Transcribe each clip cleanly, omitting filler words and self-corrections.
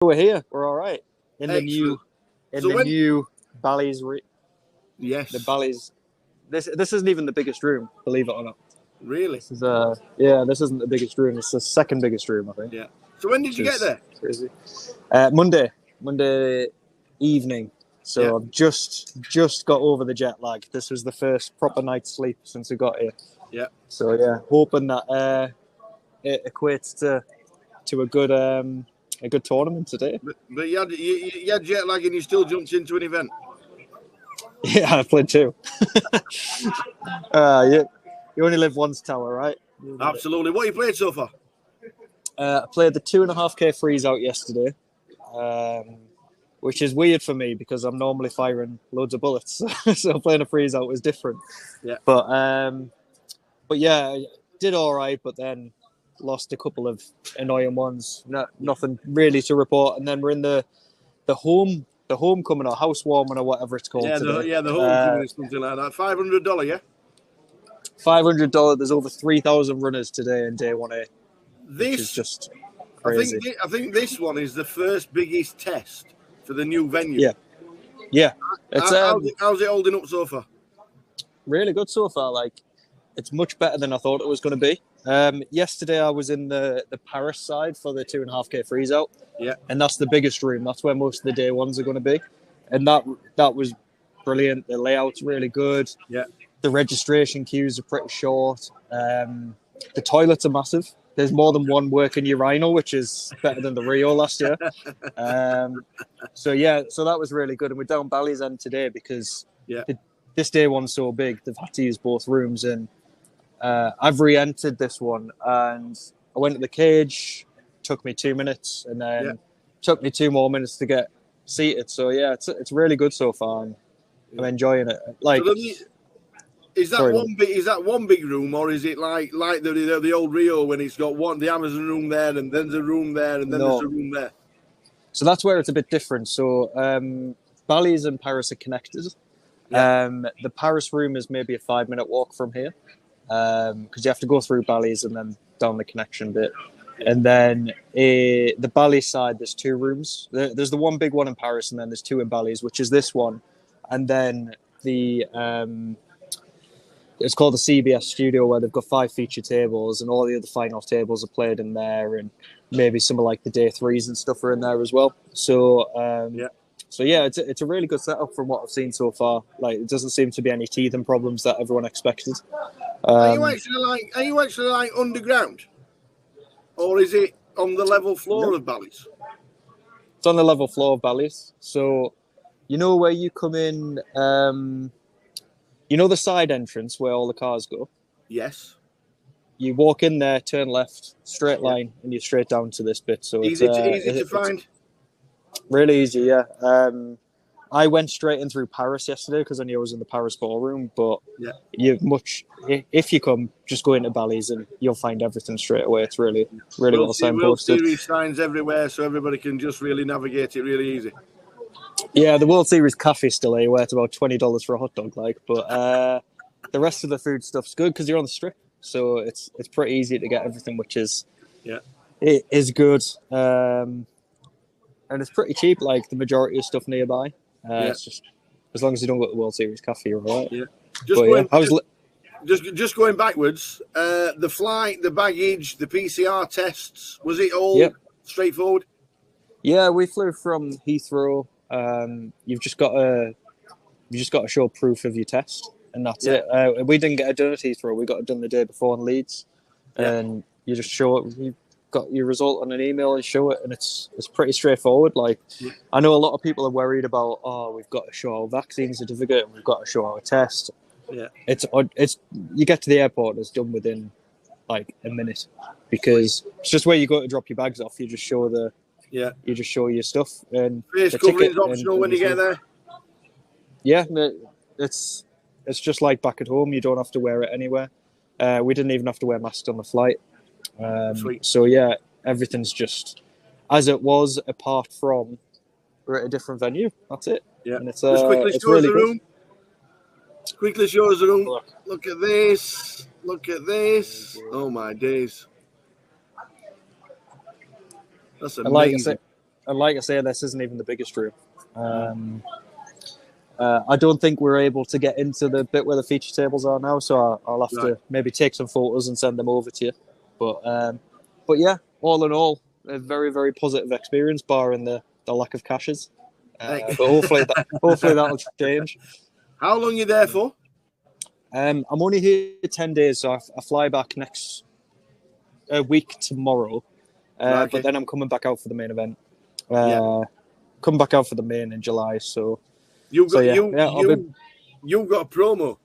we're here. We're all right in the Excellent. new Bally's. Yes. The Bally's. This isn't even the biggest room, believe it or not. Really? This is this isn't the biggest room. It's the second biggest room, I think. Yeah. So when did you get there? Crazy. Monday evening. So I've just got over the jet lag. This was the first proper night's sleep since we got here. Yeah. So hoping that it equates to a good tournament today. But you had jet lag and you still jumped into an event. Yeah, I played two. You only live once, Tower, right? Absolutely. What you played so far? I played the 2.5K freeze out yesterday, which is weird for me because I'm normally firing loads of bullets. So playing a freeze out was different. Yeah. But yeah, did all right, but then lost a couple of annoying ones. Nothing really to report. And then we're in the homecoming or housewarming or whatever it's called. The homecoming is something like that. $500, yeah? $500. There's over 3,000 runners today in day 1A. Which is just crazy. I think this one is the first biggest test for the new venue. Yeah. How's it holding up so far? Really good so far. Like, it's much better than I thought it was going to be. Yesterday I was in the Paris side for the 2.5K freeze out. Yeah. And that's the biggest room. That's where most of the day ones are going to be. And that was brilliant. The layout's really good. Yeah. The registration queues are pretty short. The toilets are massive. There's more than one working urinal, which is better than the Rio last year. So that was really good. And we're down Bally's End today because this day one's so big, they've had to use both rooms. And I've re-entered this one, and I went to the cage. Took me 2 minutes, and then took me 2 more minutes to get seated. So it's really good so far, and I'm enjoying it. Like. So is that one big room, or is it like the old Rio when it's got the Amazon room there, and then there's a room there, and then there's a room there? So that's where it's a bit different. So Bally's and Paris are connected. Yeah. The Paris room is maybe a 5-minute walk from here, because you have to go through Bally's and then down the connection bit. And then the Bally's side, there's 2 rooms. There's the one big one in Paris, and then there's 2 in Bally's, which is this one, and then the. It's called the CBS Studio, where they've got 5 feature tables, and all the other final tables are played in there, and maybe some of like the day 3s and stuff are in there as well. So it's a really good setup from what I've seen so far. Like, it doesn't seem to be any teething problems that everyone expected. Are you actually like underground, or is it on the level floor of Bally's? It's on the level floor of Bally's. So, you know where you come in. You know the side entrance where all the cars go? Yes. You walk in there, turn left, straight line, and you're straight down to this bit. So easy to find? Really easy, yeah. I went straight in through Paris yesterday because I knew I was in the Paris ballroom. But if you come, just go into Bally's and you'll find everything straight away. It's really well signposted. World Series signs everywhere, so everybody can just really navigate it really easy. Yeah, the World Series cafe's still here, where it's about $20 for a hot dog, but the rest of the food stuff's good because you're on the strip, so it's pretty easy to get everything, which is it is good, and it's pretty cheap. Like the majority of stuff nearby, it's just as long as you don't go to the World Series cafe, you're all right. Yeah, just going backwards. The flight, the baggage, the PCR tests, was it all straightforward? Yeah, we flew from Heathrow. You've just got to show proof of your test, and that's it. We didn't get it done at Heathrow. We got it done the day before in Leeds, and you just show it. You've got your result on an email and show it, and it's pretty straightforward. Like, I know a lot of people are worried about, we've got to show our vaccine certificate, and we've got to show our test. Yeah, it's you get to the airport, and it's done within like a minute, because it's just where you go to drop your bags off. You just show you just show your stuff, and face covering's optional when you get there. Yeah, it's just like back at home. You don't have to wear it anywhere. We didn't even have to wear masks on the flight. So yeah, everything's just as it was, apart from we're at a different venue. That's it. Yeah, and it's it's really the good. room. Quickly show us the room. Look at this. Look at this. Oh my days. That's amazing. like I say, this isn't even the biggest room. I don't think we're able to get into the bit where the feature tables are now, so I'll have to maybe take some photos and send them over to you. But yeah, all in all, a very, very positive experience, barring the lack of caches. But hopefully that'll change. How long are you there for? I'm only here 10 days, so I fly back next week tomorrow. But then I'm coming back out for the main event. Come back out for the main in July. So you've got a promo.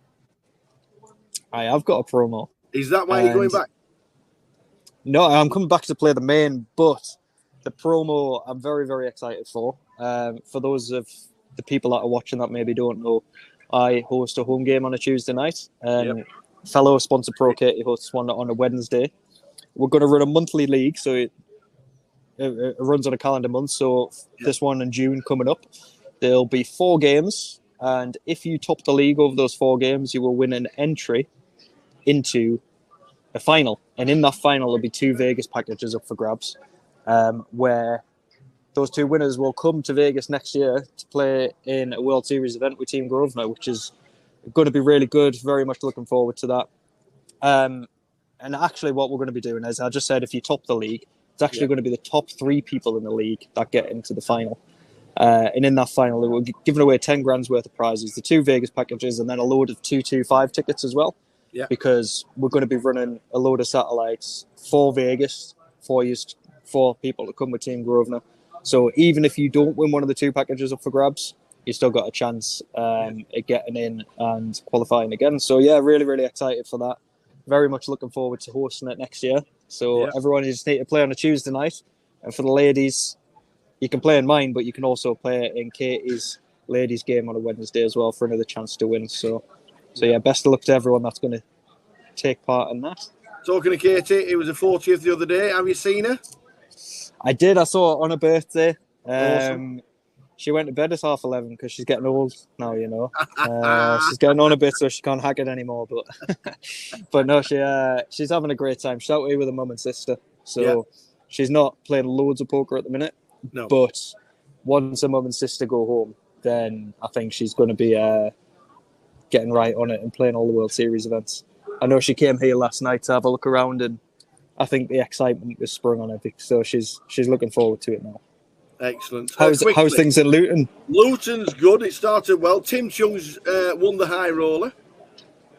I have got a promo. Is that why you're going back? No, I'm coming back to play the main, but the promo I'm very, very excited for. For those of the people that are watching that maybe don't know, I host a home game on a Tuesday night, and fellow sponsor Pro-Katie hosts one on a Wednesday. We're going to run a monthly league, so it runs on a calendar month. So this one in June coming up, there'll be 4 games, and if you top the league over those 4 games, you will win an entry into a final. And in that final, there'll be 2 Vegas packages up for grabs, where those 2 winners will come to Vegas next year to play in a World Series event with Team Grosvenor, which is going to be really good. Very much looking forward to that. And actually what we're going to be doing is, I just said, if you top the league, it's actually going to be the top 3 people in the league that get into the final. And in that final, we're giving away 10 grand's worth of prizes, the 2 Vegas packages, and then a load of 225 tickets as well. Yeah. Because we're going to be running a load of satellites for Vegas for people to come with Team Grosvenor. So even if you don't win one of the 2 packages up for grabs, you still got a chance at getting in and qualifying again. So yeah, really, really excited for that. Very much looking forward to hosting it next year. So everyone, you just need to play on a Tuesday night. And for the ladies, you can play in mine, but you can also play in Katie's ladies game on a Wednesday as well for another chance to win. So yeah, best of luck to everyone that's going to take part in that. Talking to Katie, it was her 40th the other day. Have you seen her? I did. I saw her on her birthday. Awesome. She went to bed at 11:30 because she's getting old now, you know. She's getting on a bit, so she can't hack it anymore. But no, she's having a great time. She's out here with her mum and sister. So she's not playing loads of poker at the minute. No. But once her mum and sister go home, then I think she's going to be getting right on it and playing all the World Series events. I know she came here last night to have a look around, and I think the excitement was sprung on her. So she's looking forward to it now. Excellent. How's things in Luton? Luton's good. It started well. Tim Chung's won the high roller.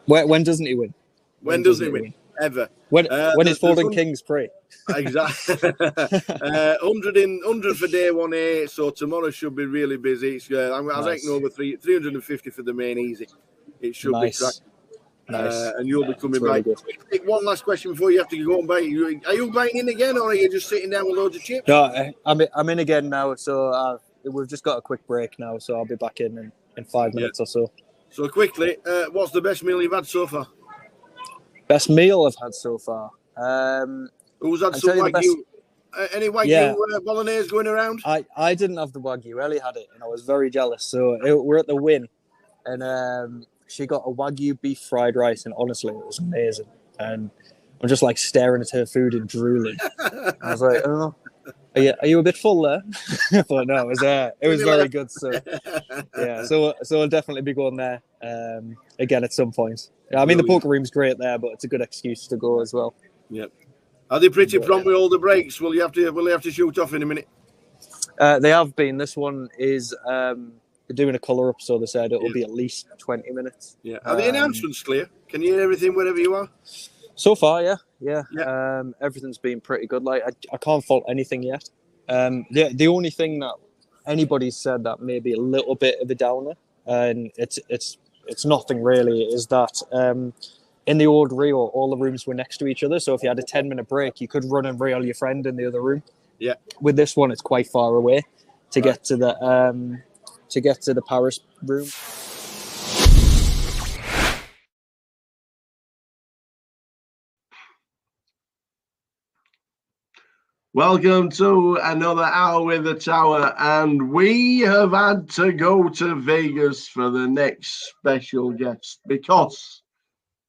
When doesn't he win? When doesn't he win? Ever. When is Folding Kings pre? Exactly. 100 for day 1A, so tomorrow should be really busy. I reckon over 350 for the main easy. It should be cracking. Nice. And you'll be coming back. Really one last question before you have to go and bite. Are you biting in again, or are you just sitting down with loads of chips? No, I'm in again now. So we've just got a quick break now. So I'll be back in 5 minutes or so. So quickly, what's the best meal you've had so far? Best meal I've had so far. Who's had some Wagyu? Any Wagyu bolognese going around? I didn't have the Wagyu. Ellie had it, and I was very jealous. So we're at the Win, and she got a Wagyu beef fried rice, and honestly, it was amazing. And I'm just like staring at her food and drooling. I was like, "Oh, are you a bit full there?" But no, it was very good. So yeah, so I'll definitely be going there again at some point. Yeah, I mean the poker room's great there, but it's a good excuse to go as well. Yep. Are they pretty prompt with all the breaks? Will they have to shoot off in a minute? They have been. This one is. They're doing a colour up, so they said it'll be at least 20 minutes. Yeah. Are the announcements clear? Can you hear everything wherever you are? So far, yeah. Everything's been pretty good. Like I can't fault anything yet. The only thing that anybody's said that may be a little bit of a downer, and it's nothing really, is that in the old Rio, all the rooms were next to each other. So if you had a 10-minute break, you could run and rail your friend in the other room. Yeah. With this one, it's quite far away to get to the Paris room. Welcome to another hour with the Tower, and we have had to go to Vegas for the next special guest because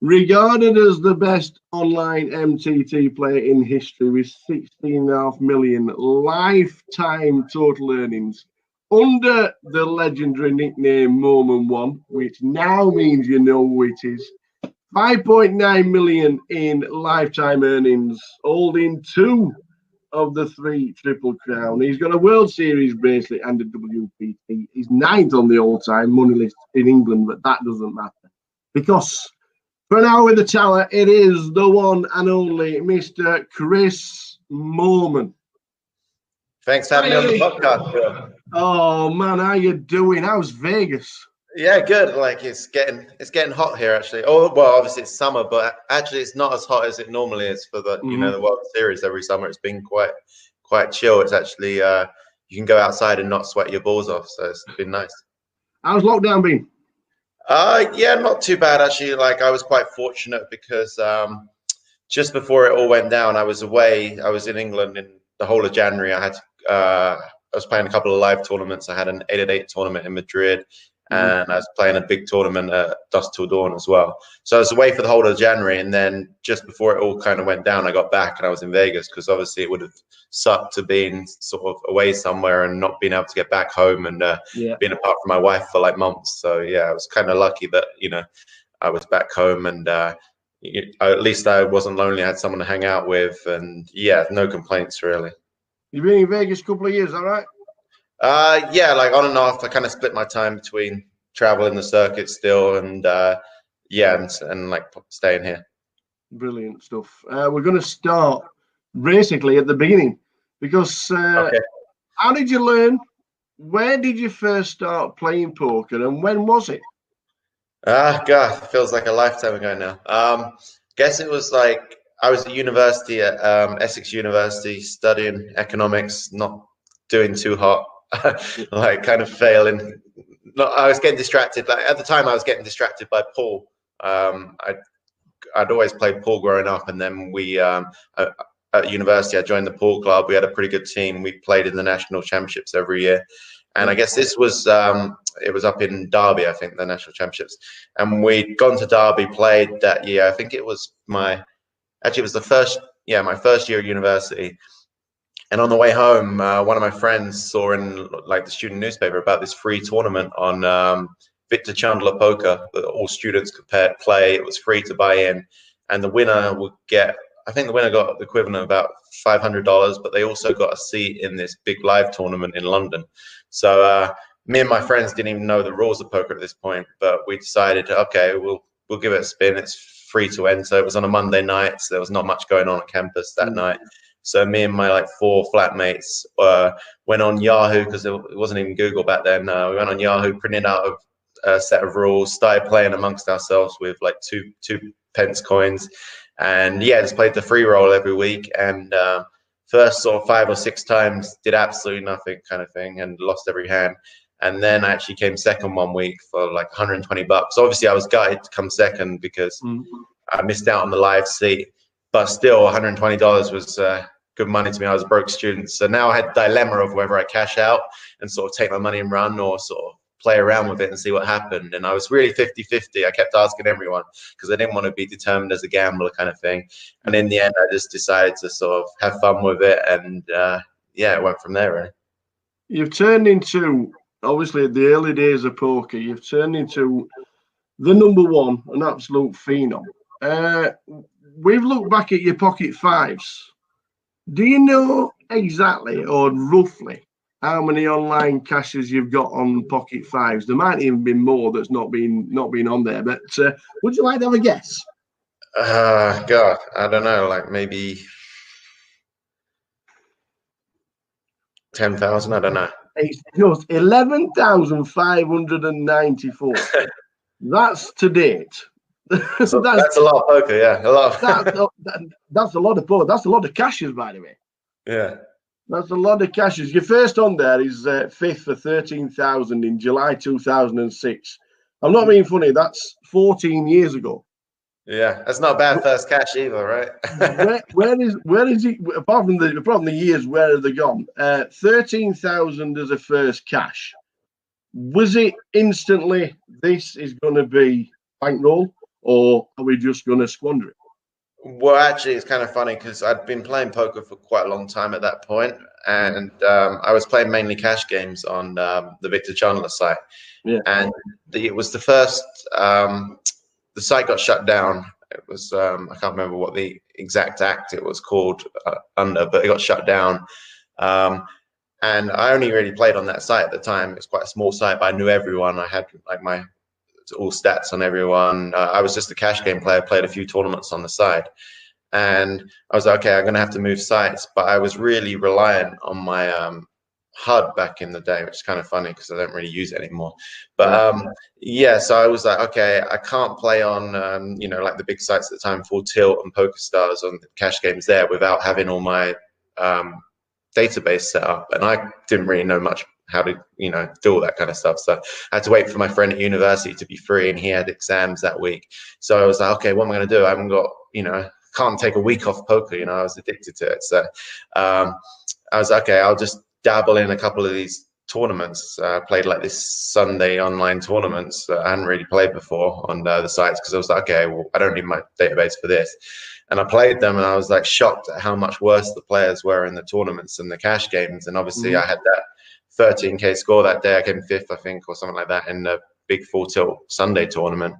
Regarded as the best online MTT player in history with 16.5 million lifetime total earnings under the legendary nickname Moorman 1, which now means you know who it is. 5.9 million in lifetime earnings, holding 2 of the 3 Triple Crown. He's got a World Series bracelet and a WPT. He's 9th on the all-time money list in England, but that doesn't matter because for an hour with the tower, it is the one and only Mr. Chris Moorman. Thanks for having me on the podcast, Phil. Oh man, how you doing? How's Vegas? Yeah, good. Like it's getting hot here actually. Oh well, obviously it's summer, but actually it's not as hot as it normally is for the the World Series every summer. It's been quite chill. It's actually you can go outside and not sweat your balls off, so it's been nice. How's lockdown been? Yeah, not too bad actually. Like I was quite fortunate because just before it all went down, I was away. I was in England in the whole of January. I was playing a couple of live tournaments. I had an 8-at-8 tournament in Madrid, and I was playing a big tournament at Dusk Till Dawn as well. So I was away for the whole of January, and then just before it all kind of went down, I got back and I was in Vegas because obviously it would have sucked to being sort of away somewhere and not being able to get back home and being apart from my wife for like months. So yeah, I was kind of lucky that I was back home and at least I wasn't lonely. I had someone to hang out with, and yeah, no complaints really. You've been in Vegas a couple of years, all right? Yeah, like on and off. I kind of split my time between traveling the circuit still and and like staying here. Brilliant stuff. We're going to start basically at the beginning because how did you learn? Where did you first start playing poker and when was it? God, it feels like a lifetime ago now. Guess it was like I was at university at Essex University studying economics, not doing too hot, like kind of failing. I was getting distracted. Like at the time, I was getting distracted by pool. I'd always played pool growing up, and then we at university I joined the pool club. We had a pretty good team. We played in the national championships every year, and I guess this was it was up in Derby, I think, the national championships, and we'd gone to Derby, played that year. I think it was my first year at university. And on the way home, one of my friends saw in like the student newspaper about this free tournament on Victor Chandler Poker that all students could play. It was free to buy in, and the winner would get. I think the winner got the equivalent of about $500, but they also got a seat in this big live tournament in London. So me and my friends didn't even know the rules of poker at this point, but we decided, okay, we'll give it a spin. It's free to enter. It was on a Monday night, so there was not much going on campus that night. So me and my like 4 flatmates went on Yahoo because it wasn't even Google back then. We went on Yahoo, printed out a set of rules, started playing amongst ourselves with like two pence coins, and yeah, just played the free roll every week. And first sort of 5 or 6 times did absolutely nothing kind of thing and lost every hand. And then I actually came second one week for like $120. Obviously, I was gutted to come second because I missed out on the live seat, but still $120 was good money to me. I was a broke student. So now I had the dilemma of whether I cash out and sort of take my money and run or sort of play around with it and see what happened. And I was really 50-50. I kept asking everyone because I didn't want to be determined as a gambler kind of thing. And in the end, I just decided to sort of have fun with it. And it went from there, really. You've turned into, obviously, the early days of poker, you've turned into the number one, an absolute phenom. We've looked back at your pocket fives. Do you know exactly or roughly how many online cashes you've got on pocket fives? There might even be more that's not been on there, but would you like to have a guess? God, I don't know, like maybe 10,000. I don't know. It's just 11,594. That's to date. So that's a lot of poker, yeah. A lot. That's a lot of poker. That's a lot of cashes, by the way. Yeah. That's a lot of cashes. Your first on there is 5th for 13,000 in July 2006. I'm not being funny. That's 14 years ago. Yeah, that's not a bad first cash either, right? where is it? Apart from the years, where have they gone? 13,000 as a first cash. Was it instantly? This is going to be bankroll, or are we just going to squander it? Well, actually, it's kind of funny because I'd been playing poker for quite a long time at that point, and I was playing mainly cash games on the Victor Chandler site. Yeah. And it was the first. The site got shut down. It was I can't remember what the exact act it was called under, but it got shut down. And I only really played on that site at the time. It's quite a small site, but I knew everyone. I had like my all stats on everyone. I was just a cash game player, played a few tournaments on the side. And I was like, okay, I'm going to have to move sites. But I was really reliant on my HUD back in the day, which is kind of funny because I don't really use it anymore. But yeah, so I was like, okay, I can't play on, you know, like the big sites at the time, Full Tilt and PokerStars on the cash games there without having all my database set up. And I didn't really know much how to, you know, do all that kind of stuff. So I had to wait for my friend at university to be free, and he had exams that week. So I was like, okay, what am I going to do? I haven't got, you know, can't take a week off poker. You know, I was addicted to it. So I was like, okay, I'll just dabble in a couple of these tournaments. I played like this Sunday online tournaments that I hadn't really played before on the sites because I was like, okay, well, I don't need my database for this. And I played them, and I was like shocked at how much worse the players were in the tournaments and the cash games. And obviously I had that 13K score that day. I came fifth, I think, or something like that in the big Full Tilt Sunday tournament.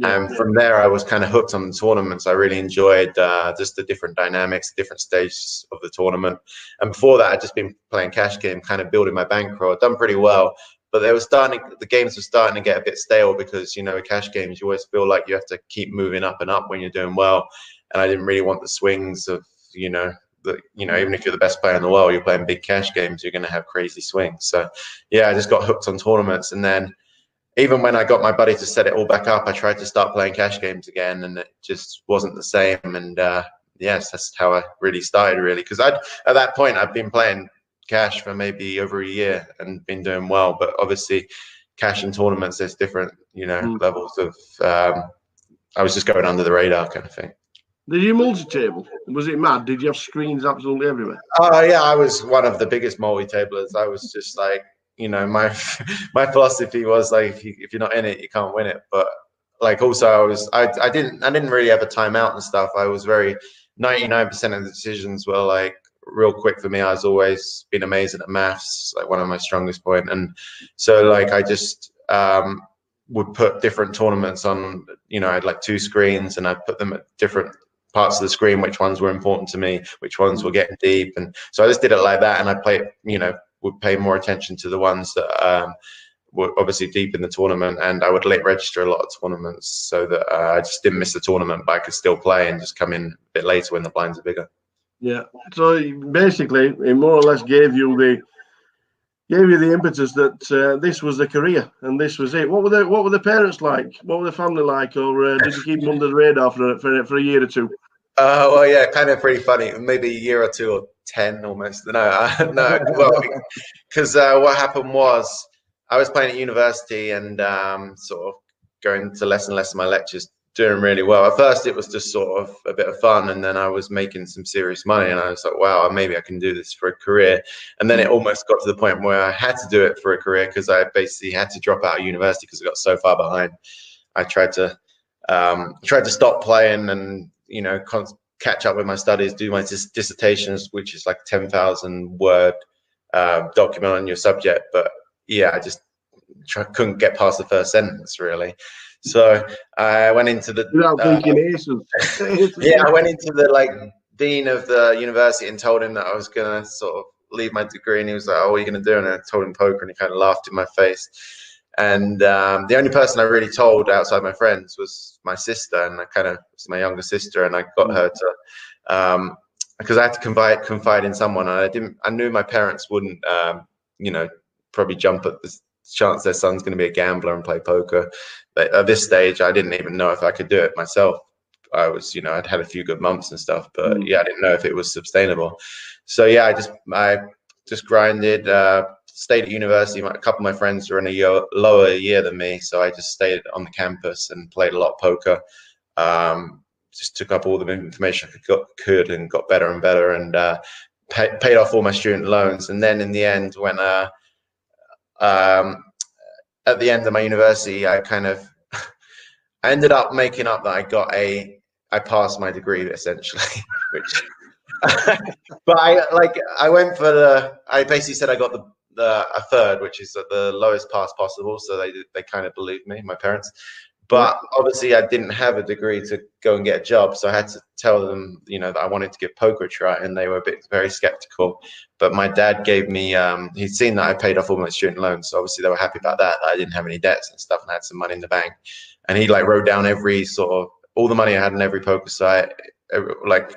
And from there, I was kind of hooked on the tournaments. I really enjoyed just the different dynamics, different stages of the tournament. And before that, I'd just been playing cash game, kind of building my bankroll. I'd done pretty well, but the games were starting to get a bit stale because, you know, with cash games, you always feel like you have to keep moving up and up when you're doing well. And I didn't really want the swings of, you know, even if you're the best player in the world, you're playing big cash games, you're going to have crazy swings. So yeah, I just got hooked on tournaments. And then even when I got my buddy to set it all back up, I tried to start playing cash games again, and it just wasn't the same. And yes, that's how I really started, really, because at that point I'd been playing cash for maybe over a year and been doing well. But obviously, cash and tournaments, there's different, you know, levels of. I was just going under the radar, kind of thing. Did you multi-table? Was it mad? Did you have screens absolutely everywhere? Oh yeah, I was one of the biggest multi-tablers. I was just like, you know, my philosophy was like, if you're not in it, you can't win it. But like, also I didn't really have a timeout and stuff. I was 99% of the decisions were like real quick for me. I was always been amazing at maths, like one of my strongest point. And so like, I just would put different tournaments on, you know, I had like 2 screens, and I'd put them at different parts of the screen, which ones were important to me, which ones were getting deep. And so I just did it like that. And I played, you know, would pay more attention to the ones that were obviously deep in the tournament, and I would late register a lot of tournaments so that I just didn't miss the tournament, but I could still play and just come in a bit later when the blinds are bigger. Yeah. So basically, it more or less gave you the impetus that this was the career and this was it. What were the parents like? What were the family like, or did you keep them under the radar for a year or two? Well, yeah, kind of pretty funny. Maybe a year or 2 or 10 almost. No. Well, because what happened was I was playing at university and sort of going to less and less of my lectures, doing really well. At first, it was just sort of a bit of fun, and then I was making some serious money, and I was like, wow, maybe I can do this for a career. And then it almost got to the point where I had to do it for a career because I basically had to drop out of university because I got so far behind. I tried to stop playing and, you know, catch up with my studies, do my dissertations, which is like 10,000 word document on your subject. But yeah, I just couldn't get past the first sentence, really. So I went into the I went into the like dean of the university and told him that I was gonna sort of leave my degree, and he was like, "Oh, what are you gonna do?" And I told him poker, and he kind of laughed in my face. And the only person I really told outside my friends was my sister, and was my younger sister, and I got her to because I had to confide in someone, and I knew my parents wouldn't you know, probably jump at the chance their son's going to be a gambler and play poker. But at this stage, I didn't even know if I could do it myself. I was, you know, I'd had a few good months and stuff, but yeah, I didn't know if it was sustainable. So yeah, I just grinded, stayed at university. A couple of my friends were in a lower year than me, so I just stayed on the campus and played a lot of poker. Just took up all the information I could and got better and better, and paid off all my student loans. And then in the end, when at the end of my university, I kind of I ended up making up that I passed my degree essentially, which, but I went for I basically said I got a third, which is the lowest pass possible. So they kind of believed me, my parents. But obviously I didn't have a degree to go and get a job. So I had to tell them, that I wanted to give poker a try, and they were very skeptical. But my dad gave me, he'd seen that I paid off all my student loans. So obviously they were happy about that I didn't have any debts and stuff, and I had some money in the bank. And he wrote down every sort of, all the money I had in every poker site,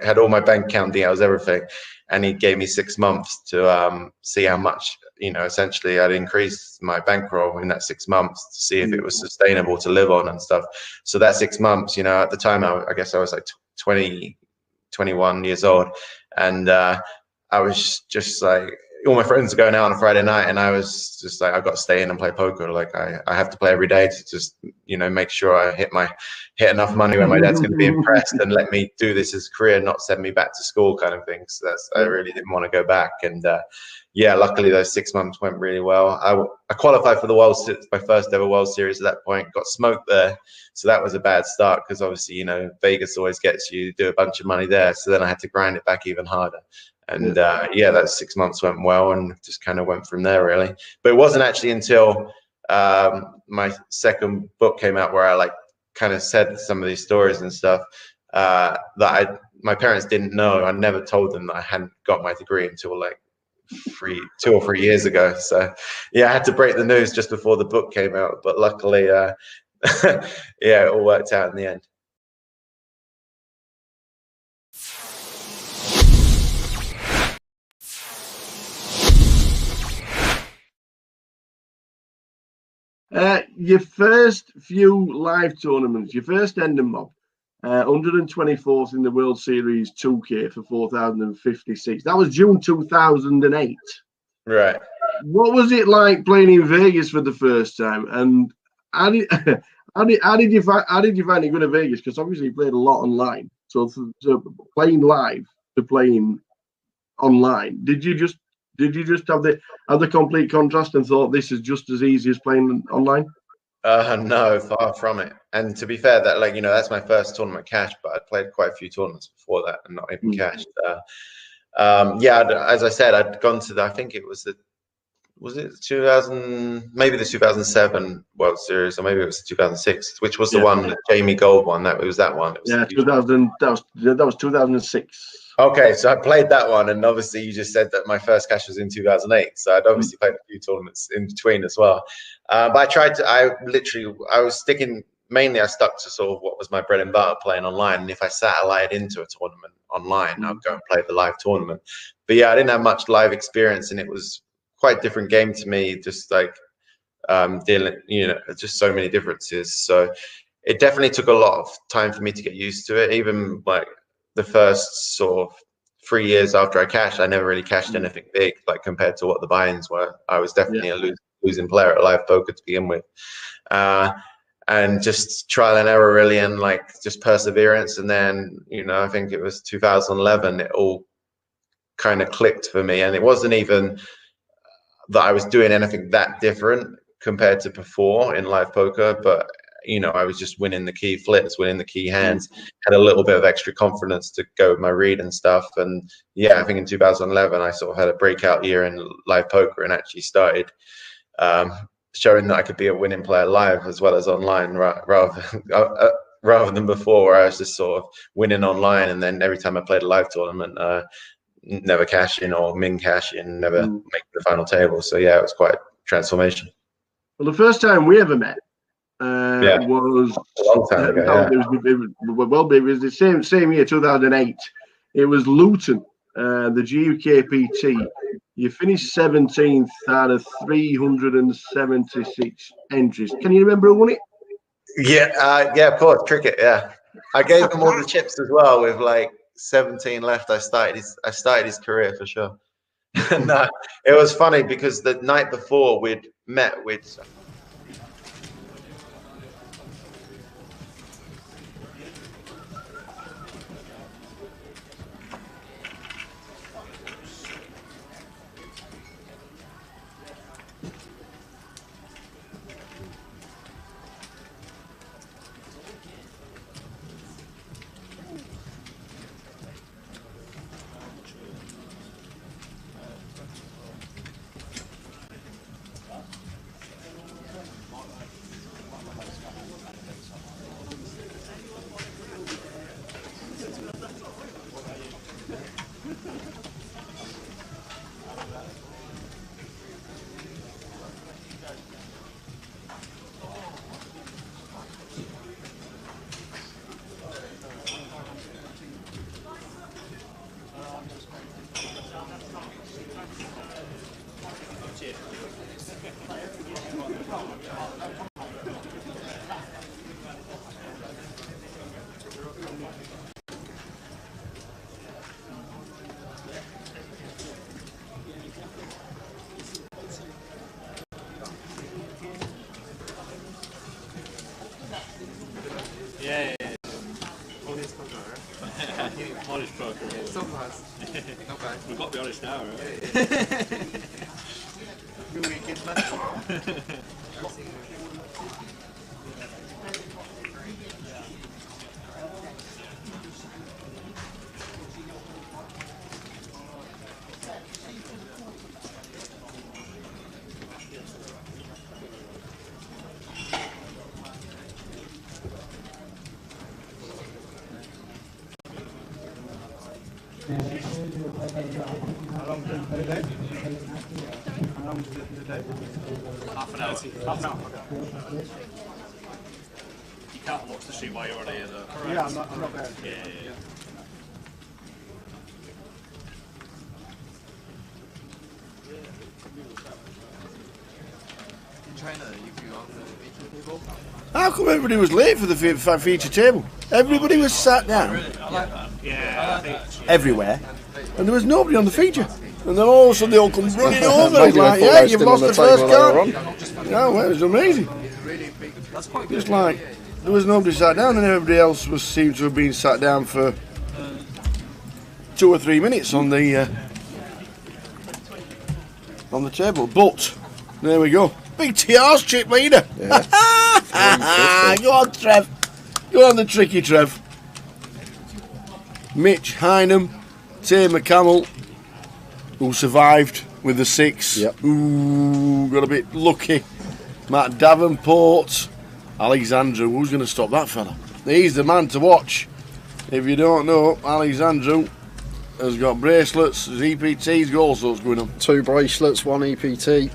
had all my bank account details, everything. And he gave me 6 months to see how much, essentially I'd increased my bankroll in that 6 months to see if it was sustainable to live on and stuff. So that 6 months, at the time, I guess I was 20, 21 years old. And I was just all my friends are going out on a Friday night, and I was just I've got to stay in and play poker. I have to play every day to just, make sure I hit enough money where my dad's going to be impressed and let me do this as a career, not send me back to school kind of thing. So I really didn't want to go back. And luckily those 6 months went really well. I qualified for my first ever World Series at that point, got smoked there. So that was a bad start because obviously, Vegas always gets you do a bunch of money there. So then I had to grind it back even harder. And that 6 months went well, and just kind of went from there really. But it wasn't actually until my second book came out where I kind of said some of these stories and stuff that my parents didn't know. I never told them that I hadn't got my degree until 2 or 3 years ago. So I had to break the news just before the book came out. But luckily, it all worked out in the end. Your first few live tournaments, your first Ending Mob, 124th in the World Series 2K for 4,056. That was June 2008. Right. What was it like playing in Vegas for the first time? And how did you find it going to Vegas? Because obviously you played a lot online. So playing live to playing online, did you just have the complete contrast and thought this is just as easy as playing online? No, far from it. And to be fair, that that's my first tournament cash, but I played quite a few tournaments before that and not even cashed. As I said, I'd gone to I think it was it 2000, maybe the 2007 World Series, or maybe it was 2006, which was the one that Jamie Gold won. That was that one. It was 2000. That was 2006. Okay, so I played that one, and obviously you just said that my first cash was in 2008, so I'd obviously played a few tournaments in between as well. But I tried to, I was sticking, mainly I stuck to sort of what was my bread and butter, playing online. And if I satellite into a tournament online, I'd go and play the live tournament. But I didn't have much live experience, and it was quite a different game to me, just dealing, just so many differences. So it definitely took a lot of time for me to get used to it. Even the first sort of 3 years after I cashed, I never really cashed anything big, compared to what the buy-ins were. I was definitely a losing player at live poker to begin with. And just trial and error really, and just perseverance. And then, I think it was 2011, it all kind of clicked for me. And it wasn't even that I was doing anything that different compared to before in live poker, but I was just winning the key flips, winning the key hands, had a little bit of extra confidence to go with my read and stuff. And I think in 2011, I sort of had a breakout year in live poker and actually started showing that I could be a winning player live as well as online, rather than before, where I was just sort of winning online. And then every time I played a live tournament, never cash in or min cash in, never make the final table. So it was quite a transformation. Well, the first time we ever met, was a long time ago. It was the same year, 2008. It was Luton, the GUKPT. You finished 17th out of 376 entries. Can you remember who won it? Yeah, of course, cricket. Yeah, I gave him all the chips as well. With 17 left, I started his career for sure. No, it was funny because the night before we'd met with. Not bad. Not bad. We've got to be honest now, right? You wicked man. Half an hour. Half an hour. You can't watch the stream while you're on here, though. Yeah, I'm not there. Yeah. In China, if you on the feature table. How come everybody was late for the feature table? Everybody was sat down everywhere, and there was nobody on the feature. And then all of a sudden they all come running over. It's like, yeah, you've lost the first card. Yeah, well, it was amazing. Just like there was nobody sat down, and everybody else seemed to have been sat down for 2 or 3 minutes on the table. But there we go. Big TR's chip leader. Yeah. Go on, Trev. Go on, the tricky Trev. Mitch Hynam, Tamer Camel, who survived with the 6. Yep. Ooh, got a bit lucky. Matt Davenport, Alexandru. Who's going to stop that fella? He's the man to watch. If you don't know, Alexandru has got bracelets. His EPT's got all sorts going on. 2 bracelets, 1 EPT.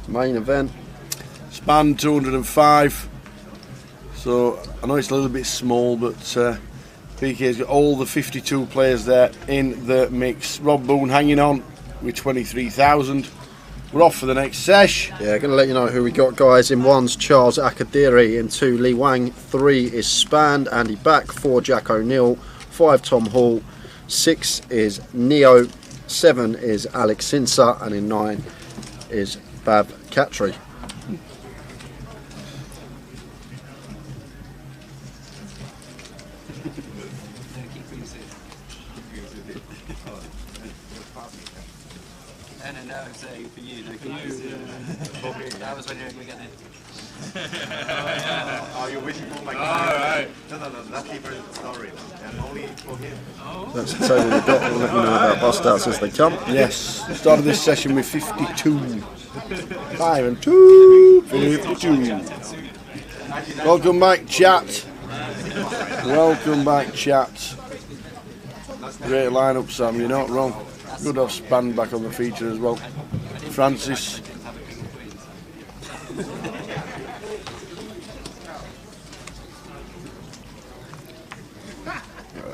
Main event. Span 205. So I know it's a little bit small, but PK's got all the 52 players there in the mix. Rob Boone hanging on with 23,000. We're off for the next sesh. Yeah, going to let you know who we got, guys. In 1's Charles Akadiri, in 2 Lee Wang, 3 is Spand, Andy Back, 4 Jack O'Neill, 5 Tom Hall, 6 is Neo, 7 is Alex Sinsa, and in 9 is Bab Katri. No, it's for you. That was when you were getting it. Oh, you're wishing for my Alright. No, that's different story. And only for him. That's the table we've got. We'll let you know about bust outs as they come. Yes, started this session with 52. 5 and 2, 52. Welcome back, chat. Welcome back, chat. Great lineup, Sam. You're not wrong. Good to have Span back on the feature as well. Francis.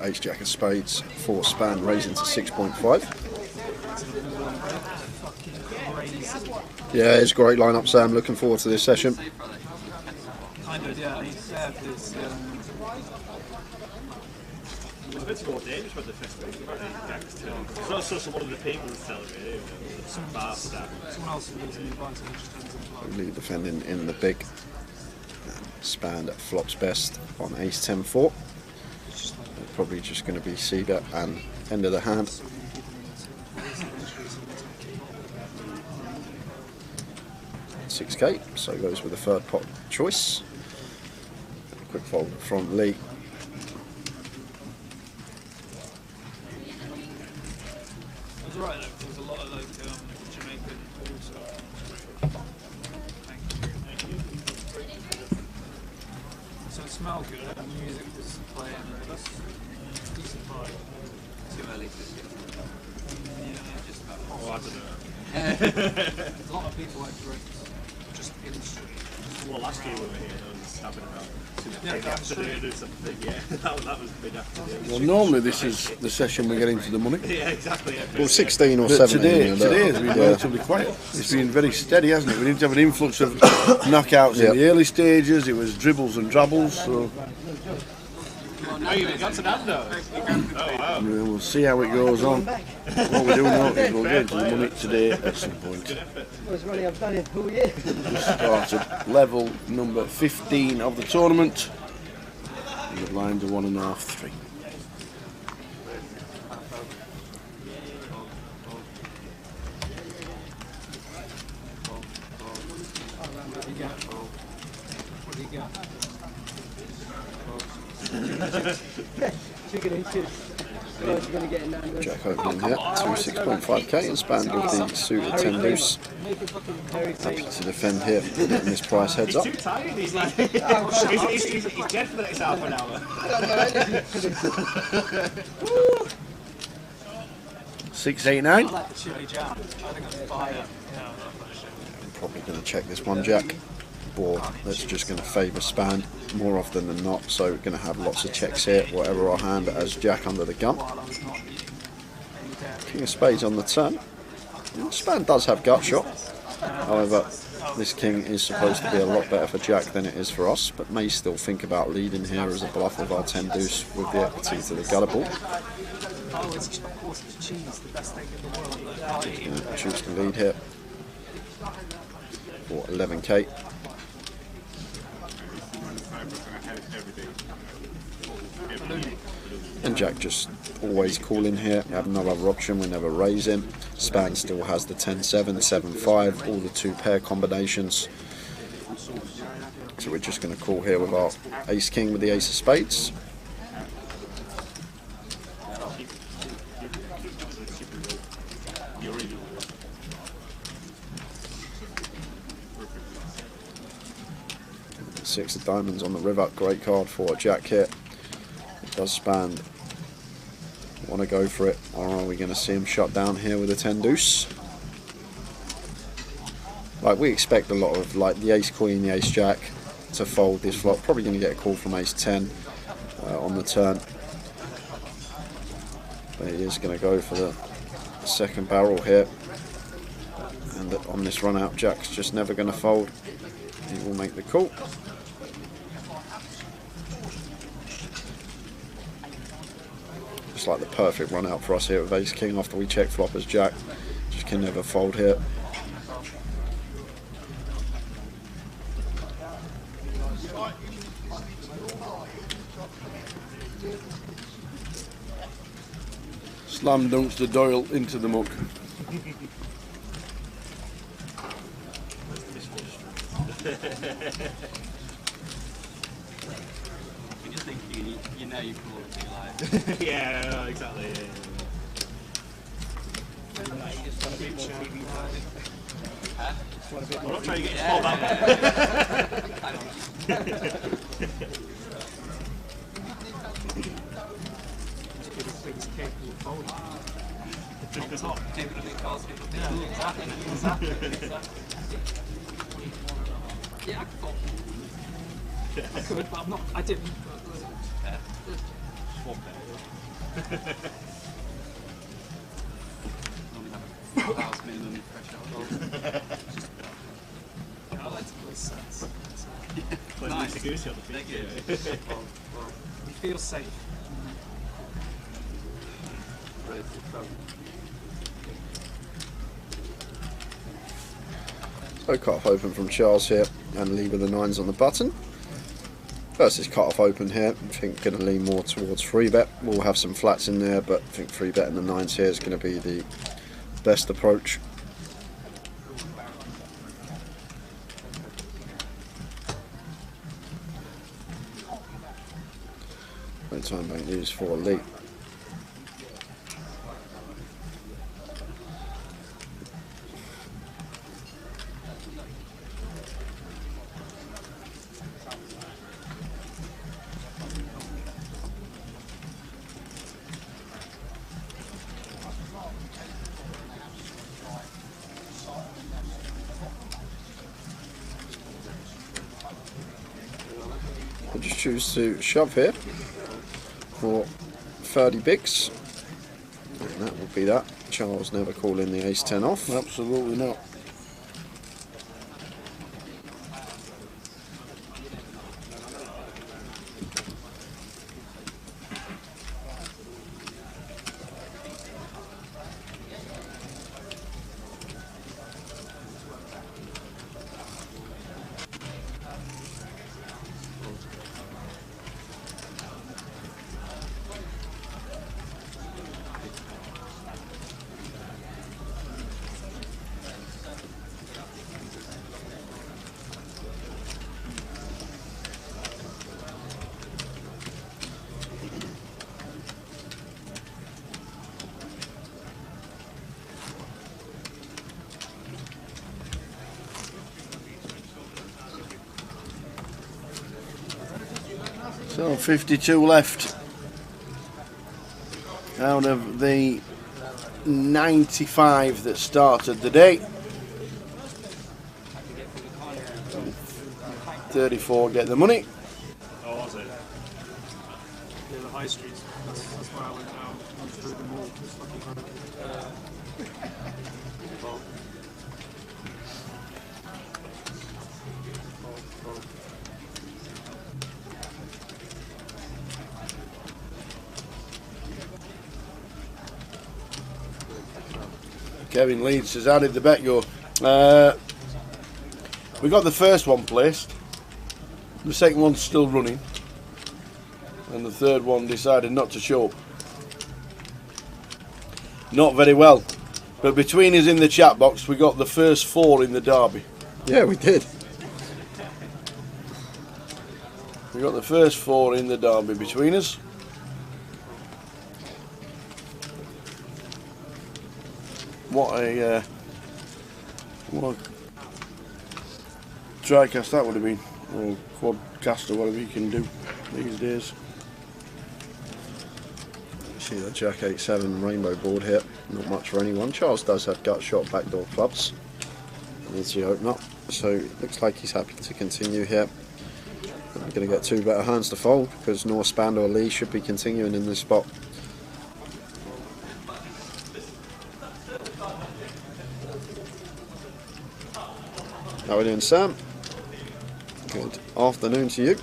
Ace Jack of Spades, 4 Span, raising to 6.5. Yeah, it's a great lineup, Sam. Looking forward to this session. Kind of, yeah. It's a bit more dangerous with the festival. It's not so one of the people that's celebrating. Some bastard. someone else who lives in the advantage just turns into like. Lee defending in the big. Spand flops best on Ace 10-4. Probably just going to be Seager and end of the hand. $6K, so goes with the third pot choice. Quick fold from Lee. It was alright though, there was a lot of like Jamaican also. Thank you. So it smelled good, the music was playing, that's decent vibe. Too early this year. Yeah, just about. Oh, I don't know. A lot of people like drinks, just in the street. Well, last year we were here, there was stabbing about. Yeah, that's true. That was big afternoon. Well, normally this is the session we get into the money. Yeah, exactly. Well, 16 or But 17. today has been relatively quiet. It's been very steady, hasn't it? We didn't have an influx of knockouts in the early stages. It was dribbles and drabbles. So Oh, you got to that though? Oh, wow. we'll see how it goes on. What we do know is we'll get into the money today at some point. Just started level number 15 of the tournament. Good lines of 1.5, 3. What do you got? Chicken inches. Jack opening here, 26.5k and spanned with the suited 10 deuce. Happy to defend here, getting this price heads up. He's too tired, he's like, he's dead for the next half an hour. 689. Probably going to check this one, Jack. Board that's just going to favour span more often than not, so we're going to have lots of checks here, whatever our hand as Jack under the gun. King of spades on the turn. Span does have gut shot, however this king is supposed to be a lot better for Jack than it is for us, but may still think about leading here as a bluff with our 10 deuce with the equity to the gutter ball. Choose to lead here for 11k. And Jack just always calling here. We have no other option, we're never raising. Span still has the 10-7, 7-5, all the 2 pair combinations. So we're just going to call here with our ace king with the ace of spades. Six of diamonds on the river, great card for Jack here. It does span. Want to go for it, or are we going to see him shut down here with a 10 deuce? Like, we expect a lot of like the ace queen, the ace jack to fold this flop. Probably going to get a call from ace 10 on the turn, but he is going to go for the second barrel here, and on this run out Jack's just never going to fold. He will make the call. Just like the perfect run out for us here with ace king after we check flop as Jack. Just can never fold here. Slam dunks the Doyle into the muck. You just think you know you call it like. Yeah, no, exactly. Yeah. You just want a bit more TV time. Huh? I'm not trying to get you to fall back. Yeah, I thought. I could, but I'm not. I didn't. Swap it. Normally have a 4 hours minimum threshold. I like to play sets. Nice. Thank you. Well, you feel safe. So cut off open from Charles here, and leave with the 9s on the button. First is cut off open here. I think going to lean more towards 3-bet. We'll have some flats in there, but I think 3-bet and the 9s here is going to be the best approach. No time bank used for a lead. We'll just choose to shove here for 30 bigs, and that will be that. Charles never calling the ace 10 off. Absolutely not. So 52 left out of the 95 that started the day. 34 get the money. Oh, was it? Yeah, the high streets. That's where I went down. Went through the mall. Just looking for Kevin Leeds says, how did the bet go? We got the first one placed, the second one's still running, and the third one decided not to show up. Not very well, but between us in the chat box we got the first 4 in the derby. Yeah, we did. We got the first 4 in the derby between us. What a tricast that would have been, or quadcast or whatever you can do these days. See the Jack 8-7 rainbow board here. Not much for anyone. Charles does have gut shot backdoor clubs. Needs the open up, so it looks like he's happy to continue here. We're going to get 2 better hands to fold because North Spand or Lee should be continuing in this spot. How are we doing, Sam? Good afternoon to you.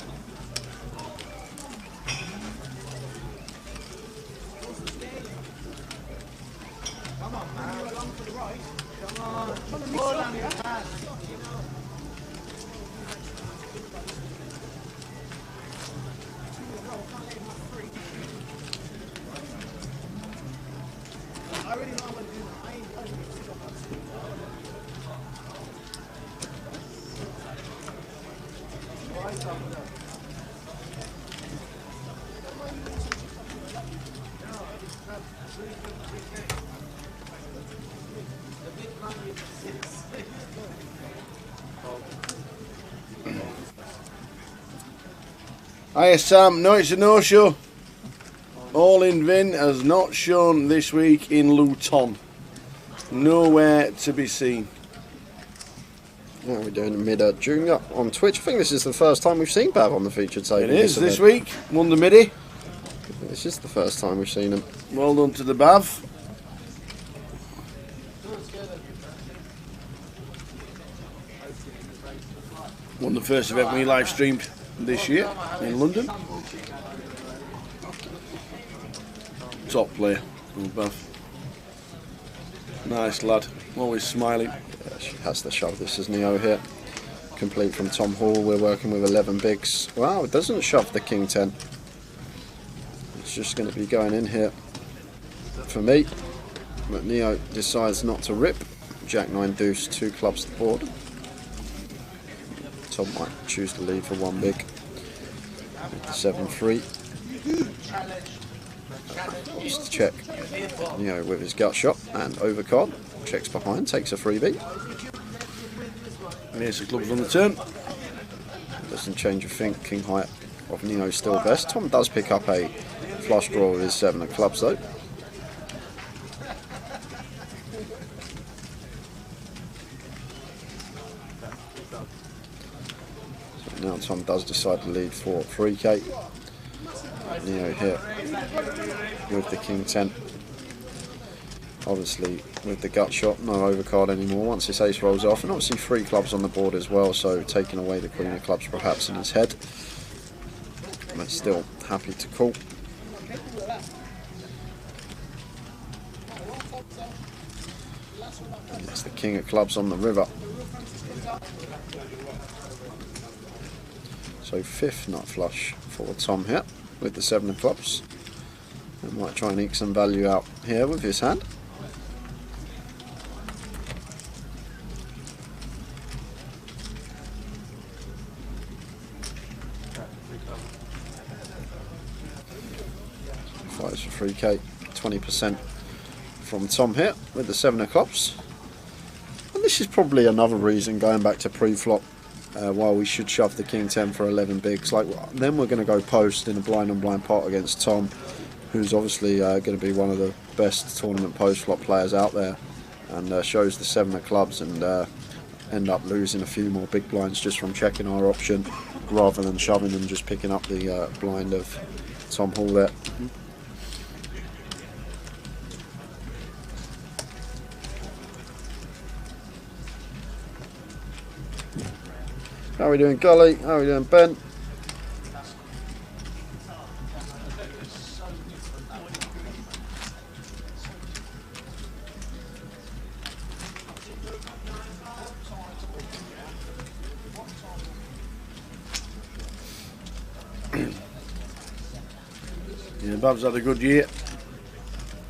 Hiya Sam, no, it's a no-show. All in Vin has not shown this week in Luton. Nowhere to be seen. How are we doing mid Junior on Twitch? I think this is the first time we've seen Bav on the featured table. It is this week, won the midi. This is the first time we've seen him. Well done to the Bav. Won the first event we live streamed this year in London. Top player, Bav. Nice lad, always smiling. Yeah, she has to shove this as Neo here. Complete from Tom Hall. We're working with 11 bigs. Wow, it doesn't shove the King 10. It's just going to be going in here for me. But Neo decides not to rip. Jack 9 deuce, 2 clubs to board. Tom might choose to lead for 1 big. With the 7-3. Just to check. Neo with his gut shot and overcard. Checks behind, takes a freebie. And here's the clubs on the turn. Doesn't change a thing. King high of Neo still best. Tom does pick up a flush draw with his 7 of clubs though. So now Tom does decide to lead for 3k. Neo here with the King 10. Obviously with the gut shot, no overcard anymore once this ace rolls off, and obviously 3 clubs on the board as well, so taking away the queen of clubs perhaps in his head, but still happy to call. And it's the king of clubs on the river. So 5th nut flush for Tom here with the 7 of clubs. And might try and eke some value out here with his hand. Fives for 3k, 20% from Tom here with the 7 of clubs. And this is probably another reason, going back to pre-flop, while we should shove the king 10 for 11 bigs. Like, then we're going to go post in a blind on blind pot against Tom, who's obviously going to be one of the best tournament post flop players out there, and shows the 7 of clubs, and end up losing a few more big blinds just from checking our option rather than shoving and just picking up the blind of Tom Hall there. How are we doing, Gully? How are we doing, Ben? Yeah, Bab's had a good year.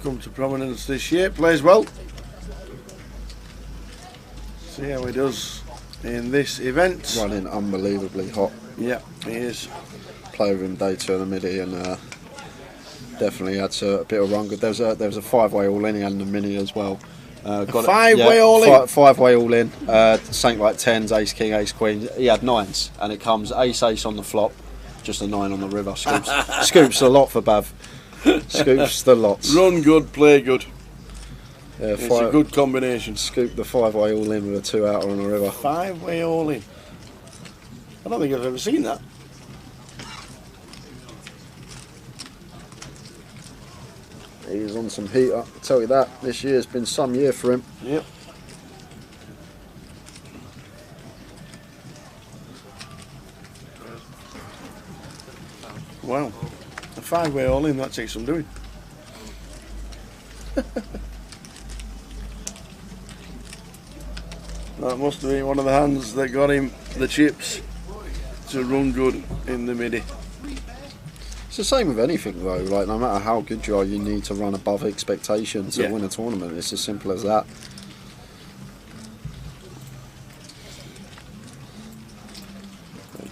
Come to prominence this year. Plays well. See how he does in this event. Running unbelievably hot. Yeah, he is. Play with him day 2 of the midi, and definitely had a bit of run. Good. There was a 5-way all in. He had in the mini as well. Got 5-way all in. 5-way all in. Something like 10s, ace king, ace queen. He had 9s, and it comes ace ace on the flop, just a 9 on the river. Scoops a lot for Bav. Scoops the lots. Run good, play good. Yeah, it's a good combination. Scoop the 5-way all in with a 2-outer on the river. 5-way all in. I don't think I've ever seen that. He's on some heat, I'll tell you that. This year's been some year for him. Yep. Wow. A 5-way all in, that takes some doing. That must have been one of the hands that got him the chips to run good in the midi. It's the same with anything though, like no matter how good you are, you need to run above expectation to win a tournament. It's as simple as that.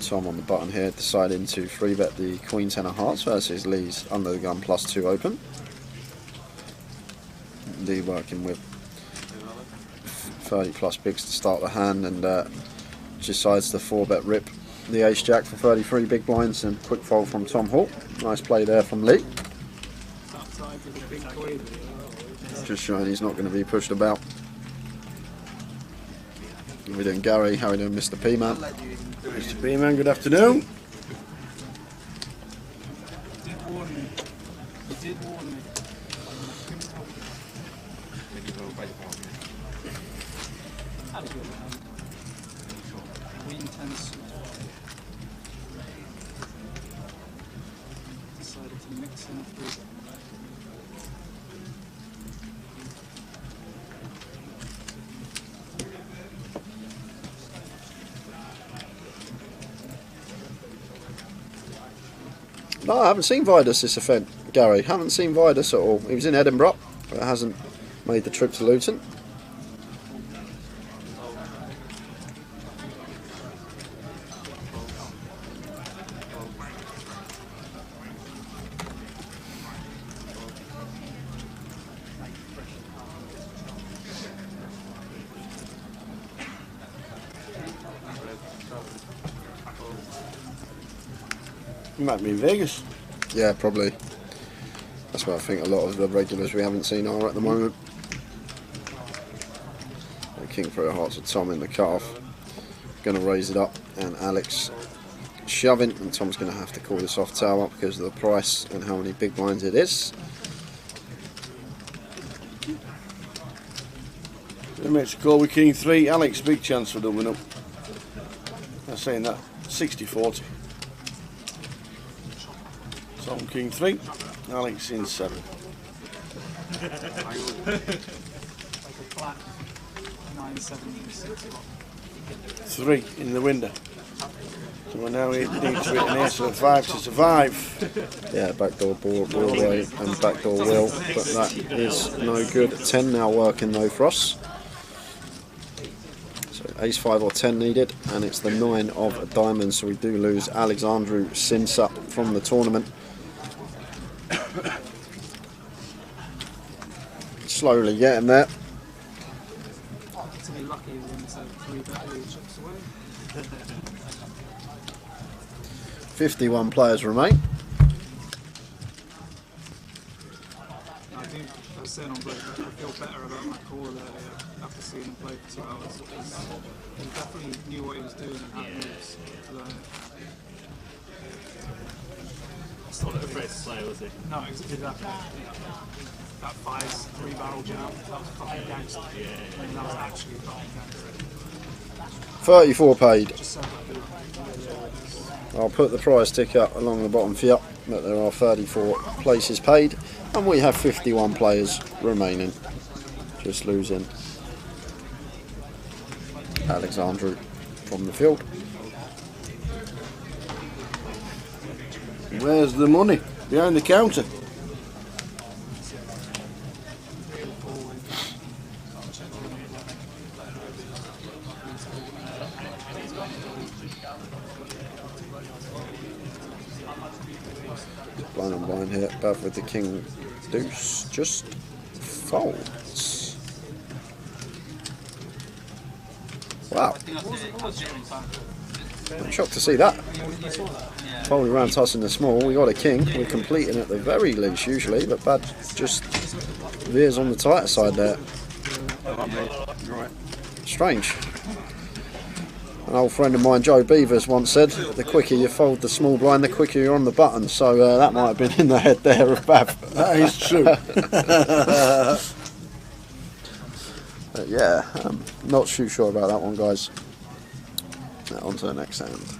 Tom on the button here, deciding to 3-bet the Queen 10 of Hearts versus Lee's under the gun +2 open. Lee working with 30 plus bigs to start the hand, and decides to 4-bet rip the ace jack for 33 big blinds, and quick fold from Tom Hall. Nice play there from Lee. Just showing he's not going to be pushed about. How are we doing, Gary? How are we doing, Mr. P-Man? Mr. P-Man, good afternoon. Decided to mix in through. No, I haven't seen Vidus this event, Gary. Haven't seen Vidus at all. He was in Edinburgh, but hasn't made the trip to Luton. You might be in Vegas. Yeah, probably. That's where I think a lot of the regulars we haven't seen are at the moment. King 3 of Hearts with Tom in the cutoff. Going to raise it up, and Alex shoving, and Tom's going to have to call this off tower because of the price and how many big blinds it is. He makes a call with King 3. Alex, big chance for doubling up. I'm saying that 60-40. Tom King 3, Alex in 7. Like a flat 9, 7, 6. 3 in the window. So we're now need to hit an ace and a 5 to survive. Yeah, backdoor Broadway and backdoor Will, but that is no good. 10 now working though for us. So ace 5 or 10 needed, and it's the 9 of diamonds, so we do lose Alexandru Sinsa from the tournament. Slowly getting there. To be lucky, we win so 3-bet chips away. 51 players remain. I think I was saying on break, I feel better about my call earlier after seeing him play for 2 hours. He definitely knew what he was doing and had moves to learn it. He's not afraid to play, was he? No, exactly. That Fire's 3-barrel jam, that was fucking gangster. Yeah. And that was actually fucking gangster. 34 paid. Just so I'll put the prize ticker along the bottom for you, but there are 34 places paid, and we have 51 players remaining. Just losing Alexandru from the field. Where's the money? Behind the counter. Blind on blind here, above with the king deuce, just folds. Wow. I'm shocked to see that. Folding around tossing the small, we got a king, we're completing at the very least usually, but Bad just veers on the tighter side there. Strange. An old friend of mine, Joe Beavers, once said, the quicker you fold the small blind, the quicker you're on the button. So that might have been in the head there of Bav. That is true. But yeah, not too sure about that one, guys. Now on to the next hand.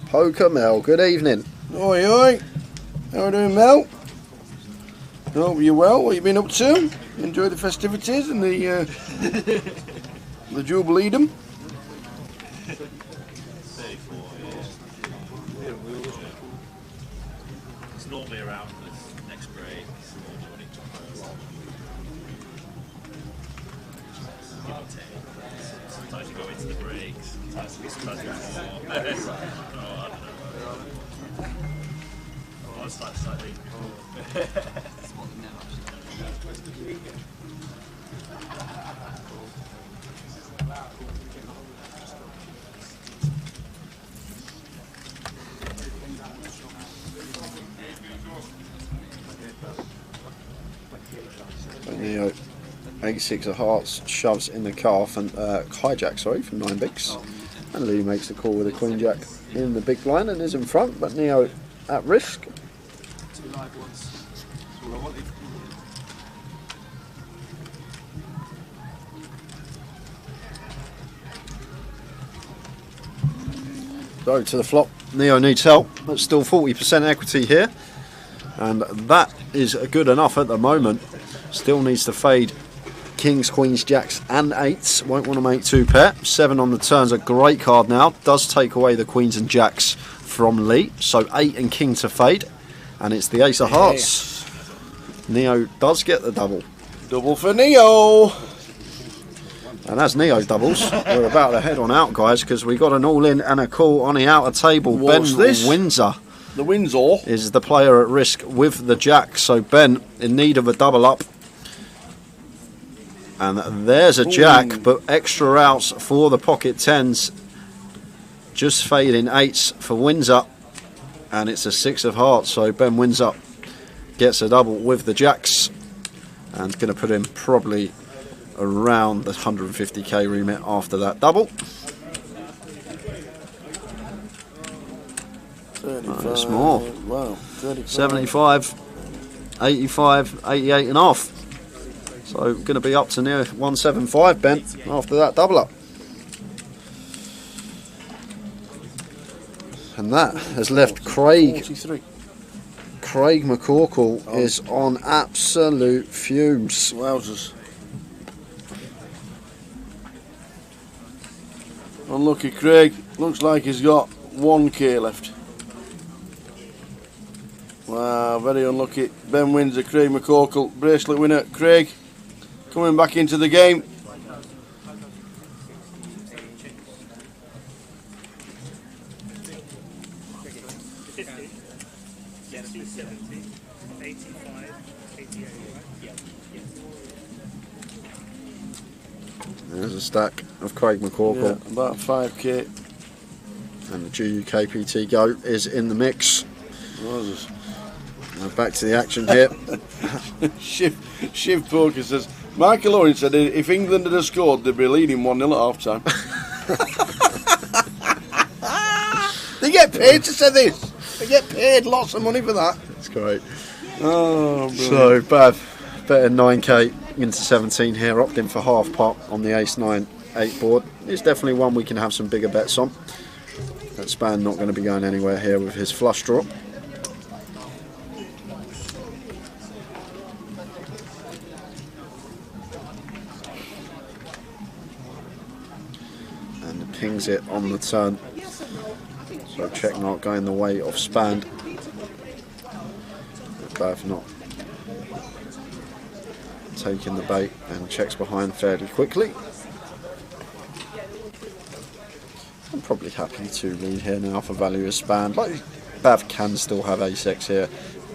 Poker Mel, good evening. Oi, oi. How are you doing, Mel? Hope you're well. What have you been up to? Enjoy the festivities and the Jubileedom? 34, yeah. It's normally around this next break. Give or take. Sometimes you go into the breaks, sometimes you more. I don't know. Oh, it's like slightly. Neo, 86 of hearts, shoves in the calf and hijack, sorry, from 9 bigs. And Lee makes the call with a queen jack in the big blind and is in front, but Neo at risk. 2 live ones. So to the flop, Neo needs help, but still 40% equity here. And that is good enough at the moment. Still needs to fade kings, queens, jacks and 8s. Won't want to make 2 pair. 7 on the turn's a great card now. Does take away the queens and jacks from Lee. So 8 and king to fade. And it's the ace of hearts. Neo does get the double. Double for Neo. And as Neo doubles, we're about to head on out, guys, because we got an all-in and a call on the outer table. What's Ben this? Windsor. The Windsor is the player at risk with the jack. So Ben in need of a double up. And there's a jack, but extra outs for the pocket 10s. Just fading 8s for Windsor. And it's a 6 of hearts. So Ben Windsor gets a double with the jacks. And it's going to put him probably around the 150k remit after that double. 35, it's more. Wow, 35. 75, 85, 88 and off. So going to be up to near 175, Ben, after that double up. And that has left Craig. 43. Craig McCorkle is on absolute fumes. Wowzers. Unlucky Craig. Looks like he's got 1k left. Wow, very unlucky. Ben Windsor, Craig McCorkle, bracelet winner. Craig coming back into the game. There's a stack of Craig McCorkle. Yeah, about 5k. And the GUKPT goat is in the mix. Now back to the action here. Shiv Poker says, Michael Owen said if England had scored, they'd be leading 1-0 at half time. They get paid to say this. They get paid lots of money for that. That's great. Oh, so Bav betting 9k into 17 here, opting for half pot on the ace 9 8 board. It's definitely one we can have some bigger bets on. That Span not going to be going anywhere here with his flush draw. And pings it on the turn. So check not going the way of Span. Bav not taking the bait and checks behind fairly quickly. I'm probably happy to lead here now for value of Span. Like Bav can still have ace-x here.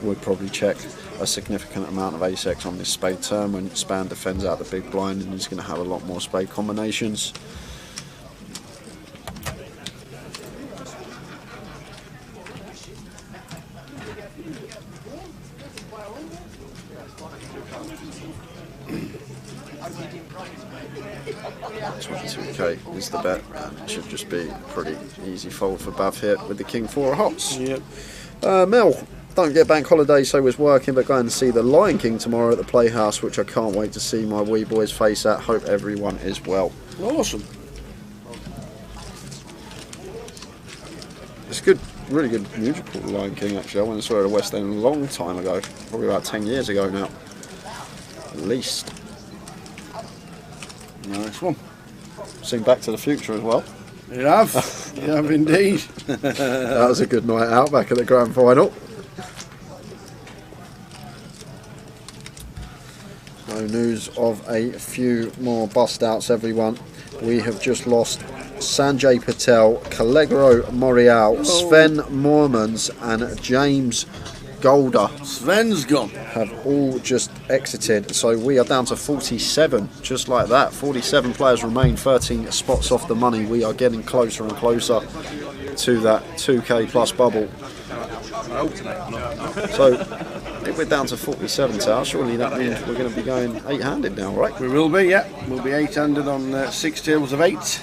Would probably check a significant amount of ace-x on this spade turn when Span defends out the big blind and he's going to have a lot more spade combinations. $22k is the bet, and it should just be a pretty easy fold for Bav here with the king 4 of hearts. Yep. Mel, don't get bank holiday, so was working, but going to see the Lion King tomorrow at the Playhouse, which I can't wait to see my wee boys face at. Hope everyone is well. Awesome. It's good, really good musical, Lion King. Actually, I went and saw it at West End a long time ago, probably about 10 years ago now, at least. Nice one. Seen Back to the Future as well. You have. You have indeed. That was a good night out back at the grand final. No news of a few more bust outs, everyone. We have just lost Sanjay Patel, Callegro Morial, Sven Moormans and James Golder. Sven's gone. Have all just exited, so we are down to 47, just like that. 47 players remain, 13 spots off the money. We are getting closer and closer to that 2k plus bubble. So if we're down to 47 tails, surely that means we're going to be going 8-handed now, right? We will be, yeah. We'll be 8-handed on 6 tables of 8.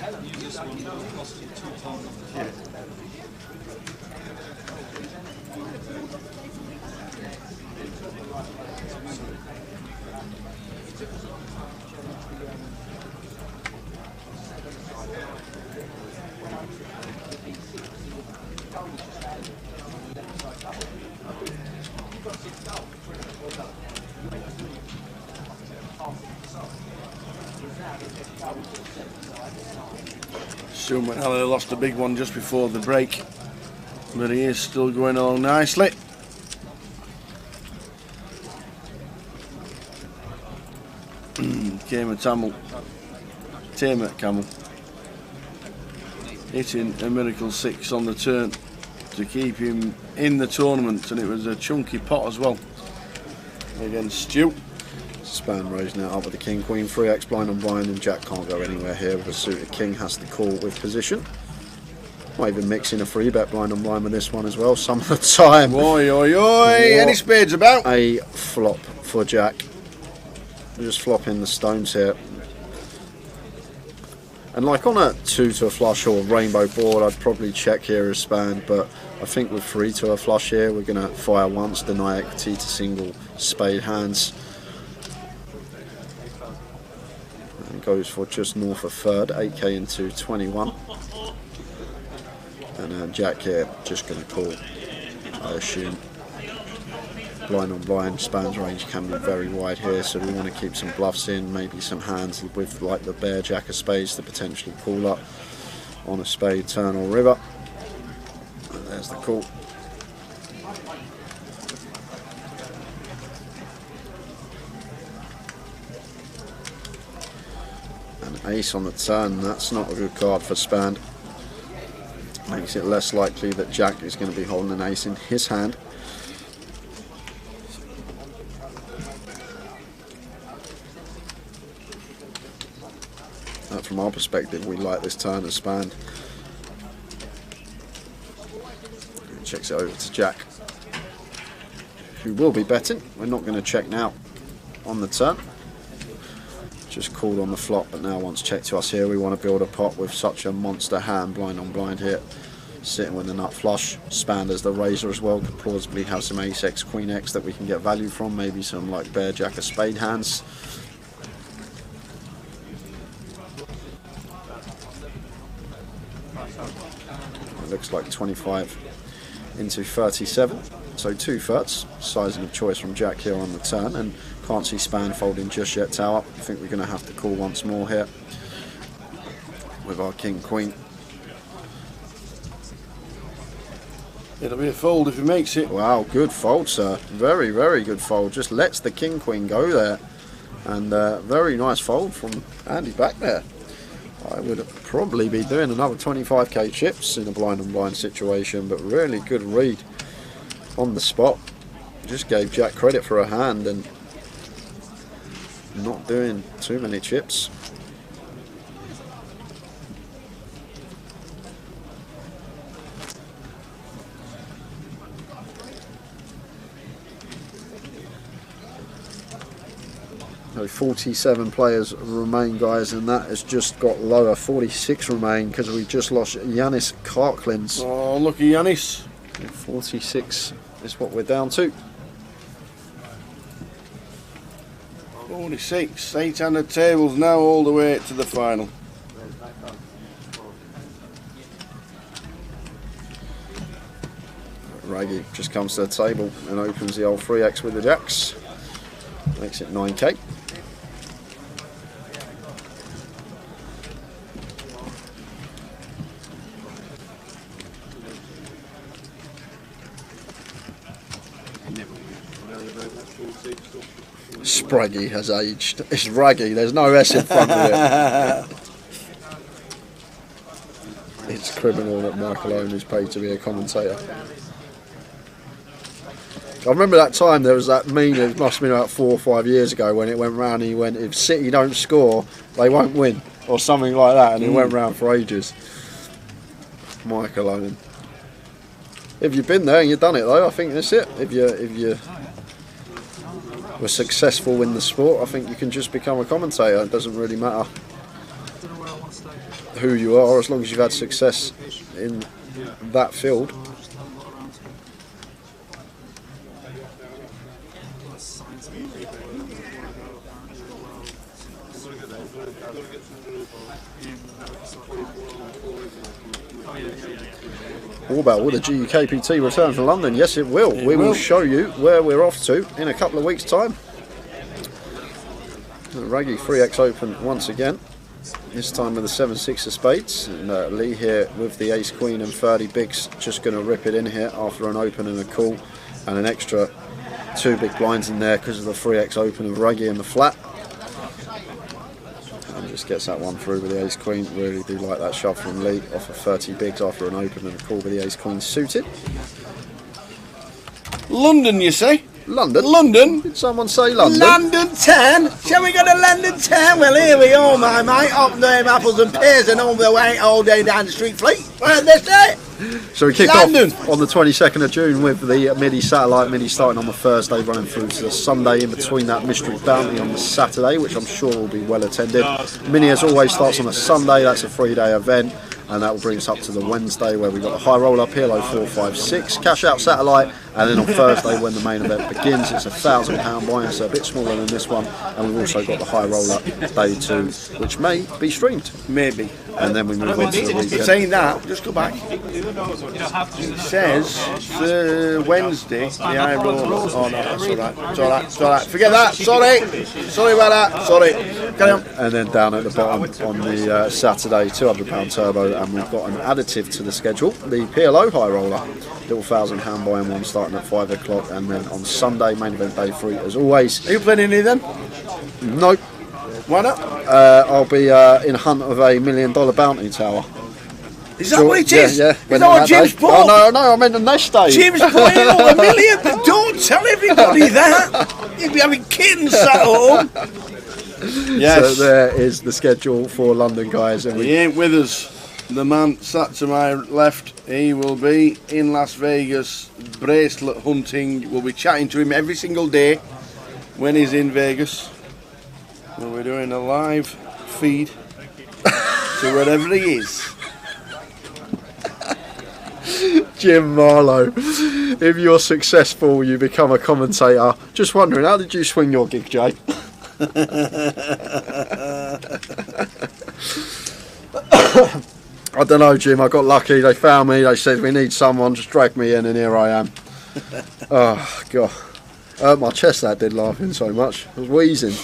Assuming Heller lost a big one just before the break, but he is still going along nicely. Tamer Camel hitting a miracle 6 on the turn to keep him in the tournament, and it was a chunky pot as well against Stu. Span raising it up with the king, queen, 3x blind and blind, and Jack can't go anywhere here with a suited king, has to call with position. Might even mix in a 3-bet blind and blind with this one as well some of the time. Oi, oi, oi, any spades about? A flop for Jack. We're just flopping the stones here. And like on a 2 to a flush or rainbow board, I'd probably check here as Span, but I think with 3 to a flush here, we're going to fire once, deny equity to single spade hands. And goes for just north of third, 8k into 21. And Jack here, just going to call, I assume. Blind on blind, Span's range can be very wide here, so we want to keep some bluffs in, maybe some hands with like the bear jack of spades to potentially call up on a spade turn or river. And there's the call. An ace on the turn, that's not a good card for Span. Makes it less likely that Jack is going to be holding an ace in his hand. from our perspective, we like this turn as spanned. Checks it over to Jack, who will be betting. We're not going to check now on the turn. Just called on the flop, but now wants check to us here. We want to build a pot with such a monster hand, blind on blind here. Sitting with the nut flush. Spanned as the razor as well. Could plausibly have some ace x, queen x that we can get value from. Maybe some like bear, jack, or spade hands. It looks like 25 into 37. So 2 thirds. Sizing of choice from Jack here on the turn. And can't see span folding just yet, tower. I think we're going to have to call once more here with our king, queen. It'll be a fold if he makes it. Wow, good fold, sir. Very, very good fold. Just lets the king, queen go there. And very nice fold from Andy back there. I would probably be doing another 25k chips in a blind on blind situation, but really good read on the spot. Just gave Jack credit for a hand and not doing too many chips. So 47 players remain, guys, and that has just got lower. 46 remain because we just lost Yanis Karklins. Oh, lucky Yanis. 46 is what we're down to. 46, 800 tables now all the way to the final. Raggy just comes to the table and opens the old 3x with the jacks. Makes it 9k. Spraggy has aged. It's raggy, there's no S in front of it. It's criminal that Michael Owen is paid to be a commentator. I remember that time there was that meme, it must have been about 4 or 5 years ago, when it went round and he went, if City don't score, they won't win, or something like that, and it went round for ages. Michael Owen. If you've been there and you've done it though, I think that's it. If you were successful in the sport, I think you can just become a commentator. It doesn't really matter who you are, as long as you've had success in that field. Will the GUKPT return to London? Yes, it will. We will show you where we're off to in a couple of weeks' time. The Raggy 3x open once again, this time with the 7-6 of spades. And Lee here with the ace queen and 30 bigs, just going to rip it in here after an open and a call, and an extra 2 big blinds in there because of the 3x open of Raggy in the flat. Just gets that one through with the ace queen. Really do like that shove from Lee off of 30 bigs after an open and a call with the ace queen suited. London, you say? London? London? Did someone say London? London 10? Shall we go to London 10? Well, here we are, my mate. Up there, apples and pears and all the way all day down the street fleet. Where's this day? So we kick off on the 22nd of June with the Midi Satellite. Midi starting on the Thursday, running through to the Sunday. In between that, Mystery Bounty on the Saturday, which I'm sure will be well attended. Mini, as always, starts on a Sunday. That's a 3-day event. And that will bring us up to the Wednesday, where we've got the high roller, PLO 456, cash out satellite, and then on Thursday, when the main event begins, it's £1,000 buy-in, so a bit smaller than this one. And we've also got the high roller day 2, which may be streamed. Maybe. And then we move on to the weekend. Saying that, just go back. It says Wednesday, the high roller. Oh no, that's alright. It's alright. It's alright. Forget that. Sorry about that. Sorry. Carry on. And then down at the bottom on the Saturday, £200 turbo, and we've got an additive to the schedule, the PLO high roller, little £1,000 buy-in one starting at 5 o'clock, and then on Sunday, main event day 3 as always. Are you playing any then? Nope. Why not? I'll be in hunt of a $1 million bounty tower. Is that what it is? Yeah. Is that what Jim's bought? Oh, no, I meant the next day. Jim's bought $1 million. Don't tell everybody that. You'd be having kittens at home. Yes. So there is the schedule for London, guys. And he ain't with us. The man sat to my left, he will be in Las Vegas bracelet hunting. We'll be chatting to him every single day when he's in Vegas. We're doing a live feed to wherever he is. Jim Marlowe, if you're successful, you become a commentator. Just wondering, how did you swing your gig, Jay? I don't know, Jim. I got lucky. They found me. They said, we need someone. Just drag me in, and here I am. Oh, God. Hurt my chest, that did, laughing so much. I was wheezing.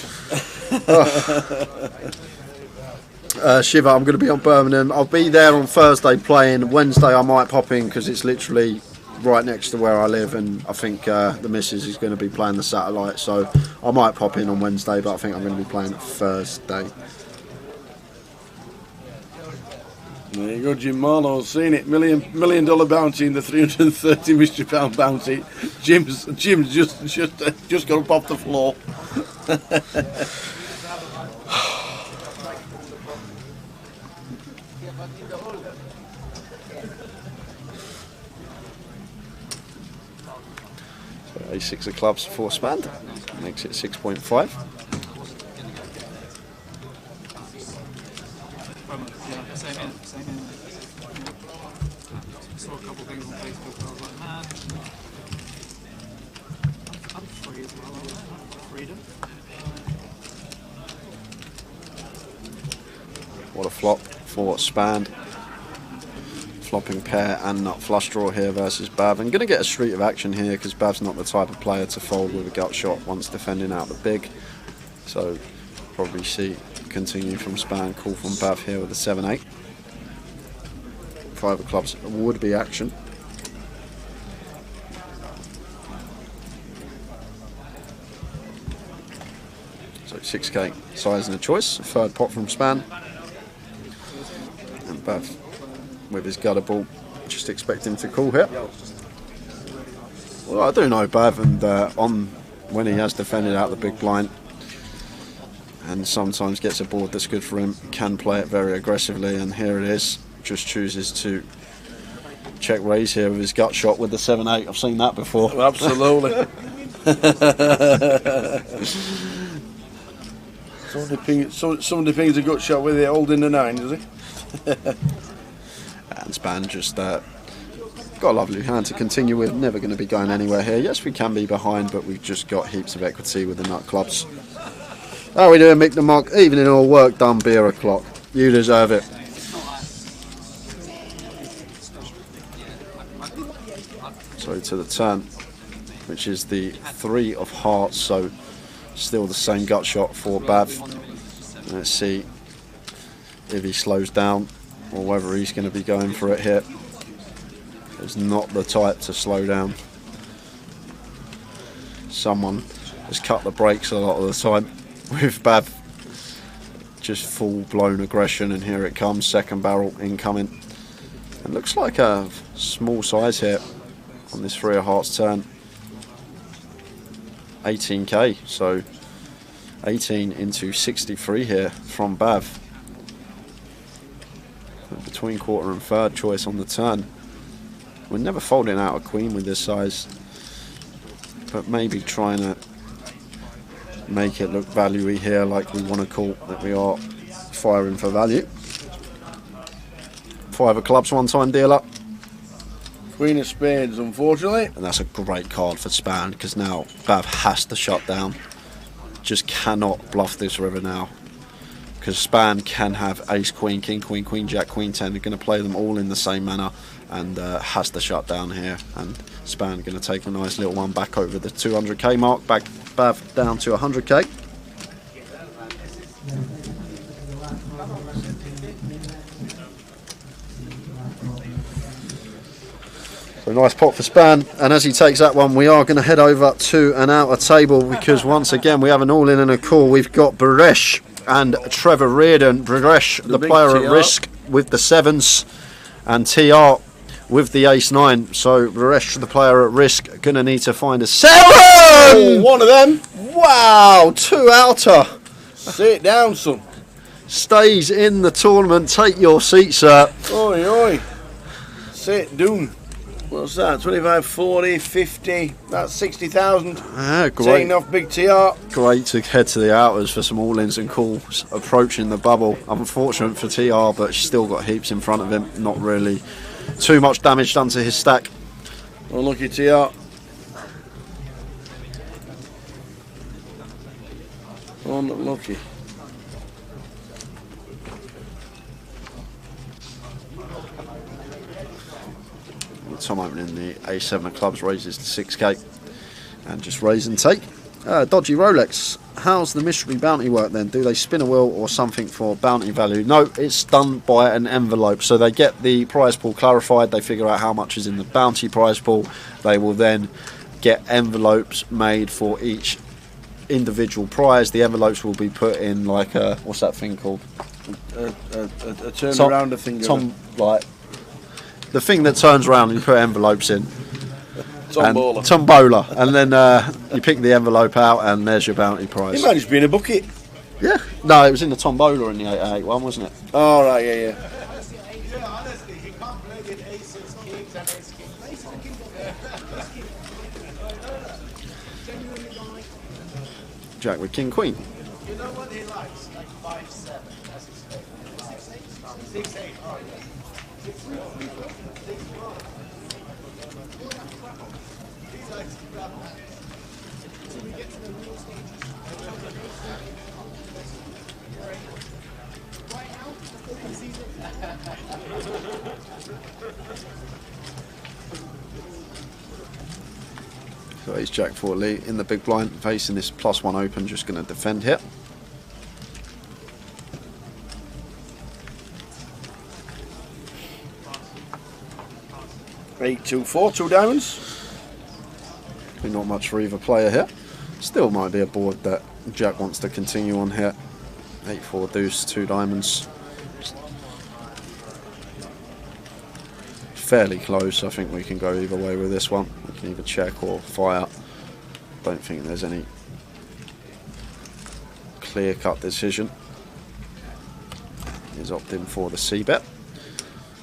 Shiva, I'm going to be on Birmingham. I'll be there on Thursday playing. Wednesday, I might pop in because it's literally right next to where I live, and I think the missus is going to be playing the satellite, so I might pop in on Wednesday, but I think I'm going to be playing Thursday. There you go, Jim Marlowe's seen it. $1 million bounty in the £330 mystery pound bounty. Jim's just got up off the floor. So A6 of clubs for Spand, makes it 6.5. Same in. I saw a couple of things on Facebook and I was like, man, I'm free as well, aren't I? Freedom. What a flop for Spand. Flopping pair and nut flush draw here versus Bav. I'm going to get a street of action here because Bav's not the type of player to fold with a gut shot once defending out the big. So probably see continue from Spand, call from Bav here with a 7-8. 5 of clubs would be action. So 6k size and a choice. Third pot from Span. And Bav with his gutter ball, just expect him to call here. Well, I do know Bav, and on when he has defended out the big blind and sometimes gets a board that's good for him, can play it very aggressively, and here it is. Just chooses to check raise here with his gut shot with the 7-8. I've seen that before. Absolutely. Somebody pings a gut shot with it holding the 9, does he? And Span just got a lovely hand to continue with. Never going to be going anywhere here. Yes, we can be behind, but we've just got heaps of equity with the nut clubs. How are we doing, Mick the Mock? Evening all, work done, beer o'clock. You deserve it. So to the turn, which is the 3 of hearts, so still the same gut shot for Bav. Let's see if he slows down or whether he's going to be going for it here. He's not the type to slow down. Someone has cut the brakes a lot of the time with Bav. Just full blown aggression, and here it comes, second barrel incoming. It looks like a small size here on this 3 of hearts turn. 18k, so 18 into 63 here from Bav. Between quarter and third choice on the turn. We're never folding out a queen with this size, but maybe trying to make it look value-y here, like we want to call that we are firing for value. 5 of clubs, one-time dealer. Queen of spades, unfortunately. And that's a great card for Span, because now Bav has to shut down. Just cannot bluff this river now, because Span can have ace, queen, king, queen, queen, jack, queen 10. They're going to play them all in the same manner, and has to shut down here. And Span going to take a nice little one back over the 200k mark. Back Bav down to 100k. So nice pot for Span, and as he takes that one, we are going to head over to an outer table, because once again we have an all-in and a call. We've got Baresh and Trevor Reardon. Baresh, the player at risk with the 7s, and TR with the ace-9. So Baresh, the player at risk, going to need to find a 7! Oh, one of them. Wow, 2 outer. Sit down, son. Stays in the tournament. Take your seat, sir. Oi, oi. Sit down. What's that? 25, 40, 50. That's 60,000. Great. Taking off big TR. Great to head to the outers for some all-ins and calls approaching the bubble. Unfortunate for TR, but she's still got heaps in front of him. Not really too much damage done to his stack. Unlucky TR. Unlucky. Tom opening the A7 of clubs, raises to 6k and just raise and take. Dodgy Rolex. How's the mystery bounty work then? Do they spin a wheel or something for bounty value? No, it's done by an envelope. So they get the prize pool clarified, they figure out how much is in the bounty prize pool. They will then get envelopes made for each individual prize. The envelopes will be put in like a, what's that thing called? A turn-around thing. Like the thing that turns around and you put envelopes in. Tombola. Tombola. And then you pick the envelope out and there's your bounty prize. It might just be in a bucket. Yeah. No, it was in the tombola in the 888 one, wasn't it? Oh, right, yeah. Jack with King Queen. You know what he likes? Like 5-7. That's his favorite. 6-8. Oh, yeah. So he's Jack 4 Lee in the big blind, facing this +1 open, just going to defend here. Eight, 2, 4, 2 diamonds. Not much for either player here. Still might be a board that Jack wants to continue on here. 8-4 deuce, 2 diamonds. Fairly close. I think we can go either way with this one. We can either check or fire. Don't think there's any clear-cut decision. He's opting for the C-bet.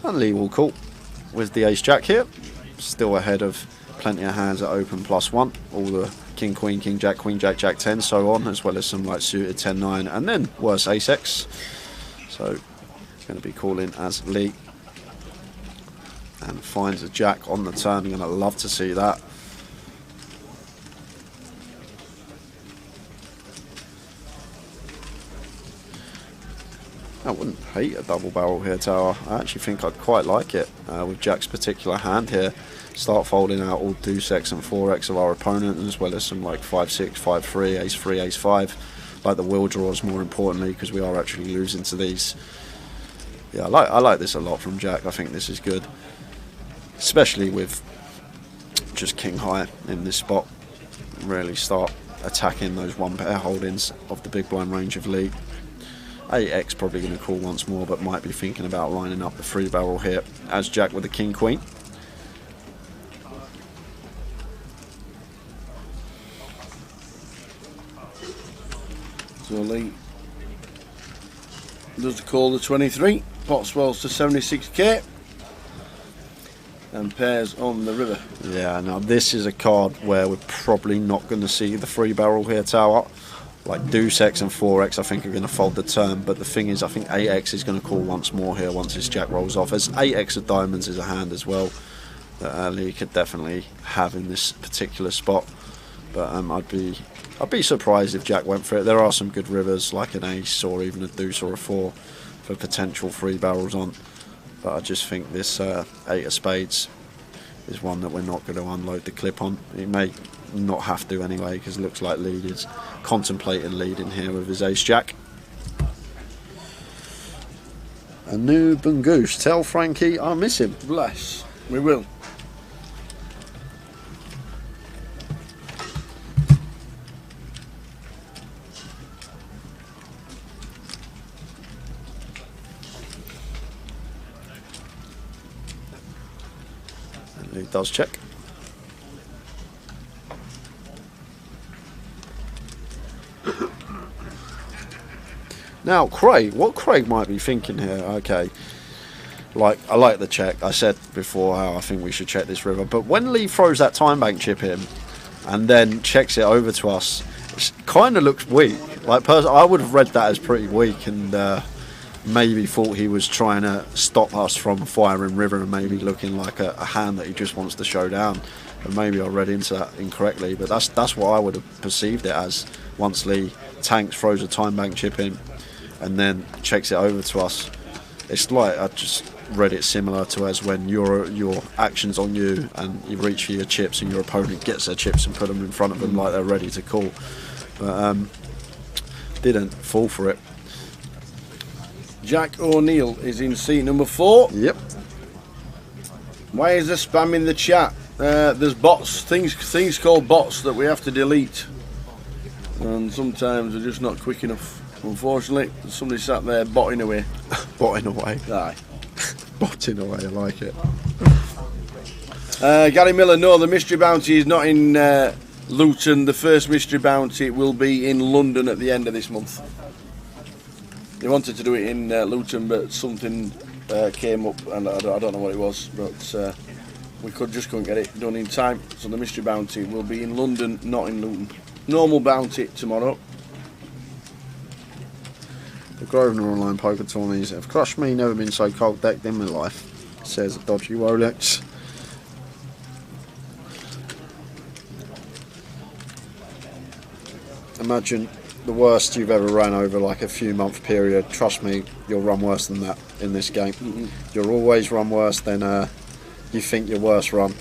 And Lee will call with the ace-jack here. Still ahead of plenty of hands at open +1. All the king, queen, king, jack, queen, jack, jack 10, so on, as well as some like suited 10-9, and then worse ace-x. So going to be calling as Lee. And finds a jack on the turn. I'm going to love to see that. I wouldn't hate a double barrel here, Tower. I actually think I'd quite like it with Jack's particular hand here. Start folding out all deuce X and 4X of our opponent, as well as some like 5-6, 5-3, ace-3, ace-5. Like the wheel draws more importantly, because we are actually losing to these. Yeah, I like this a lot from Jack. I think this is good. Especially with just king high in this spot. Really start attacking those one pair holdings of the big blind range of Lee. 8x probably going to call once more, but might be thinking about lining up the 3 barrel here as Jack with the king queen. So Lee does call the 23. Pot swells to 76k. And pairs on the river. Yeah, now this is a card where we're probably not going to see the 3 barrel here, Tower. Like deuce X and 4X I think are going to fold the turn, but the thing is I think 8X is going to call once more here once his jack rolls off, as 8X of diamonds is a hand as well that Lee could definitely have in this particular spot. But I'd be surprised if Jack went for it. There are some good rivers like an ace or even a deuce or a 4 for potential 3 barrels on. But I just think this 8 of spades is one that we're not going to unload the clip on. He may not have to anyway, because it looks like Lead is contemplating leading here with his ace-jack. A new Bungoose. Tell Frankie I miss him. Bless. We will. He does check. Now, Craig, what Craig might be thinking here, okay, like, I like the check. I said before how I think we should check this river, but when Lee throws that time bank chip in and then checks it over to us, it kind of looks weak. Like, I would have read that as pretty weak, and maybe thought he was trying to stop us from firing river and maybe looking like a hand that he just wants to show down. And maybe I read into that incorrectly, but that's what I would have perceived it as. Once Lee tanks, throws a time bank chip in, and then checks it over to us, it's like I just read it similar to as when your action's on you and you reach for your chips and your opponent gets their chips and put them in front of them like they're ready to call. But didn't fall for it. Jack O'Neill is in seat number 4. Yep. Why is there spam in the chat? There's bots, things called bots that we have to delete, and sometimes they're just not quick enough. Unfortunately, somebody sat there botting away. Botting away. Aye. Botting away, I like it. Gary Miller, no, the mystery bounty is not in Luton. The first mystery bounty will be in London at the end of this month. They wanted to do it in Luton, but something came up, and I don't know what it was, but we just couldn't get it done in time. So the mystery bounty will be in London, not in Luton. Normal bounty tomorrow. The Grosvenor online poker tourneys have crushed me. Never been so cold decked in my life, says a dodgy Rolex. Imagine the worst you've ever ran over like a few month period. Trust me, you'll run worse than that in this game. You'll always run worse than you think your worst run.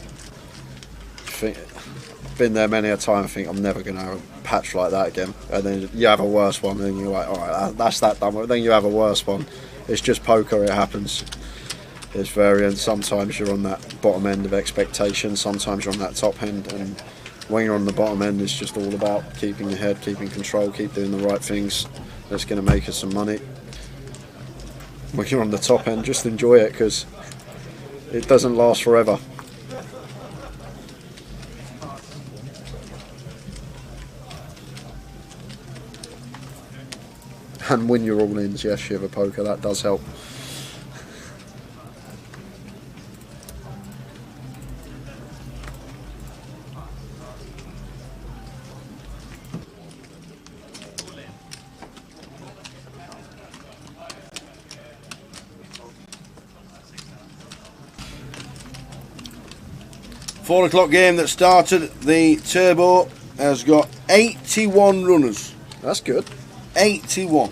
Been there many a time. I think I'm never going to have a patch like that again, and then you have a worse one, and you're like, all right, that's that done. But then you have a worse one. It's just poker. It happens. It's variant. Sometimes you're on that bottom end of expectation. Sometimes you're on that top end, and when you're on the bottom end, it's just all about keeping your head, keeping control, keep doing the right things. That's going to make us some money. When you're on the top end, just enjoy it, because it doesn't last forever. And win your all-ins, yes, Shiver Poker, that does help. Four o'clock game that started. The Turbo has got 81 runners. That's good. 81.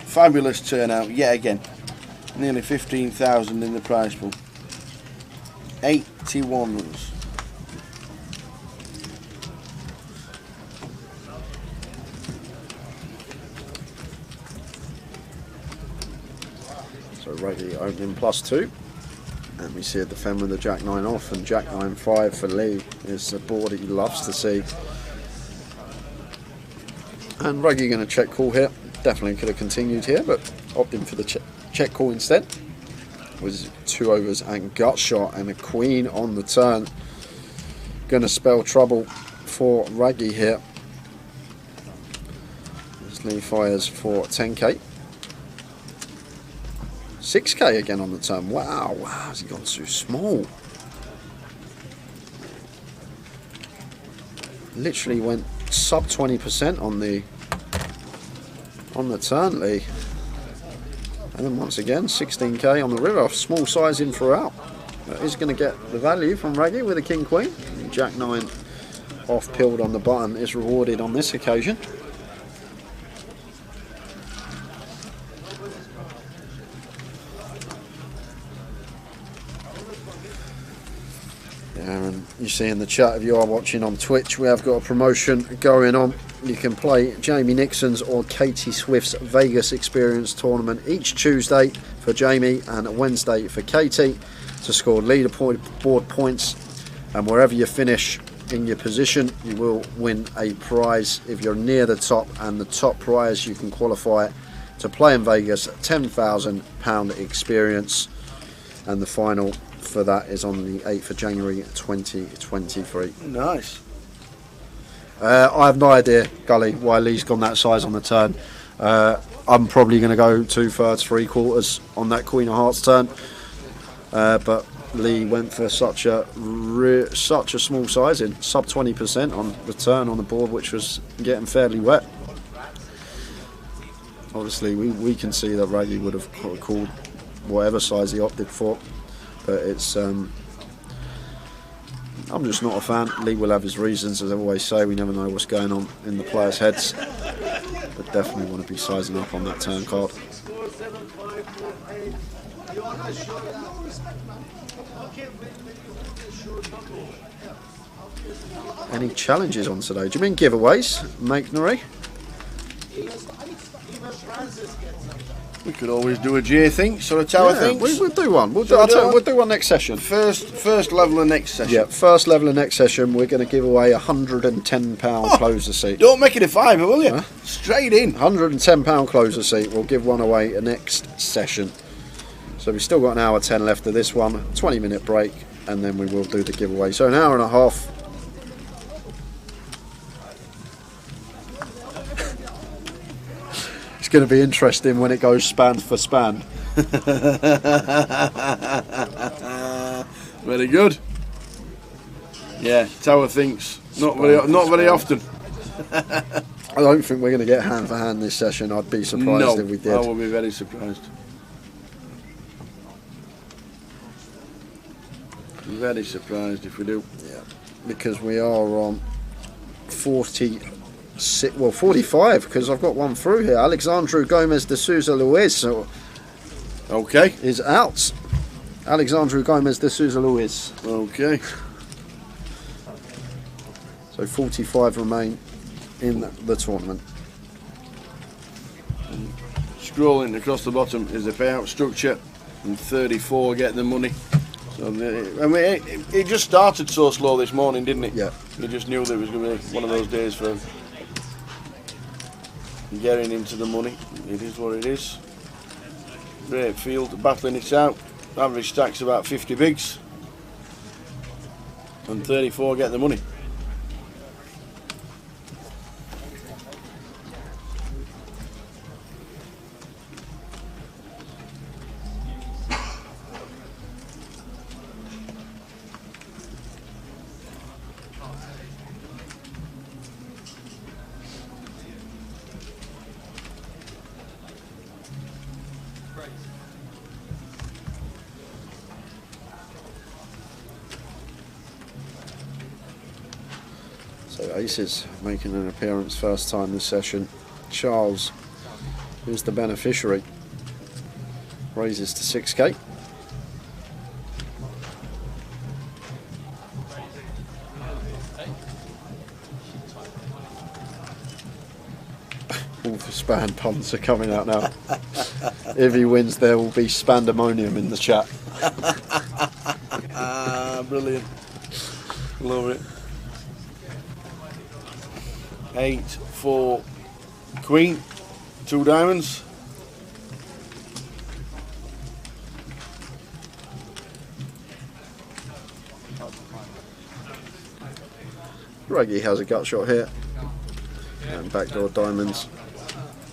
Fabulous turnout yet again. Nearly 15,000 in the prize pool. 81 runners. So Reggie opening +2. And we see a defend with the Jack 9 off, and Jack 9-5 for Lee is the board that he loves to see. And Reggie going to check call here. Definitely could have continued here, but opting for the check call instead. Was 2 overs and gut shot, and a queen on the turn. Going to spell trouble for Reggie here. As Lee fires for 10k. 6k again on the turn. Wow, has he gone too small? Literally went sub 20% on the turn, Lee. And then once again, 16k on the river. Small size in throughout. That is going to get the value from Reggie with a king queen. And Jack 9 off pilled on the button is rewarded on this occasion. And you see in the chat, if you are watching on Twitch, we have got a promotion going on. You can play Jamie Nixon's or Katie Swift's Vegas Experience Tournament each Tuesday for Jamie and Wednesday for Katie to score leaderboard points. And wherever you finish in your position, you will win a prize if you're near the top. And the top prize you can qualify to play in Vegas, £10,000 experience. And the final for that is on the 8th of January 2023. Nice. I have no idea, Gully, why Lee's gone that size on the turn. I'm probably going to go 2/3, 3/4 on that Queen of Hearts turn, but Lee went for such a small sizing, sub 20% on the turn on the board, which was getting fairly wet. Obviously, we can see that Raggy would have called whatever size he opted for, but it's I'm just not a fan. Lee will have his reasons, as I always say. We never know what's going on in the players' heads, but definitely want to be sizing up on that turn card. Any challenges on today? Do you mean giveaways, Makenery? We could always do a J thinks or a Tower thinks. We'll do one. We'll do one next session. First level of next session. Yeah, first level of next session. We're going to give away £110 closer seat. Don't make it a fiver, will you? Huh? Straight in. £110 closer seat. We'll give one away next session. So we've still got an hour 10 left of this one. 20-minute break, and then we will do the giveaway. So an hour and a half. It's going to be interesting when it goes span for span. Very good. Yeah, Tower thinks not very often. I don't think we're going to get hand for hand this session. I'd be surprised if we did. I will be very surprised. Very surprised if we do. Yeah, because we are on 45, because I've got one through here. Alexandru Gomez de Souza Luiz is out. Alexandru Gomez de Souza Luiz. Okay. So 45 remain in the tournament. Scrolling across the bottom is the payout structure, and 34 get the money. So it just started so slow this morning, didn't it? Yeah. You just knew that it was going to be one of those days for getting into the money. It is what it is. Great field, battling it out. Average stack's about 50 bigs, and 34 get the money. So Aces making an appearance first time this session. Charles, who's the beneficiary, raises to 6k. All the span puns are coming out now. If he wins, there will be spandemonium in the chat. Brilliant. Love it. 8, 4, Queen, 2 diamonds. Reggie has a gut shot here. And backdoor diamonds.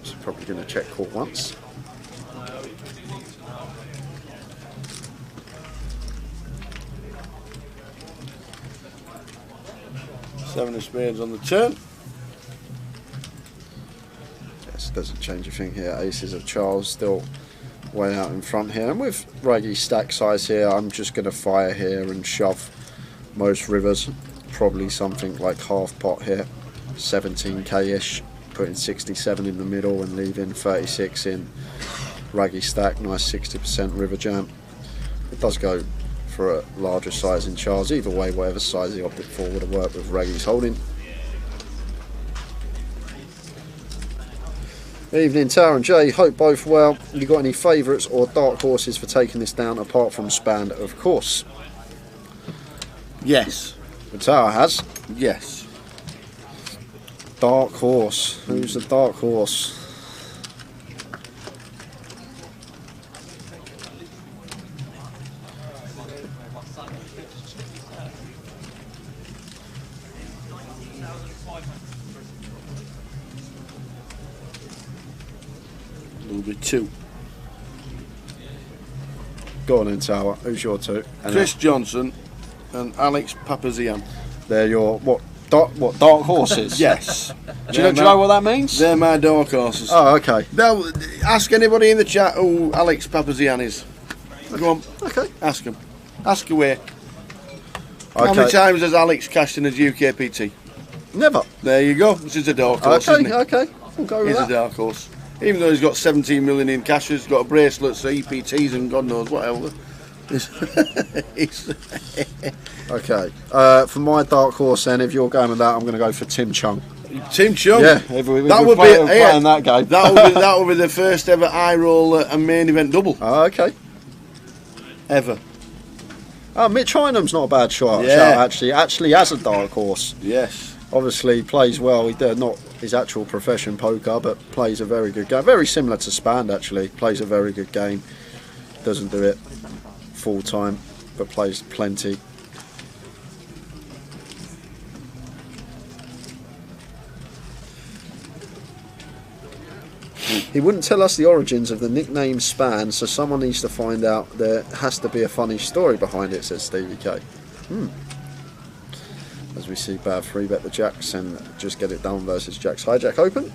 So probably going to check court once. Seven of spades on the turn. Yes, doesn't change a thing here. Aces of Charles still way out in front here. And with Reggie stack size here, I'm just going to fire here and shove most rivers. Probably something like half pot here. 17k-ish. Putting 67 in the middle and leaving 36 in Raggy stack. Nice 60% river jam. It does go for a larger size in Charles. Either way, whatever size he opted for would have worked with Raggy's holding. Evening, Tara and Jay. Hope both well. You got any favourites or dark horses for taking this down apart from Spand, of course? Yes. The Tara has. Yes. Dark horse. Who's the dark horse? be 2. Go on in, Tower. Who's your 2? Chris Johnson and Alex Papazian. They're your dark horses? Yes. Do you know what that means? They're my dark horses. Oh, okay. Ask anybody in the chat who Alex Papazian is. Go on. Okay. Ask him. Ask away. Okay. How many times has Alex cashed in a GUKPT? Never. There you go. This is a dark horse, isn't it? Okay. We'll go with He's that. a dark horse. Even though he's got 17 million in cash, he's got a bracelets, EPTs, and God knows what else. Okay. For my dark horse, then, if you're going with that, I'm going to go for Tim Chung. Tim Chung. Yeah. If we're playing that game. that would be the first ever eye roll and main event double. Okay. Ever. Mitch Hynem's not a bad shot. Yeah. Actually has a dark horse. Yes. Obviously plays well. He does not his actual profession poker, but plays a very good game. Very similar to Spand, actually. Plays a very good game. Doesn't do it full time, but plays plenty. He wouldn't tell us the origins of the nickname Span, so someone needs to find out. There has to be a funny story behind it, says Stevie K. As we see Bav 3-bet the Jacks and just get it done versus Jacks Hijack Open.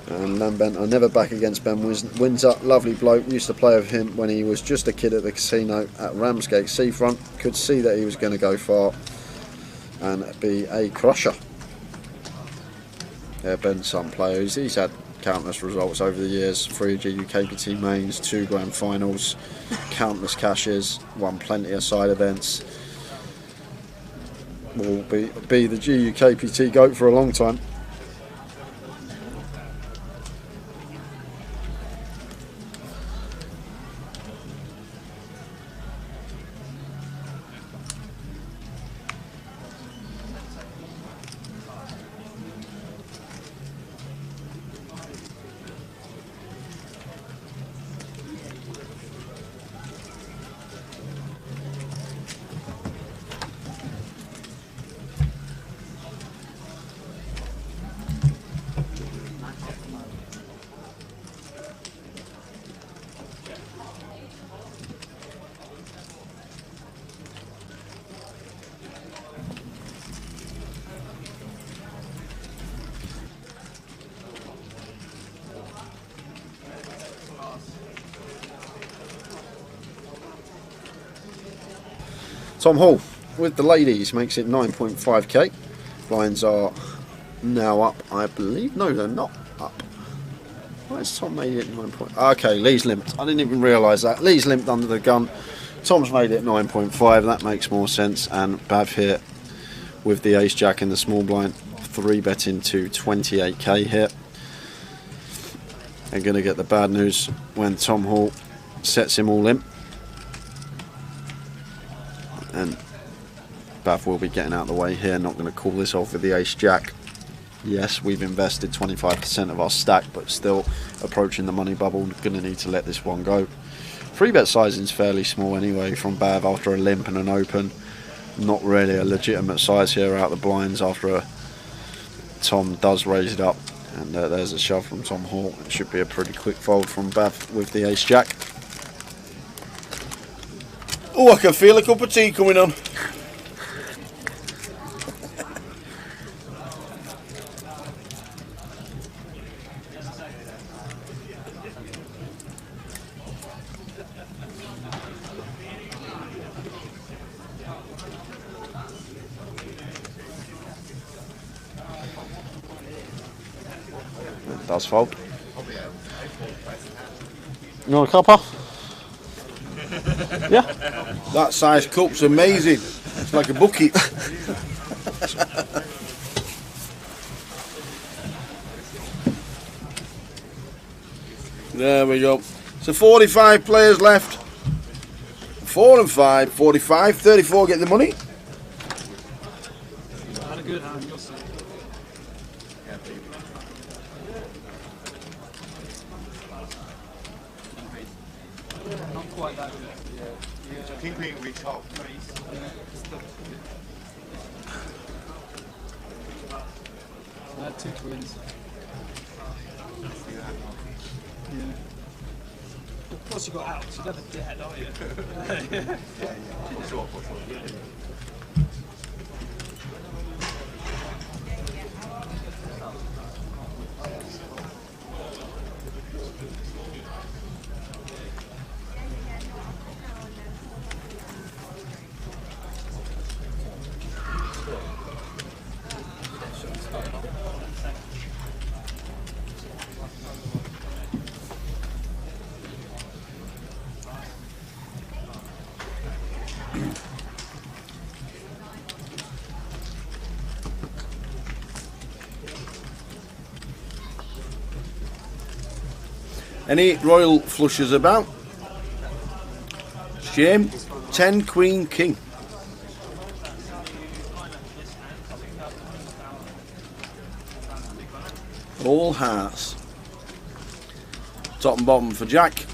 And Lambent are never back against Ben Windsor. Lovely bloke. Used to play with him when he was just a kid at the casino at Ramsgate Seafront. Could see that he was going to go far and be a crusher. Yeah, Ben's some players. He's had countless results over the years. 3 GUKPT mains, 2 grand finals, countless cashes, won plenty of side events. Will be the GUKPT GOAT for a long time. Tom Hall with the ladies makes it 9.5k. Blinds are now up, I believe. No, they're not up. Why has Tom made it 9. Okay, Lee's limped. I didn't even realise that. Lee's limped under the gun. Tom's made it 9.5. That makes more sense. And Bav here with the ace jack in the small blind. 3-betting to 28k here. They're going to get the bad news when Tom Hall sets him all limp. And Bav will be getting out of the way here. Not going to call this off with the ace jack. Yes, we've invested 25% of our stack, but still approaching the money bubble. Going to need to let this one go. 3-bet sizing is fairly small anyway from Bav after a limp and an open. Not really a legitimate size here out the blinds after Tom does raise it up. And there's a shove from Tom Hall. It should be a pretty quick fold from Bav with the ace jack. Oh, I can feel a cup of tea coming on. It does fold. You want a cuppa? Yeah. That size cup's amazing. It's like a bucket. There we go. So 45 players left. 4 and 5, 45, 34 get the money. Had a good hand, you'll see. Not quite that good. King Queen reach out. I had 2 queens. Yeah. Plus you got outs, you're never dead, are you? Any royal flushes about? Shame. 10 Queen King. All hearts. Top and bottom for Jack.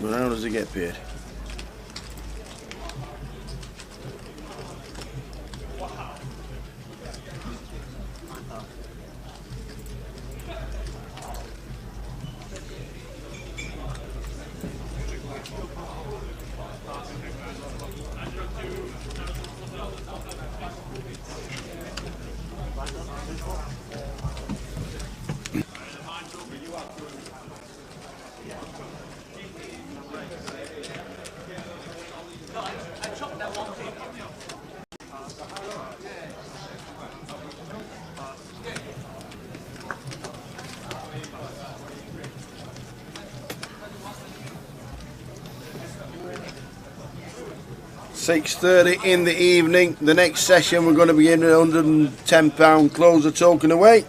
But how does he get paid? £6:30 in the evening. The next session we're going to be in at £110. Close the token away.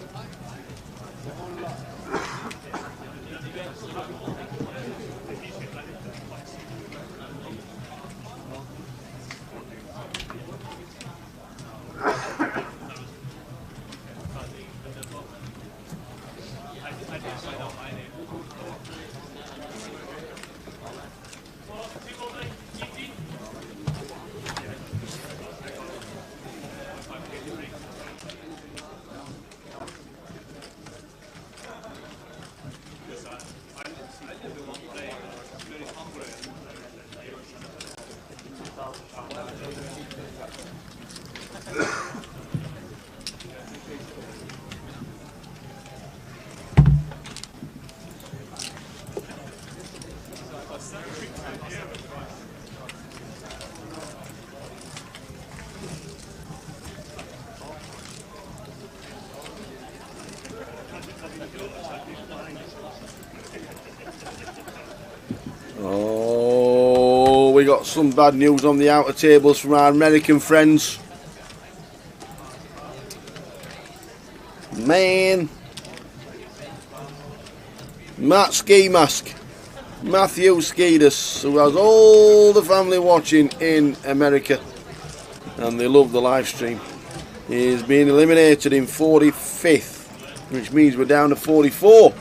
Oh, we got some bad news on the outer tables from our American friends. Man, Matt Ski Mask, Matthew Skeedus, who has all the family watching in America, and they love the live stream. He's been eliminated in 45th, which means we're down to 44.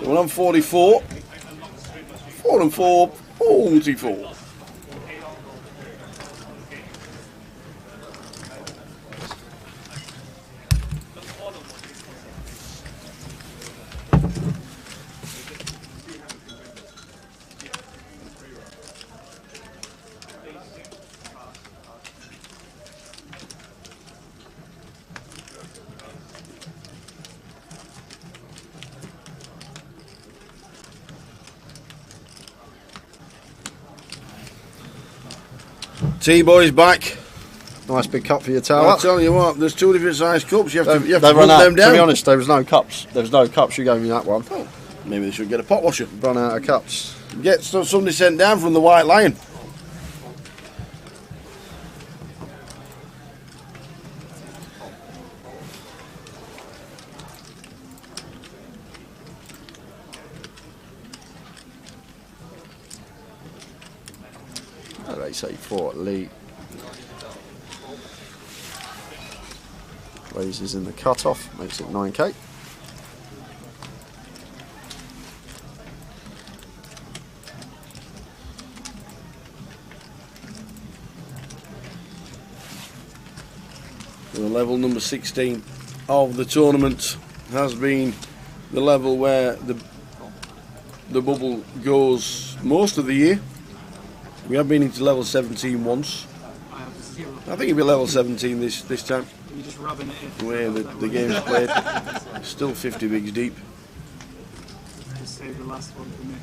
So we're on 44. 4 and 4, 44. T-Boy's back. Nice big cup for your tower. I'll tell you what, there's two different size cups. You have to put them down. To be honest, there was no cups. There was no cups. You gave me that one. Oh, maybe they should get a pot washer. Run out of cups. Get somebody sent down from the White Lion. So ace 8 for Lee. Raises in the cut-off, makes it 9k. The level number 16 of the tournament has been the level where the bubble goes most of the year. We have been into level 17 once. I think it'll be level 17 this time. Where the game's played. Still 50 bigs deep. Just save the last one for me.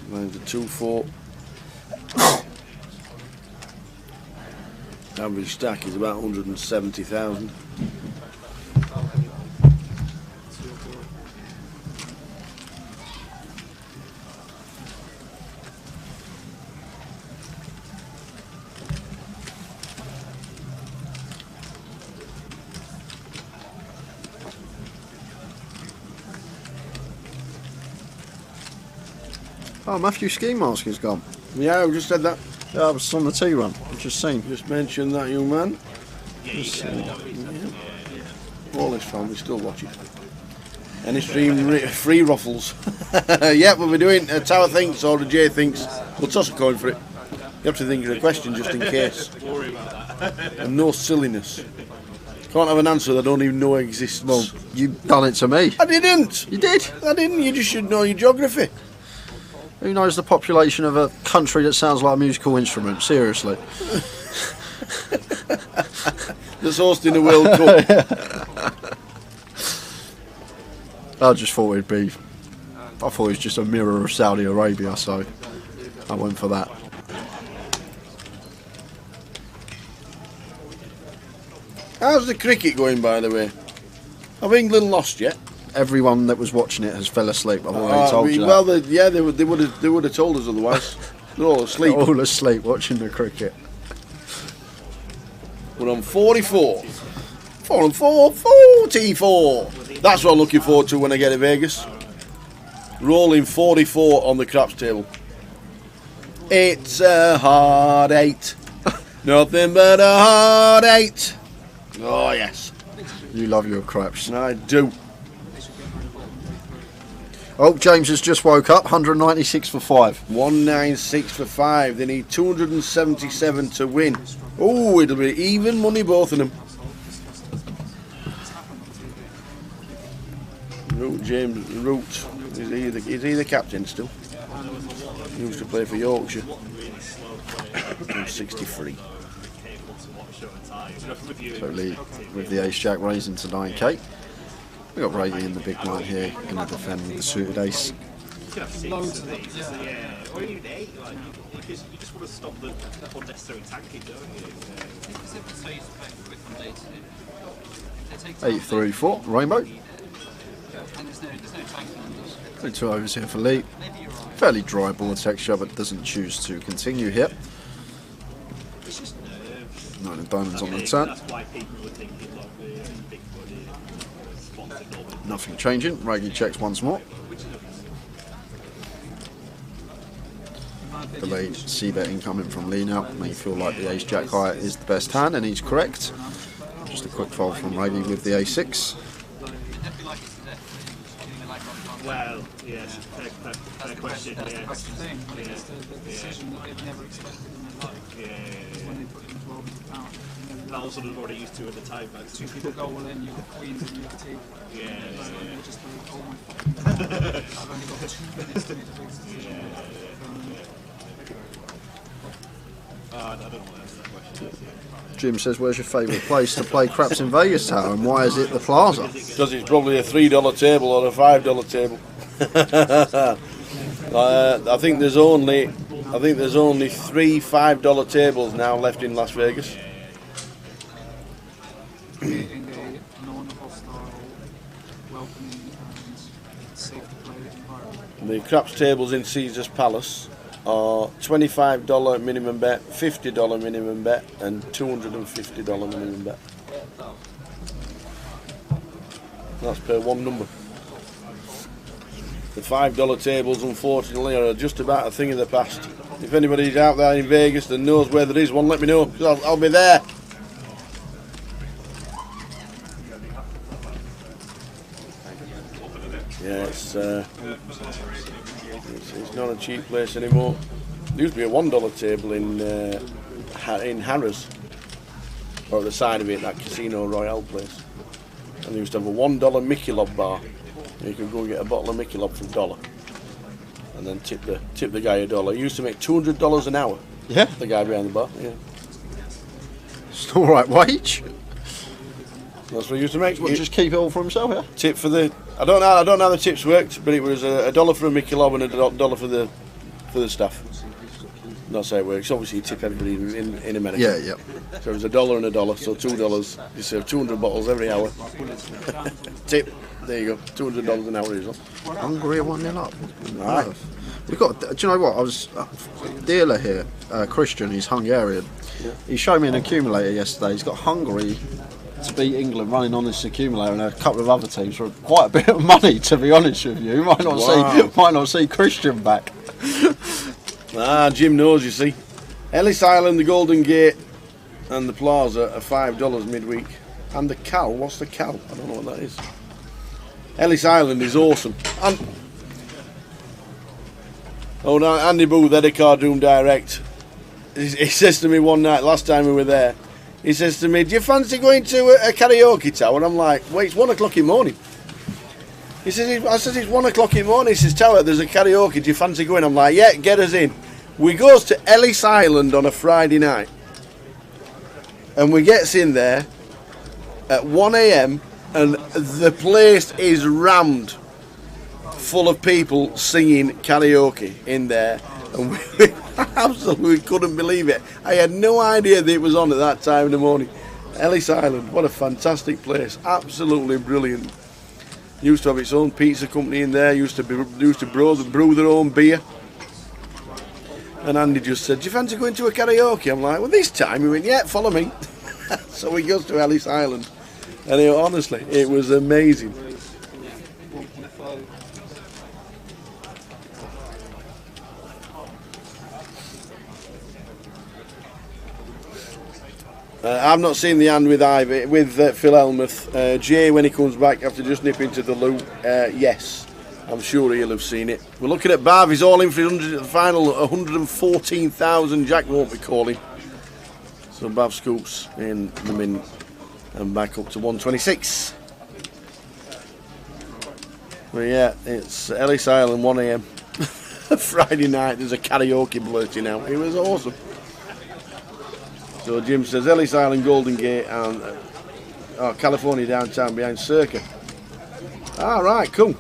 Mine's a 2-4. Average stack is about 170,000. Oh, Matthew Ski Mask is gone. Yeah, we just said that. Yeah, I was on the T run. I've just seen. Just mentioned that, young man. All this fun, we still watch it. Any stream free ruffles. Yeah, we'll be doing Tower Thinks or the J Thinks. We'll toss a coin for it. You have to think of a question just in case. And no silliness. Can't have an answer that I don't even know exists. Well, you've done it to me. I didn't. You did. I didn't. You just should know your geography. Who knows the population of a country that sounds like a musical instrument? Seriously. That's hosting the World Cup. I just thought it'd be. I thought it was just a mirror of Saudi Arabia, so I went for that. How's the cricket going, by the way? Have England lost yet? Everyone that was watching it has fell asleep. I've already told you that. Well, they would have told us otherwise. They're all asleep. They're all asleep watching the cricket. We're on 44. 4 and 4, 44. That's what I'm looking forward to when I get to Vegas. Rolling 44 on the craps table. It's a hard 8. Nothing but a hard 8. Oh, yes. You love your craps. I do. Oh, James has just woke up. 196 for 5. 196 for 5. They need 277 to win. Oh, it'll be even money, both of them. Root. Is he the captain still? He used to play for Yorkshire. 63. So Lee with the ace jack raising to 9k. We got Brady in the big line here, going to defend with the suited ace. You just want to stop the unnecessary tanking, don't you? 8-3-4, rainbow. 2 overs here for Lee. Fairly dry ball texture, but doesn't choose to continue here. 9 of diamonds on the turn. Nothing changing. Raggy checks once more. Delayed c-bet incoming from Lee now. May feel like the ace jack high is the best hand, and he's correct. Just a quick fold from Raggy with the a6. Well, yeah, fair question. Yeah. That's the thing. It's the decision that they've never expected in their life. When they put in 12 into pound. That was what they've already used to at the time. Two people go all in, you've got queens and you've got tea. Yeah. They just like, oh my fucking God. I've only got 2 minutes to make the big decision. I don't want to answer that question. Jim says, where's your favourite place to play craps in Vegas Tower, and why is it the Plaza? Because it's probably a $3 table or a $5 table. I think there's only 3 $5 tables now left in Las Vegas. Creating a non-hostile, welcoming and safe to play environment. The craps tables in Caesar's Palace are $25 minimum bet, $50 minimum bet, and $250 minimum bet. That's per one number. The $5 tables, unfortunately, are just about a thing of the past. If anybody's out there in Vegas that knows where there is one, let me know, because I'll be there. Yeah, it's not a cheap place anymore. There used to be a $1 table in Harrods, or at the side of it, that Casino Royale place. And they used to have a $1 Mickey Lob bar. You could go and get a bottle of Mickey Lob for $1, and then tip the guy $1. He used to make $200 an hour. Yeah, the guy behind the bar. Yeah, it's all right wage. That's what he used to make. What, just keep it all for himself, yeah? Tip for the. I don't know how the tips worked, but it was $1 for a Mickey Lob and $1 for the staff. That's how it works. Obviously, you tip everybody in America. Yeah, yeah. So it was $1 and $1, so $2. You serve 200 bottles every hour. Tip. There you go. $200 an hour is all. Hungary 1-0 up. Right. We've got. Do you know what? I was dealer here, Christian. He's Hungarian. Yeah. He showed me an accumulator yesterday. He's got Hungary to beat England running on this accumulator, and a couple of other teams for quite a bit of money. To be honest with you, might not see Christian back. Jim knows, you see. Ellis Island, the Golden Gate, and the Plaza are $5 midweek. And the Cal, what's the Cal? I don't know what that is. Ellis Island is awesome. And no, Andy Booth, Eddie Cardroom Direct. He says to me one night, last time we were there, he says to me, do you fancy going to a karaoke tower? And I'm like, wait, it's 1 o'clock in the morning. I said, it's 1 o'clock in the morning. He says, Tower, there's a karaoke, do you fancy going? I'm like, yeah, get us in. We goes to Ellis Island on a Friday night. And we gets in there at 1 AM and the place is rammed full of people singing karaoke in there. And we absolutely couldn't believe it. I had no idea that it was on at that time in the morning. Ellis Island, what a fantastic place. Absolutely brilliant. Used to have its own pizza company in there. Used to brew their own beer. And Andy just said, do you fancy going to a karaoke? I'm like, well, this time? He went, yeah, follow me. So he goes to Ellis Island. And honestly, it was amazing. I've not seen the hand with Ivy, with Phil Elmuth. Jay, when he comes back after just nipping to the loo, yes, I'm sure he'll have seen it. We're looking at Bav, he's all in for the final 114,000. Jack won't be calling. So Bav scoops in the min and back up to 126. But yeah, it's Ellis Island, 1 AM. Friday night, there's a karaoke blurting out. It was awesome. So Jim says Ellis Island, Golden Gate, and California downtown behind Circa. All right, cool.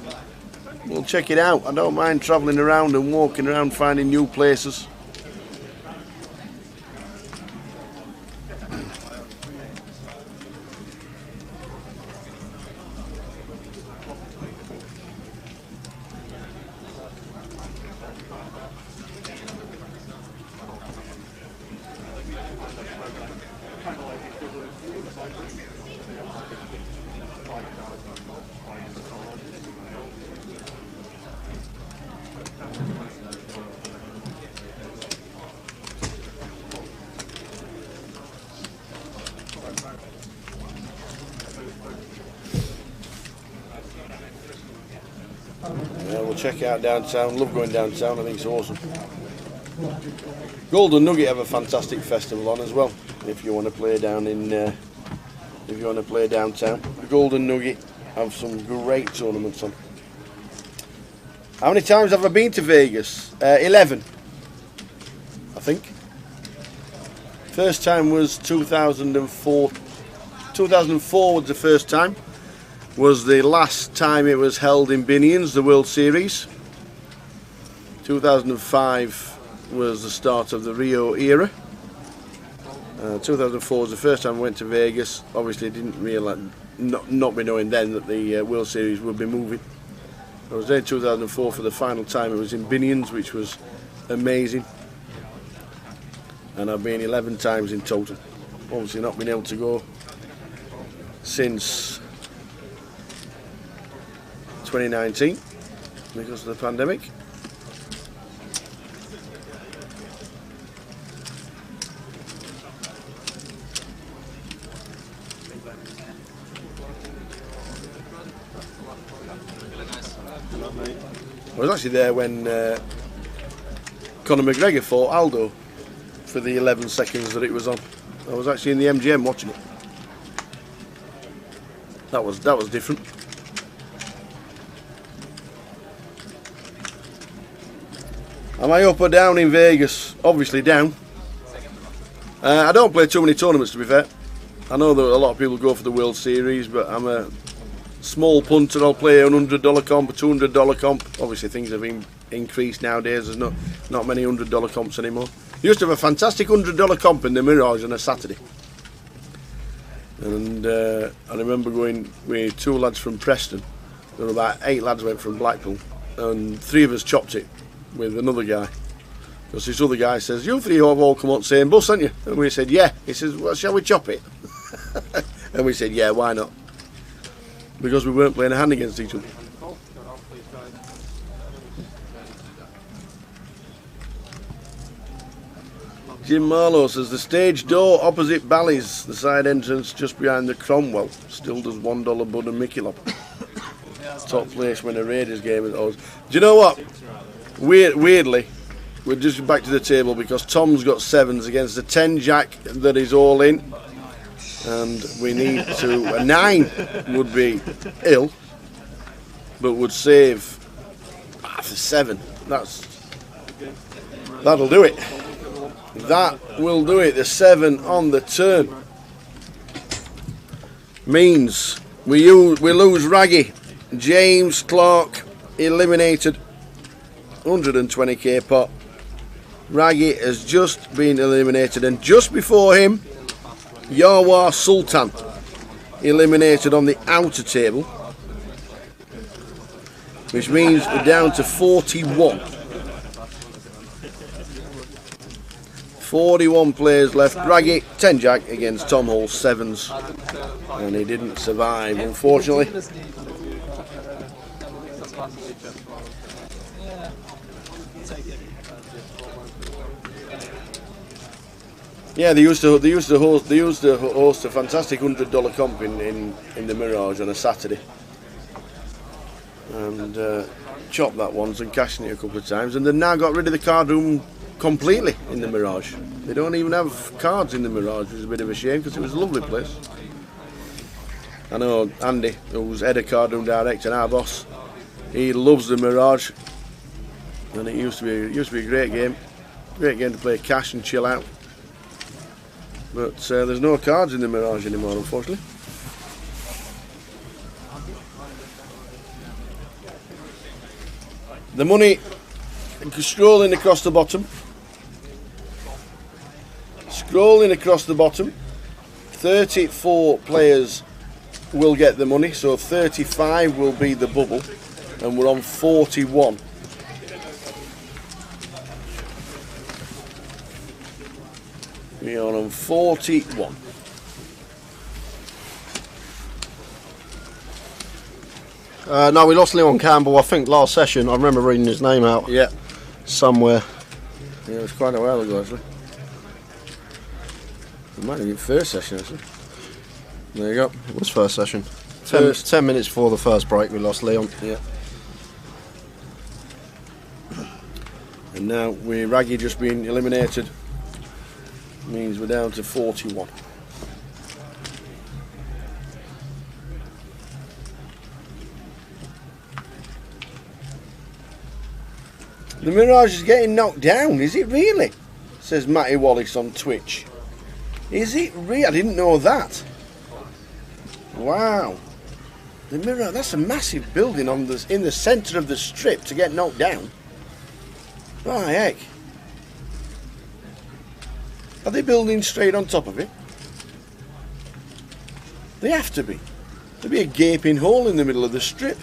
We'll check it out. I don't mind travelling around and walking around, finding new places. We'll check out downtown. Love going downtown. I think it's awesome. Golden Nugget have a fantastic festival on as well. If you want to play down in, if you want to play downtown, Golden Nugget have some great tournaments on. How many times have I been to Vegas? 11, I think. First time was 2004. 2004 was the first time. Was the last time it was held in Binions, the World Series. 2005 was the start of the Rio era. 2004 was the first time I went to Vegas. Obviously didn't realise, not be knowing then that the World Series would be moving. I was there in 2004 for the final time. It was in Binions, which was amazing. And I've been 11 times in total. Obviously not been able to go since 2019 because of the pandemic. I was actually there when Conor McGregor fought Aldo for the 11 seconds that it was on. I was actually in the MGM watching it. That was different. Am I up or down in Vegas? Obviously down. I don't play too many tournaments, to be fair. I know that a lot of people go for the World Series, but I'm a small punter. I'll play an $100 comp, a $200 comp. Obviously things have increased nowadays. There's not many $100 comps anymore. Used to have a fantastic $100 comp in the Mirage on a Saturday. And I remember going with 2 lads from Preston. There were about 8 lads went from Blackpool, and 3 of us chopped it with another guy. Because this other guy says, "You 3 have all come on the same bus, haven't you?" And we said, "Yeah." He says, "Well, shall we chop it?" And we said, "Yeah, why not?" Because we weren't playing a hand against each other. Jim Marlowe says, the stage door opposite Bally's, the side entrance just behind the Cromwell, still does $1 Bud and Mickey Lob. Top place when a Raiders game is always. Do you know what? Weirdly, we're just back to the table because Tom's got 7s against the 10 jack that is all in, and we need to. A 9 would be ill, but would save for 7. That'll do it. That will do it. The 7 on the turn means we lose Raggy. James Clark eliminated. 120k pot. Raggy has just been eliminated, and just before him, Yawa Sultan eliminated on the outer table, which means we're down to 41. 41 players left. Raggy 10 jack against Tom Hall 7s, and he didn't survive, unfortunately. Yeah, they used to host a fantastic $100 comp in the Mirage on a Saturday, and chopped that once and cashed it a couple of times, and they've now got rid of the card room completely in the Mirage. They don't even have cards in the Mirage, which is a bit of a shame because it was a lovely place. I know Andy, who's head of card room director and our boss, he loves the Mirage, and it used to be a great game to play cash and chill out. But there's no cards in the Mirage anymore, unfortunately. The money scrolling across the bottom. 34 players will get the money, so 35 will be the bubble, and we're on 41. We are on 41. No, we lost Leon Campbell, I think, last session. I remember reading his name out. Yeah. Somewhere. Yeah, it was quite a while ago, actually. It might have been first session, actually. There you go. It was first session. 10 minutes before the first break, we lost Leon. Yeah. And now Raggy just being eliminated means we're down to 41. The Mirage is getting knocked down, is it really? Says Matty Wallace on Twitch. Is it real? I didn't know that. Wow. The Mirage, that's a massive building in the centre of the strip to get knocked down. Oh heck. Are they building straight on top of it? They have to be. There'll be a gaping hole in the middle of the strip.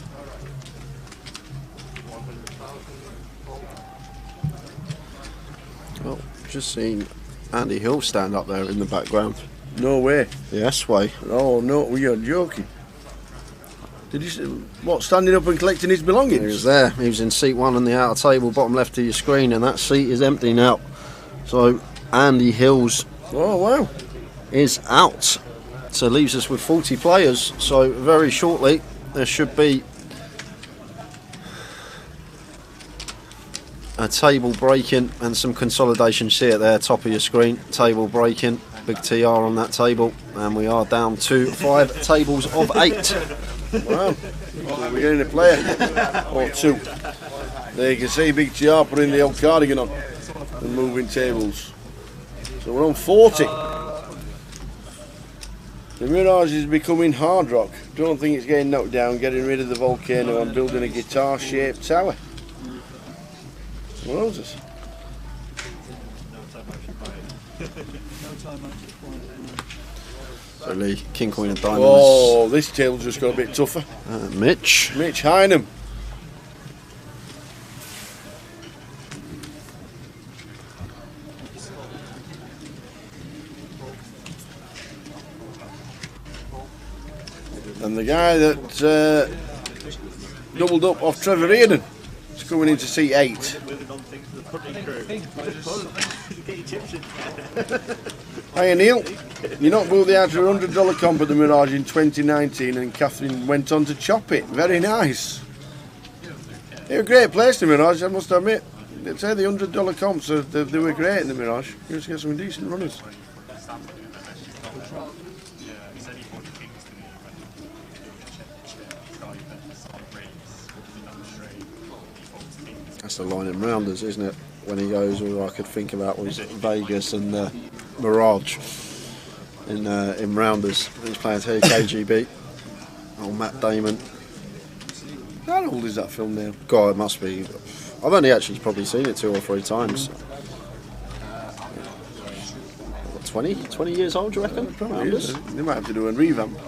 Well, just seen Andy Hill stand up there in the background. No way. Yes way. Oh no, you're joking. Did you see, what, standing up and collecting his belongings? He was there. He was in seat 1 on the outer table, bottom left of your screen, and that seat is empty now. So Andy Hills is out. So leaves us with 40 players. So very shortly there should be a table breaking and some consolidation. See it there, top of your screen. Table breaking, big TR on that table, and we are down to 5 tables of 8. Wow, we're getting a player or 2. There you can see big TR putting the old cardigan on and moving tables. So we're on 40. The Mirage is becoming hard rock. Don't think it's getting knocked down, getting rid of the volcano and building a guitar-shaped tower. What else is? So Lee, King, Queen of Diamonds. Oh, this table's just got a bit tougher. Mitch Hynam. And the guy that doubled up off Trevor Reardon is coming in to see 8. Hiya Neil, you knocked Willie out of a $100 comp at the Mirage in 2019 and Catherine went on to chop it. Very nice. They were a great place, the Mirage, I must admit. They'd say the $100 comps, they were great in the Mirage. You used to get some decent runners. That's the line in Rounders, isn't it? When he goes, all I could think about was Vegas and Mirage in Rounders. He's playing here, KGB. Oh, Matt Damon. How old is that film now? God, it must be. I've only actually probably seen it 2 or 3 times. 20 years old, do you reckon? Probably is. They might have to do a revamp.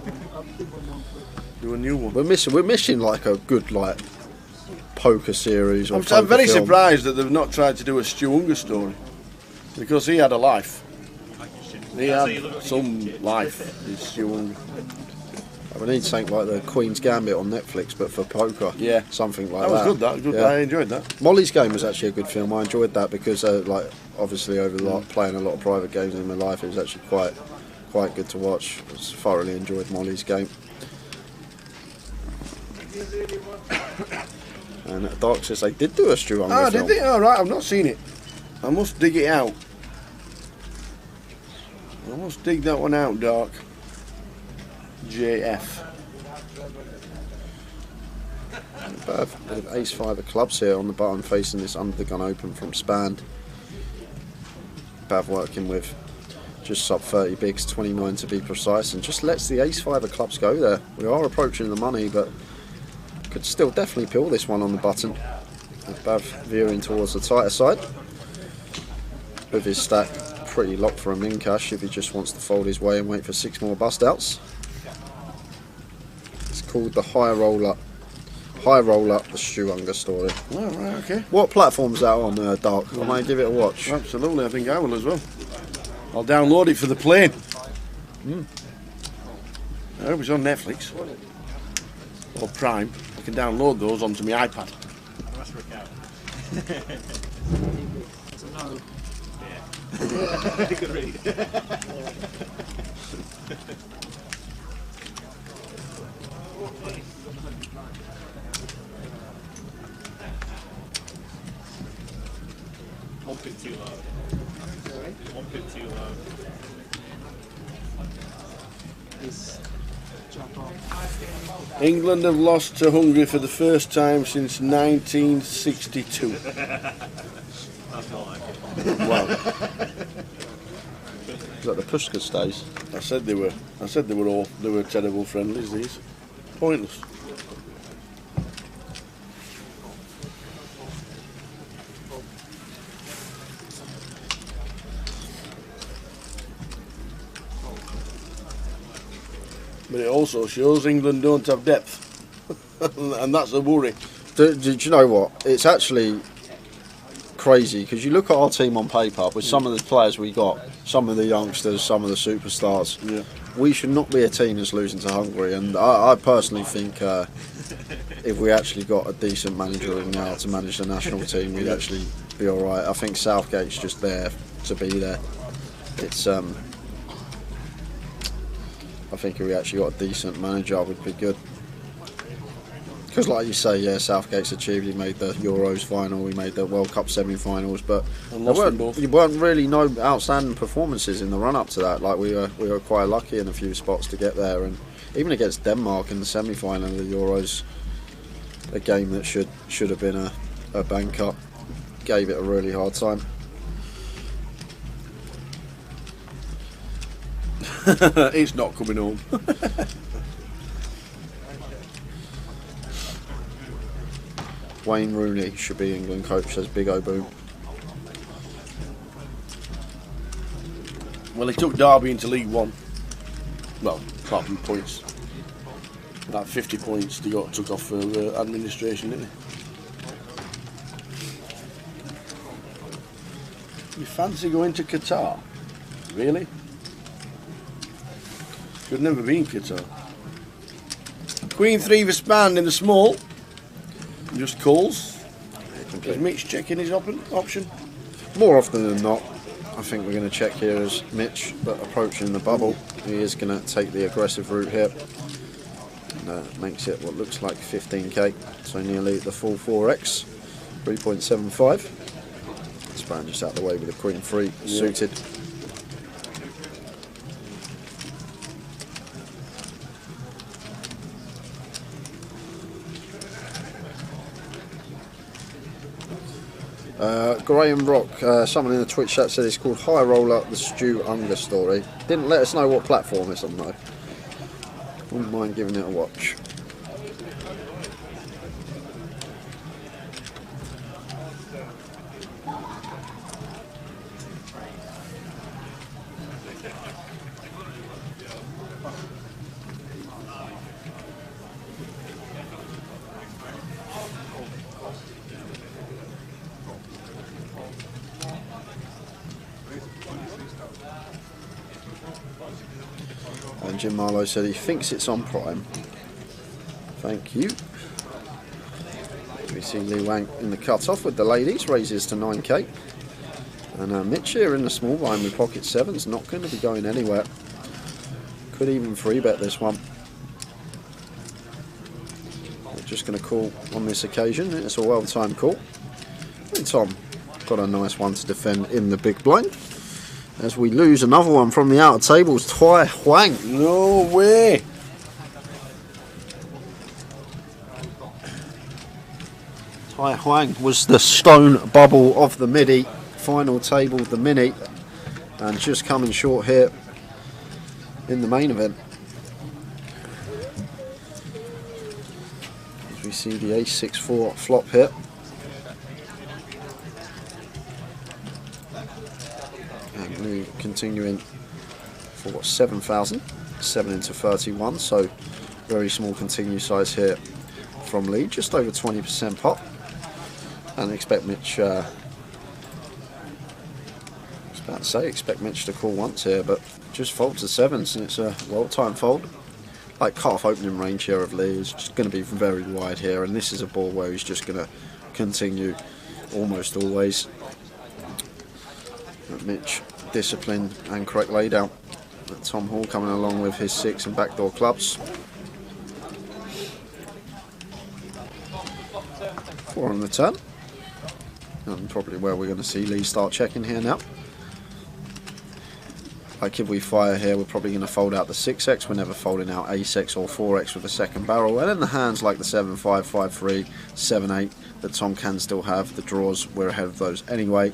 Do a new one. We're missing like a good poker series. Or I'm very film. surprised that they've not tried to do a Stu Unger story, because he had a life. He had some life. This Stu Unger. We need something like the Queen's Gambit on Netflix, but for poker. Yeah, something like that. That was good. That was good. Yeah. I enjoyed that. Molly's Game was actually a good film. I enjoyed that because, obviously, over playing a lot of private games in my life, it was actually quite good to watch. I thoroughly enjoyed Molly's Game. And Dark says they did do a Stu Unger film. Did they? All right, I've not seen it. I must dig it out. I must dig that one out, Dark. JF. Bit of ace-5 of clubs here on the button, facing this under the gun open from Spand. Bav working with just sub 30 bigs, 29 to be precise, and just lets the ace-5 of clubs go there. We are approaching the money, but could still definitely pill this one on the button. Bav veering towards the tighter side, with his stack pretty locked for a min cash if he just wants to fold his way and wait for 6 more bust outs. It's called the High Roll Up, the Stu Unger story. Oh, right, okay. What platform's that on, Dark? I might give it a watch. Absolutely, I think I will as well. I'll download it for the plane. I hope it's on Netflix or Prime. I can download those onto my iPad. It's a no. Yeah. Good read. One bit too low. One bit too low. England have lost to Hungary for the first time since 1962. That's not like it. Wow. Is that the Pushkas days? I said they were terrible friendlies, these. Pointless. But it also shows England don't have depth. And that's a worry. Do you know what? It's actually crazy because you look at our team on paper with some of the players we got, some of the youngsters, some of the superstars. Yeah. We should not be a team that's losing to Hungary, and I personally think if we actually got a decent manager in now to manage the national team, we'd actually be all right. I think Southgate's just there to be there. It's I think if we actually got a decent manager, we'd be good. Because like you say, yeah, Southgate's achieved. He made the Euros final, he made the World Cup semi-finals, but there weren't really no outstanding performances in the run-up to that. Like we were quite lucky in a few spots to get there, and even against Denmark in the semi-final of the Euros, a game that should have been a bank up, gave it a really hard time. It's not coming home. Wayne Rooney should be England coach, says Big O Boom. Well, he took Derby into League One. Well, apart from points. About 50 points they took off for administration, didn't he? You fancy going to Qatar? Really? Could never be in Qatar. Queen 3 for Span in the small. Just calls. Is Mitch checking his option? More often than not, I think we're going to check here as Mitch, but approaching the bubble, he is going to take the aggressive route here. And makes it what looks like 15k, so nearly the full 4x, 3.75. Span just out of the way with a Queen 3 suited. Graham Rock, someone in the Twitch chat said it's called High Roller, the Stu Unger story. Didn't let us know what platform it's on though. Wouldn't mind giving it a watch. And Jim Marlowe said he thinks it's on Prime. Thank you. We see Lee Wang in the cut-off with the ladies, raises to 9k. And Mitch here in the small line with pocket sevens, not going to be going anywhere. Could even free bet this one. We're just going to call on this occasion. It's a well-timed call. And Tom got a nice one to defend in the big blind. As we lose another one from the outer tables, Tai Huang. No way! Tai Huang was the stone bubble of the midi, final table of the mini, and just coming short here in the main event. As we see the ace-6-4 flop here. Continuing for 7,000, 7 into 31, so very small continue size here from Lee, just over 20% pop. And expect Mitch, I was about to say, expect Mitch to call once here, but just fold to sevens, and it's a well-timed fold. Like cut-off opening range here of Lee is just going to be very wide here, and this is a ball where he's just going to continue almost always. But Mitch, discipline and correct laydown. Tom Hall coming along with his 6 and backdoor clubs. 4 on the turn. And probably where we're going to see Lee start checking here now. Like if we fire here, we're probably going to fold out the 6x. We're never folding out ace-x or 4x with the second barrel. And then the hands like the 7-5, 5-3, 7-8 that Tom can still have. The draws, we're ahead of those anyway.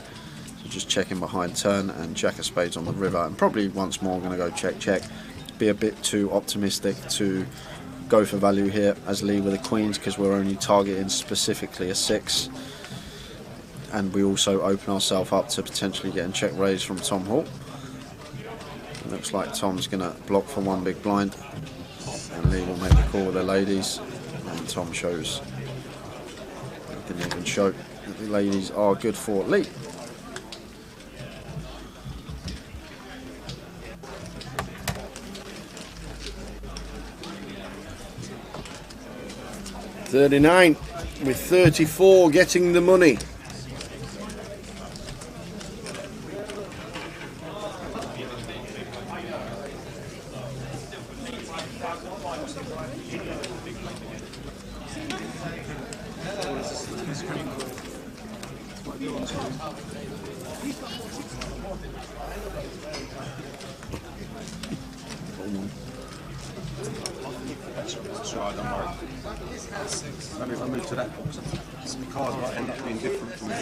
Just checking behind turn and jack of spades on the river, and probably once more going to go check. Be a bit too optimistic to go for value here as Lee with the queens, because we're only targeting specifically a 6, and we also open ourselves up to potentially getting check raise from Tom Hall. It looks like Tom's going to block for one big blind, and Lee will make the call with the ladies, and Tom shows, didn't even show that the ladies are good for Lee. $39 with 34 getting the money. Maybe if I move to that box, the cars might end up being different from me.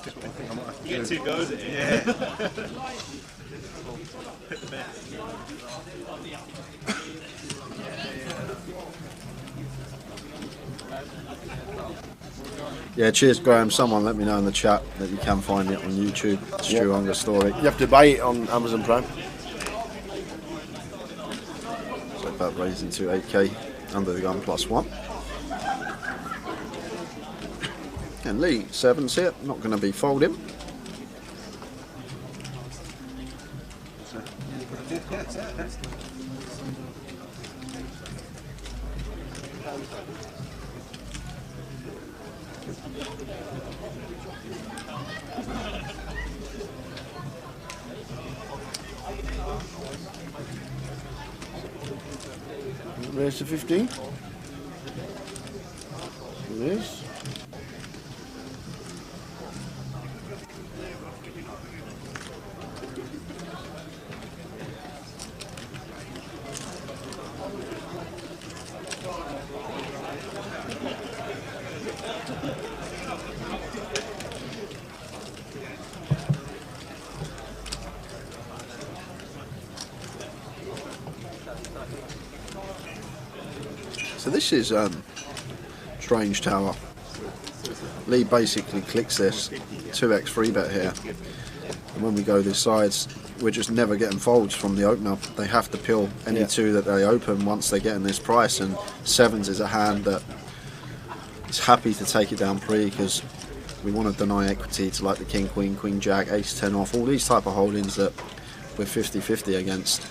Just what I think I might have to do. Get 2 goes at it. Yeah. Hit the bit. Yeah, cheers, Graham. Someone let me know in the chat that you can find it on YouTube. Stu Unger story. You have to buy it on Amazon Prime. So about raising to 8k under the gun +1. And Lee, 7s here, not going to be folding. Raise to 15. It is. So this is Strange Tower. Lee basically clicks this 2x free bet here, and when we go this sides, we're just never getting folds from the opener. They have to pill any two that they open once they get in this price, and 7s is a hand that is happy to take it down pre, because we want to deny equity to like the King, Queen, Queen, Jack, Ace 10 off, all these type of holdings that we're 50-50 against.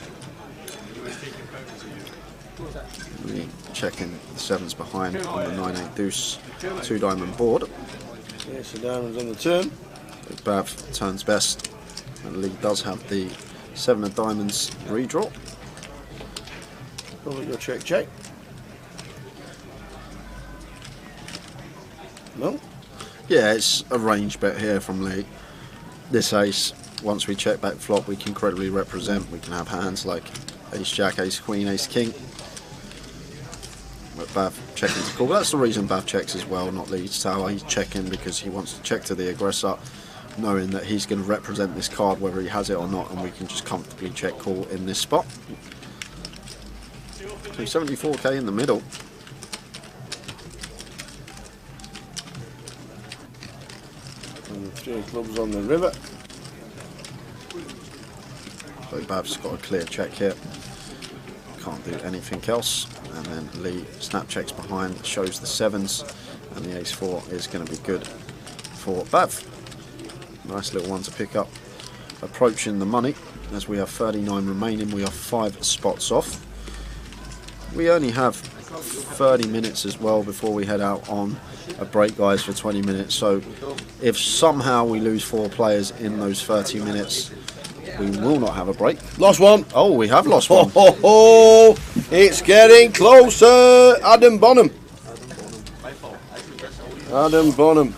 Really checking the 7s behind on the 9-8 deuce 2 diamond board. Yeah, so diamonds on the turn. So Bav turns best, and Lee does have the 7 of diamonds redraw. Probably go check, check. No? Yeah, it's a range bet here from Lee. This ace, once we check back flop, we can credibly represent. We can have hands like Ace Jack, Ace Queen, Ace King. But Bav checking to call. That's the reason Bav checks as well, not Lee's tower. He's checking because he wants to check to the aggressor, knowing that he's going to represent this card whether he has it or not, and we can just comfortably check call in this spot. So 74k in the middle. And 3 clubs on the river. So Bav's got a clear check here. Can't do anything else. And then Lee snap checks behind, shows the 7s, and the Ace 4 is going to be good for Bav. Nice little one to pick up. Approaching the money as we have 39 remaining. We are 5 spots off. We only have 30 minutes as well before we head out on a break, guys, for 20 minutes. So if somehow we lose 4 players in those 30 minutes, we will not have a break. Lost one. Oh, we have lost one. Oh, it's getting closer. Adam Bonham. Adam Bonham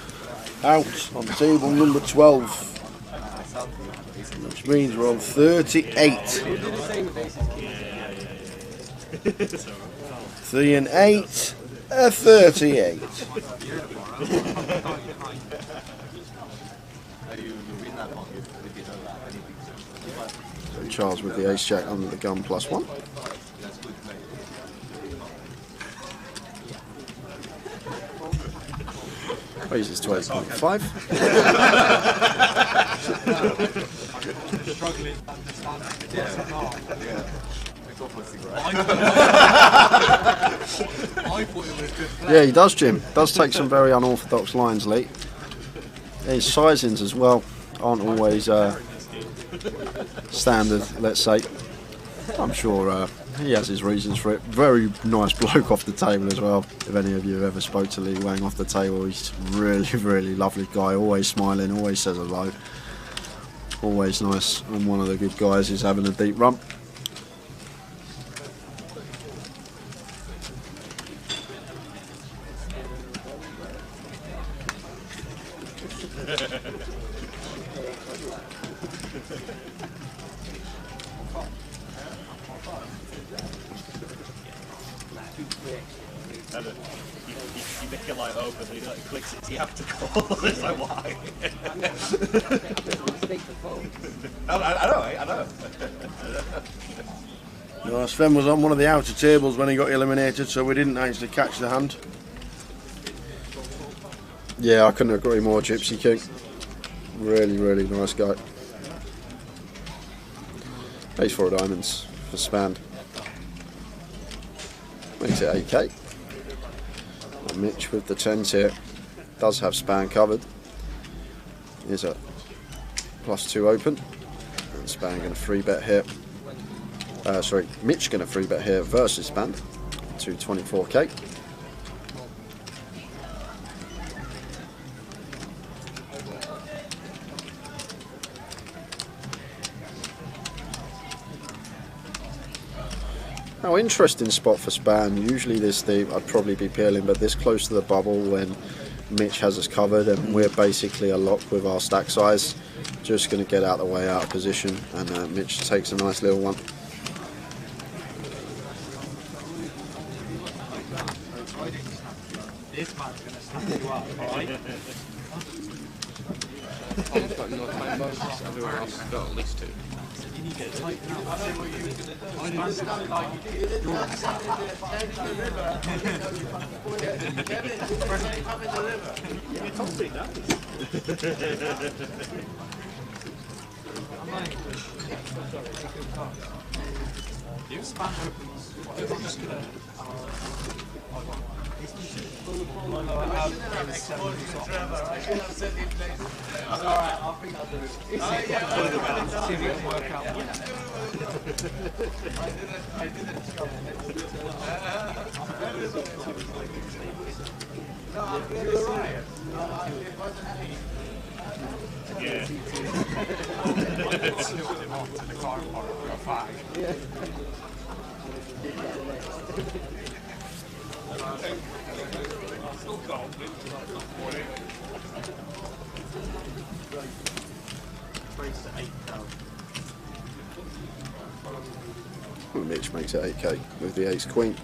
out on table number 12. Which means we're on 38. 3 and 8, 38. So Charles with the Ace Jack under the gun +1. Raises to 8.5. Yeah, he does, Jim. Does take some very unorthodox lines, Lee. His sizings as well aren't always standard, let's say. I'm sure he has his reasons for it. Very nice bloke off the table as well. If any of you have ever spoke to Lee Wang off the table, he's really, really lovely guy. Always smiling, always says hello. Always nice, and one of the good guys is having a deep run. You make your light open, and it clicks it, so you have to call. It's like, why? I know. No, Sven was on one of the outer tables when he got eliminated, so we didn't actually catch the hand. Yeah, I couldn't agree more, Gypsy King. Really, really nice guy. Ace 4 of diamonds for Spand. Makes it 8k. And Mitch with the 10s here. Does have Span covered. Here's a +2 open. And Span going to 3-bet here. Mitch going to 3-bet here versus Span to 24k. Now, interesting spot for Span. Usually this deep I'd probably be peeling, but this close to the bubble when Mitch has us covered and we're basically a lock with our stack size. Just going to get out of the way, out of position, and Mitch takes a nice little one. This man's going to stand you up, alright? Tom's got no time bonuses, everyone else has got at least 2. You need to tighten up. You span opens. I'm just going to... Alright, I think I'll do it. See if it can work out. I didn't stop. No, I'm really sorry. Yeah. Mitch makes it 8k with the ace queen.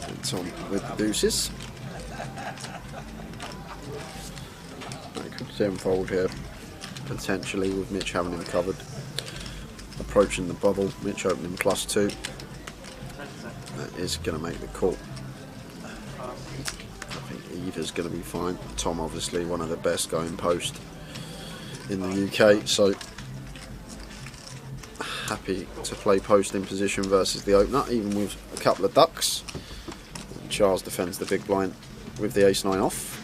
And Tom with the deuces. I could 7-fold here, potentially with Mitch having him covered. Approaching the bubble, Mitch opening +2. That is going to make the call. I think either's going to be fine. Tom obviously one of the best going post in the UK, so happy to play post in position versus the opener, even with a couple of ducks. And Charles defends the big blind with the ace 9 off.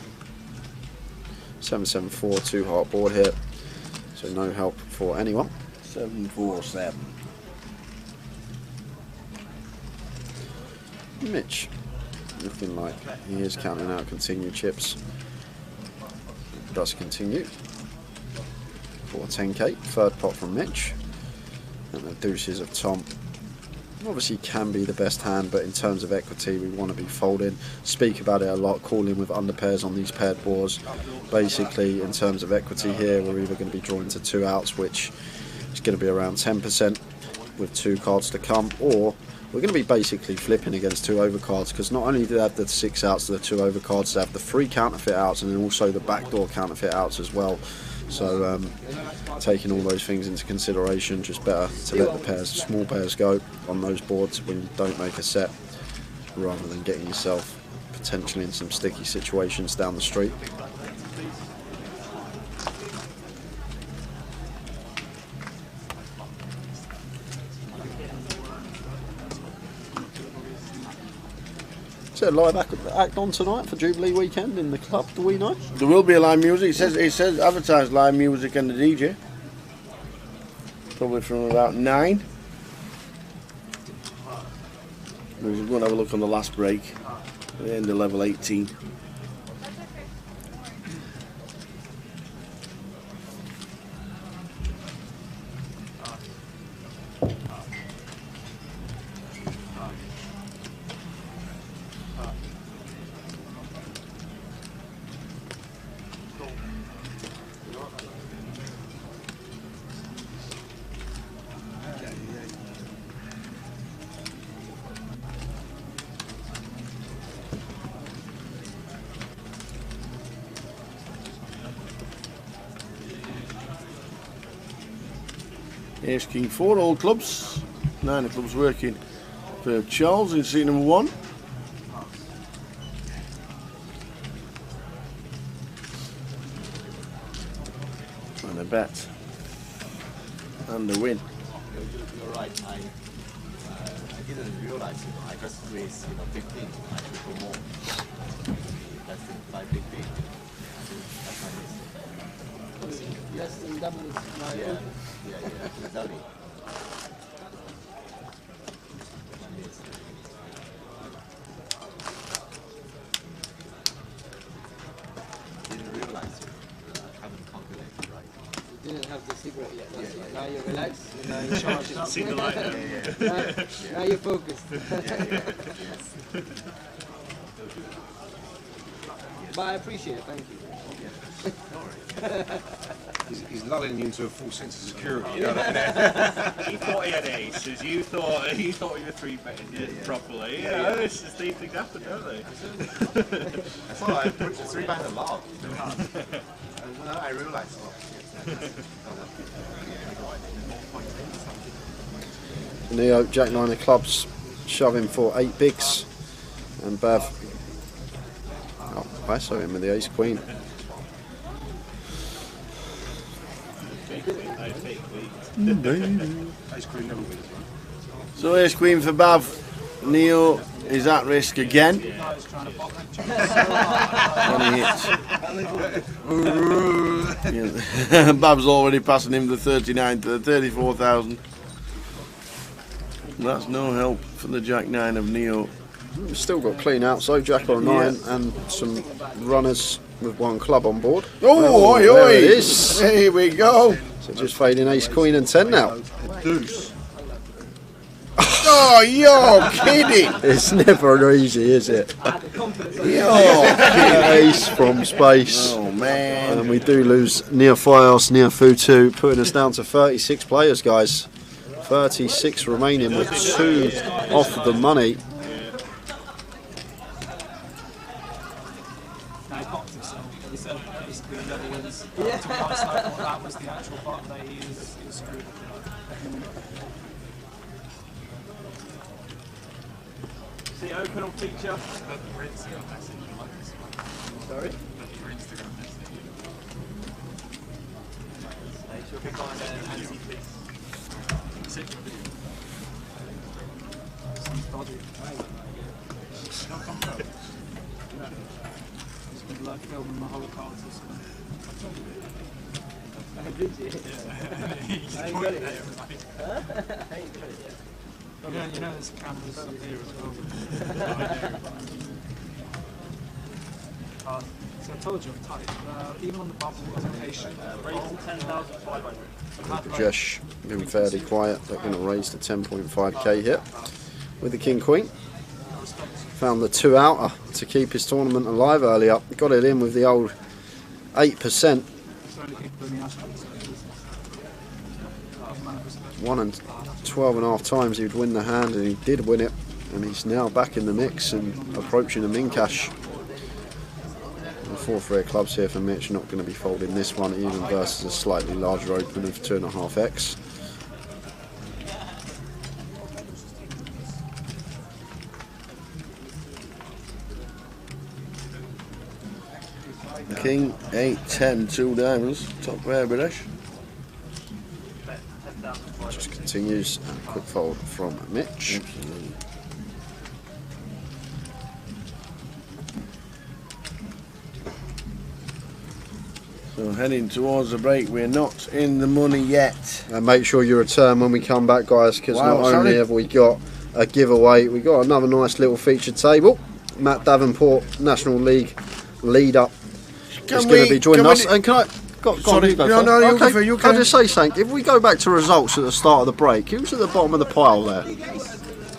7-7-4, 2-heart board here, so no help for anyone. 7-4-7. Mitch looking like he is counting out continued chips. Does continue for 10k. Third pot from Mitch. And the deuces of Tom. Obviously can be the best hand, but in terms of equity we want to be folding. Speak about it a lot, calling with underpairs on these paired boards. Basically in terms of equity here we're either going to be drawing to 2 outs, which is going to be around 10% with 2 cards to come, or we're going to be basically flipping against 2 overcards, because not only do they have the 6 outs of the 2 overcards, they have the 3 counterfeit outs and then also the backdoor counterfeit outs as well. So taking all those things into consideration, just better to let the pairs, small pairs go on those boards when you don't make a set, rather than getting yourself potentially in some sticky situations down the street. Is there a live act on tonight for Jubilee weekend in the club? Do we know? There will be live music. It says advertised live music and the DJ. Probably from about 9. We're going to have a look on the last break. At the end of level 18. Ace King 4, all clubs. 9 of clubs working for Charles in seat number 1. And a bet. And a win. You're right. I didn't realize, I just raised 15. I should go more. That's by 15. That's my mistake. Yes, and double is my Yeah, exactly. Didn't realize I haven't calculated right. You didn't have the cigarette yet. That's it. Now you're relaxed. Now you're charged. See the light now you're focused. Yes. But I appreciate it. Thank you. He's lulling you into a false sense of security. You know He thought he had aces. You thought you were 3-betting it properly. Yeah, it's just these things happen, don't they? That's all. I put 3-bet a lot. I realized. Neo, Jack 9 of clubs, shoving for 8 bigs, and Bav, I saw him with the Ace Queen. So Ace Queen for Bav. Neo is at risk again. Bab's already passing him the 39 to the 34,000. That's no help for the Jack 9 of Neo. We've still got clean outs though, Jack on 9 and some runners with 1 club on board. Oh, oi, there oi. it is. Here we go. So just fading Ace Queen and 10 now. Deuce. Oh, you're kidding! It's never easy, is it? Ace from space. Oh man! And we do lose Neo Fios, Neo Futu, putting us down to 36 players, guys. 36 remaining with 2 off the money. That was the actual part that he was screwed. See, open or feature. Sorry? She'll be going anti, please. Sounds dodgy. It's been like filming my whole card system. Did you? I ain't got it yet. Huh? I ain't got it yet. Yeah, you know there's cameras up here as well. So I told you I'm tight. Even on the bubble presentation, raise 10,500. Jesh been fairly quiet. They're going to raise to 10.5k here with the King Queen. Found the 2 outer to keep his tournament alive earlier. Got it in with the old 8%. 1 and 12.5 times he would win the hand, and he did win it, and he's now back in the mix and approaching a min cash. 4-3 clubs here for Mitch, not going to be folding this one even versus a slightly larger open of 2.5x. King 8, 10, 2 diamonds, top pair, British. Just continues, and a quick fold from Mitch. Absolutely. So heading towards the break, we're not in the money yet. And make sure you return when we come back, guys, because Wow, not only have we got a giveaway, we got another nice little featured table. Matt Davenport, National League leader, is going to be joining us. And can I? Sorry, no, you go for it, you can I just say something? If we go back to results at the start of the break, who's at the bottom of the pile there?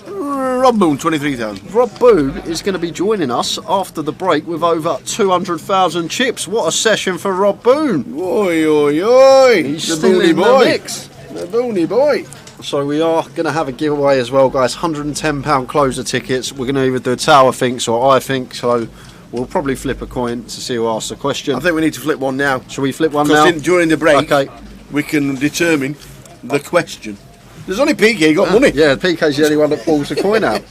Rob Boone, 23,000. Rob Boone is going to be joining us after the break with over 200,000 chips. What a session for Rob Boone! Oi, oi, oi! He's the still Booney in boy. the mix. The Booney boy. So we are going to have a giveaway as well, guys. £110 closer tickets. We're going to either do Tower Thinks or I Think. So we'll probably flip a coin to see who asks the question. I think we need to flip one now. Shall we flip one now? Because during the break, okay, we can determine the question. There's only PK got money. Yeah, PK's the only one that pulls the coin out.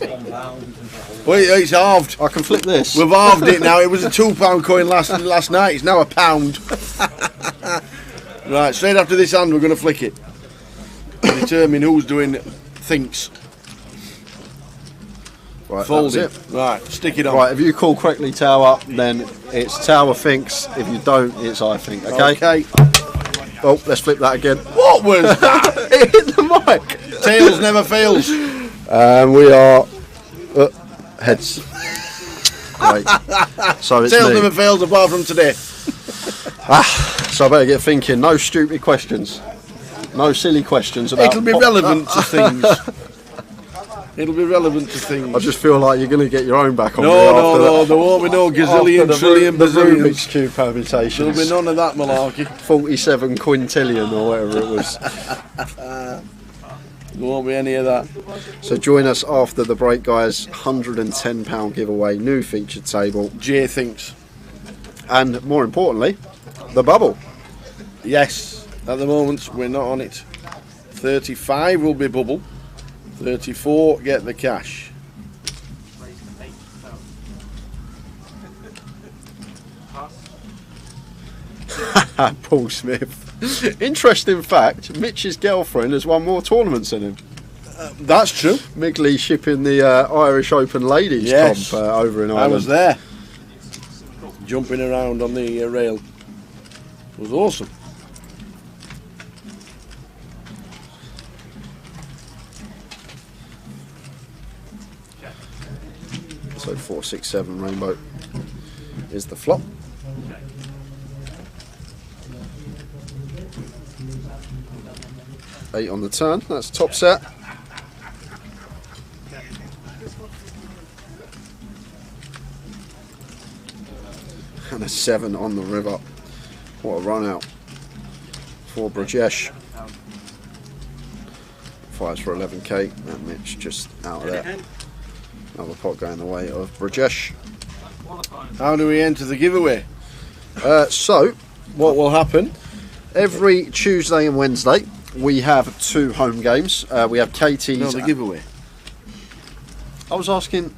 Well, it's halved. I can flip this. We've halved it now. It was a £2 coin last night. It's now £1. Right, straight after this hand, we're going to flick it. Determine who's doing thinks. Right, fold it. Right, stick it on. Right, if you call correctly Tower, then it's Tower thinks. If you don't, it's I think. Okay. Oh, let's flip that again. What was that? It hit the mic. Tails never fails. We are heads. Right. So it's Tails me. never fails apart from today. So I better get thinking. No stupid questions. No silly questions about. It'll be relevant to things. It'll be relevant to things. I just feel like you're going to get your own back on me. No, there won't be no gazillion, trillion, the bazillions. Rubik's Cube permutations. There'll be none of that malarkey. 47 quintillion or whatever it was. There won't be any of that. So join us after the break, guys. £110 giveaway, new featured table. Jay thinks. And more importantly, the bubble. Yes, at the moment we're not on it. 35 will be bubble. 34 get the cash. Paul Smith. Interesting fact, Mitch's girlfriend has won more tournaments than him. That's true. Migley shipping the Irish Open Ladies comp over in Ireland. I was there. Jumping around on the rail. It was awesome. So 4, 6, 7 rainbow is the flop. Eight on the turn, that's top set. And a 7 on the river. What a run out for Brajesh. 5s for 11k, and Mitch just out of there. Another pot going the way of Brajesh. How do we enter the giveaway? So, what will happen? Every Tuesday and Wednesday, we have 2 home games. We have Katie's. No, the giveaway. I was asking.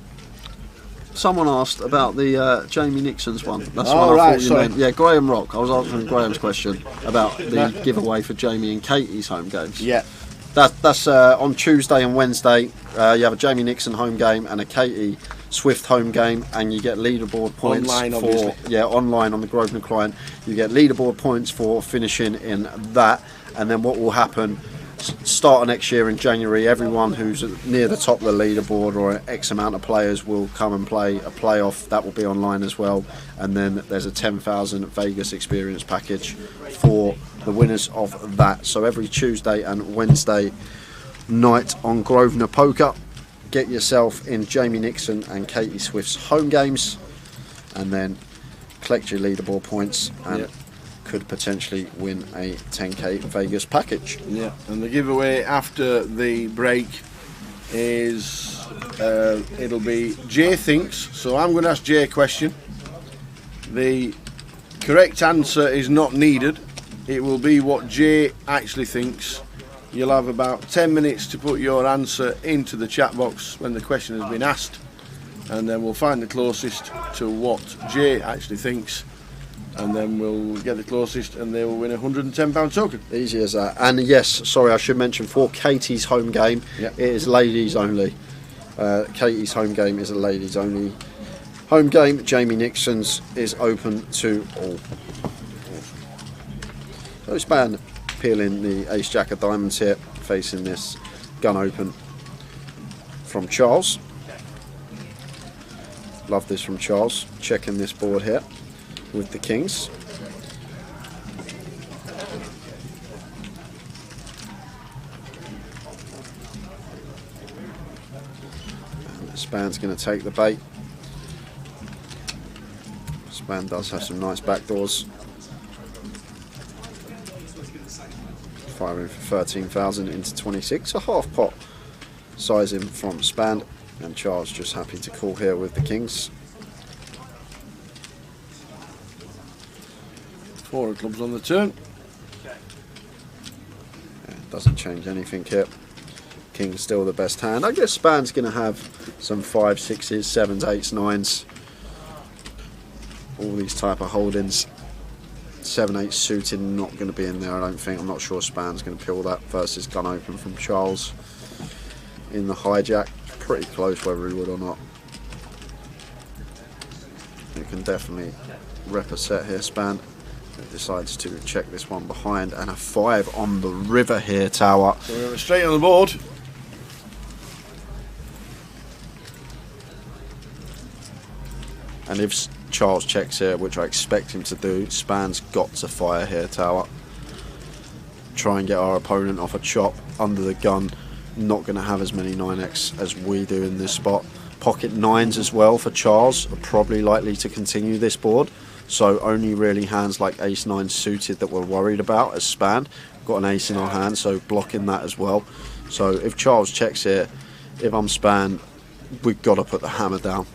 Someone asked about the Jamie Nixon's one. That's Oh, what I right, thought you sorry. meant. Yeah, Graham Rock. I was answering Graham's question about the giveaway for Jamie and Katie's home games. Yeah. That's on Tuesday and Wednesday. You have a Jamie Nixon home game and a Katie Swift home game, and you get leaderboard points Online, for obviously. online on the Grosvenor client. You get leaderboard points for finishing in that, and then what will happen? Start of next year in January, everyone who's near the top of the leaderboard or X amount of players will come and play a playoff. That will be online as well, and then there's a 10,000 Vegas experience package for the winners of that. So every Tuesday and Wednesday night on Grosvenor Poker, get yourself in Jamie Nixon and Katie Swift's home games, and then collect your leaderboard points and could potentially win a 10k Vegas package. Yeah, and the giveaway after the break is it'll be Jay thinks. So I'm going to ask Jay a question. The correct answer is not needed. It will be what Jay actually thinks. You'll have about 10 minutes to put your answer into the chat box when the question has been asked, and then we'll find the closest to what Jay actually thinks, and then we'll get the closest and they will win a £110 token. Easy as that. And yes, sorry, I should mention for Katie's home game, it is ladies only. Katie's home game is a ladies only home game. Jamie Nixon's is open to all. So Span peeling the ace jack of diamonds here, facing this gun open from Charles. Love this from Charles, checking this board here with the kings. And Span's going to take the bait. Span does have some nice backdoors. Firing for 13,000 into 26, a half pot sizing from Span, and Charles just happy to call here with the kings. 4 of clubs on the turn. Doesn't change anything here. King's still the best hand. I guess Span's going to have some 5s, 6s, 7s, 8s, 9s. All these type of holdings. 7, 8 suited, not going to be in there, I don't think. I'm not sure Span's going to peel that versus gun open from Charles in the hijack. Pretty close whether he would or not. You can definitely rep a set here, Span. It decides to check this one behind, and a 5 on the river here, Tower. So we're straight on the board. And if Charles checks here, which I expect him to do, Span's got to fire here, Tower. Try and get our opponent off a chop under the gun. Not going to have as many 9x as we do in this spot. Pocket 9s as well for Charles are probably likely to continue this board. So only really hands like ace 9 suited that we're worried about as Span. Got an ace in our hand, so blocking that as well. So if Charles checks here, if I'm Span, we've got to put the hammer down.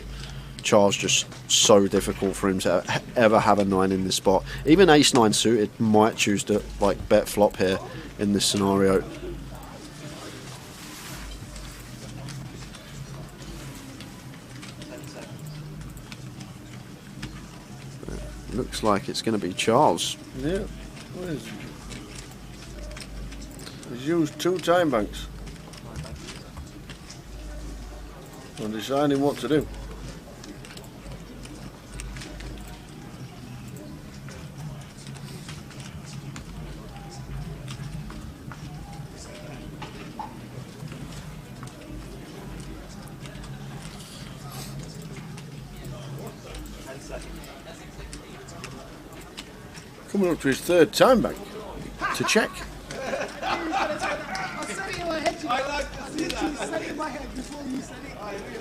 Charles just so difficult for him to ever have a 9 in this spot. Even ace 9 suited might choose to like bet flop here in this scenario. Looks like it's going to be Charles. Yeah. He's used 2 time banks. I'm deciding what to do. Coming up to his 3rd time bank to check.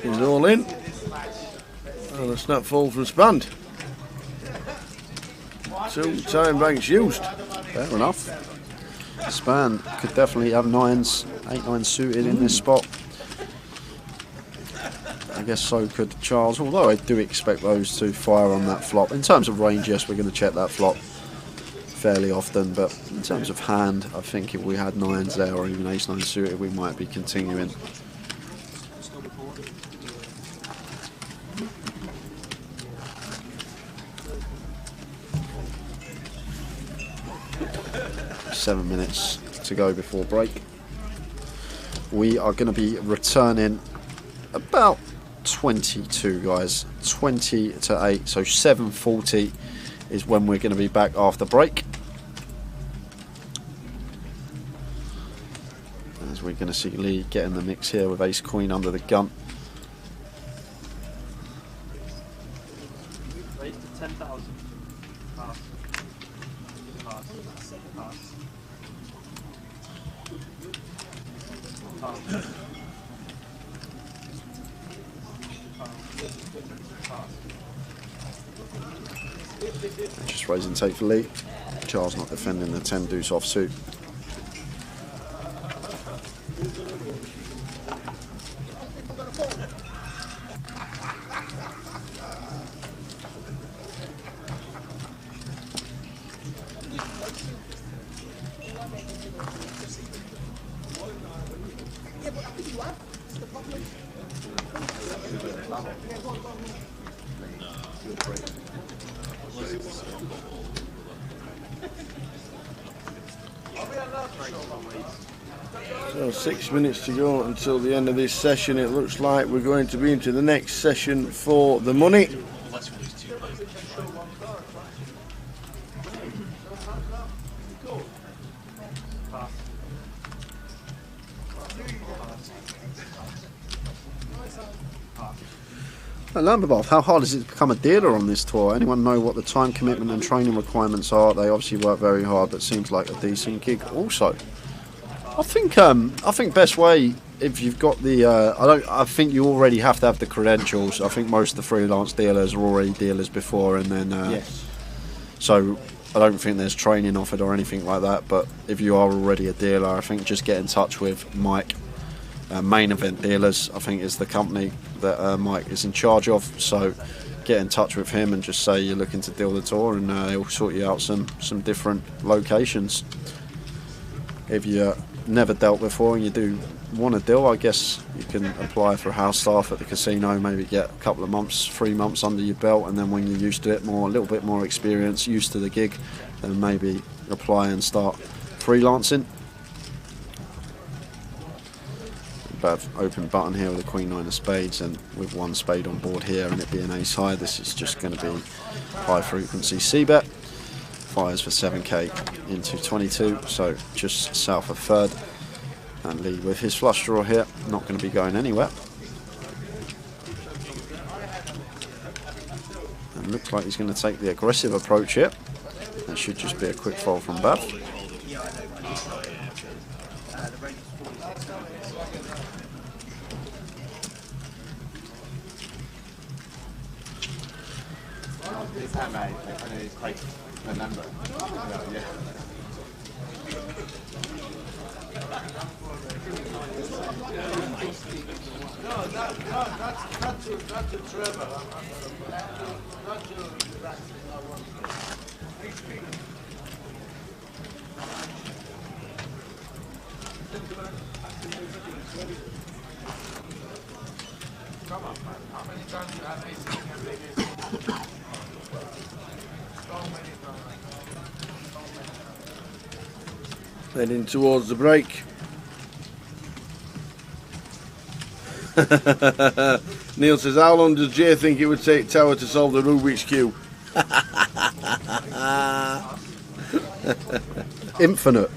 He's all in. And a snap fall from Span. 2 time banks used. Fair enough. Span could definitely have 9s, 8, 9 suited in this spot. I guess so could Charles, although I do expect those to fire on that flop. In terms of range, yes, we're going to check that flop fairly often, but in terms of hand, I think if we had 9s there or even ace 9 suited, we might be continuing. Seven minutes to go before break. We are going to be returning about 22, guys. 20 to 8, so 7:40 is when we're going to be back after break. As we're going to see Lee get in the mix here with ace queen under the gun. Raise to 10,000. Pass. Pass. Pass. Pass. Just raising take for Lee. Charles not defending the 10 deuce offsuit. So 6 minutes to go until the end of this session. It looks like we're going to be into the next session for the money. Lamberbath, how hard is it to become a dealer on this tour? Anyone know what the time commitment and training requirements are? They obviously work very hard, but seems like a decent gig also. I think best way, if you've got the I think you already have to have the credentials. I think most of the freelance dealers are already dealers before, and then yes. So I don't think there's training offered or anything like that, but if you are already a dealer, I think just get in touch with Mike. Main Event Dealers, I think, is the company that Mike is in charge of, so get in touch with him and just say you're looking to deal the tour, and he'll sort you out some different locations. If you're never dealt before and you do want to deal, I guess you can apply for house staff at the casino, maybe get a couple of months, 3 months under your belt, and then when you're used to it more, a little bit more experience, used to the gig, then maybe apply and start freelancing. But open button here with a Queen 9 of spades, and with 1 spade on board here and it being ace high, this is just going to be high frequency c-bet. Fires for 7k into 22, so just south of third, and lead with his flush draw here, not going to be going anywhere. And looks like he's going to take the aggressive approach here. That should just be a quick fold from Bav. This time I finally quite remember. Yeah. No, that's a Trevor. Come on, man. How many times you have aces and ladies? Heading towards the break. Neil says, how long does Jay think it would take Tower to solve the Rubik's Cube? Infinite.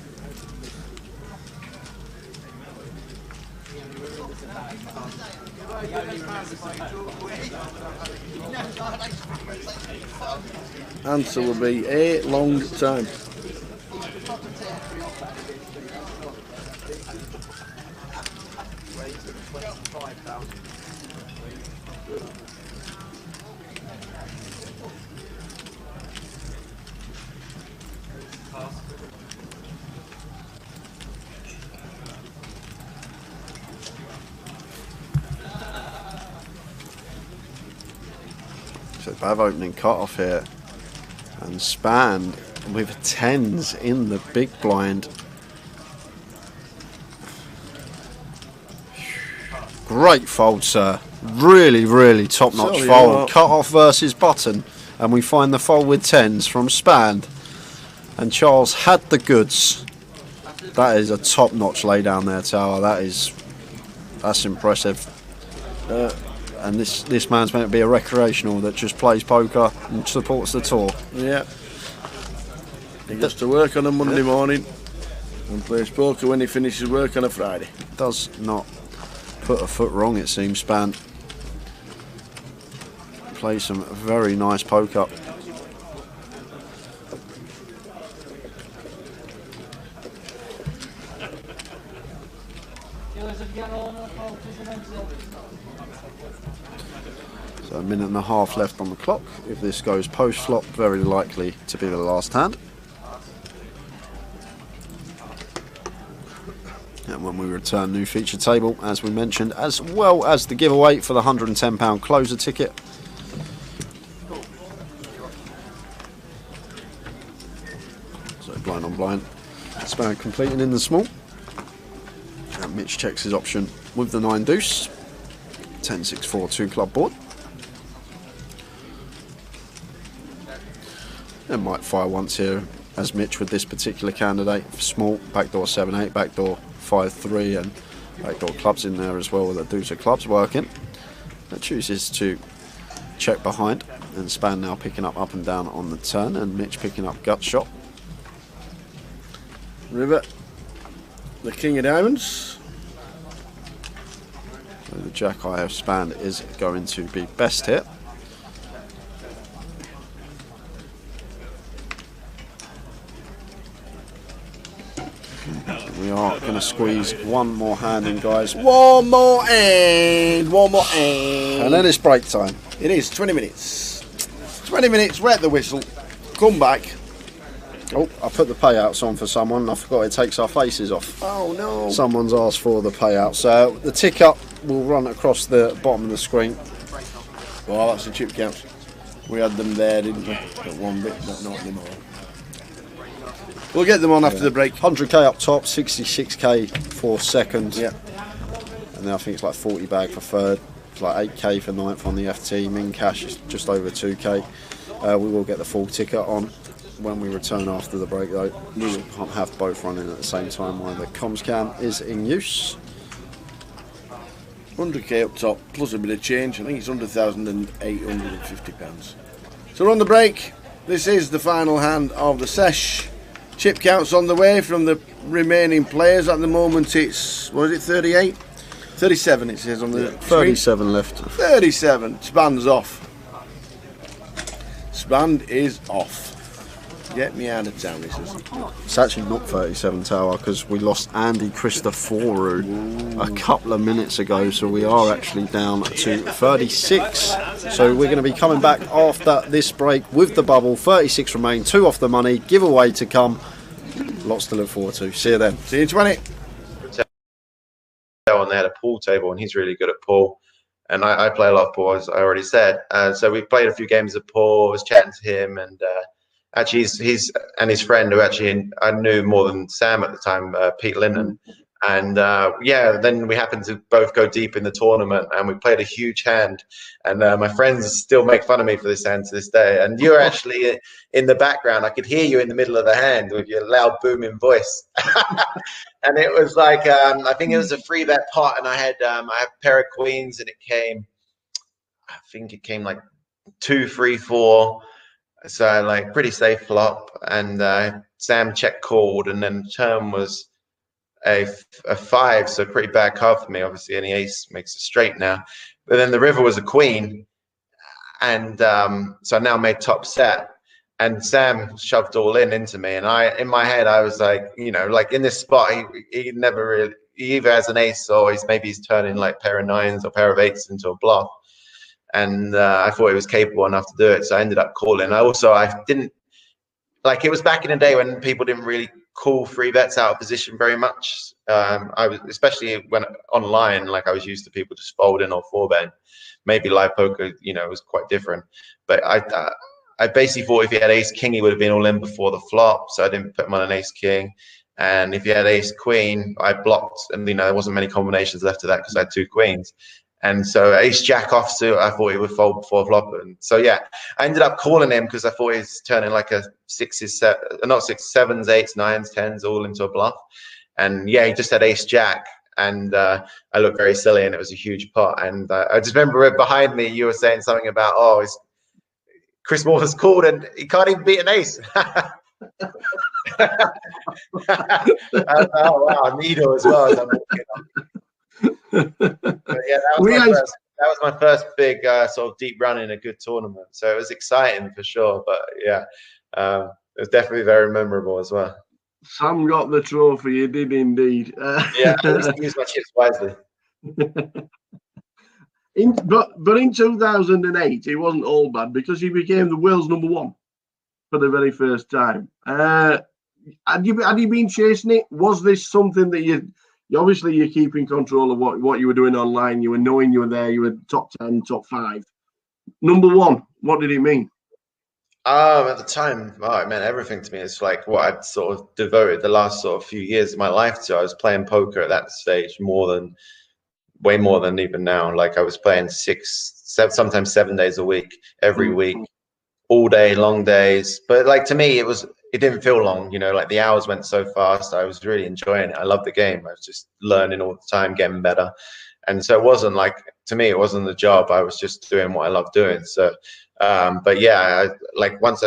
Answer will be a long time. So Bav opening cut off here, and Span with 10s in the big blind. Great fold, sir. Really, really top-notch fold. Cut off versus button, and we find the fold with 10s from Span. And Charles had the goods. That is a top-notch lay down there, Tower. That's impressive. And this man's meant to be a recreational that just plays poker and supports the tour. Yeah. He gets to work on a Monday morning and plays poker when he finishes work on a Friday. Does not put a foot wrong, it seems, Span. Plays some very nice poker. So a minute and a half left on the clock. If this goes post flop, very likely to be the last hand. And when we return, new feature table, as we mentioned, as well as the giveaway for the £110 closer ticket. So blind on blind. Span completing in the small. And Mitch checks his option with the 9 deuce. 10-6-4 2 club board. And might fire once here as Mitch with this particular candidate. Small, backdoor 7-8, backdoor 5-3, and backdoor clubs in there as well with a deuce of clubs working. That chooses to check behind, and Span now picking up and down on the turn, and Mitch picking up gut shot. River, the king of diamonds. So the jack high of Span is going to be best hit. We are going to squeeze one more hand in, guys. One more hand, one more hand. And then it's break time. It is 20 minutes. 20 minutes, wet the whistle, come back. Oh, I put the payouts on for someone and I forgot it takes our faces off. Oh no. Someone's asked for the payout. So the tick up will run across the bottom of the screen. Oh, that's the chip counts. We had them there, didn't we? At one bit, but not anymore. We'll get them on after the break. 100k up top, 66k for second. Yeah. And then I think it's like 40 bag for third. It's like 8k for ninth on the FT. Min cash is just over 2k. We will get the full ticket on when we return after the break, though. We can't have both running at the same time while the comms cam is in use. 100k up top, plus a bit of change. I think it's £100,850. So we're on the break. This is the final hand of the sesh. Chip counts on the way from the remaining players. At the moment it's, what is it, 38? 37 it says on the 37 screen. left. 37. Span's off. Span is off. Get me out of town, he says. It's actually not 37 Tower because we lost Andy Christoforou a couple of minutes ago, so we are actually down to 36. So we're going to be coming back after this break with the bubble. 36 remain, 2 off the money, giveaway to come. Lots to look forward to. See you then. See you in 20. And they had a pool table, and he's really good at pool. And I play a lot of pool, as I already said. So we played a few games of pool. I was chatting to him, and actually he's and his friend, who actually I knew more than Sam at the time, Pete Linton. And yeah, then we happened to both go deep in the tournament, and we played a huge hand. And my friends still make fun of me for this hand to this day. And you're actually in the background. I could hear you in the middle of the hand with your loud booming voice. And it was like, I think it was a 3-bet pot, and I had a pair of queens, and it came, I think it came like 2, 3, 4. So like pretty safe flop. And Sam check called, and then turn was a 5, so pretty bad card for me. Obviously, any ace makes a straight now. But then the river was a queen, and so I now made top set. And Sam shoved all into me, and in my head, I was like, you know, like in this spot, he never really, he either has an ace or he's turning like pair of 9s or pair of 8s into a bluff. And I thought he was capable enough to do it, so I ended up calling. I didn't, like, it was back in the day when people didn't really call 3-bets out of position very much. I was, especially when online, like I was used to people just folding or 4-betting. Maybe live poker, you know, was quite different. But I basically thought if he had ace king, he would have been all in before the flop, so I didn't put him on an ace king. And if he had ace queen, I blocked, and you know there wasn't many combinations left of that because I had 2 queens. And so ace jack offsuit, I thought he would fold before flop. And so yeah, I ended up calling him because I thought he's turning like a 6s, not 6, 7s, 8s, 9s, 10s all into a bluff. And yeah, he just had ace jack. And I looked very silly, and it was a huge pot. And I just remember behind me, you were saying something about, oh, Chris Moore has called and he can't even beat an ace. Oh wow, Nido as well. As I'm walking up. But yeah, that was my first big sort of deep run in a good tournament. So it was exciting for sure. But yeah, it was definitely very memorable as well. Sam got the trophy. You did indeed. Yeah, I used to use my chips wisely. But in 2008, he wasn't all bad because he became the world's #1 for the very first time. Had you been chasing it? Was this something that you obviously you're keeping control of what you were doing online? You were knowing you were there. You were top 10, top 5, #1. What did it mean? At the time, oh, it meant everything to me. It's like what I'd sort of devoted the last sort of few years of my life to. I was playing poker at that stage way more than even now. Like I was playing 6, 7, sometimes 7 days a week, every week, all day, long days. But like to me, it didn't feel long, you know, like the hours went so fast. I was really enjoying it. I loved the game. I was just learning all the time, getting better. And so it wasn't like, to me, it wasn't the job. I was just doing what I loved doing. So, but yeah, once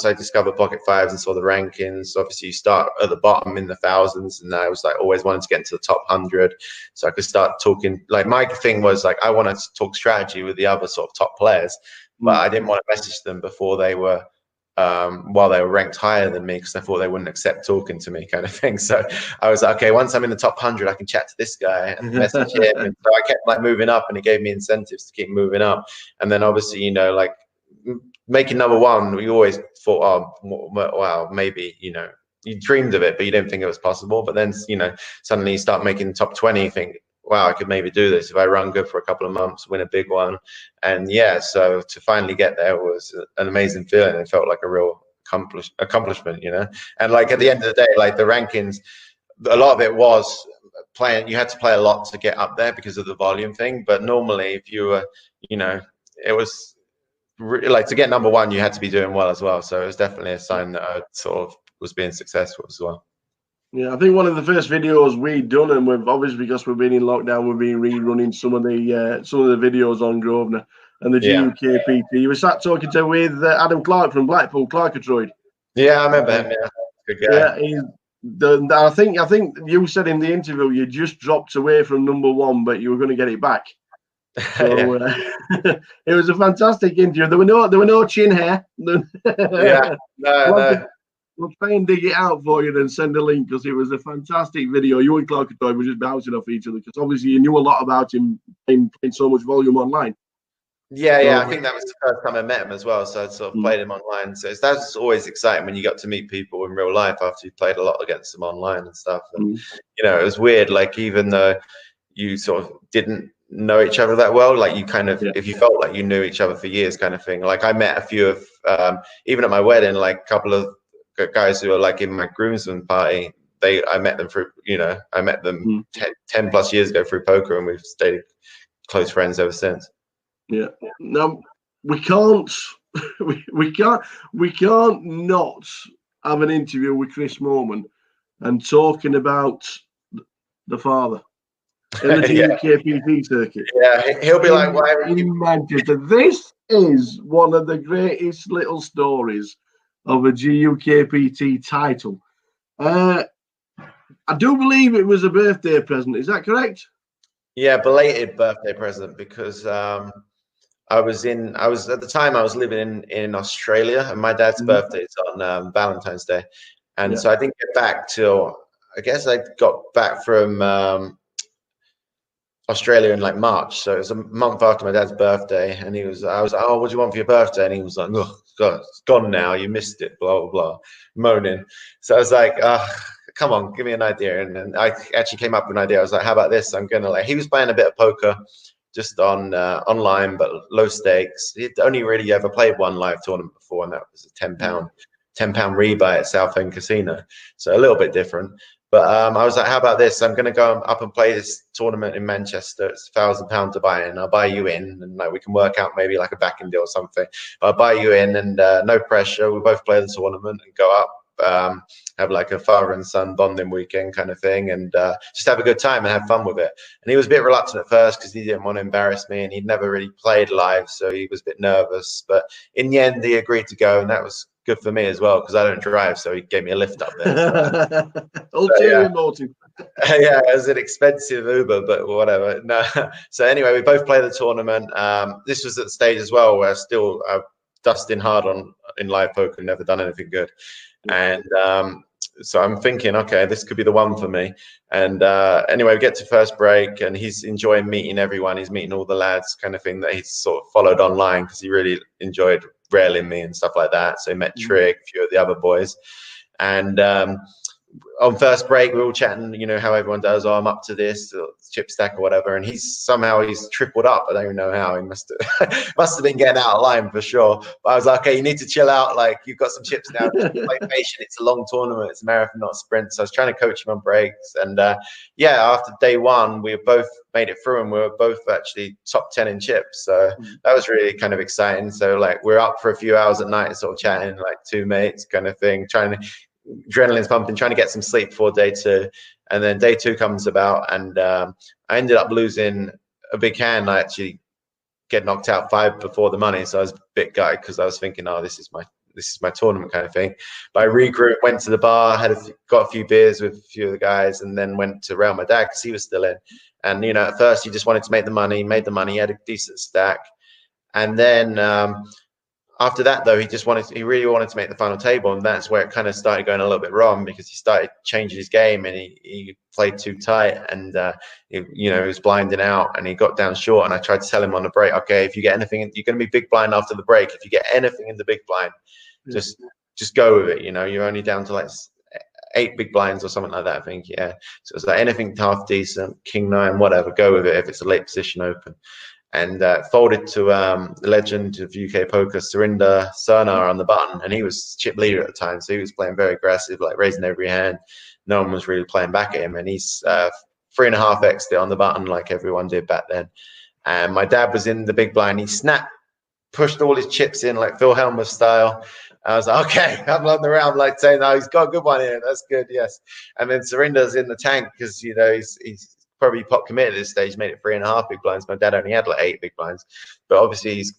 I discovered pocket fives and saw the rankings, obviously you start at the bottom in the thousands, and I was like always wanted to get into the top 100 so I could start talking. Like my thing was like I wanted to talk strategy with the other sort of top players, but I didn't want to message them before they were while they were ranked higher than me, because I thought they wouldn't accept talking to me, kind of thing. So I was like, okay, once I'm in the top 100, I can chat to this guy and message him. And so I kept like moving up, and it gave me incentives to keep moving up. And then obviously, you know, like making #1, we always thought, oh, wow, maybe, you know, you dreamed of it, but you didn't think it was possible. But then, you know, suddenly you start making top 20, you think, wow, I could maybe do this if I run good for a couple of months, win a big one. And yeah, so to finally get there was an amazing feeling. It felt like a real accomplishment, you know. And like at the end of the day, like the rankings, a lot of it was playing. You had to play a lot to get up there because of the volume thing. But normally, if you were, you know, it was like to get number one, you had to be doing well as well. So it was definitely a sign that I sort of was being successful as well. Yeah, I think one of the first videos we'd done, and we've obviously because we've been in lockdown, we've been rerunning some of the videos on Grosvenor and the GUKPT. You were sat talking with Adam Clark from Blackpool, Clarkatroid. Yeah, I remember him. Yeah, good guy. Yeah, I think you said in the interview you just dropped away from number one, but you were going to get it back. So it was a fantastic interview. There were no chin hair. Yeah, no. We'll try and dig it out for you and send a link because it was a fantastic video. You and Clark were just bouncing off each other because obviously you knew a lot about him playing so much volume online. Yeah, I think that was the first time I met him as well. So I sort of played him online. So that's always exciting when you got to meet people in real life after you played a lot against them online and stuff. And you know, it was weird. Like even though you sort of didn't know each other that well, like you kind of if you felt like you knew each other for years, kind of thing. Like I met a few of even at my wedding, like a couple of guys who are like in my groomsmen party. I met them through, you know, I met them 10 plus years ago through poker, and we've stayed close friends ever since. Yeah. Now we can't not have an interview with Chris Moorman and talking about the father in the GUKPT circuit. Yeah, he'll be like, why are you in Manchester? This is one of the greatest little stories of a GUKPT title. I do believe it was a birthday present. Is that correct? Yeah, belated birthday present because I was at the time I was living in Australia, and my dad's birthday is on Valentine's Day, and so I didn't get back till I guess I got back from Australia in like March, so it was a month after my dad's birthday, and I was like, oh, what do you want for your birthday? And he was like, oh God, it's gone now, you missed it, blah blah blah, moaning. So I was like, come on, give me an idea. And then I actually came up with an idea. I was like, how about this? I'm gonna he was playing a bit of poker just on online, but low stakes. He'd only really ever played one live tournament before, and that was a £10 rebuy at Southend Casino, so a little bit different. But I was like, how about this? I'm going to go up and play this tournament in Manchester. It's £1,000 to buy in. I'll buy you in, and like we can work out maybe like a backing deal or something. I'll buy you in, and no pressure. We'll both play the tournament and go up, have like a father and son bonding weekend kind of thing, and just have a good time and have fun with it. And he was a bit reluctant at first because he didn't want to embarrass me, and he'd never really played live, so he was a bit nervous. But in the end, he agreed to go, and that was good for me as well because I don't drive, so he gave me a lift up there. Ulterior motive. Yeah, it was an expensive Uber, but whatever. No. So anyway, we both played the tournament. This was at the stage as well where still dusting hard in live poker, never done anything good. And so I'm thinking, okay, this could be the one for me. And anyway, we get to first break, and he's enjoying meeting everyone. He's meeting all the lads, kind of thing that he's sort of followed online because he really enjoyed railing me and stuff like that. So he met Trig, a few of the other boys, and on first break, we were all chatting, you know, how everyone does. Oh, I'm up to this chip stack or whatever. And he's tripled up. I don't even know how. He must have been getting out of line for sure. But I was like, okay, you need to chill out. Like, you've got some chips now. Just play patient. It's a long tournament. It's a marathon, not a sprint. So I was trying to coach him on breaks. And after day one, we both made it through, and we were both actually top 10 in chips. So that was really kind of exciting. So like, we're up for a few hours at night, sort of chatting like two mates kind of thing, adrenaline's pumping, trying to get some sleep before day two. And then day two comes about, and I ended up losing a big hand. I actually get knocked out 5 before the money, so I was a bit gutted because I was thinking, oh, this is my tournament kind of thing. But I regrouped, went to the bar, got a few beers with a few of the guys, and then went to rail my dad because he was still in. And you know, at first he just wanted to make the money, he had a decent stack, and then after that, though, he really wanted to make the final table, and that's where it kind of started going a little bit wrong because he started changing his game, and he played too tight, and he was blinding out, and he got down short. And I tried to tell him on the break, okay, if you get anything, you're going to be big blind after the break. If you get anything in the big blind, just go with it. You know, you're only down to like 8 big blinds or something like that, I think. Yeah, so it's like anything half decent, king 9, whatever, go with it if it's a late position open. and folded to the legend of UK poker, Surinder Sarnar, on the button, and he was chip leader at the time, so he was playing very aggressive, like raising every hand. No one was really playing back at him, and he's 3.5x'd it on the button like everyone did back then. And my dad was in the big blind. He pushed all his chips in like Phil Helmuth style. I was like, okay, I'm on the round, like saying, "No, he's got a good one here. That's good, yes." And then Surinder's in the tank because he's probably pot committed at this stage. Made it 3.5 big blinds. My dad only had like 8 big blinds, but obviously he's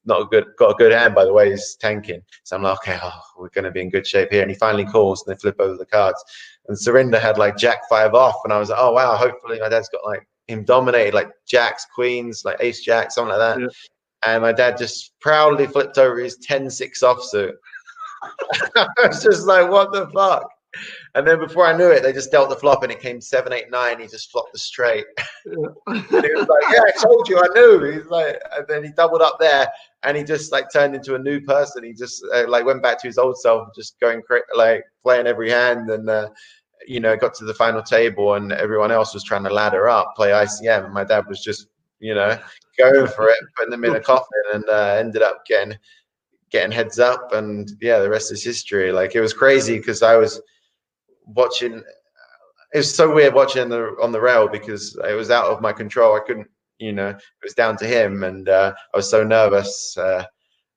not got a good hand by the way he's tanking. So I'm like, okay, we're going to be in good shape here. And he finally calls, and they flip over the cards. And Surinder had like Jack 5 off, and I was like, oh wow, hopefully my dad's got like him dominated, like jacks, queens, like ace jack, something like that. Yeah. And my dad just proudly flipped over his 10-6 offsuit. I was just like, what the fuck? And then before I knew it, they just dealt the flop, and it came 7-8-9. He just flopped the straight. And he was like, yeah, I told you, I knew. He's like, and then he doubled up there, and he just like turned into a new person. He just like went back to his old self, just going like playing every hand, and got to the final table, and everyone else was trying to ladder up, play ICM, and my dad was just going for it, putting them in a coffin, and ended up getting heads up, and yeah, the rest is history. Like, it was crazy because I was watching. It was so weird watching on the rail because it was out of my control. I couldn't, it was down to him, and I was so nervous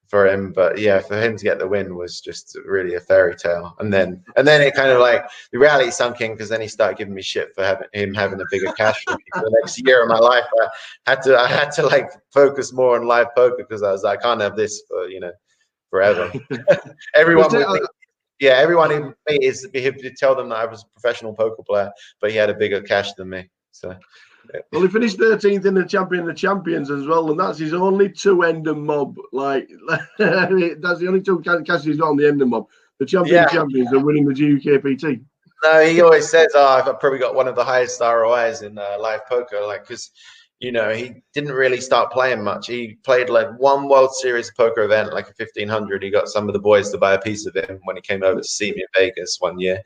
for him. But yeah, for him to get the win was just really a fairy tale. And then it kind of like the reality sunk in, because then he started giving me shit for having a bigger cash for the next year of my life. I had to like focus more on live poker, because I was like, I can't have this for forever. Everyone who me is to tell them that I was a professional poker player, but he had a bigger cash than me. So yeah. Well, he finished 13th in the Champion of Champions as well, and that's his only 2 Ender mob. Like, that's the only 2 cashes he's got on the Ender mob. The Champion of Champions are winning the GUKPT. No, he always says, I've probably got one of the highest ROIs in live poker, like, because he didn't really start playing much. He played like one World Series poker event, like a 1500. He got some of the boys to buy a piece of him when he came over to see me in Vegas one year.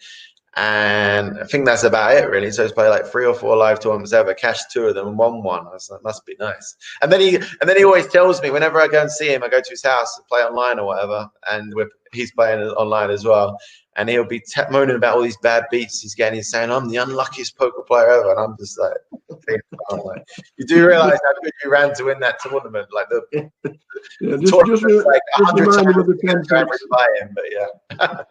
And I think that's about it, really. So he's played like 3 or 4 live tournaments ever, cashed 2 of them and won 1. I was like, must be nice. And then he always tells me, whenever I go and see him, I go to his house to play online or whatever, and he's playing online as well. And he'll be moaning about all these bad beats he's getting. He's saying, I'm the unluckiest poker player ever. And I'm just like, you do realize how good you ran to win that tournament? Like the tournament was like 100 times trying to buy him, but yeah.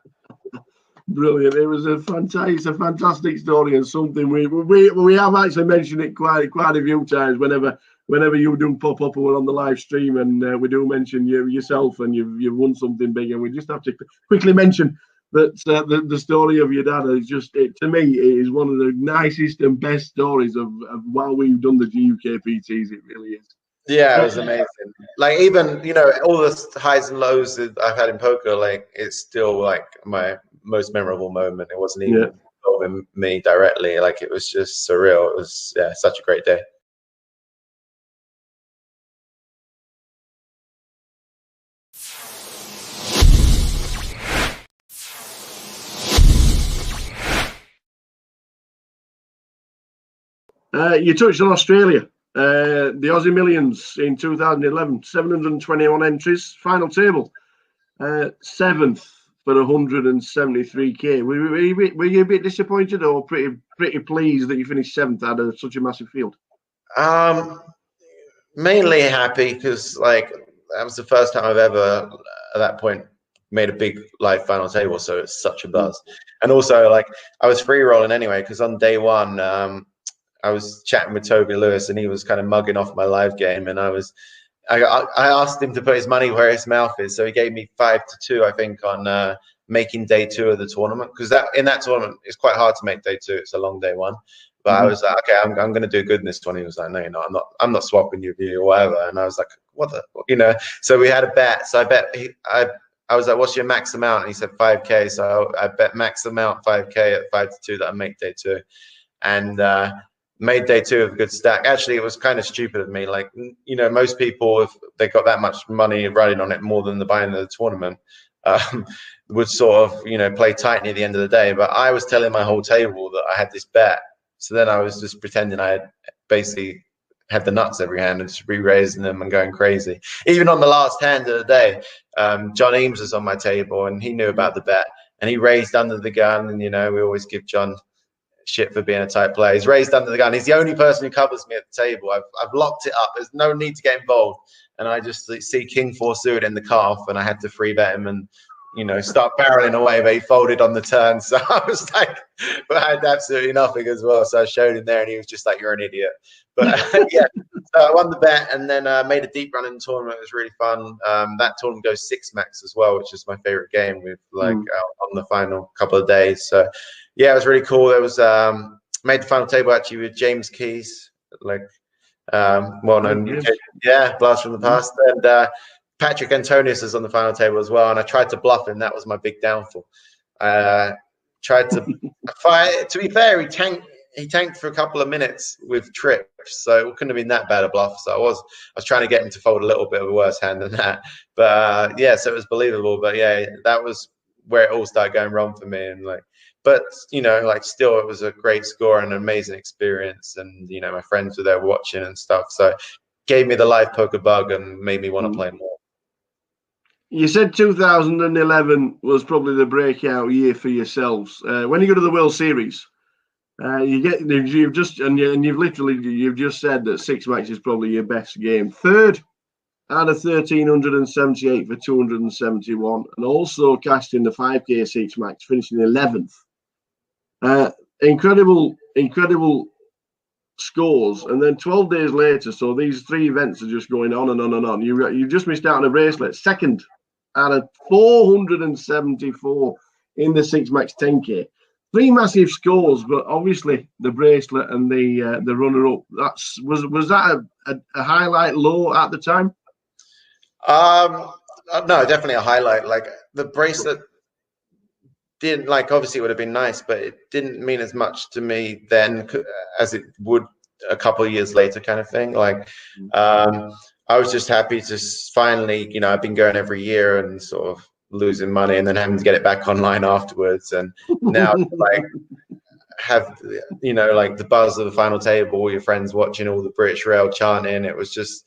Brilliant! It was a fantastic story, and something we have actually mentioned it quite a few times. Whenever you do pop up, we're on the live stream, and we do mention yourself, and you've won something big, and we just have to quickly mention that the story of your dad is just, to me, it is one of the nicest and best stories of while we've done the GUKPTs. It really is. Yeah, it was amazing. Like, even all the highs and lows that I've had in poker, like, it's still like my most memorable moment. It wasn't even involving me directly. Like, it was just surreal. It was such a great day. You touched on Australia. The Aussie Millions in 2011, 721 entries, final table, 7th for 173k. Were you a bit disappointed, or pretty pleased that you finished 7th out of such a massive field? Mainly happy, because like that was the first time I've ever at that point made a big live final table, so it's such a buzz. And also, like, I was free rolling anyway, because on day 1 I was chatting with Toby Lewis, and he was kind of mugging off my live game, and I asked him to put his money where his mouth is, so he gave me 5-2, I think, on making day 2 of the tournament, because in that tournament it's quite hard to make day 2. It's a long day 1, but I was like, okay, I'm going to do good in this one. He was like, no, you're not. I'm not swapping you or whatever. And I was like, what the, So we had a bet. So I bet I was like, what's your max amount? And he said 5k. So I bet max amount 5k at 5-2 that I make day 2, and made day 2 of a good stack. Actually, it was kind of stupid of me. Like, most people, if they got that much money riding on it, more than the buying of the tournament, would sort of, play tight near the end of the day. But I was telling my whole table that I had this bet. So then I was just pretending I had basically had the nuts every hand and just re-raising them and going crazy. Even on the last hand of the day, John Eames was on my table and he knew about the bet and he raised under the gun. And, you know, we always give John shit for being a tight player. He's raised under the gun. He's the only person who covers me at the table. I've locked it up. There's no need to get involved. And I just see King 4 suited in the calf and I had to free bet him and, you know, start barreling away, but he folded on the turn. So I was like, but I had absolutely nothing as well. So I showed him there and he was just like, you're an idiot. But yeah, so I won the bet and then made a deep run in the tournament. It was really fun. That tournament goes 6 max as well, which is my favorite game with like on the final couple of days. So yeah, it was really cool. It was made the final table actually with James Keys, like well-known UK, yeah, blast from the past. And Patrick Antonius is on the final table as well, and I tried to bluff him. That was my big downfall. Tried to fight. To be fair, he tanked for a couple of minutes with trips, so it couldn't have been that bad a bluff. So I was trying to get him to fold a little bit of a worse hand than that. But yeah, so it was believable. But yeah, that was where it all started going wrong for me. And like, but you know, like still, it was a great score and an amazing experience. And you know, my friends were there watching and stuff. So it gave me the live poker bug and made me want to play more. You said 2011 was probably the breakout year for yourselves. When you go to the World Series, you've just said that 6 max is probably your best game. Third out of 1,378 for 271, and also cashed in the 5K 6 max, finishing 11th. Incredible scores, and then 12 days later, so these 3 events are just going on and on and on. You just missed out on a bracelet, second out of 474 in the 6 max 10K. 3 massive scores, but obviously the bracelet and the runner-up. Was that a highlight low at the time? No, definitely a highlight. Like the bracelet didn't, like, obviously it would have been nice, but it didn't mean as much to me then as it would a couple of years later, kind of thing. Like I was just happy to finally, you know, I've been going every year and sort of losing money and then having to get it back online afterwards. And now like have, you know, like the buzz of the final table, all your friends watching, all the British Rail chanting. It was just,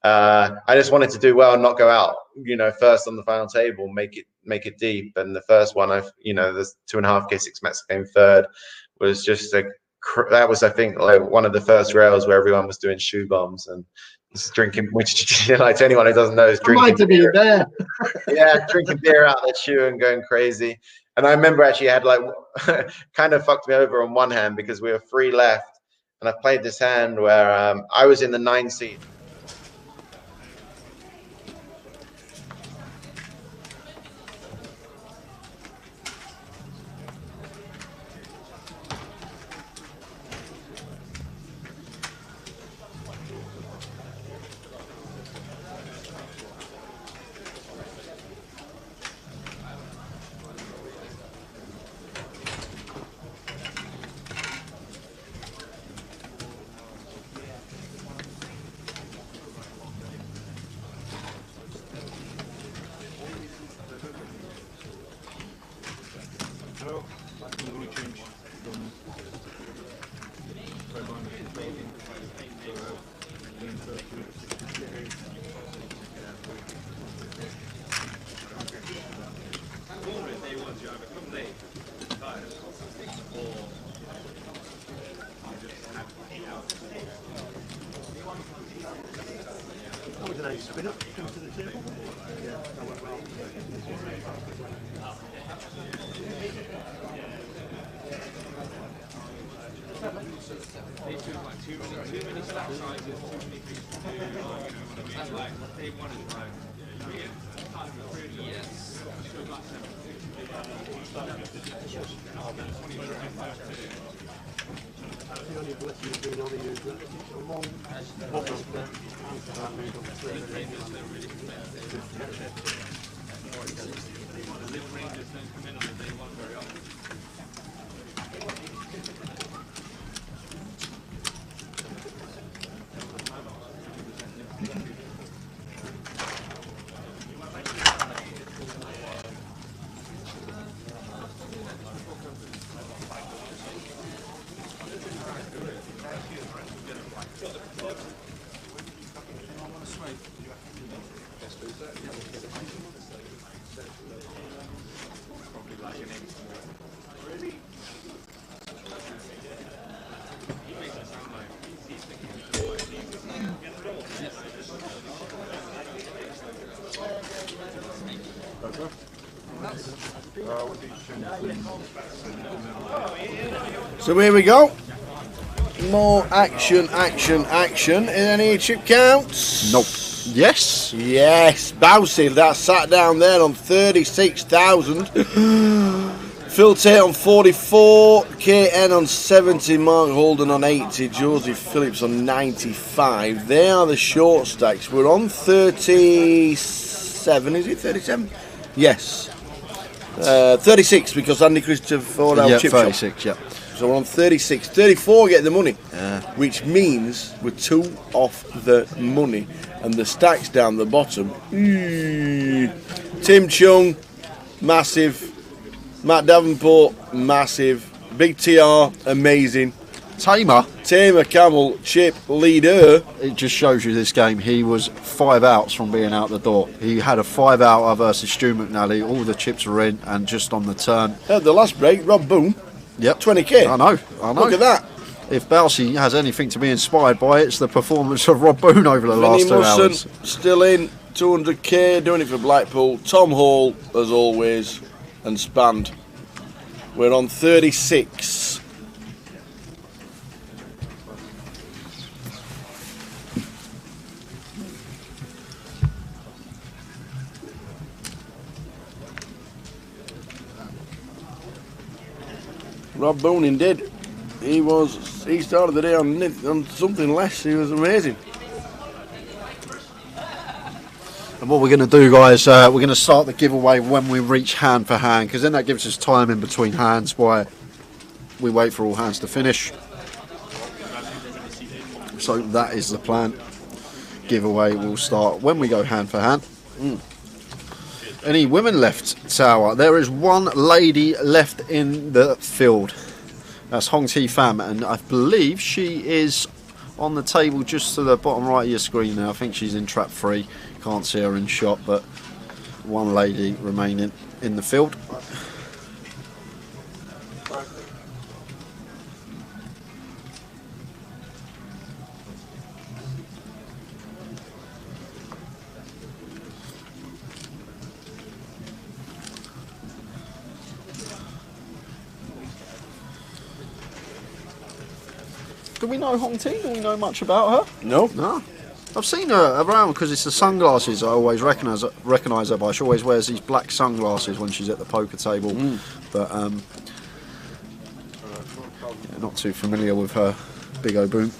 I just wanted to do well and not go out, you know, first on the final table, make it deep. And the first one, you know, the 2.5K 6 max came third, was just that was, I think, like one of the first rails where everyone was doing shoe bombs and just drinking, which, like, to anyone who doesn't know, is drinking beer. There. Yeah, drinking beer out their shoe and going crazy. And I remember actually I had like kind of fucked me over on one hand because we were 3 left, and I played this hand where I was in the 9 seed. So here we go. More action. Any chip counts? Nope. Yes. Yes. Bousy, that sat down there on 36,000. Phil Tate on 44. KN on 70. Mark Holden on 80. Josie Phillips on 95. They are the short stacks. We're on 37. Is it 37? Yes. 36 because Andy Christopher chip 36, shop. So we're on 36. 34 get the money. Yeah. Which means we're 2 off the money. And the stacks down the bottom. Tim Chung, massive. Matt Davenport, massive. Big TR, amazing. Tamer Camel, chip, leader. It just shows you this game. He was 5 outs from being out the door. He had a 5-outer versus Stu McNally. All the chips were in, and just on the turn. At the last break, Rob Boone. Yep. 20k. I know. Look at that. If Bousy has anything to be inspired by, it's the performance of Rob Boone over the last 2 hours. Still in, 200k, doing it for Blackpool. Tom Hall, as always, and Spand. We're on 36. Rob Boone indeed. He started the day on something less. He was amazing. And what we're going to do, guys, we're going to start the giveaway when we reach hand for hand, because then that gives us time in between hands while we wait for all hands to finish. So that is the plan. Giveaway will start when we go hand for hand. Any women left, Tower? There is one lady left in the field. That's Hong Ti Pham, and I believe she is on the table just to the bottom right of your screen now. I think she's in trap 3. Can't see her in shot, but one lady remaining in the field. Do we know Hong Ti? Do we know much about her? No. I've seen her around because it's the sunglasses I always recognise her by. She always wears these black sunglasses when she's at the poker table. But yeah, not too familiar with her. Big O Boom.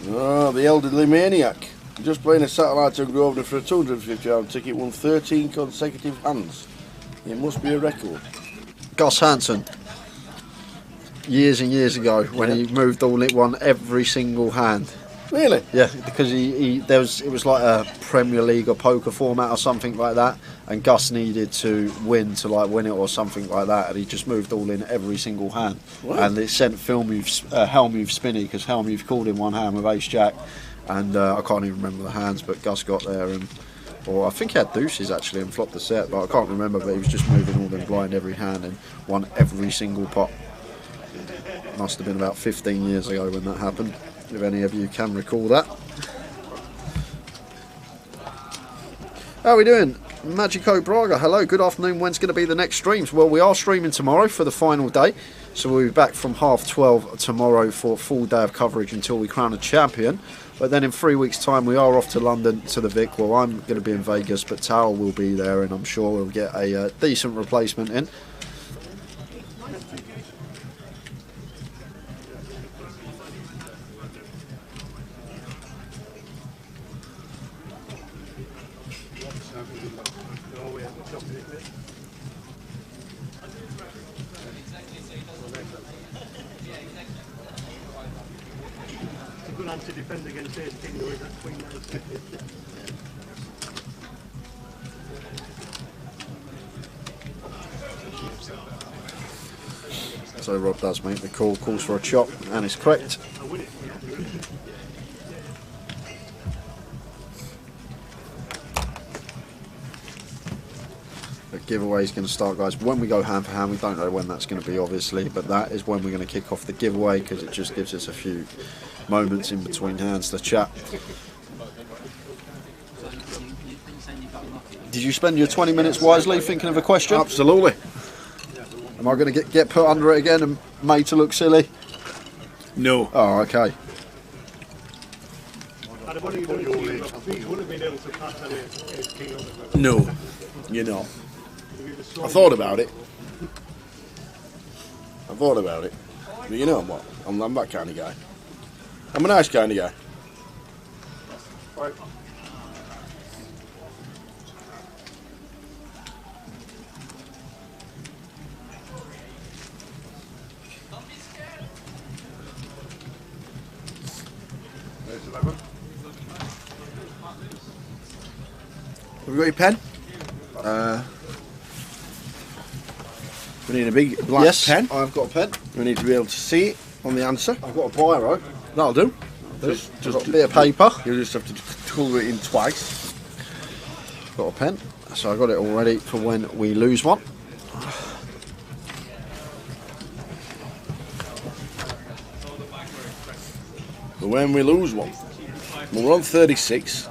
Oh, the elderly maniac. Just playing a satellite on Grosvenor for a £250 ticket, won 13 consecutive hands. It must be a record. Gus Hansen. Years and years ago, when he moved all it, won every single hand. Really? Yeah, because it was like a Premier League or poker format or something like that, and Gus needed to win it or something like that, and he just moved all in every single hand. What? And it sent Helmuth spinny because Helmuth called in one hand with Ace Jack, and I can't even remember the hands, but Gus got there or I think he had deuces actually and flopped the set, but I can't remember. But he was just moving all in blind every hand and won every single pot. Must have been about 15 years ago when that happened, if any of you can recall that. How are we doing? Magico Braga, hello, good afternoon. When's going to be the next streams? Well, we are streaming tomorrow for the final day, so we'll be back from 12:30 tomorrow for a full day of coverage until we crown a champion. But then in 3 weeks' time we are off to London to the Vic. Well, I'm going to be in Vegas, but Towel will be there, and I'm sure we'll get a decent replacement in. To defend against Ace King with that queen. So Rob does make the call, calls for a chop, and it's correct. The giveaway is going to start, guys, when we go hand for hand. We don't know when that's going to be, obviously, but that is when we're going to kick off the giveaway, because it just gives us a few moments in between hands to chat. Did you spend your 20 minutes wisely thinking of a question? Absolutely. Am I going to get put under it again and made to look silly? No. Oh, okay. No, you know. I thought about it. But you know what? I'm that kind of guy. I'm a nice kind of guy. Have you got your pen? We need a big black pen. I've got a pen. We need to be able to see it on the answer. I've got a biro. That'll do. Just got a bit of paper. You'll just have to colour it in twice. Got a pen. So I've got it all ready for when we lose one. But when we lose one, well, we're on 36.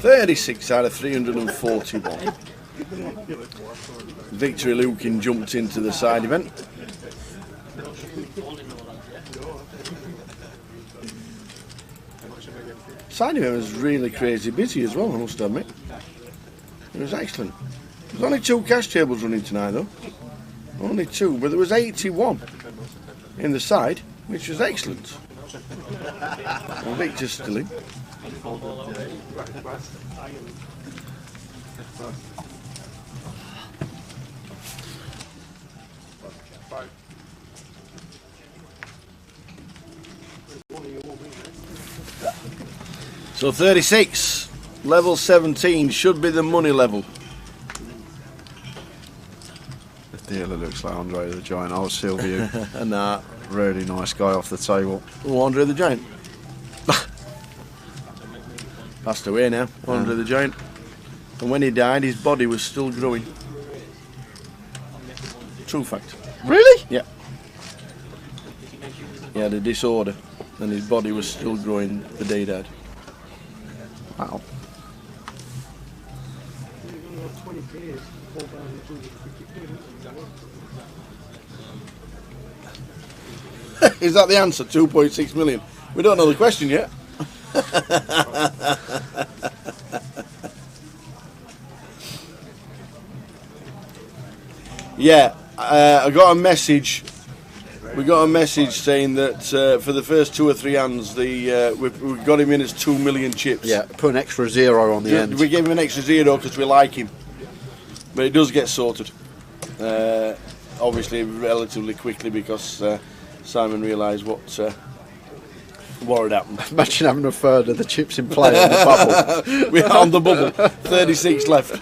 $36 out of 341. Victory Lukin jumped into the side event. Side event was really crazy busy as well, I must admit. It was excellent. There's only 2 cash tables running tonight though. Only 2, but there was 81 in the side, which was excellent. And Victor's still in. So 36, level 17 should be the money level. The dealer looks like Andre the Giant. Old Sylvia. Nah. Really nice guy off the table. Oh, Andre the Giant. Passed away now, Andre the Giant. And when he died, his body was still growing. True fact. Really? Yeah. He had a disorder, and his body was still growing the day he died. Wow. Is that the answer? 2.6 million. We don't know the question yet. Yeah, I got a message. We got a message saying that for the first 2 or 3 hands, we got him in as 2 million chips. Yeah, put an extra 0 on the end. We gave him an extra 0 because we like him, but it does get sorted. Obviously, relatively quickly because Simon realised what had happened. Imagine having a third of the chips in play on the bubble. We're on the bubble. 36 left.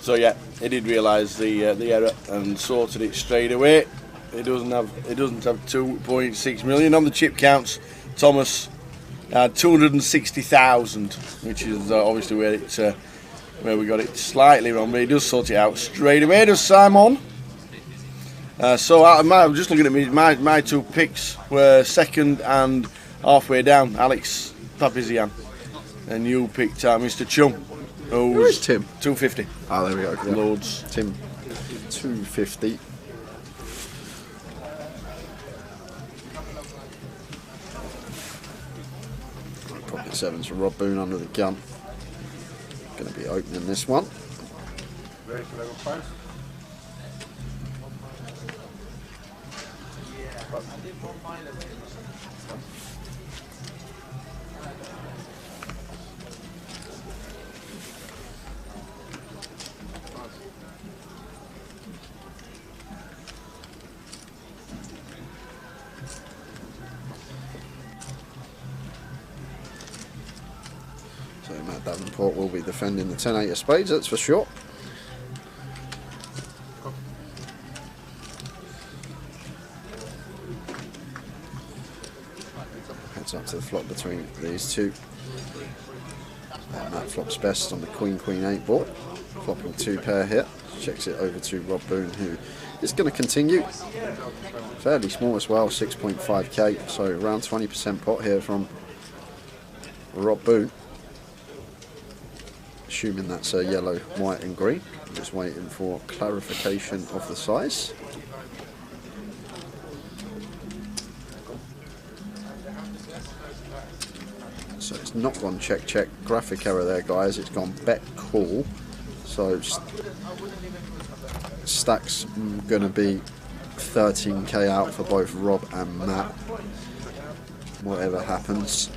So yeah, he did realise the error and sorted it straight away. It doesn't have 2.6 million on the chip counts. Thomas had 260,000, which is obviously where we got it slightly wrong, but he does sort it out straight away. Does Simon? So I'm just looking at my 2 picks were second and halfway down. Alex Papizian, and you picked Mr. Chum. Who is Tim? 250. Oh, there we go. Yeah. Loads. Tim, 250. Pocket 7s for Rob Boone under the gun. Going to be opening this one. Ready for level 5? So Matt Davenport will be defending the 10-8 of spades, that's for sure. Heads up to the flop between these two. And Matt flops best on the Queen-Queen-8 board. Flopping 2 pair here. Checks it over to Rob Boone, who is going to continue. Fairly small as well, 6.5k, so around 20% pot here from Rob Boone. Assuming that's a yellow, white and green. Just waiting for clarification of the size. So it's not gone check check, graphic error there guys, it's gone bet call. So stack's going to be 13k out for both Rob and Matt. Whatever happens.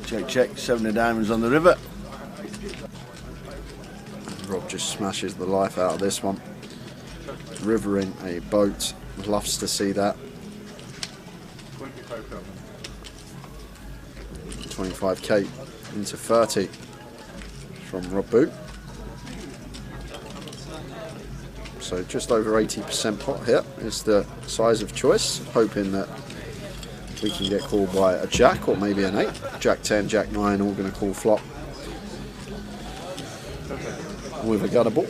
Check check, 7 of diamonds on the river. Rob just smashes the life out of this one. Rivering a boat, loves to see that. 25k into 30 from Rob Boone. So just over 80% pot here is the size of choice, hoping that we can get called by a jack or maybe an 8. Jack 10, Jack 9, all going to call flop with a guttable.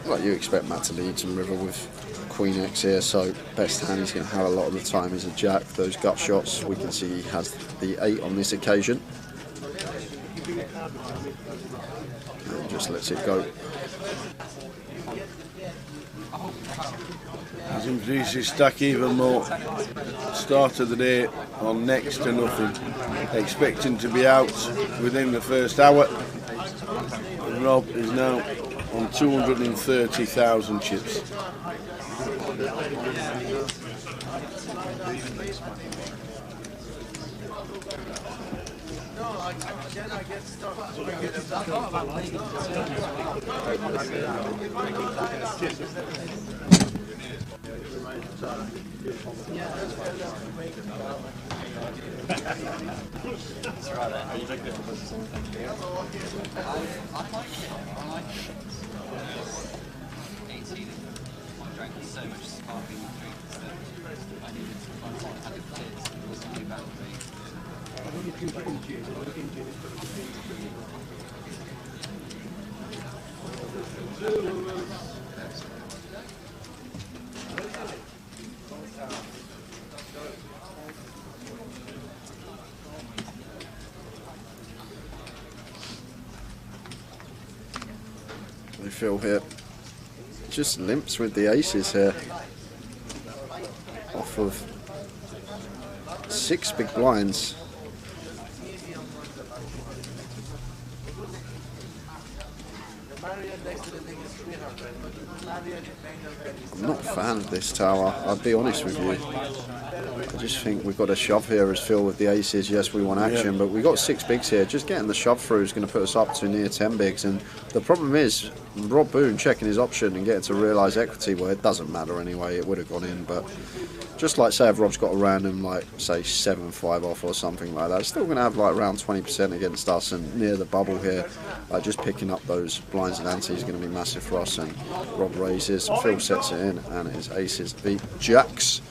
Like you expect Matt to lead some river with Queen X here, so best hand he's going to have a lot of the time is a jack. Those gut shots, we can see he has the 8 on this occasion. And just lets it go. He's increased his stack even more. Start of the day on next to nothing. Expecting to be out within the first hour. And Rob is now on 230,000 chips. We feel here just limps with the aces here off of 6 big blinds. I'm not a fan of this tower, I'll be honest with you. I just think we've got a shove here as Phil with the aces. Yes, we want action, but we've got 6 bigs here. Just getting the shove through is going to put us up to near 10 bigs. And the problem is, Rob Boone checking his option and getting to realise equity, well, it doesn't matter anyway. It would have gone in, but just like say if Rob's got a random, like say 7-5 off or something like that, it's still going to have like around 20% against us. And near the bubble here, just picking up those blinds and ante is going to be massive for us. And Rob raises, Phil sets it in, and it's aces beat jacks.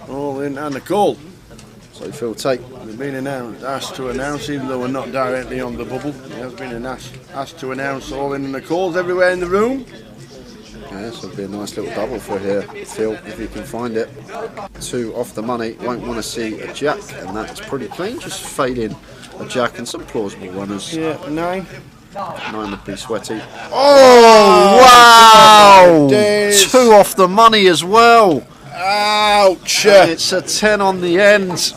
All in and a call. So Phil take. They've been asked to announce, even though we're not directly on the bubble. It has been asked to announce all in and the calls everywhere in the room. Yeah, so it'll be a nice little double for here, Phil, if you can find it. 2 off the money, won't want to see a jack, and that's pretty clean. Just fade in a jack and some plausible runners. Yeah, 9. 9 would be sweaty. Oh, wow! 2 off the money as well. Ouch! And it's a 10 on the end.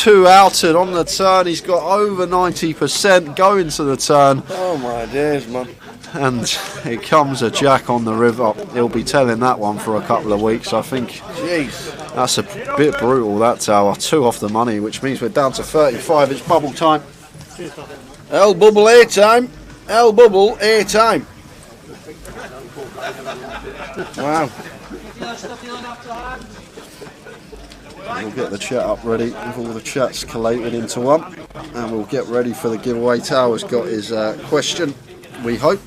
2 outed on the turn. He's got over 90% going to the turn. Oh my days, man. And it comes a jack on the river. He'll be telling that one for a couple of weeks, I think. Jeez. That's a bit brutal, that tower. 2 off the money, which means we're down to 35. It's bubble time. L bubble A time. L bubble A time. Wow. We'll get the chat up ready with all the chats collated into one, and we'll get ready for the giveaway. Tower's got his question, we hope.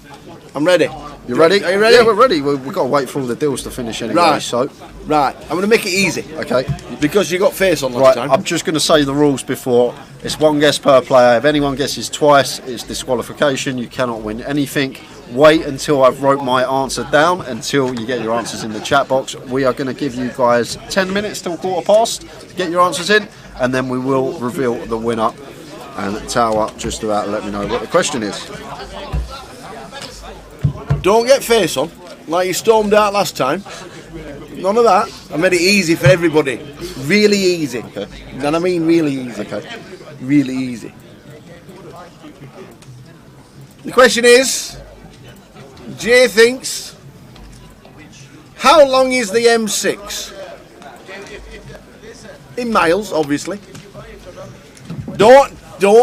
I'm ready. You ready? Are you ready? Yeah, we're ready. We've got to wait for all the deals to finish anyway. Right. So, right. I'm going to make it easy. Okay. Because you got face on last time. I'm just going to say the rules before. It's 1 guess per player. If anyone guesses twice, it's disqualification. You cannot win anything. Wait until I've wrote my answer down, until you get your answers in the chat box. We are going to give you guys 10 minutes till 1:15 to get your answers in, and then we will reveal the winner. And Tower just about to let me know what the question is. Don't get face on like you stormed out last time. None of that. I made it easy for everybody. Really easy. Okay. And I mean really easy. Okay. Really easy. The question is, Jay thinks, how long is the M6? In miles, obviously. Don't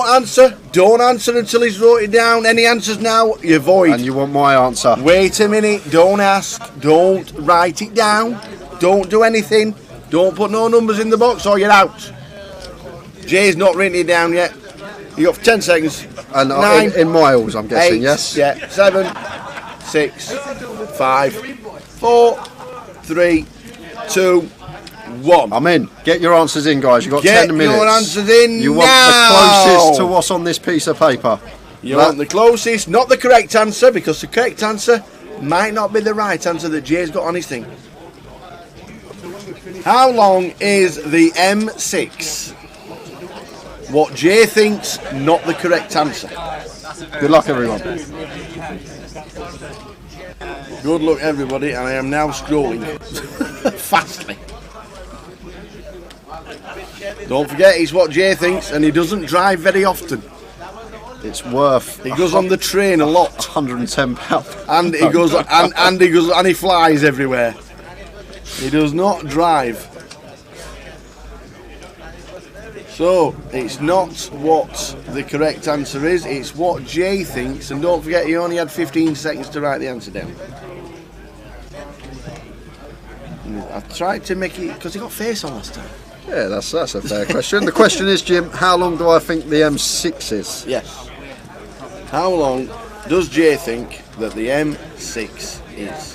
answer. Don't answer until he's wrote it down. Any answers now, you're void. And you want my answer? Wait a minute. Don't ask. Don't write it down. Don't do anything. Don't put no numbers in the box or you're out. Jay's not written it down yet. You got 10 seconds. And 9, in miles, I'm guessing, 8, yes? Yeah. 7, 6, 5, 4, 3, 2, 1. I'm in. Get your answers in, guys. You've got Get 10 minutes. your answers in You now. want the closest to what's on this piece of paper. You want the closest, not the correct answer, because the correct answer might not be the right answer that Jay's got on his thing. How long is the M6? What Jay thinks, not the correct answer. Good luck, everyone. Good luck, everybody, and I am now scrolling fastly. Don't forget, it's what Jay thinks, and he doesn't drive very often. It's worth. He goes on the train a lot. £110. And he goes and he flies everywhere. He does not drive. So it's not what the correct answer is, it's what Jay thinks, and don't forget he only had 15 seconds to write the answer down. I tried to make it because he got face on last time. Yeah, that's a fair question. The question is, Jim, how long do I think the M6 is? Yes. How long does Jay think that the M6 is?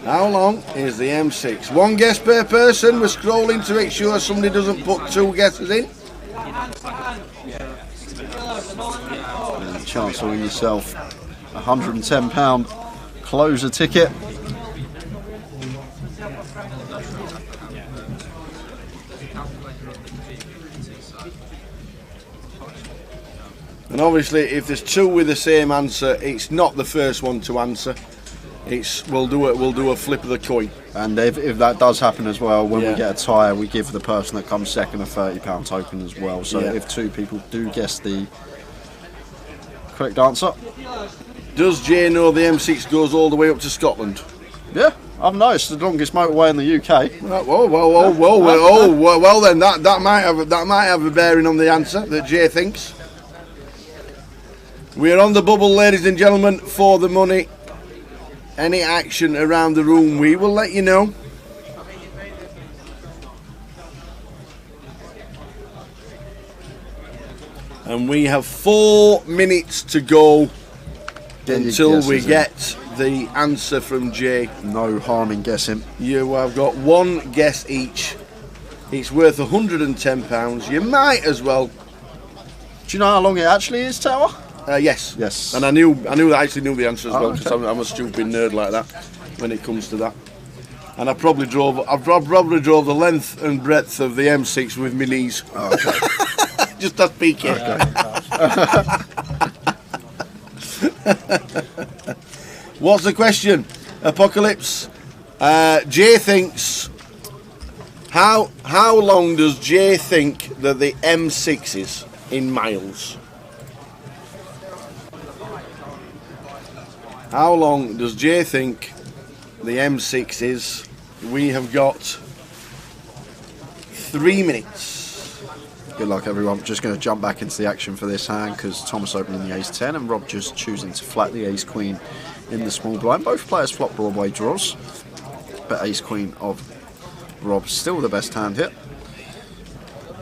How long is the M6? 1 guess per person. We're scrolling to make sure somebody doesn't put 2 guesses in. And a chance to win yourself £110 closer ticket. And obviously, if there's 2 with the same answer, it's not the first one to answer. We'll do a flip of the coin. And if that does happen as well, when we get a tie, we give the person that comes second a £30 token as well. So if 2 people do guess the correct answer. Does Jay know the M6 goes all the way up to Scotland? Yeah, I've noticed the longest motorway in the UK. Well then that might have a bearing on the answer that Jay thinks. We're on the bubble, ladies and gentlemen, for the money. Any action around the room, we will let you know. And we have 4 minutes to go until we get the answer from Jay. No harm in guessing. You have got 1 guess each. It's worth £110. You might as well. Do you know how long it actually is, Tower? Yes. Yes. And I actually knew the answer as well, because I'm a stupid nerd like that when it comes to that. and I probably drove the length and breadth of the M6 with my knees. Oh, okay. Just that peaking. What's the question? Apocalypse. Jay thinks. How long does Jay think that the M6 is in miles? How long does Jay think the M6 is? We have got 3 minutes. Good luck, everyone. Just going to jump back into the action for this hand because Thomas opening the ace-10 and Rob just choosing to flat the ace-queen in the small blind. Both players flop Broadway draws, but ace-queen of Rob still the best hand here.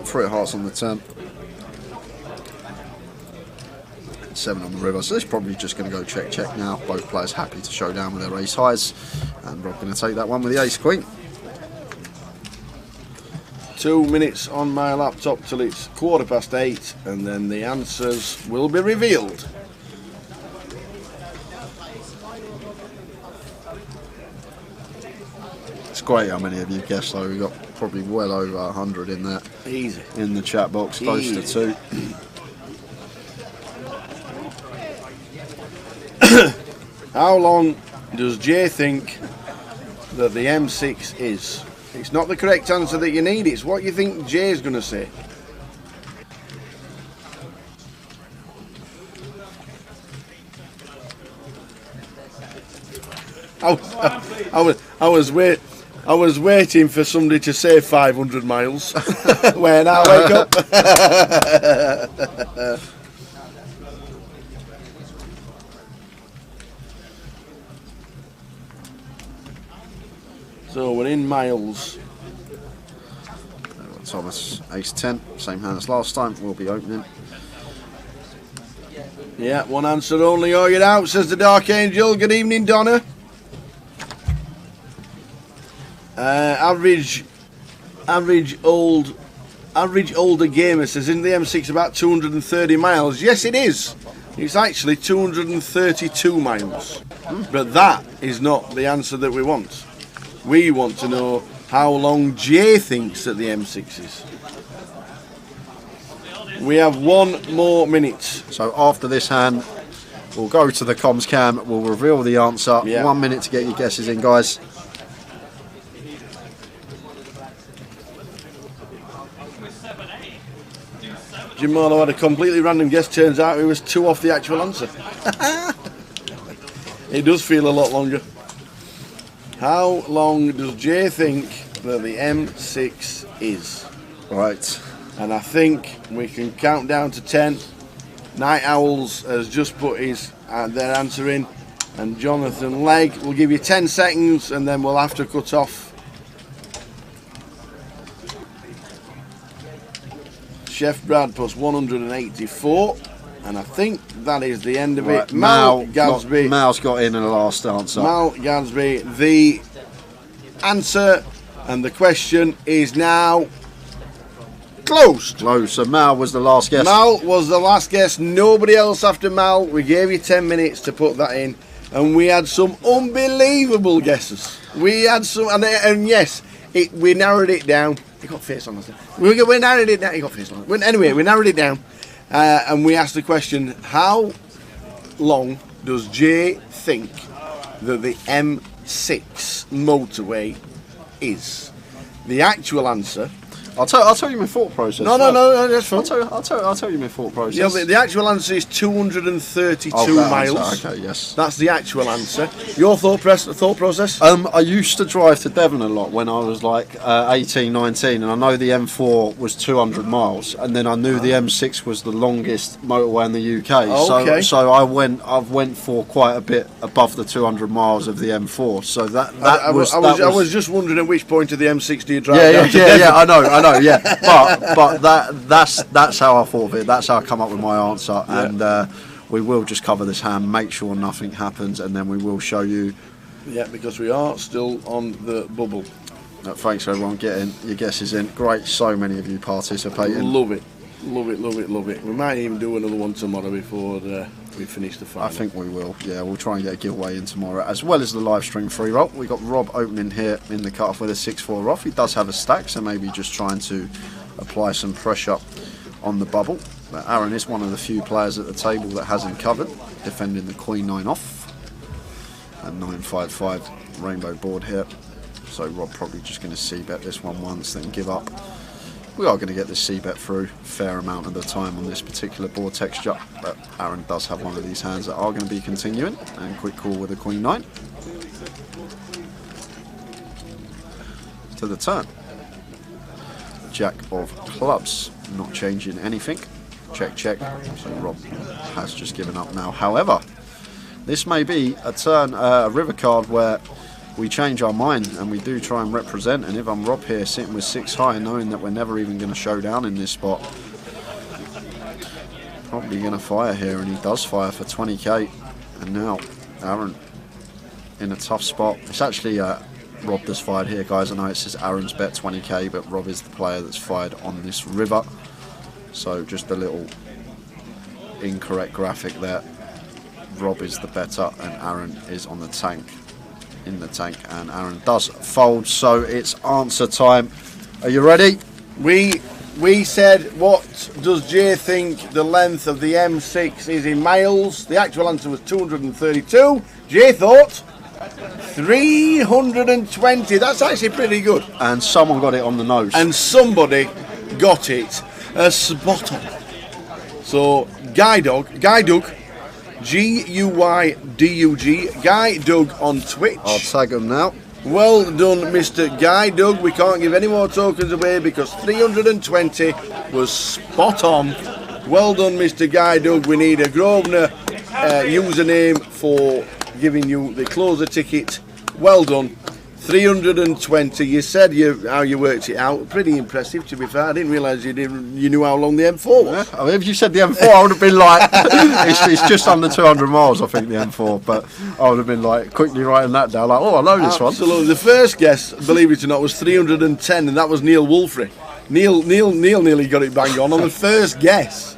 3 of hearts on the turn. 7 on the river, so this is probably just going to go check now. Both players happy to show down with their ace highs, and Rob going to take that one with the ace queen. 2 minutes on my laptop till it's 8:15, and then the answers will be revealed. It's great how many of you guessed though. We've got probably well over 100 in there. Easy. In the chat box, close to 2. How long does Jay think that the M6 is? It's not the correct answer that you need, it's what you think Jay's going to say. I was waiting for somebody to say 500 miles when I wake up. So we're in miles. Thomas, ace-10, same hand as last time, we'll be opening. Yeah, one answer only, or you're out, says the Dark Angel. Good evening, Donna. Average older gamer says, isn't the M6 about 230 miles? Yes, it is. It's actually 232 miles. But that is not the answer that we want. We want to know how long Jay thinks that the M6 is. We have 1 more minute. So after this hand, we'll go to the comms cam, we'll reveal the answer. Yeah. 1 minute to get your guesses in, guys. Jim Marlowe had a completely random guess. Turns out he was 2 off the actual answer. It does feel a lot longer. How long does Jay think that the M6 is? Right. And I think we can count down to 10. Night Owls has just put their answer in, and Jonathan Legg will give you 10 seconds, and then we'll have to cut off. Chef Brad plus 184, and I think that is the end of it. Mal Gadsby. Mal's got in the last answer. Mal Gadsby, the answer and the question is now closed. Closed. So Mal was the last guess. Mal was the last guess. Nobody else after Mal. We gave you 10 minutes to put that in, and we had some unbelievable guesses. We had some, and yes, we narrowed it down. He got face on us. We narrowed it down. He got face on us. Anyway, we narrowed it down, and we asked the question: how long does Jay think that the M6 motorway is? The actual answer. I'll tell you my thought process. No, that's fine. I'll tell you my thought process. Yeah, the actual answer is 232 miles. Answer. Okay, yes. That's the actual answer. Your thought process? I used to drive to Devon a lot when I was like 18, 19, and I know the M4 was 200 miles, and then I knew the M6 was the longest motorway in the UK. Okay. So I've went for quite a bit above the 200 miles of the M4. So I was just wondering at which point of the M6 do you drive? Yeah. I know. Yeah, but that's how I thought of it. That's how I come up with my answer, and we will just cover this hand, make sure nothing happens, and then we will show you. Yeah, because we are still on the bubble. Thanks everyone getting your guesses in. Great, so many of you participating. Love it. Love it, love it, love it. We might even do another one tomorrow before we finish the final. I think we will. Yeah, we'll try and get a giveaway in tomorrow, as well as the live stream free roll. We got Rob opening here in the cut-off with a 6-4 off. He does have a stack, so maybe just trying to apply some pressure on the bubble. But Aaron is one of the few players at the table that hasn't covered, defending the Queen 9 off. And 9-5-5 rainbow board here. So Rob probably just going to c-bet this one once, then give up. We are going to get this c-bet through a fair amount of the time on this particular board texture, but Aaron does have one of these hands that are going to be continuing, and quick call with a Queen 9. To the turn. Jack of clubs, not changing anything. Check, check. So Rob has just given up now. However, this may be a turn, a river card where we change our mind and we do try and represent. And if I'm Rob here sitting with 6 high, knowing that we're never even going to show down in this spot, probably going to fire here, and he does fire for 20k. And now Aaron in a tough spot. It's actually Rob that's fired here, guys. I know it says Aaron's bet 20k, but Rob is the player that's fired on this river. So just a little incorrect graphic there. Rob is the better and Aaron is on the tank. In the tank, and Aaron does fold, so it's answer time. Are you ready? We said, what does Jay think the length of the M6 is in miles? The actual answer was 232. Jay thought 320. That's actually pretty good. And someone got it on the nose. And somebody got it spot on. So Guy Doug, G-U-Y-D-U-G, Guy Doug on Twitch. I'll tag him now. Well done, Mr. Guy Doug. We can't give any more tokens away because 320 was spot on. Well done, Mr. Guy Doug. We need a Grosvenor username for giving you the closer ticket. Well done. 320. You said how you worked it out. Pretty impressive, to be fair. I didn't realise you knew how long the M4 was. Yeah, I mean, if you said the M4, I would have been like, it's just under 200 miles, I think, the M4. But I would have been like quickly writing that down, like, oh, I know this one. Absolutely. The first guess, believe it or not, was 310, and that was Neil Wolfrey. Neil nearly got it bang on the first guess.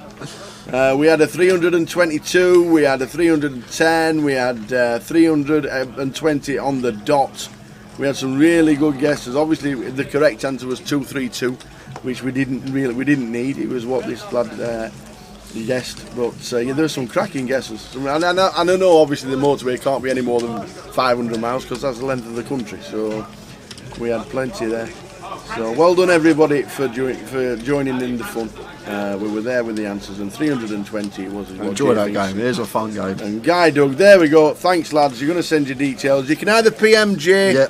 We had a 322, we had a 310, we had 320 on the dot. We had some really good guesses. Obviously, the correct answer was 232, which we didn't need. It was what this lad guessed. But yeah, there's some cracking guesses. And I know obviously the motorway can't be any more than 500 miles because that's the length of the country. So we had plenty there. So well done everybody for joining in the fun. We were there with the answers, and 320 was. Enjoy that game. It is a fun game. And Guy Doug, there we go. Thanks, lads. You're going to send your details. You can either PM J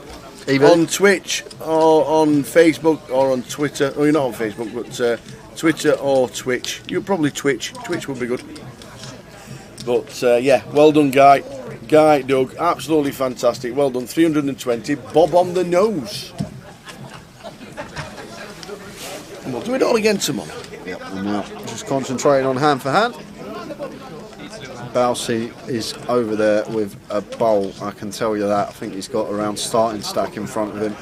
on Twitch or on Facebook or on Twitter. Oh, you're not on Facebook, but Twitter or Twitch. You'll probably Twitch. Twitch would be good. But yeah, well done, Guy. Guy Doug, absolutely fantastic. Well done. 320. Bob on the nose. And we'll do it all again tomorrow. Yep, and now just concentrating on hand for hand. Bousey is over there with a bowl, I can tell you that. I think he's got around starting stack in front of him.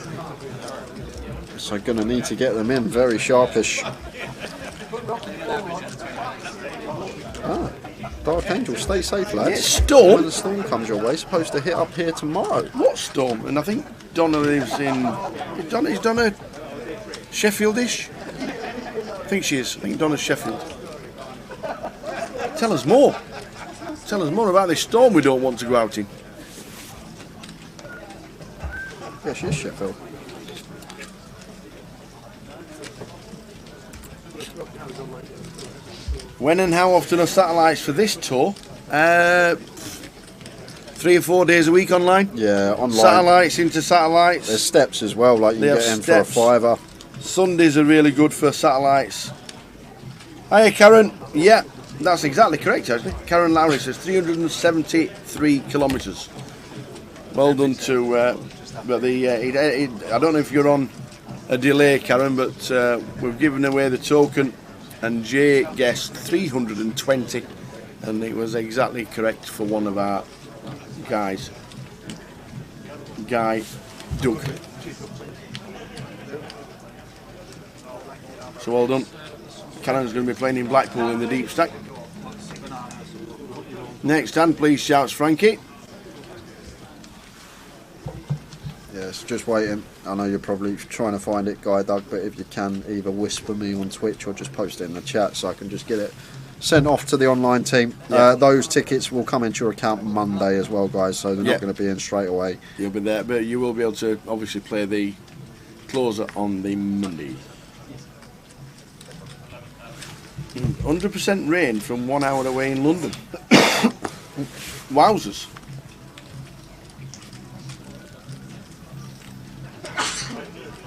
So going to need to get them in very sharpish. Ah, Dark Angel, stay safe, lads. Yeah, storm? When the storm comes your way, supposed to hit up here tomorrow. What storm? And I think Donna lives in... Is Donna Sheffieldish? I think she is. I think Donna's Sheffield. Tell us more. Tell us more about this storm we don't want to go out in. Yeah, she is Sheffield. When and how often are satellites for this tour? 3 or 4 days a week online? Yeah, online. Satellites into satellites. There's steps as well, like you can get in for a fiver. Sundays are really good for satellites. Hiya, Karen. Yeah, that's exactly correct, actually. Karen Lowry says 373 kilometres. Well done to... but I don't know if you're on a delay, Karen, but we've given away the token, and Jay guessed 320, and it was exactly correct for one of our guys, Guy Doug. So well done. Karen's going to be playing in Blackpool in the deep stack. Next hand, please, shouts Frankie. Yes, just waiting. I know you're probably trying to find it, Guy Doug, but if you can, either whisper me on Twitch or just post it in the chat so I can just get it sent off to the online team. Yeah. Those tickets will come into your account Monday as well, guys, so they're not going to be in straight away. You'll be there, but you will be able to obviously play the closer on the Monday. 100% rain from 1 hour away in London. Wowzers.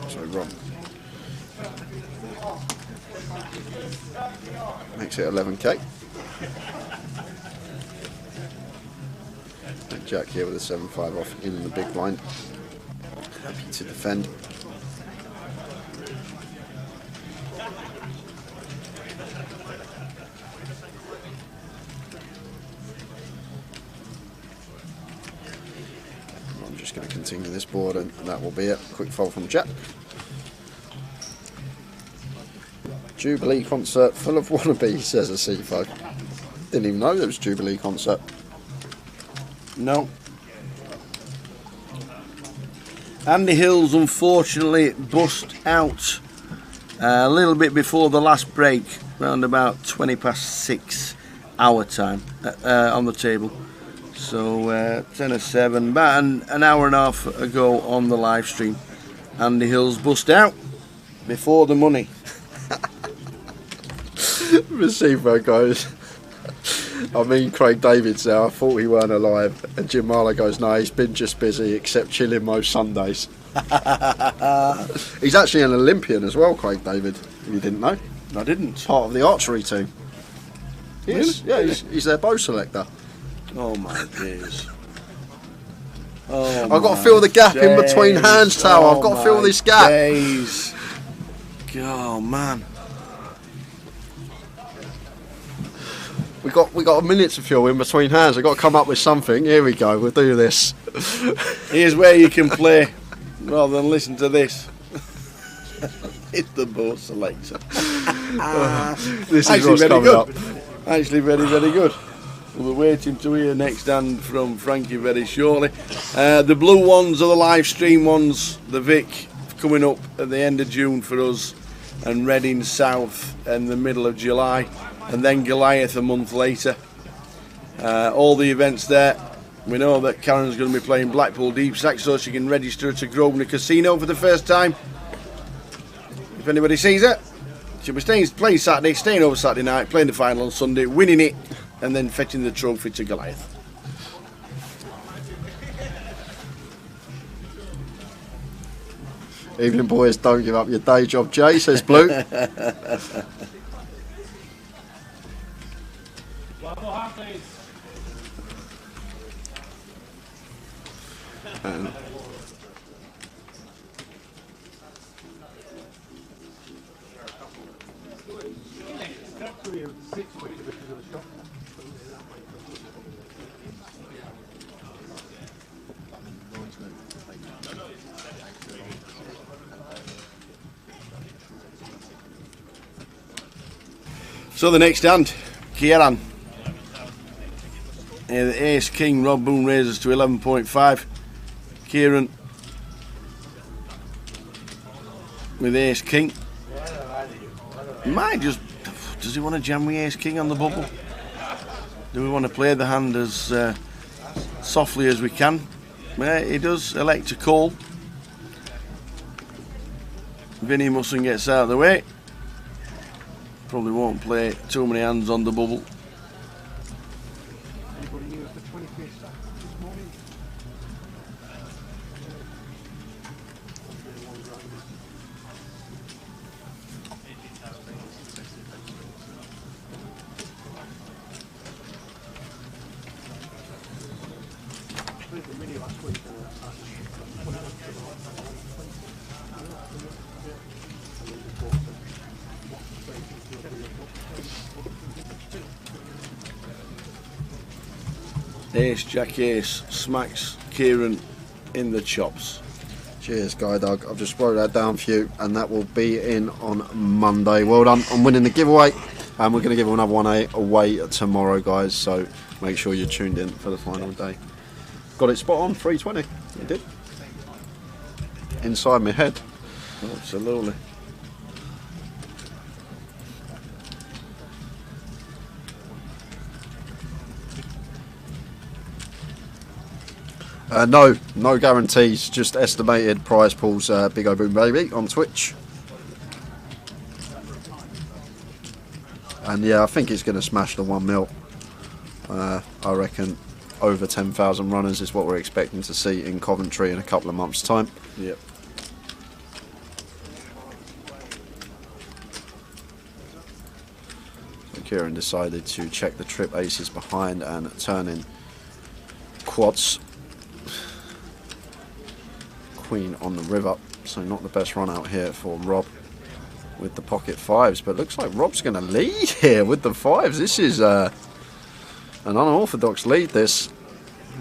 So Ron makes it 11k. And Jack here with a 7-5 off in the big blind. Happy to defend. I'm just going to continue this board and that will be it. Quick fold from Jack. Jubilee concert full of wannabes, says a CFO. Didn't even know there was Jubilee concert. No. Andy Hills unfortunately bust out a little bit before the last break, around about 20 past 6 our time on the table. So 10:07, about an hour and a half ago on the live stream. Andy Hills bust out before the money. Receiver goes, I mean Craig Davids now, I thought he weren't alive, and Jim Marlowe goes, no, he's been just busy except chilling most Sundays. He's actually an Olympian as well, Craig David, if you didn't know. I didn't. Part of the archery team. He Really? is, yeah, he's their bow selector. Oh my days. I've got to fill the gap in between hands, Tower. I've got to fill this gap. Days. Oh man. We got a minute to fill in between hands. I've got to come up with something. Here we go. We'll do this. Here's where you can play rather than listen to this. It's the bow selector. This is actually what's very coming good. up. Actually very, very good. We'll be waiting to hear next hand from Frankie very shortly. The blue ones are the live stream ones. The Vic coming up at the end of June for us, and Reading South in the middle of July, and then Goliath a month later. All the events there. We know that Karen's going to be playing Blackpool Deep Stack, so she can register to Grosvenor Casino for the first time. If anybody sees it, she'll be playing Saturday, staying over Saturday night, playing the final on Sunday, winning it, and then fetching the trophy to Goliath. Evening, boys. Don't give up your day job, Jay, says Blue. One more half, please. So the next hand, Kieran. The Ace King, Rob Boone raises to 11.5. Kieran with Ace King. Might just, does he want to jam with Ace King on the bubble? Do we want to play the hand as softly as we can? Yeah, he does elect to call. Vinnie Musson gets out of the way. Probably won't play too many hands on the bubble. Ace, Jack Ace smacks Kieran in the chops. Cheers, Guy Doug. I've just wrote that down for you, and that will be in on Monday. Well done on winning the giveaway. And we're going to give another one away tomorrow, guys. So make sure you're tuned in for the final day. Got it spot on, 320. You did. Inside my head. Absolutely. No guarantees, just estimated prize pools, Big O Boom Baby on Twitch. And yeah, I think he's going to smash the 1 mil. I reckon over 10,000 runners is what we're expecting to see in Coventry in a couple of months' time. Yep. So Kieran decided to check the trip aces behind and turn in quads. Queen on the river, so not the best run out here for Rob with the pocket fives, but looks like Rob's going to lead here with the fives. This is an unorthodox lead, this.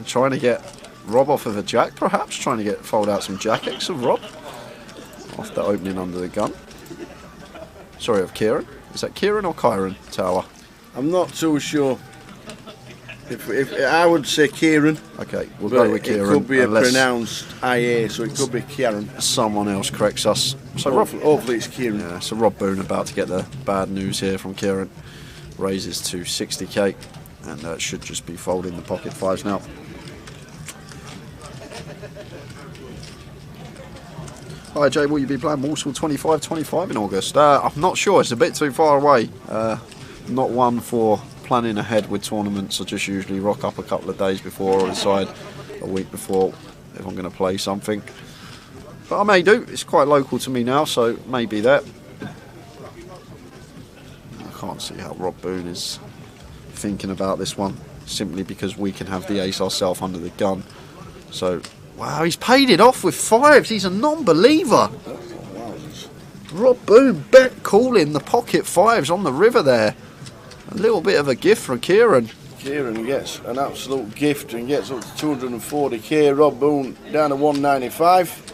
Trying to get Rob off of a jack, perhaps, trying to fold out some jack X of Rob after opening under the gun. Sorry, of Kieran. Is that Kieran or Kyron Tower? I'm not too sure. If I would say Kieran. Okay, we'll go with Kieran. It could be a pronounced IA, so it could be Kieran. Someone else corrects us. So hopefully it's Kieran. Yeah, so Rob Boone about to get the bad news here from Kieran. Raises to 60k, and should just be folding the pocket fives now. Hi Jay, will you be playing Walsall 25-25 in August? I'm not sure, it's a bit too far away. Not one for planning ahead with tournaments. I just usually rock up a couple of days before or decide a week before if I'm going to play something. But I may do. It's quite local to me now, so maybe that. I can't see how Rob Boone is thinking about this one, simply because we can have the ace ourselves under the gun. So, wow, he's paid it off with fives. He's a non-believer. Rob Boone bet calling the pocket fives on the river there. A little bit of a gift from Kieran. Kieran gets an absolute gift and gets up to 240k. Rob Boone down to 195.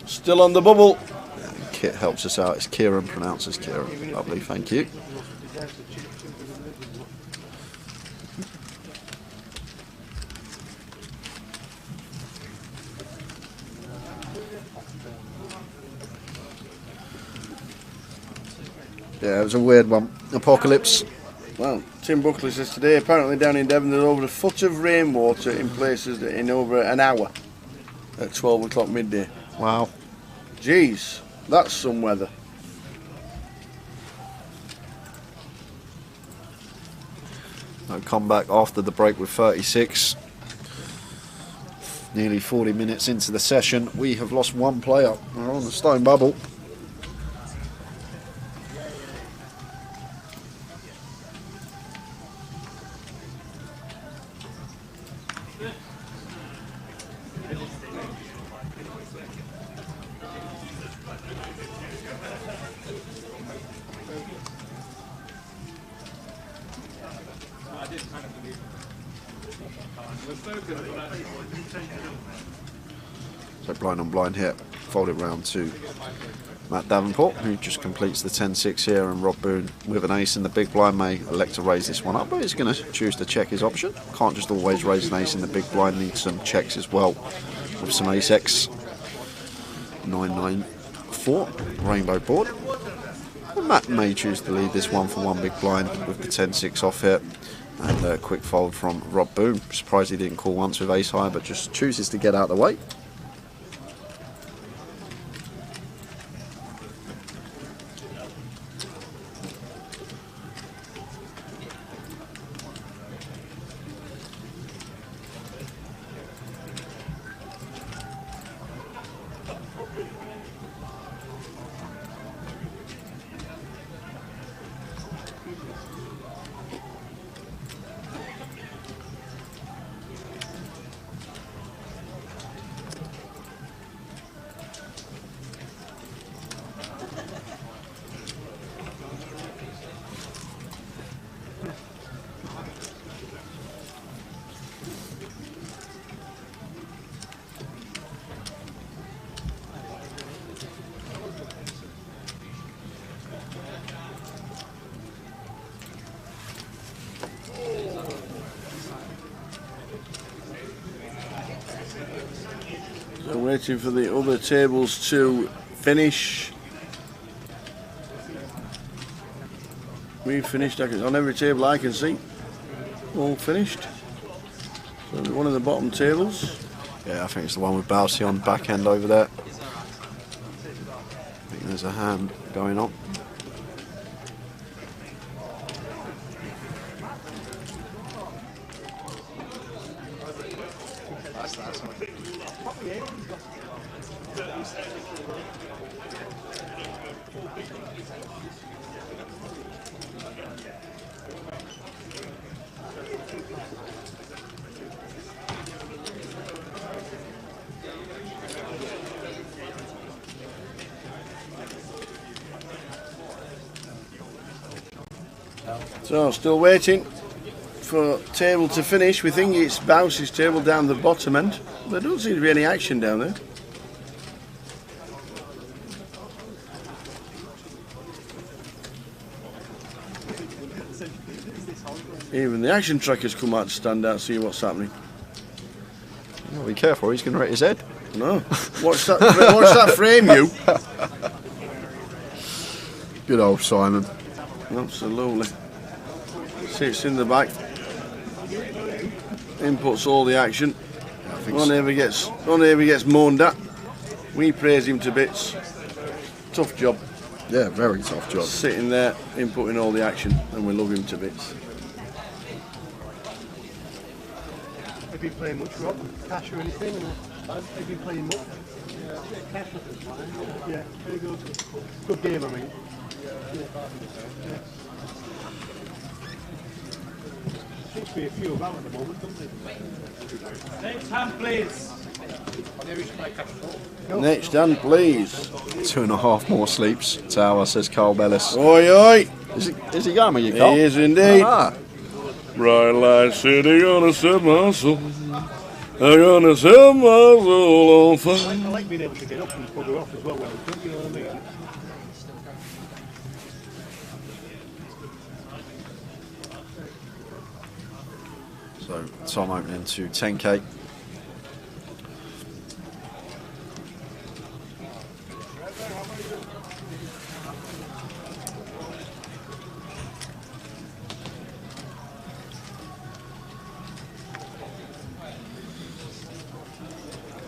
Still on the bubble. Kit helps us out. It's Kieran, pronounces Kieran. Lovely, thank you. Yeah, it was a weird one. Apocalypse. Well, Tim Buckley says today, apparently down in Devon, there's over a foot of rainwater in places in over an hour at 12 o'clock midday. Wow. Jeez, that's some weather. No comeback after the break with 36. Nearly 40 minutes into the session. We have lost one player. We're on the stone bubble. So blind on blind here, fold it round to Matt Davenport, who just completes the 10-6 here, and Rob Boone with an ace in the big blind may elect to raise this one up, but he's going to choose to check his option. Can't just always raise an ace in the big blind, needs some checks as well with some ace X. 9-9-4, rainbow board. And Matt may choose to lead this one for one big blind with the 10-6 off here. And a quick fold from Rob Boone. Surprised he didn't call once with ace high, but just chooses to get out of the way. Waiting for the other tables to finish. We've finished on every table I can see. All finished. So one of the bottom tables. Yeah, I think it's the one with Bousey on back end over there. I think there's a hand going on. So still waiting for table to finish. We think it's Bounce's table down the bottom end. There doesn't seem to be any action down there. Even the action trackers come out to stand out, see what's happening. Oh, be careful, he's going to hit his head. No. Watch that frame, you. Good old Simon. Absolutely. Sits in the back. Inputs all the action. Only ever gets moaned at. We praise him to bits. Tough job. Yeah, very tough job. Sitting there, inputting all the action, and we love him to bits. Have you played much, Rob? Cash or anything? Have you played much? Cash. Yeah, very good. Good game, I mean. Seems to be a few about at the moment, doesn't it? Next hand, please. Next hand, please. 2.5 more sleeps. Tower, says Carl Bellis. Oi, oi. Is he going with you, Carl? He is indeed. Ah. Bright light city gonna set my soul. I'm gonna set my soul on fire. I like being able to get up and bugger off as well, you know what I mean? So Tom opening to 10k.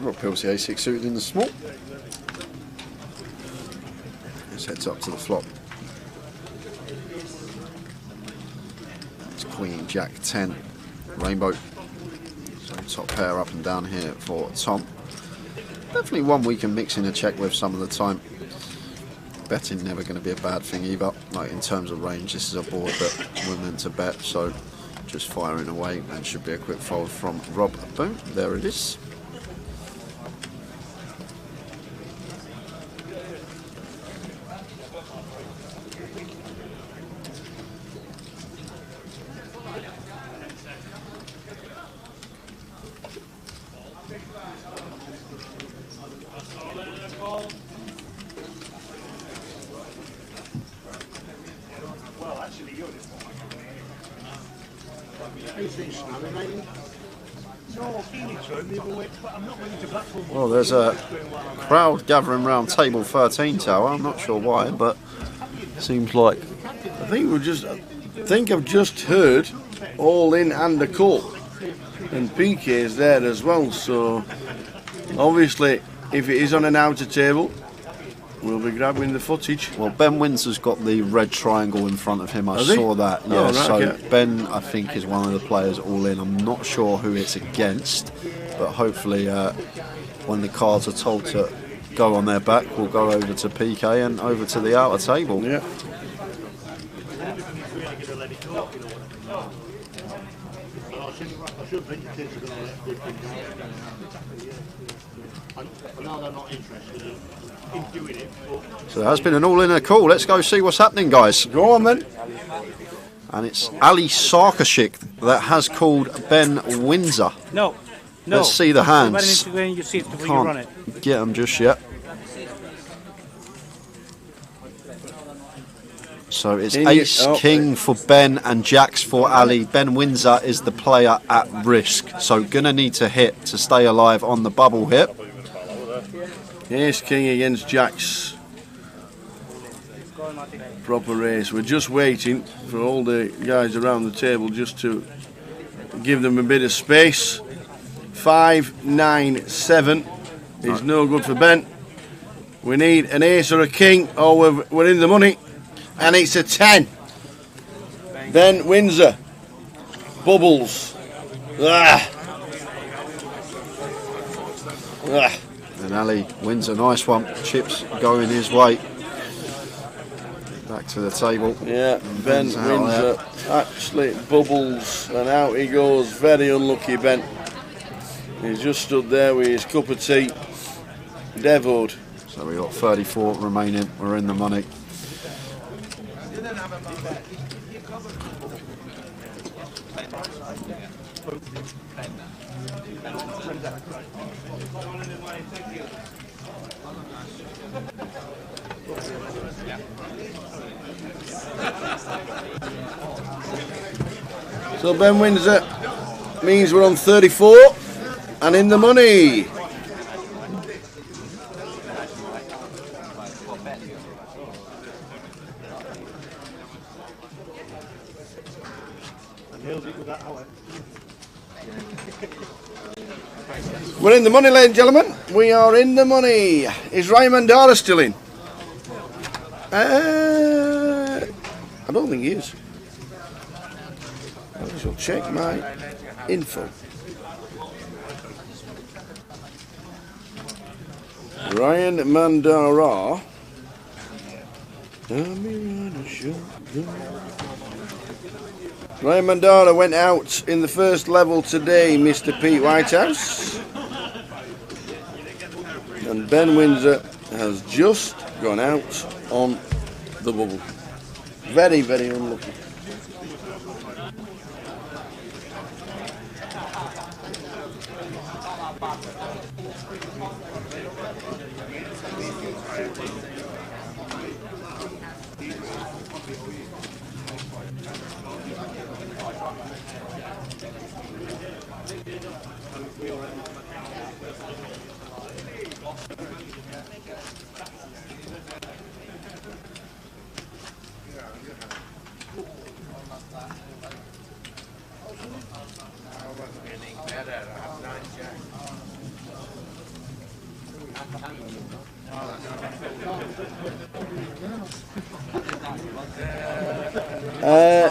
Rob Pilsey A6 suited in the small. Just heads up to the flop. It's Queen Jack 10 Rainbow. So top pair up and down here for Tom. Definitely one we can mix in a check with some of the time. Betting never going to be a bad thing either. Like in terms of range, this is a board that we're meant to bet. So just firing away and should be a quick fold from Rob. Boom, there it is. Well, there's a crowd gathering around table 13, Tower. I'm not sure why, but seems like. I think I've just heard all in and a call, and PK is there as well. So obviously, if it is on an outer table, we'll be grabbing the footage. Well, Ben Windsor's got the red triangle in front of him. I saw that. Yeah, right, so okay. Ben, I think, is one of the players all in. I'm not sure who it's against, but hopefully when the cards are told to go on their back, we'll go over to PK and over to the outer table. Yeah. So there has been an all-in and a call. Let's go see what's happening, guys. Go on then. And it's Ali Sarkashik that has called Ben Windsor. No. Let's see the hands. Can't get them just yet. So it's Ace King for Ben and Jacks for Ali. Ben Windsor is the player at risk. So gonna need to hit to stay alive on the bubble hit. Ace King against Jacks. Proper race. We're just waiting for all the guys around the table just to give them a bit of space. 5-9-7 is no good for Ben. We need an ace or a king, or we're in the money, and it's a 10. Ben Windsor. Bubbles. Ah. Ah. And Ali wins a nice one. Chips going his way. Back to the table. Yeah, Ben Windsor actually bubbles, and out he goes. Very unlucky, Ben. He's just stood there with his cup of tea. Devoed. So we've got 34 remaining. We're in the money. So Ben Windsor means we're on 34 and in the money. We're in the money, ladies and gentlemen. We are in the money. Is Ryan Mandara still in? I don't think he is. I shall check my info. Ryan Mandara. Ryan Mandara went out in the first level today, Mr. Pete Whitehouse. And Ben Windsor has just gone out on the bubble. Very, very unlucky.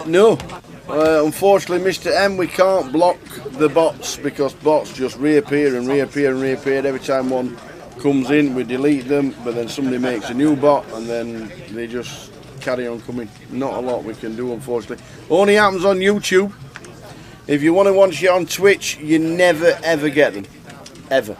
No, unfortunately, Mr. M, we can't block the bots because bots just reappear and reappear and reappear. Every time one comes in, we delete them, but then somebody makes a new bot and then they just carry on coming. Not a lot we can do, unfortunately. Only happens on YouTube. If you want to watch it on Twitch, you never ever get them. Ever.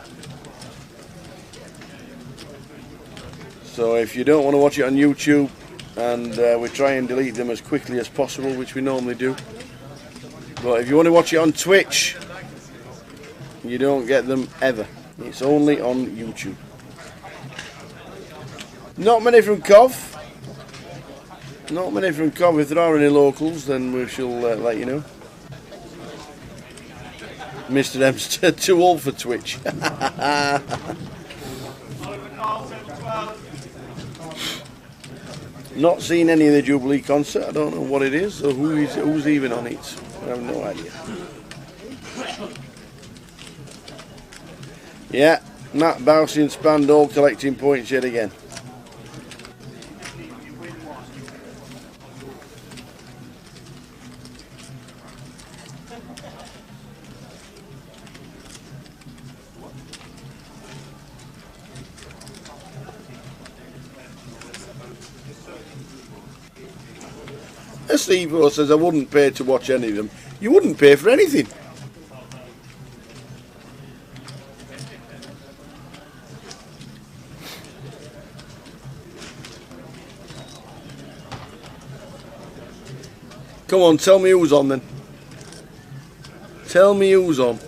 So if you don't want to watch it on YouTube, and we try and delete them as quickly as possible, which we normally do. But if you want to watch it on Twitch, you don't get them ever. It's only on YouTube. Not many from Cov. Not many from Cov. If there are any locals, then we shall let you know. Mr. M's too old for Twitch. Not seen any of the Jubilee concert. I don't know what it is or who's even on it. I have no idea. Yeah, Matt Bousey and Spandall collecting points yet again. Steve says I wouldn't pay to watch any of them. You wouldn't pay for anything. Come on, tell me who's on then. Tell me who's on.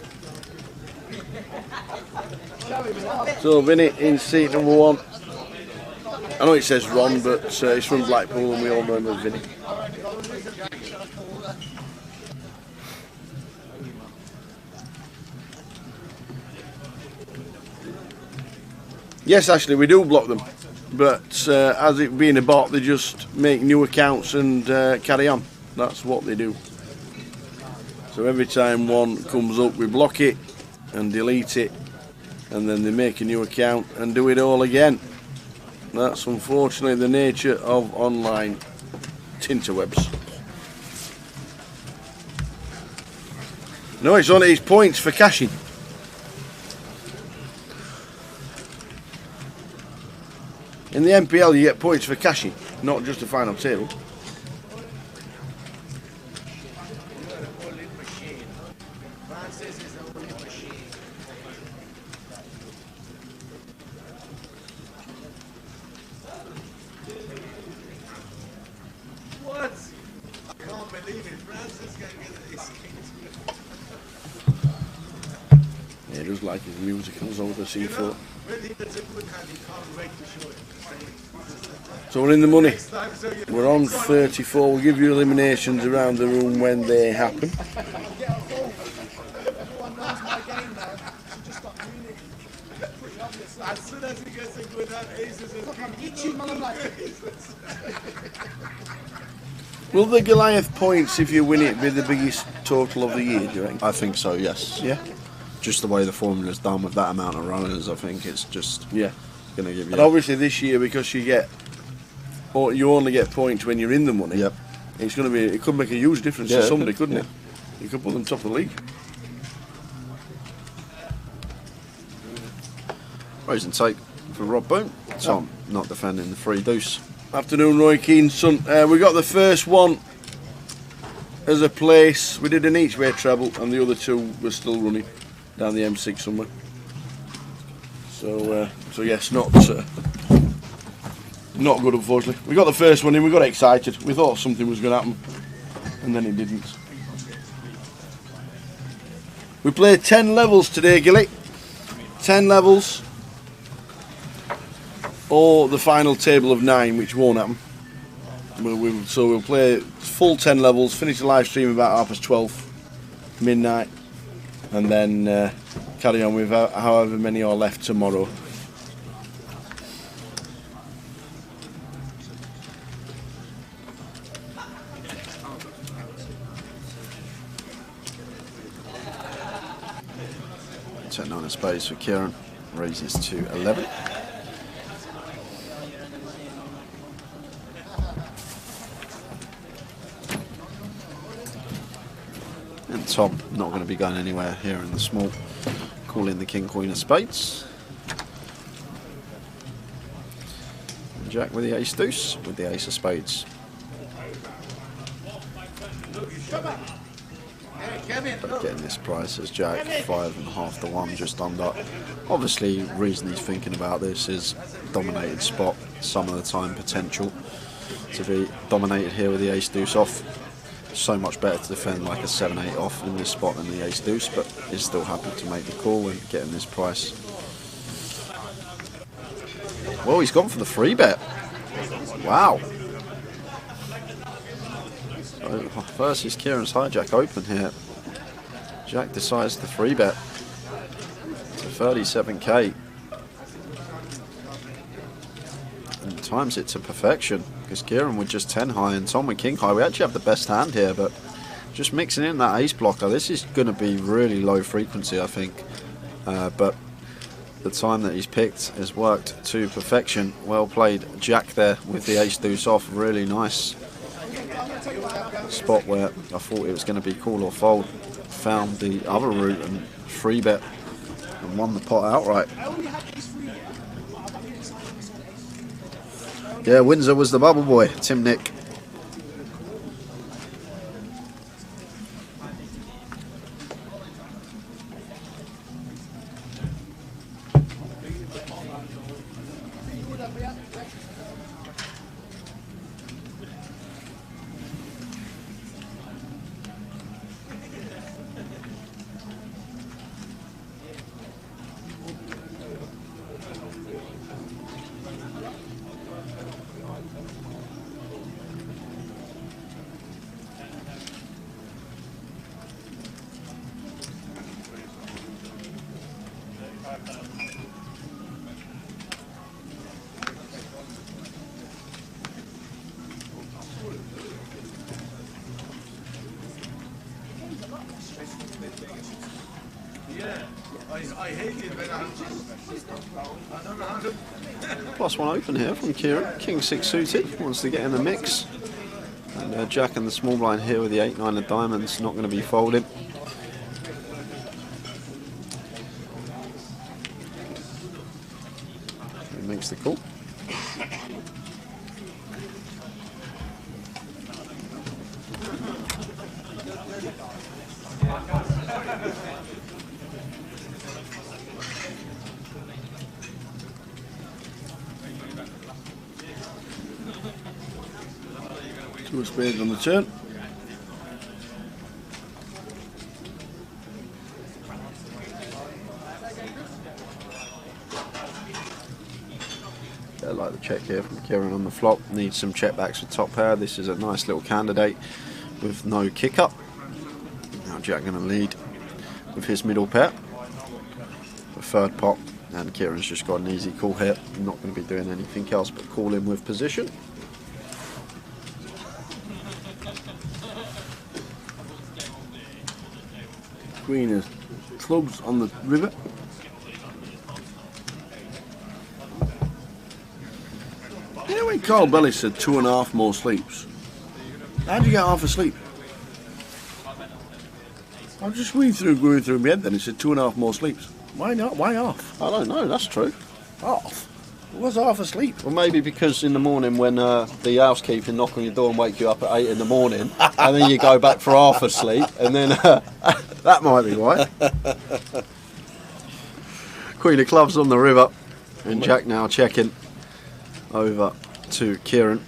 So Vinny in seat number 1. I know it says Ron, but he's from Blackpool and we all know him as Vinny. Yes, Ashley, we do block them, but as it being a bot, they just make new accounts and carry on. That's what they do. So every time one comes up, we block it and delete it, and then they make a new account and do it all again. That's unfortunately the nature of online tinterwebs. No, it's on his points for cashing. In the MPL you get points for cashing, not just the final table. What? I can't believe it. Francis can get this. Yeah, he does like his musicals over the C4. So we're in the money. We're on 34. We'll give you eliminations around the room when they happen. As soon as he gets a good hand, aces Will the Goliath points, if you win it, be the biggest total of the year, do you reckon? I think so, yes. Yeah? Just the way the formula's done with that amount of runners, I think it's just going to give you... And obviously this year, because you only get points when you're in the money, Yep. it's going to be, it could make a huge difference to somebody, couldn't it? You could put them top of the league. Raise and take for Rob Boone. Tom not defending the free deuce. Afternoon, Roy Keane, son. We got the first one as a place. We did an each way treble, and the other two were still running down the M6 somewhere. So yes, not good, unfortunately. We got the first one in. We got excited. We thought something was going to happen, and then it didn't. We played 10 levels today, Gilly. 10 levels. Or the final table of 9, which won't happen. So we'll play full 10 levels, finish the live stream about 12:30, midnight, and then carry on with however many are left tomorrow. Turn on a space for Kieran, raises to 11. And Tom not going to be going anywhere here in the small, calling the King Queen of Spades. And Jack with the Ace Deuce with the Ace of Spades. But getting this price as Jack 5.5 to 1, just under. Obviously, reason he's thinking about this is dominated spot. Some of the time potential to be dominated here with the Ace Deuce off. So much better to defend like a 7-8 off in this spot than the Ace Deuce, but is still happy to make the call and getting this price. Well, he's gone for the free bet. Wow. So versus Kieran's hijack open here. Jack decides to free bet to 37k. And times it to perfection. Because Kieran with just 10 high and Tom with king high. We actually have the best hand here, but just mixing in that ace blocker. This is going to be really low frequency, I think. But the time that he's picked has worked to perfection. Well played, Jack, there with the ace deuce off. Really nice spot where I thought it was going to be call or fold. Found the other route and free bet and won the pot outright. Yeah, Windsor was the bubble boy, Tim Nick. +1 open here from Kieran. King 6 suited, wants to get in the mix. And Jack and the small blind here with the 8-9 of diamonds, not going to be folded. He makes the call. Two of spades on the turn. I like the check here from Kieran on the flop. Needs some check backs with top pair. This is a nice little candidate with no kick up. Now Jack going to lead with his middle pair. The third pot, and Kieran's just got an easy call here. Not going to be doing anything else but call in with position. Queen of clubs on the river. You know when Carl Bellis said 2.5 more sleeps? How do you get half asleep? I'm just going through my head then. He said 2.5 more sleeps. Why not? Why half? I don't know, that's true. Half? It was half asleep. Well, maybe because in the morning when the housekeeper knock on your door and wake you up at 8 in the morning, and then you go back for half a sleep, and then that might be why. Queen of clubs on the river, and Jack now checking over to Kieran.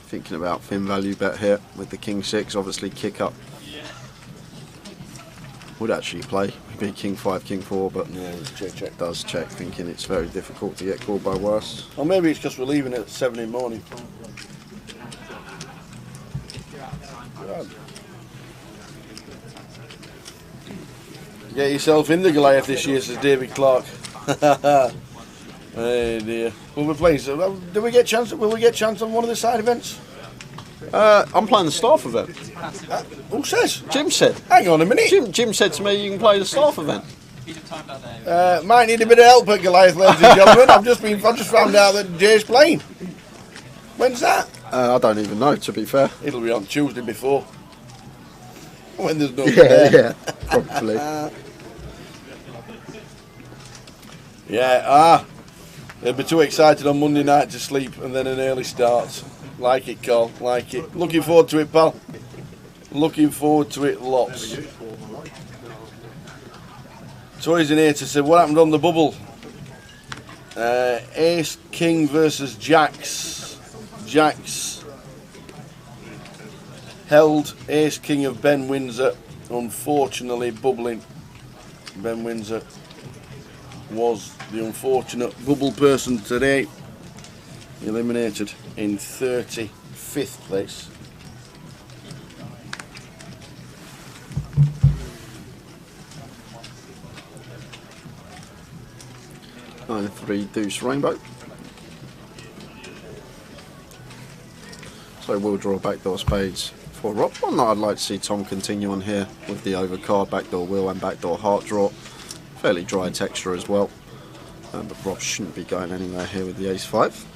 Thinking about thin value bet here with the King 6, obviously kick up. Would actually play, maybe King 5, King 4, but yeah, check. Does check, thinking it's very difficult to get called by worse. Or maybe it's because we're leaving at 7 in the morning. God. Get yourself in the Goliath this year, says David Clark. Hey dear. Will we play? So, will we get chance on one of the side events? I'm playing the staff event. Who says? Jim said. Hang on a minute. Jim said to me you can play the staff event. Might need a bit of help at Goliath, ladies and gentlemen. I've just found out that Jay's playing. When's that? I don't even know, to be fair. It'll be on Tuesday before. When there's no there. Yeah, probably. They'll be too excited on Monday night to sleep and then an early start. Like it, Carl, like it. Looking forward to it, pal. Looking forward to it lots. Toys in here to say what happened on the bubble. Ace King versus Jacks. Jacks held Ace King of Ben Windsor. Unfortunately, bubbling. Ben Windsor was the unfortunate bubble person today. Eliminated in 35th place. Nine, 3 deuce rainbow. So we'll draw backdoor spades for Rob. One that I'd like to see Tom continue on here with the overcard, backdoor wheel and backdoor heart draw. Fairly dry texture as well. But Rob shouldn't be going anywhere here with the ace 5.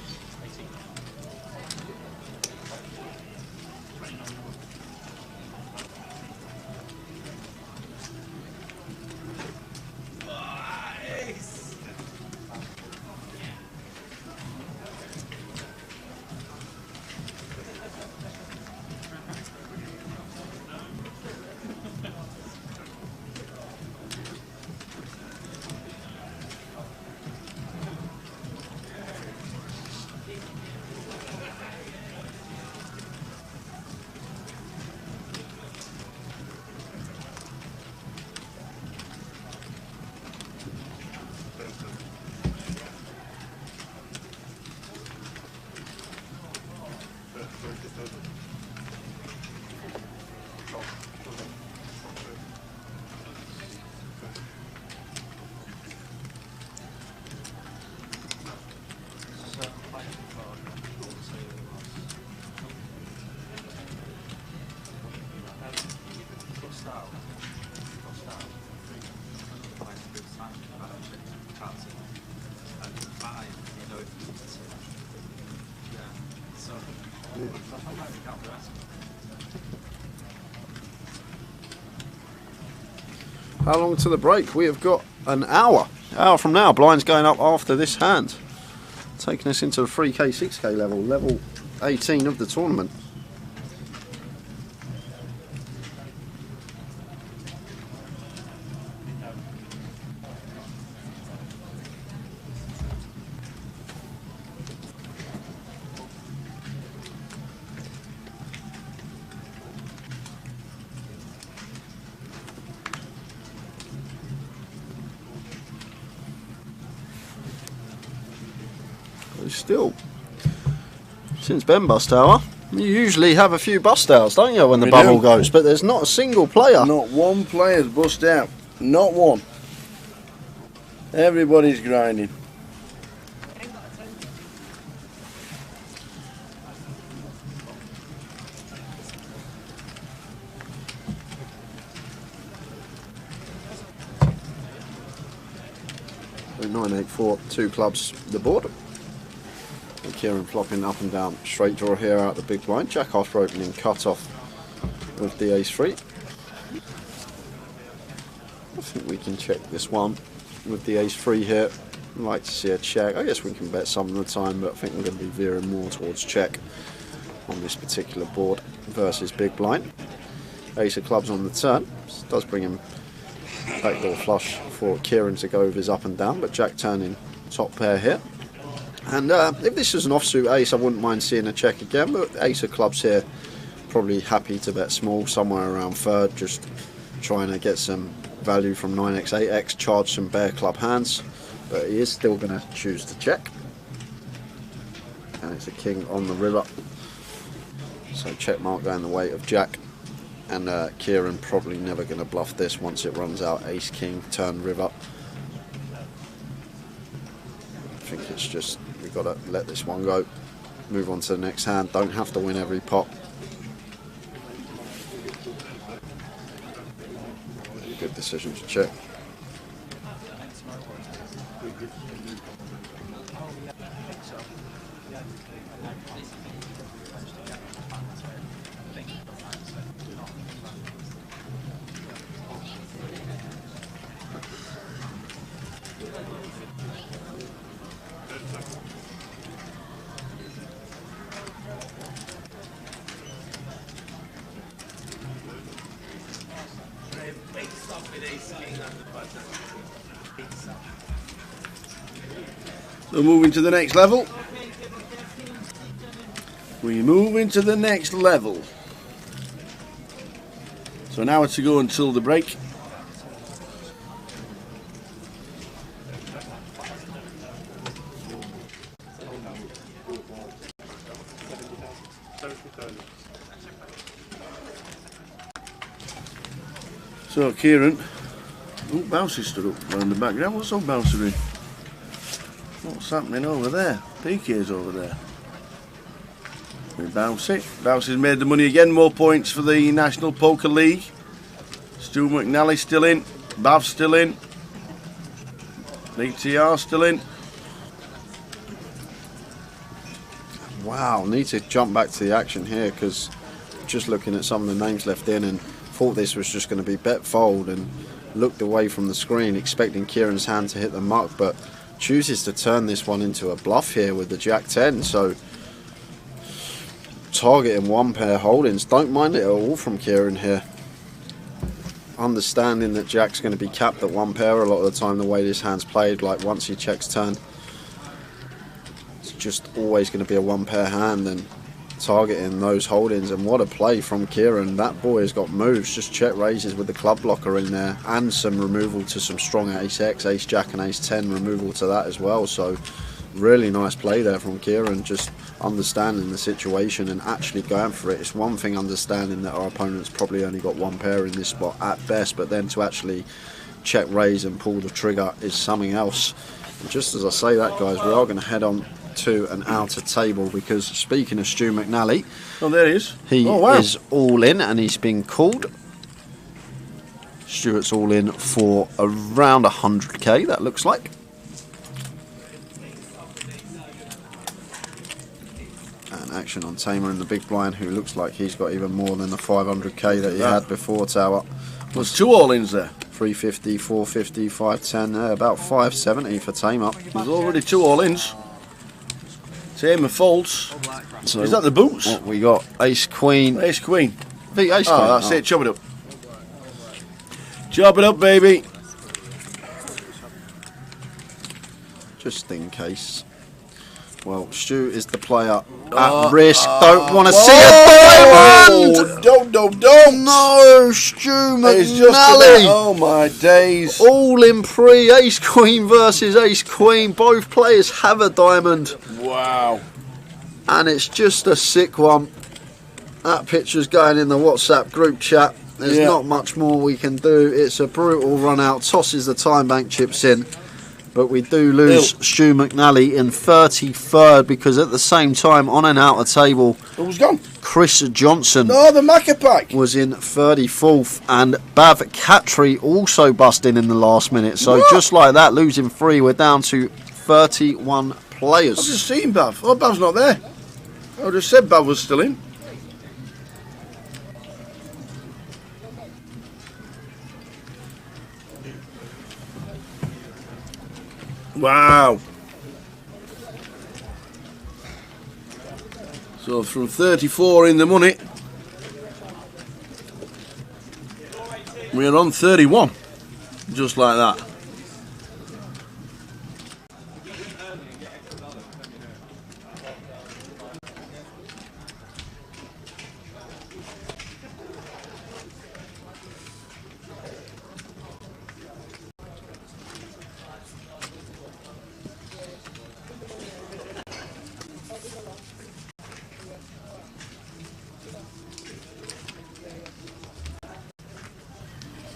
How long to the break? We have got an hour. Hour from now. Blinds going up after this hand. Taking us into the 3K, 6K level. Level 18 of the tournament. Still, since Ben bust hour, you usually have a few bust outs, don't you, when the bubble goes? But there's not a single player. Not one player's bust out. Not one. Everybody's grinding. So 984, 2 clubs the board. And Kieran flopping up and down, straight draw here out the big blind. Jack after opening cut off with the ace-3. I think we can check this one with the ace-3 here. I'd like to see a check. I guess we can bet some of the time, but I think we're going to be veering more towards check on this particular board versus big blind. Ace of clubs on the turn. This does bring him backdoor flush for Kieran to go with his up and down, but Jack turning top pair here. And if this was an offsuit ace, I wouldn't mind seeing a check again, but ace of clubs here, probably happy to bet small, somewhere around third, just trying to get some value from 9x, 8x, charge some bare club hands, but he is still going to choose to check. And it's a king on the river, so check mark going the way of Jack. And Kieran probably never going to bluff this once it runs out ace, king, turn river. I think it's just, we've got to let this one go, move on to the next hand, don't have to win every pot. Good decision to check. So moving to the next level. We move into the next level. So an hour to go until the break. So Kieran, oh, Bouncy stood up around the background. What's up, Bouncer in? What's happening over there? PK's over there. We Bouncy. Bouncy's made the money again. More points for the National Poker League. Stu McNally still in. Bav still in. BTR still in. Wow, need to jump back to the action here because just looking at some of the names left in and thought this was just going to be bet fold and looked away from the screen expecting Kieran's hand to hit the muck, but chooses to turn this one into a bluff here with the Jack 10, so targeting one pair holdings. Don't mind it at all from Kieran here. Understanding that Jack's going to be capped at one pair a lot of the time the way this hand's played, like once he checks turn. It's just always going to be a one pair hand and targeting those holdings, and what a play from Kieran. That boy has got moves, just check raises with the club blocker in there and some removal to some strong ace X, ace Jack and ace 10 removal to that as well. So really nice play there from Kieran, just understanding the situation and actually going for it. It's one thing understanding that our opponent's probably only got one pair in this spot at best, but then to actually check raise and pull the trigger is something else. And just as I say that, guys, we are going to head on to an outer table because speaking of Stu McNally, oh, there he is. He is all in and he's been called. Stuart's all in for around 100k, that looks like. And action on Tamer in the big blind, who looks like he's got even more than the 500k that he had before Tower. There's 2 all-ins there. 350, 450, 510, about 570 for Tamer. There's already 2 all-ins. Tamer folds. So is that the boots? What we got? Ace Queen. Ace Queen. The Ace Queen. That's it. Chop it up. Chop it up, baby. Just in case. Well, Stu is the player at risk. Don't want to see a diamond! Don't. No, Stu McNally. Oh my days. All in pre. Ace Queen versus Ace Queen. Both players have a diamond. Wow. And it's just a sick one. That picture's going in the WhatsApp group chat. There's not much more we can do. It's a brutal run out. Tosses the time bank chips in. But we do lose Stu McNally in 33rd because at the same time, on and out of table, who's gone? Chris Johnson. No, the Macca pack was in 34th, and Bav Catry also busting in the last minute. So just like that, losing 3, we're down to 31 players. I've just seen Bav. Oh, Bav's not there. I just said Bav was still in. Wow. So from 34 in the money, we're on 31. Just like that.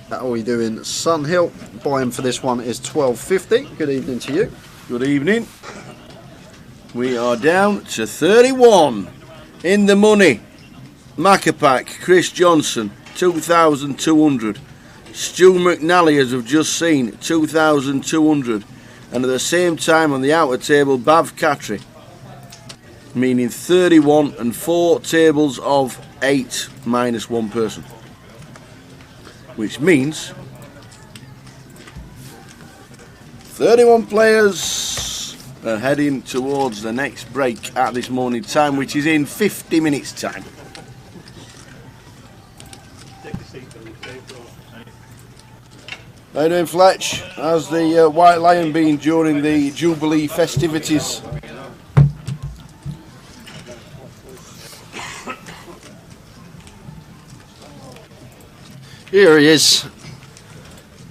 That all we do in Sunhill. Buy-in for this one is $12.50. Good evening to you. Good evening. We are down to 31 in the money. Macca pack, Chris Johnson, 2,200. Stu McNally, as we've just seen, 2,200. And at the same time on the outer table, Bav Catry, meaning 31 and 4 tables of 8 minus 1 person. Which means 31 players are heading towards the next break at this morning time, which is in 50 minutes time. How you doing, Fletch? How's the White Lion been during the Jubilee festivities? Here he is,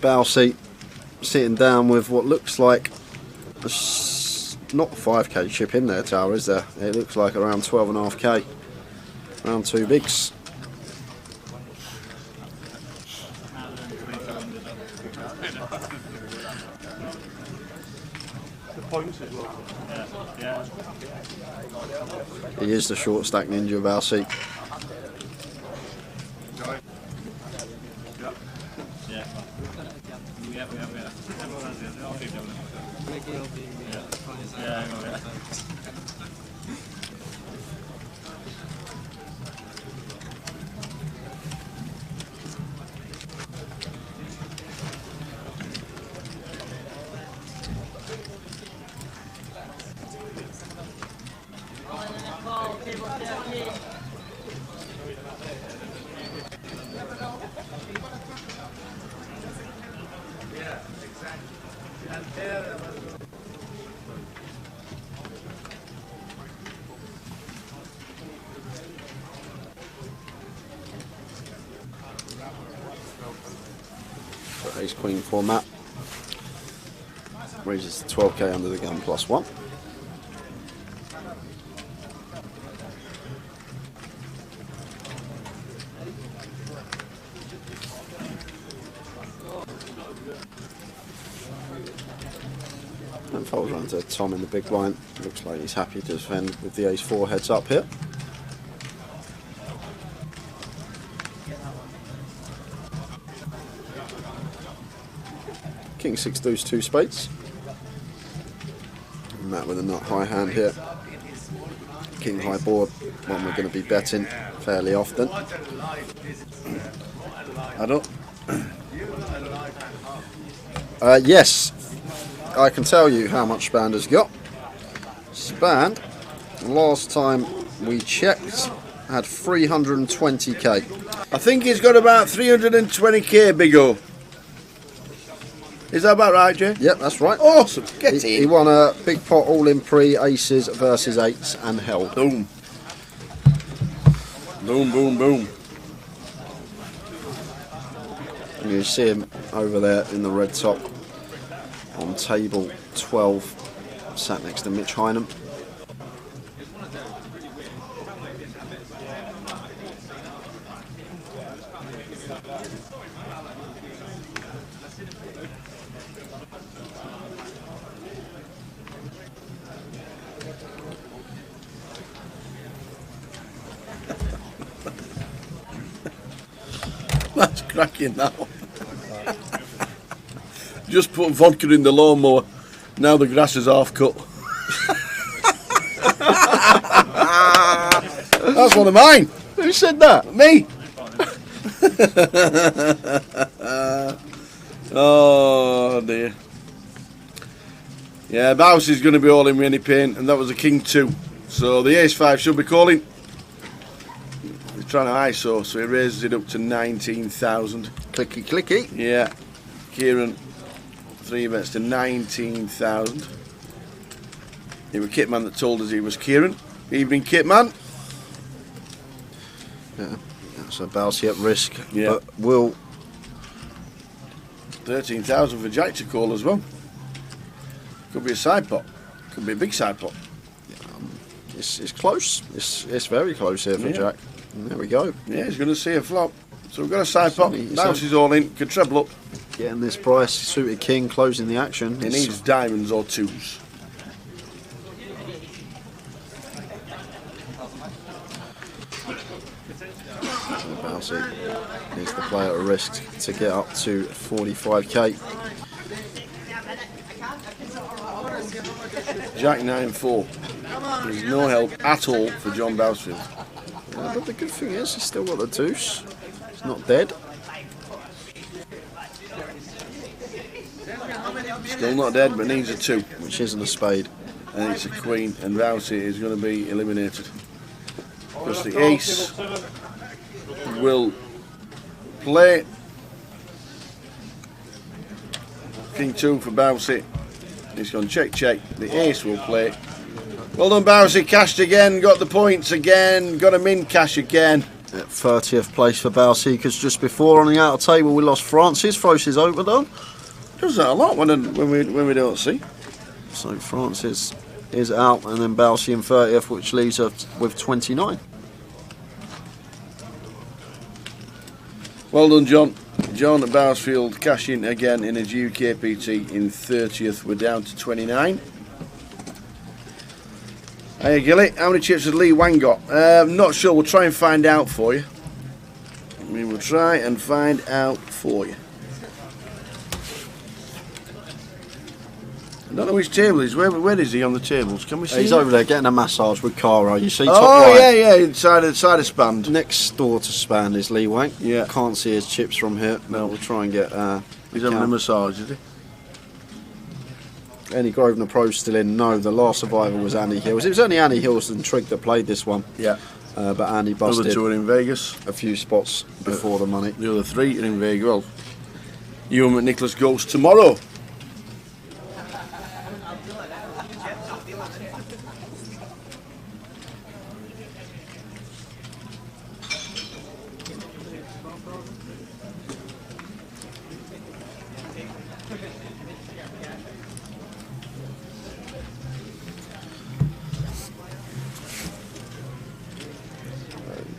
bow seat, sitting down with what looks like not 5k chip in there, Tower, is there? It looks like around 12.5k, around 2 bigs. He is the short stack ninja, bow seat. Ace Queen format. Raises to 12k under the gun +1. And folds around to Tom in the big blind. Looks like he's happy to defend with the ace-4 heads up here. King 6 deuce 2 spades. And that with a nut high hand here. King high board one we're going to be betting fairly often. I don't. Yes, I can tell you how much Spand has got. Spand, last time we checked, had 320k. I think he's got about 320k, Big O. Is that about right, Jay? Yep, that's right. Awesome. Get in. He won a big pot all in pre aces versus eights and held. Boom. Boom, boom, boom. And you see him over there in the red top on table 12, sat next to Mitch Hynam. That's cracking, that one. Just put vodka in the lawnmower. Now the grass is half cut. That's one of mine. Who said that? Me. Oh dear. Yeah, Bouse is going to be all in with any pain, and that was a king 2. So the ace 5 should be calling. He's trying to ISO, so he raises it up to 19,000. Clicky, clicky. Yeah. Kieran, 3 bets to 19,000. It was Kitman that told us he was Kieran. Evening, Kitman. Yeah, so Bousey at risk. Yeah. But will 13,000 for Jack to call as well. Could be a side pot. Could be a big side pot. It's close. It's very close here for Jack. And there we go. Yeah, he's going to see a flop. So we've got a side pot. Bounce is all in. Can treble up. Getting this price. Suited king closing the action. He needs diamonds or 2s. Bouncy needs to play at a risk to get up to 45k. Jack 9-4. There's no help at all for John Bousfield. But the good thing is he's still got the deuce. He's not dead. Still not dead, but needs a 2. Which isn't a spade. And it's a queen, and Rousey is going to be eliminated. Because the ace will play. King 2 for Bousey. He's going to check. The ace will play. Well done, Bousey. Cashed again. Got the points again. Got a min cash again. At 30th place for Bousey, because just before on the outer table we lost Francis. Francis overdone. Does that a lot when we don't see. So Francis is out, and then Bousey in 30th, which leaves us with 29. Well done, John. John at Bousfield cashing again in his GUKPT in 30th. We're down to 29. Hey Gilly, how many chips has Lee Wang got? Not sure. We'll try and find out for you. We will try and find out for you. I don't know which table he's. Where is he on the tables? Can we see? He's over there getting a massage with Cara. You see? Top right. yeah, inside of Spand. Next door to Spand is Lee Wang. Yeah. Can't see his chips from here. No, we'll try and get. He's having a massage, is he? Any Grosvenor Pro still in? No, the last survivor was Annie Hills. It was only Annie Hills and Trigg that played this one. Yeah. But Annie The other busted 2 are in Vegas. a few spots before the money. The other 3 are in Vegas. Well, Ewan McNicholas goes tomorrow.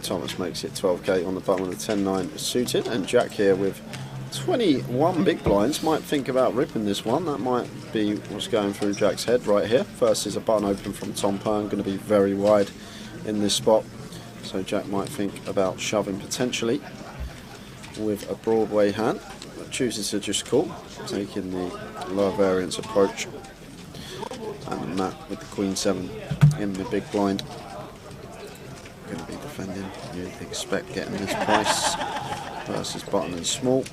Thomas makes it 12k on the button with a 10-9 suited, and Jack here with 21 big blinds. Might think about ripping this one. That might be what's going through Jack's head right here. First is a button open from Tom Pern, going to be very wide in this spot, so Jack might think about shoving potentially with a Broadway hand, but chooses to just call, taking the lower variance approach, and Matt with the Queen 7 in the big blind. defending. You'd expect getting this price versus button and small.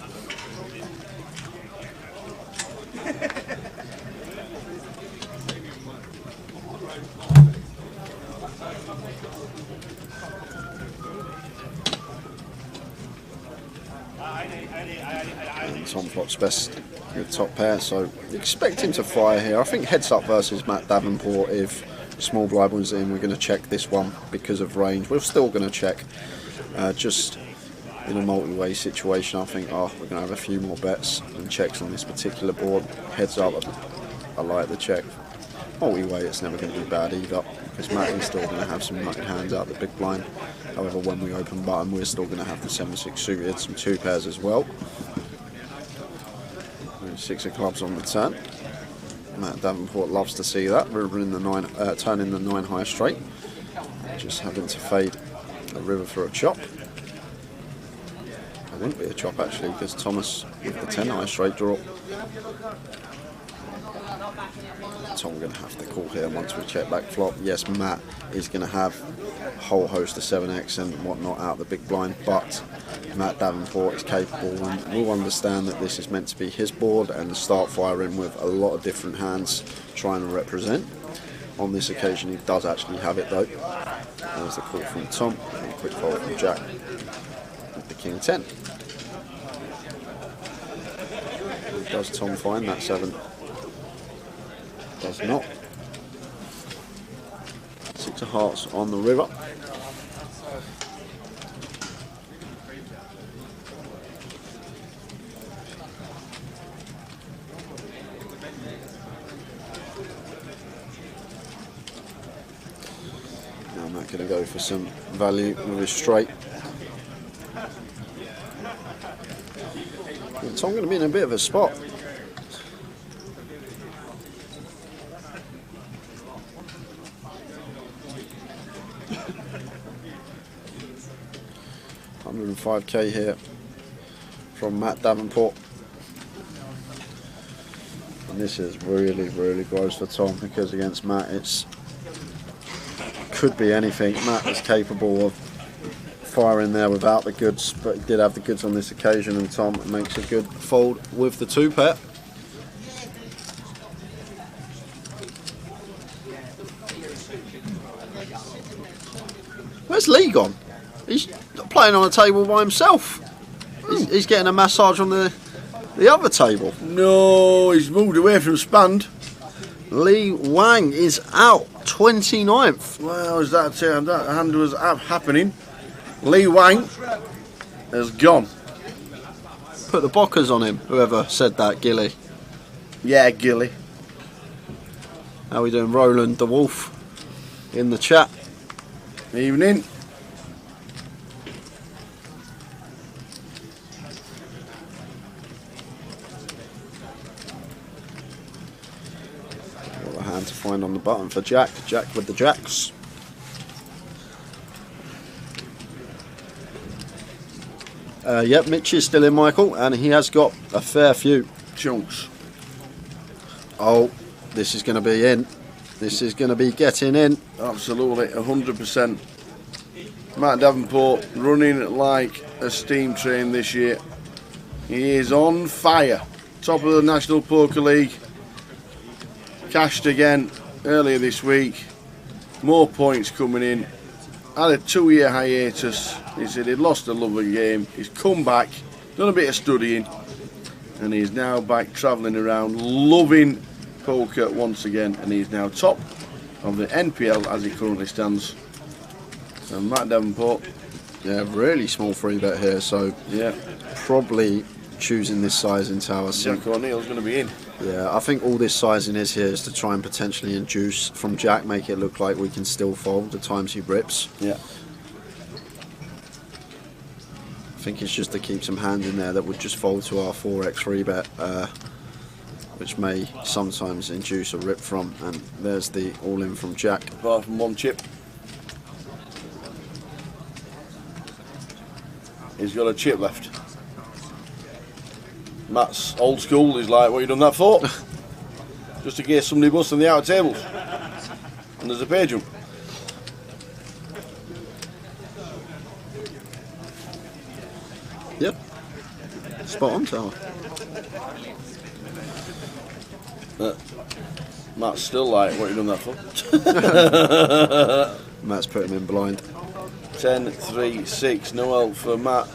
Tom Flott's best with top pair, so expect him to fire here. I think heads up versus Matt Davenport. If small blind was in, we're going to check this one because of range. We're still going to check. Just in a multi-way situation, I think we're going to have a few more bets and checks on this particular board. Heads up, I like the check. Multi-way, it's never going to be bad either, because Matt is still going to have some nutted hands out the big blind. However, when we open button, we're still going to have the 7-6 suited, some 2 pairs as well. 6 of clubs on the turn. Matt Davenport loves to see that. River in the 9, turning the 9 high straight. Just having to fade a river for a chop. It wouldn't be a chop actually, because Thomas with the 10 high straight draw. Tom going to have to call here once we check back flop. Yes, Matt is going to have a whole host of 7x and whatnot out the big blind, but Matt Davenport is capable and will understand that this is meant to be his board and start firing with a lot of different hands trying to represent. On this occasion he does actually have it though. There's the call from Tom and a quick fold from Jack with the King 10. Does Tom find that 7? Does not. 6 of hearts on the river. Now I'm not going to go for some value with his straight. Tom going to be in a bit of a spot. $105k here from Matt Davenport, and this is really close for Tom, because against Matt it's could be anything. Matt is capable of firing there without the goods, but he did have the goods on this occasion, and Tom makes a good fold with the 2 pair. Where's Lee gone? He's playing on a table by himself. He's getting a massage on the other table. No, he's moved away from Spand. Lee Wang is out, 29th. Well, as that hand was happening, Lee Wang has gone. Put the bockers on him, whoever said that, Gilly. Yeah, Gilly. How we doing, Roland the Wolf in the chat? Evening. Got a hand to find on the button for Jack. Jack with the jacks. Yep, Mitch is still in, Michael, and he has got a fair few chunks. Oh, this is going to be in. This is going to be getting in. Absolutely, 100%. Matt Davenport running like a steam train this year. He is on fire. Top of the National Poker League. Cashed again earlier this week. More points coming in. Had a 2-year hiatus. He said he'd lost the love of the game. He's come back, done a bit of studying, and he's now back travelling around, loving poker once again, and he's now top of the NPL as he currently stands. And Matt Davenport, yeah, really small free bet here, so yeah, probably choosing this sizing tower. Jack O'Neill's going to be in. Yeah, I think all this sizing is here is to try and potentially induce from Jack, make it look like we can still fold the times he rips. Yeah. I think it's just to keep some hands in there that would just fold to our 4x free bet, which may sometimes induce a rip from. And there's the all in from Jack. Apart from one chip. He's got a chip left. Matt's old school. He's like, what you done that for? Just in case somebody busts on the outer tables. And there's a pay jump. Yep. Spot on, Tower. Matt's still like, what you done that for? Matt's put him in blind. 10, 3, 6, no help for Matt.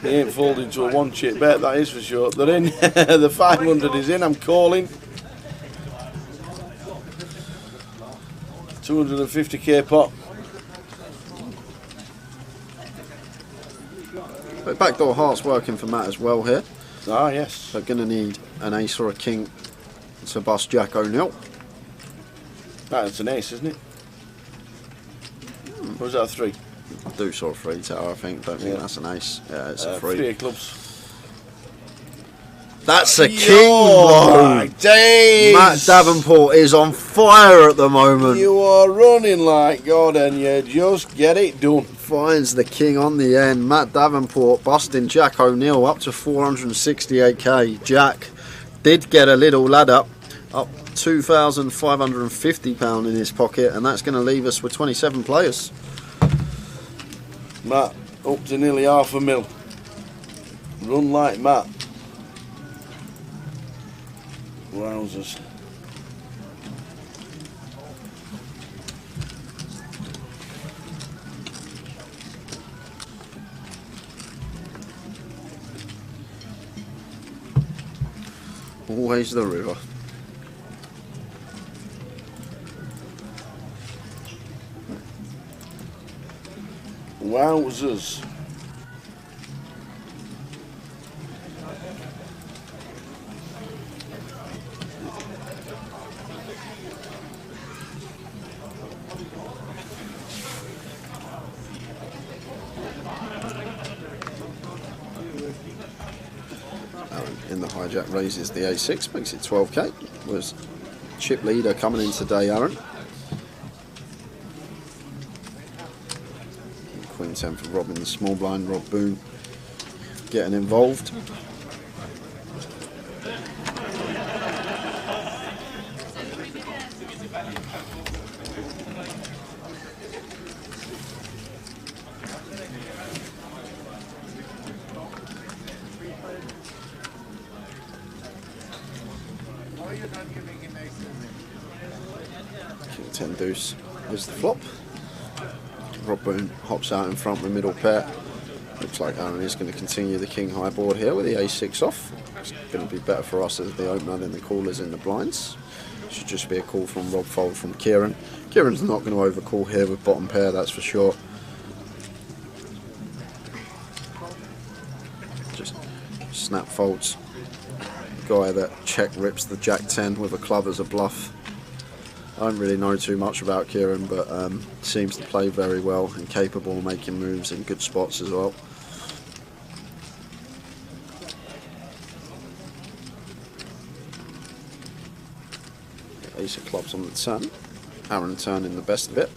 He ain't folding to a one chip bet, that is for sure. They're in. The 500 is in, I'm calling. 250k pot. But backdoor heart's working for Matt as well here. Ah, yes. They're going to need an ace or a king to bust Jack O'Neill. That's an ace, isn't it? Or was that a 3? Deuce or a 3 Tower, I think. Don't think that's an ace. Yeah, it's a 3. 3 of clubs. That's a king, my days. Matt Davenport is on fire at the moment. You are running like God and you just get it done. Finds the king on the end. Matt Davenport busting Jack O'Neill up to 468k. Jack did get a little ladder up £2,550 in his pocket, and that's going to leave us with 27 players. Matt up to nearly £500,000. Run like Matt. Wowzers. Always the river. Wowzers. In the hijack raises the A6, makes it 12k. Was chip leader coming in today, Aaron. Queen 10 for Rob in the small blind. Rob Boone getting involved. King 10 deuce is the flop. Rob Boone hops out in front with middle pair. Looks like Aaron is going to continue the king high board here with the A6 off. It's going to be better for us as the opener than the callers in the blinds. Should just be a call from Rob fold from Kieran. Kieran's not going to overcall here with bottom pair, that's for sure. Just snap folds. Guy that check rips the Jack 10 with a club as a bluff. I don't really know too much about Kieran, but seems to play very well and capable of making moves in good spots as well. Ace of clubs on the turn. Aaron turning the best of it.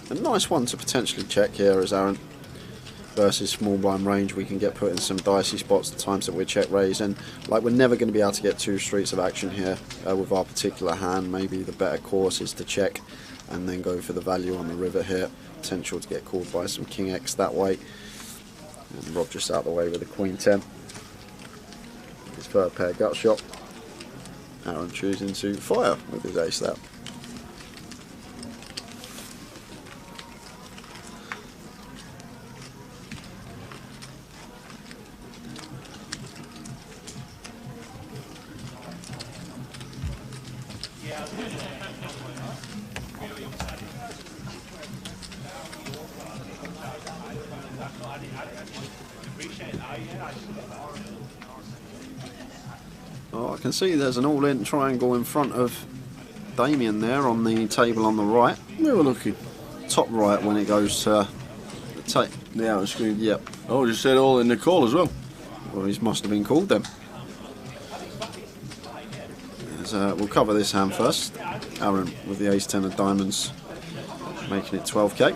A nice one to potentially check here as Aaron versus small blind range. We can get put in some dicey spots the times that we check raise, and like we're never going to be able to get 2 streets of action here with our particular hand. Maybe the better course is to check and then go for the value on the river here. Potential to get called by some King X that way. And Rob just out of the way with a Queen 10. His third pair gut shot. Aaron choosing to fire with his ace that. Oh, I can see there's an all-in triangle in front of Damien there on the table on the right. Where we're looking? Top right when it goes to the outer screen. Yep. Oh, just said all in the call as well. Well, he must have been called then. We'll cover this hand first. Aaron with the ace 10 of diamonds, making it 12k.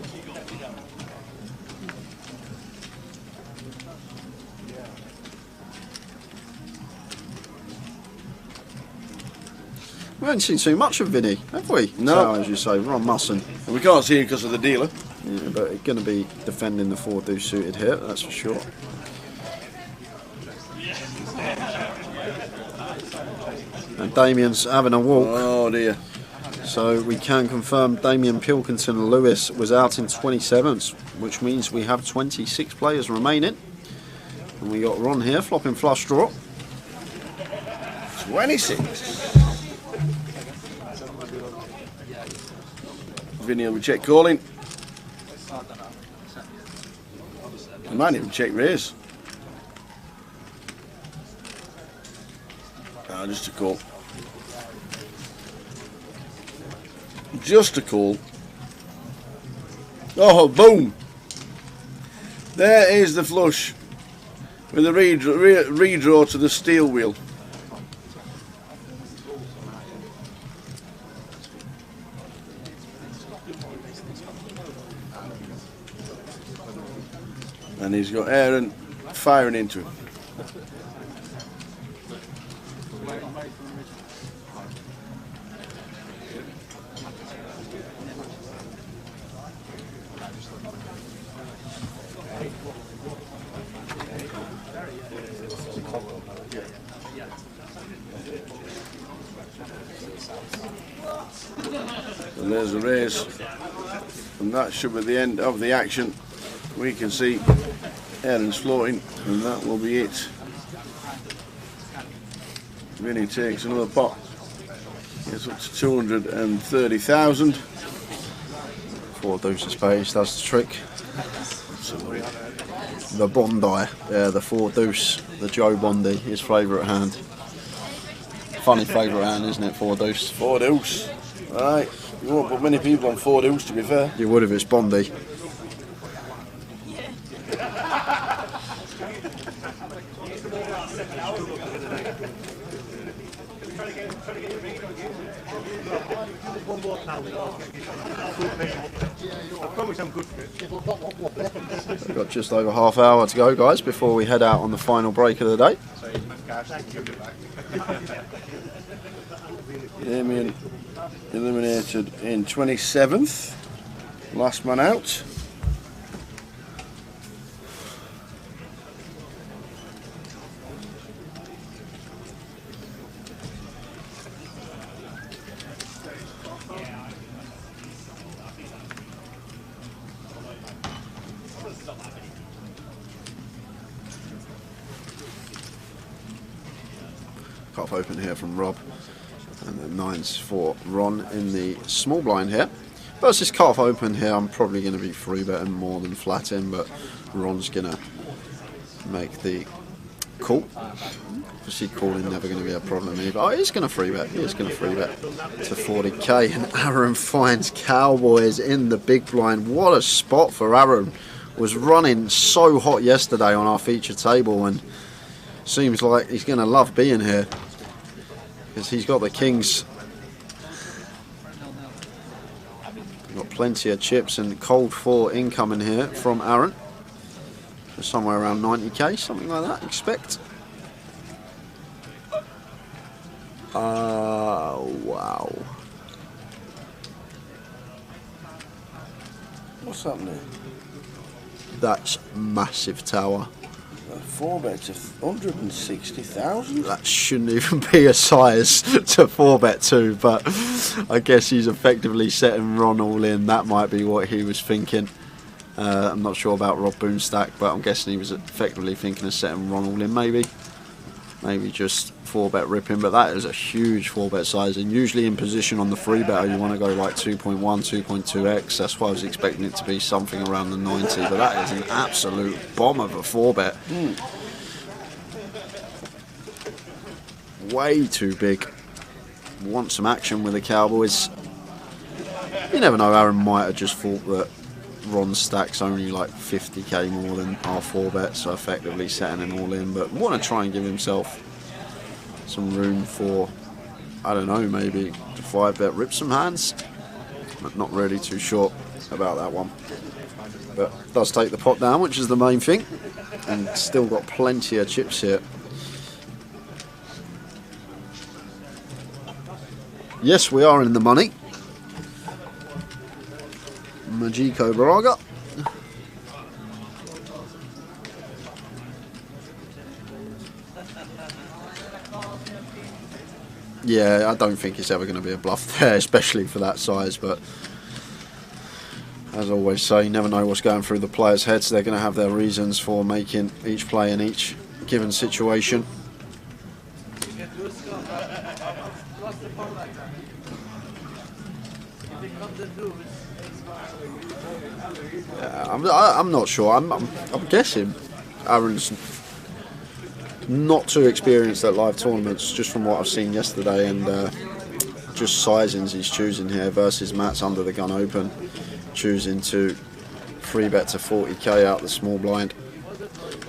We haven't seen too much of Vinny, have we? No. So, as you say, we're on Musson. And we can't see him because of the dealer. Yeah, but he's going to be defending the 4 deuce suited here, that's for sure. And Damien's having a walk. Oh dear. So we can confirm Damien Pilkington Lewis was out in 27s, which means we have 26 players remaining. And we got Ron here, flopping flush draw. 26. Vinny will check calling. I might even check raise. Just a call. Just a call. Oh, boom! There is the flush with a redraw to the steel wheel. And he's got Aaron firing into him. And there's the race, and that should be the end of the action. We can see Aaron's floating, and that will be it. Vinny takes another pot, gets up to 230,000. 4 deuce of spades, that's the trick. Absolutely. The Bondi, the 4 deuce, the Joe Bondi, his favourite hand. Funny favourite hand, isn't it, 4 deuce? 4 deuce. Right, you won't put many people on 4 deuce, to be fair. You would if it's Bondi. We've got just over half hour to go, guys, before we head out on the final break of the day. Damien eliminated in 27th. Last man out. Cutoff open here from Rob, and the 9's for Ron in the small blind here. Versus cutoff open here, I'm probably going to be free betting more than flat in, but Ron's going to make the call. Obviously calling never going to be a problem here, but he's going to free bet. He is going to free bet to 40k, and Aaron finds Cowboys in the big blind. What a spot for Aaron. Was running so hot yesterday on our feature table, and seems like he's going to love being here because he's got the kings. Got plenty of chips and cold 4 incoming here from Aaron. So somewhere around 90k, something like that, expect. Wow. What's happening? That's massive tower. 4 bet to 160,000? That shouldn't even be a size to 4 bet to, but I guess he's effectively setting Ron all in. That might be what he was thinking. I'm not sure about Rob Boomstack, but I'm guessing he was effectively thinking of setting Ron all in, maybe. Maybe just 4 bet ripping, but that is a huge 4 bet size, and usually in position on the free better you want to go like 2.1, 2.2x. That's why I was expecting it to be something around the 90, but that is an absolute bomb of a 4 bet. Way too big. Want some action with the Cowboys. You never know, Aaron might have just thought that Ron's stack's only like 50k more than our 4 bet, so effectively setting him all in, but want to try and give himself some room for, I don't know, maybe the 5 bet rip some hands, but not really too sure about that one. But does take the pot down, which is the main thing, and still got plenty of chips here. Yes, we are in the money. Magico Braga. Yeah, I don't think it's ever going to be a bluff there, especially for that size. But as I always say, you never know what's going through the players' heads. They're going to have their reasons for making each play in each given situation. I'm not sure. I'm guessing Aaron's not too experienced at live tournaments, just from what I've seen yesterday, and just sizings he's choosing here versus Matt's under the gun open, choosing to 3-bet to 40k out the small blind.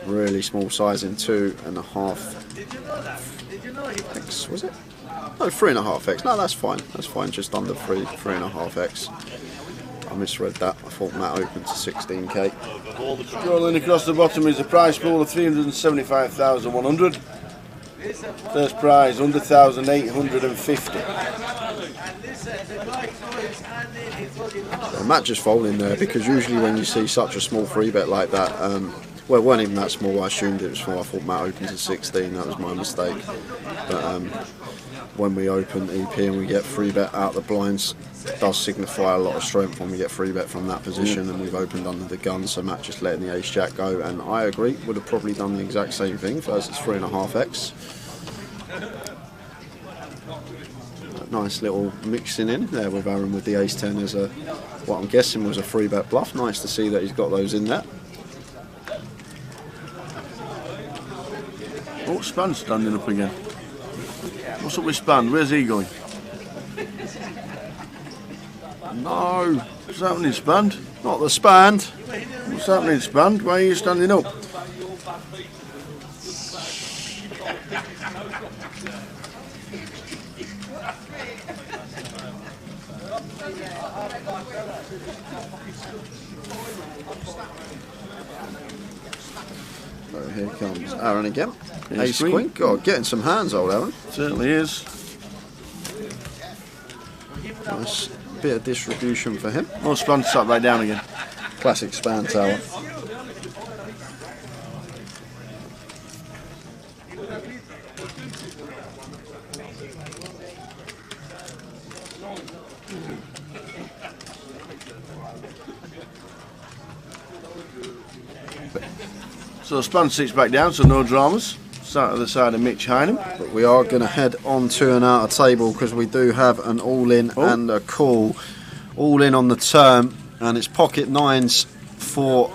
Really small sizing, 2.5x, was it? No, 3.5x. No, that's fine. That's fine. Just under 3.5x. I misread that. I thought Matt opened to 16k. Scrolling across the bottom is a prize pool of 375,100. First prize 100,850. Matt just folding there, because usually when you see such a small 3-bet like that, well, it wasn't even that small. I assumed it was small. I thought Matt opened to 16. That was my mistake. But when we open EP and we get 3-bet out the blinds, it does signify a lot of strength when we get 3-bet from that position, and we've opened under the gun. So Matt just letting the ace-jack go, and I agree, would have probably done the exact same thing versus 3.5x. Nice little mixing in there with Aaron with the ace-10 as a, what I'm guessing was a 3-bet bluff. Nice to see that he's got those in there. Oh, Span's standing up again. What's up with Span? Where's he going? No. What's happening, Span? Not the Span. What's happening, Span? Why are you standing up? So here comes Aaron again. Ace Queen. God, getting some hands, old Aaron. Certainly is. Nice bit of distribution for him. Oh, Span sat right down again. Classic Span tower. So Span sits back down, so no dramas. Sat at the side of Mitch Hynam. But we are going to head on to an outer table, because we do have an all-in and a call. All-in on the turn, and it's pocket nines for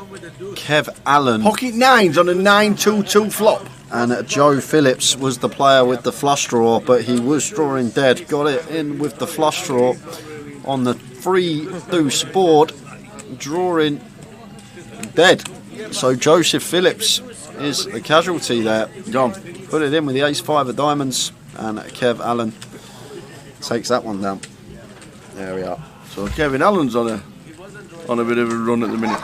Kev Allen. Pocket nines on a 9-2-2 flop. And Joe Phillips was the player with the flush draw, but he was drawing dead. Got it in with the flush draw on the free deuce board, drawing dead. So Joseph Phillips is the casualty there. Gone. Put it in with the ace-5 of diamonds, and Kev Allen takes that one down. There we are. So Kevin Allen's on a bit of a run at the minute.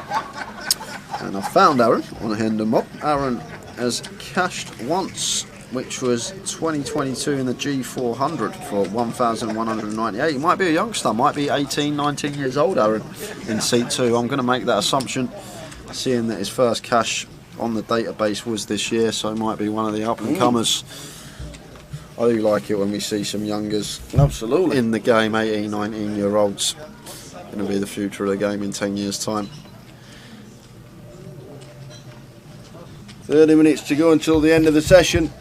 And I found Aaron on a hand and mop. Aaron has cashed once, which was 2022 in the G400 for 1,198. He might be a youngster, might be 18, 19 years old, Aaron, in seat 2. I'm going to make that assumption, seeing that his first cash on the database was this year, so he might be one of the up-and-comers. I do like it when we see some youngers absolutely in the game, 18, 19-year-olds. Going to be the future of the game in 10 years' time. 30 minutes to go until the end of the session.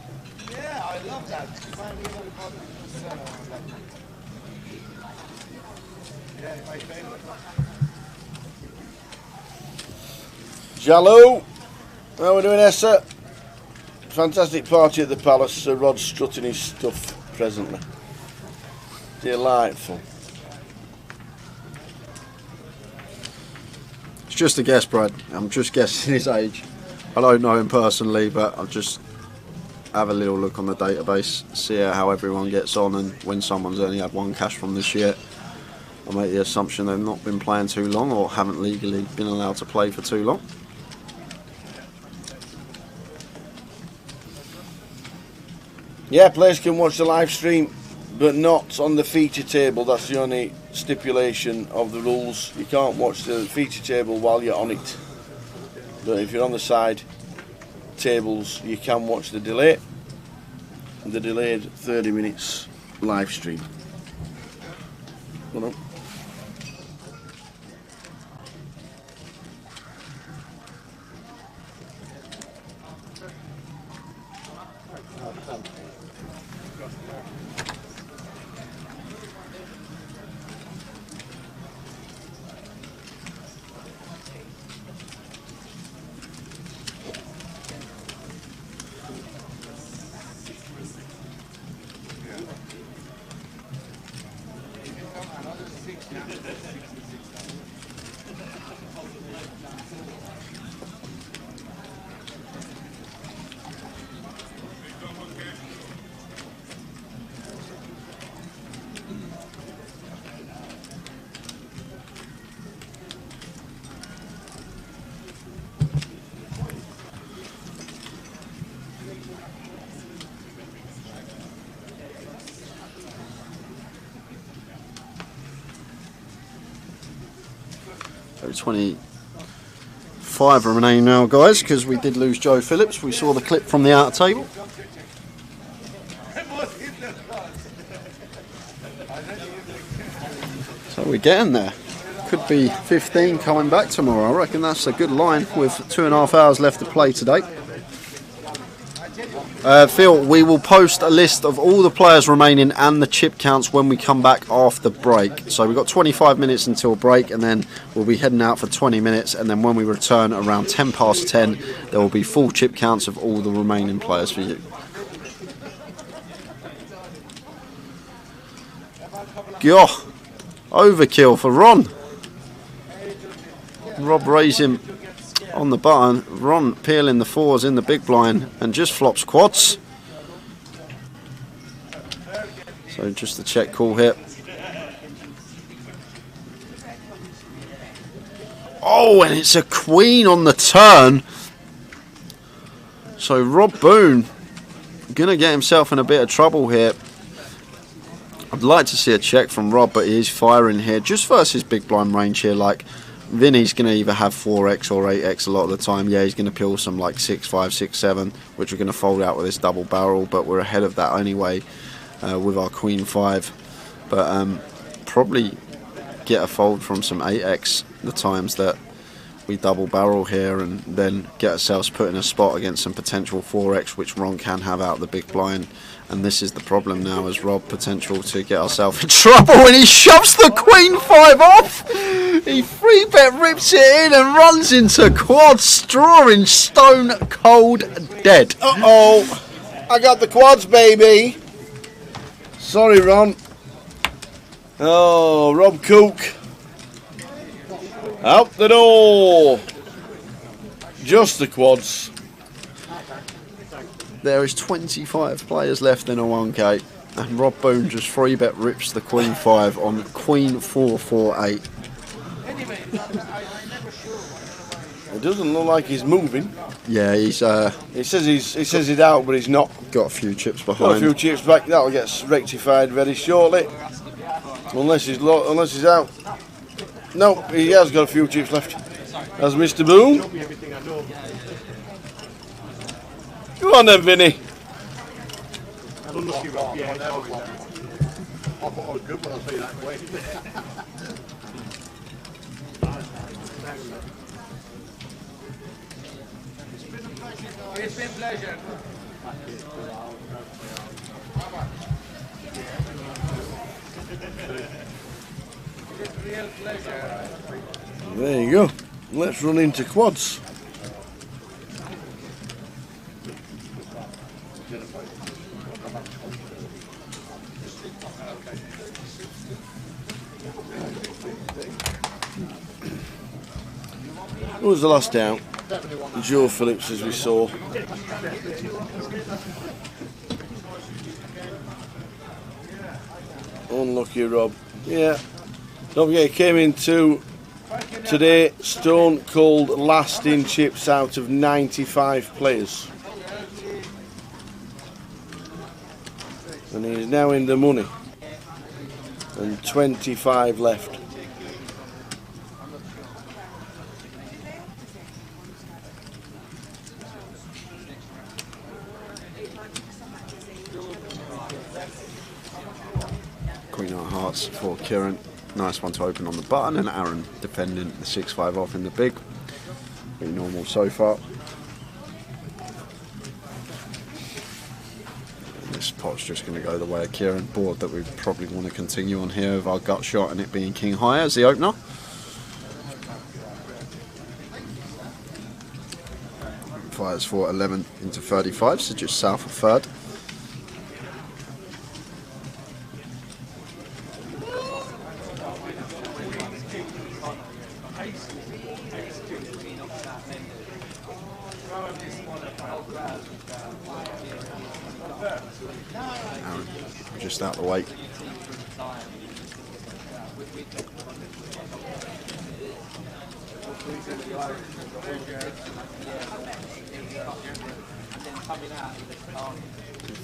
Jalou, how are we doing, Essa? Fantastic party at the Palace. Sir Rod's strutting his stuff presently. Delightful. It's just a guess, Brad. I'm just guessing his age. I don't know him personally, but I'll just have a little look on the database, see how everyone gets on, and when someone's only had one cash from this year, I'll make the assumption they've not been playing too long or haven't legally been allowed to play for too long. Yeah, players can watch the live stream, but not on the feature table. That's the only stipulation of the rules. You can't watch the feature table while you're on it. But if you're on the side tables, you can watch the delay. The delayed 30 minutes live stream. Hold on. So 25 remaining now, guys, because we did lose Joe Phillips. We saw the clip from the outer table. So we're getting there. Could be 15 coming back tomorrow. I reckon that's a good line with 2.5 hours left to play today. Phil, we will post a list of all the players remaining and the chip counts when we come back after break. So we've got 25 minutes until break, and then we'll be heading out for 20 minutes, and then when we return around 10 past 10, there will be full chip counts of all the remaining players for you. Goh, overkill for Ron. Rob raising on the button. Ron peeling the fours in the big blind and just flops quads. So just a check call here. Oh, and it's a queen on the turn. So Rob Boone gonna get himself in a bit of trouble here. I'd like to see a check from Rob, but he is firing here just versus big blind range here. Like, Vinny's going to either have 4x or 8x a lot of the time. Yeah, he's going to peel some like 6-5, 6-7, which we're going to fold out with this double barrel, but we're ahead of that anyway with our queen 5. But probably get a fold from some 8x the times that we double barrel here, and then get ourselves put in a spot against some potential 4x, which Ron can have out the big blind. And this is the problem now, as Rob potential to get ourselves in trouble, and he shoves the queen 5 off. He 3-bet rips it in and runs into quads, drawing stone cold dead. Uh-oh, I got the quads, baby. Sorry, Ron. Oh, Rob Cook. Out the door. Just the quads. There is 25 players left in a 1K, and Rob Boone just 3-bet rips the queen 5 on queen 4-4-8. It doesn't look like he's moving. Yeah, he's. He says he's out, but he's not. Got a few chips behind. Got a few chips back. That'll get rectified very shortly, unless he's out. No, he has got a few chips left. That's Mr. Boone. Come on then, Vinny. It's been a pleasure. It's a real pleasure. There you go. Let's run into quads. Who was the last out? Joe Phillips, as we saw. Unlucky Rob. Yeah. Don't forget, he came into today stone cold last in chips out of 95 players. And he's now in the money. And 25 left. Queen of Hearts for Kieran. Nice one to open on the button, and Aaron defending the 6-5 off in the big. Pretty normal so far. And this pot's just going to go the way of Kieran. Board that we probably want to continue on here with our gut shot and it being King High as the opener. Fires for 11 into 35, so just south of third. Aaron, just out the way.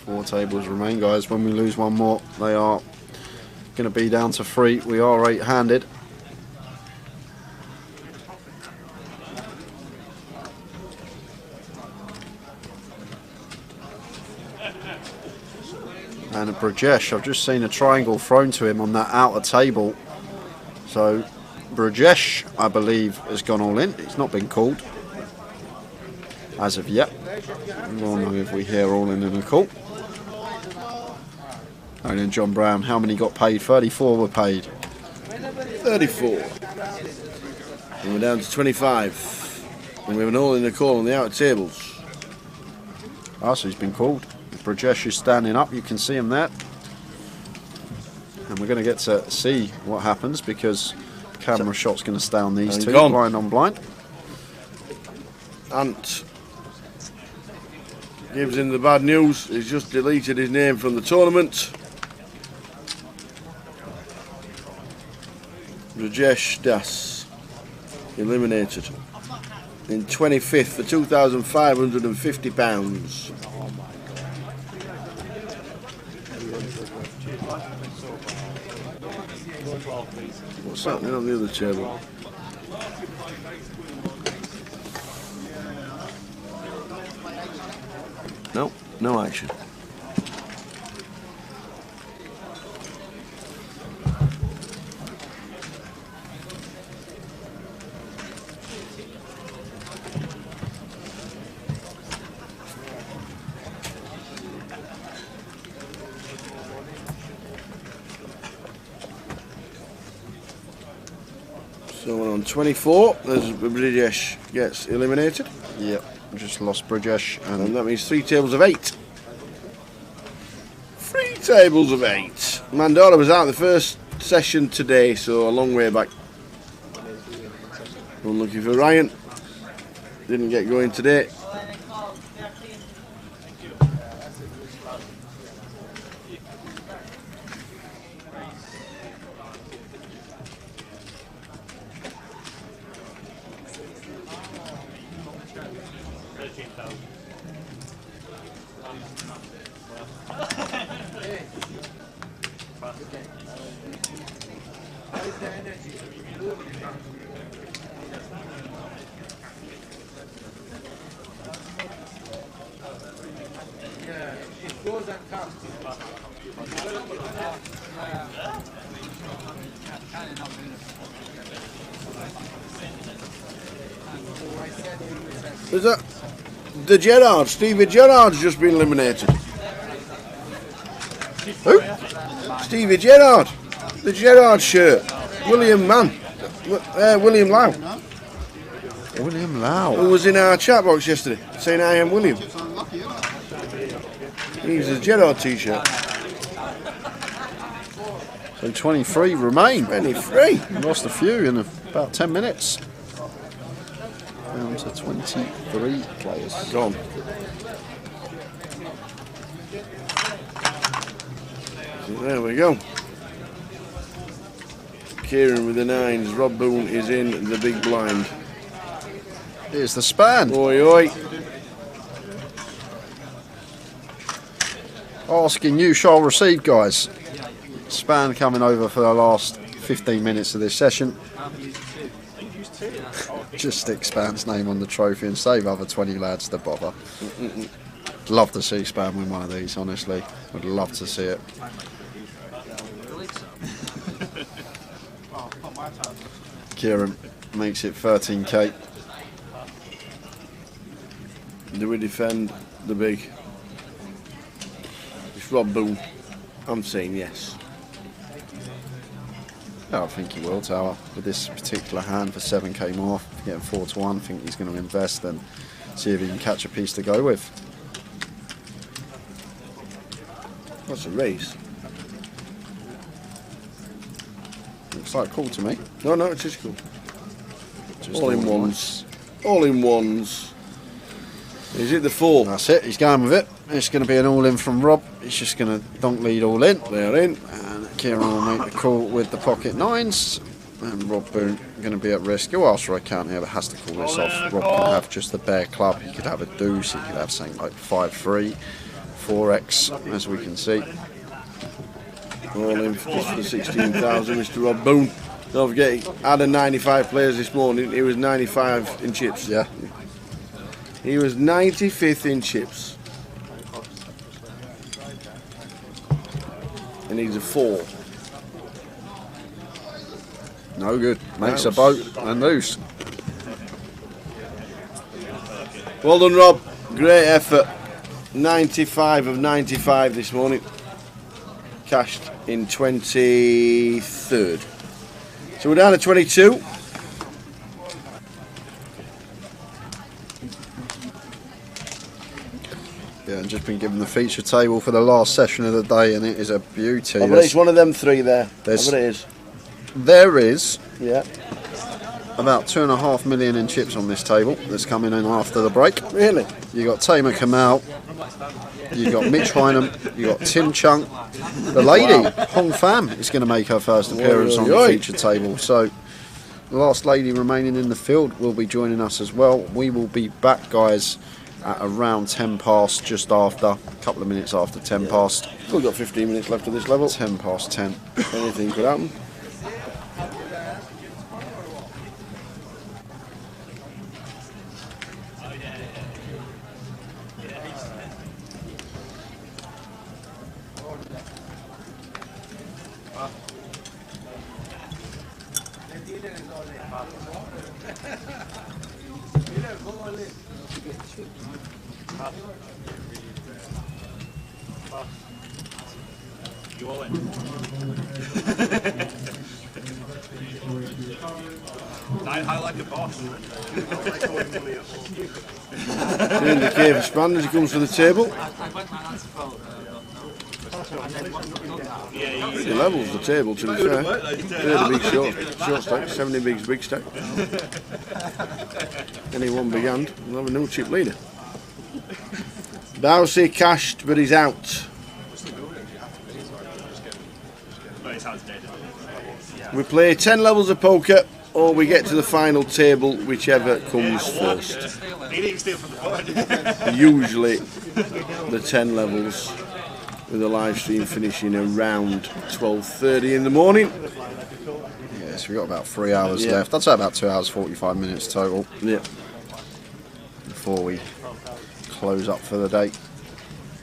Four tables remain, guys. When we lose one more, they are going to be down to 3. We are 8-handed. And a Brajesh, I've just seen a triangle thrown to him on that outer table. So Brajesh, I believe, has gone all in. It's not been called as of yet. We'll know if we hear all in a call. And then John Brown, how many got paid? 34 were paid. 34. And we're down to 25. And we have an all in a call on the outer tables. Ah, so he's been called. Brajesh is standing up, you can see him there. And we're going to get to see what happens because camera shot's going to stay on these two, blind on blind. Ant gives him the bad news. He's just deleted his name from the tournament. Rajesh Das eliminated in 25th for £2,550. What's happening on the other table? No, no action. So on 24, there's Brajesh gets eliminated. Yep, just lost Brajesh. And that means 3 tables of 8. 3 tables of 8. Mandora was out the first session today, so a long way back. Unlucky for Ryan. Didn't get going today. Is that the Gerrard? Stevie Gerrard's just been eliminated. Who? Stevie Gerrard. The Gerrard shirt. William Mann. William Lau. William Lau. Who was in our chat box yesterday saying I am William. He's a Gerrard t-shirt. So 23 remain. 23. Lost a few in about 10 minutes. Down to 23 players. Gone. So there we go. Kieran with the 9s. Rob Boone is in the big blind. Here's the span. Oi, oi. Asking you shall receive, guys. Span coming over for the last 15 minutes of this session. Just stick Span's name on the trophy and save other 20 lads to bother. Love to see Span win one of these, honestly. Would love to see it. Kieran makes it 13k. Do we defend the big? It's Rob Boone. I'm saying yes. I think he will, Tower, with this particular hand for 7k more. Getting 4 to 1, I think he's going to invest and see if he can catch a piece to go with. That's a race. Looks like cool to me. No, it's just cool. Just all in ones. All in ones. Is it the 4? That's it, he's going with it. It's going to be an all-in from Rob. He's just going to donk lead all in. They're in. And Kieran will make the call with the pocket 9s. And Rob Boone going to be at risk. He'll ask for a count here, but has to call this off. Rob can have just the bare club. He could have a deuce. He could have something like 5-3, 4x, as we can see. All in for just the 16,000, Mr. Rob Boone. Don't forget, he had a 95 players this morning. He was 95 in chips. Yeah. He was 95th in chips. And he's a 4. No good. Makes a boat and loose. Well done, Rob. Great effort. 95 of 95 this morning. Cashed in 23rd. So we're down to 22. Yeah, and just been given the feature table for the last session of the day, and it is a beauty. I bet it's one of them 3 there. I bet it is. There is Yeah. about 2.5 million in chips on this table that's coming in after the break. Really? You got Tamer Kamal, you got Mitch Hynam, you got Tim Chung. The lady, Hong Pham, is going to make her first appearance on the feature table. So the last lady remaining in the field will be joining us as well. We will be back, guys, at around 10 past, just after, a couple of minutes after 10 past. Still got 15 minutes left of this level. 10 past 10. Anything could happen. You all in? I like a boss. In the cave of Span as he comes to the table. He levels the table, to be fair. Really big short stack, 70 bigs, big stack. Any one big hand, we'll have a new chip leader. Dowsey cashed, but he's out. We play 10 levels of poker, or we get to the final table, whichever comes first. Usually the 10 levels, with the live stream finishing around 12:30 in the morning. Yes, we've got about 3 hours left. I'd say about 2 hours 45 minutes total. Yeah. Before we close up for the day.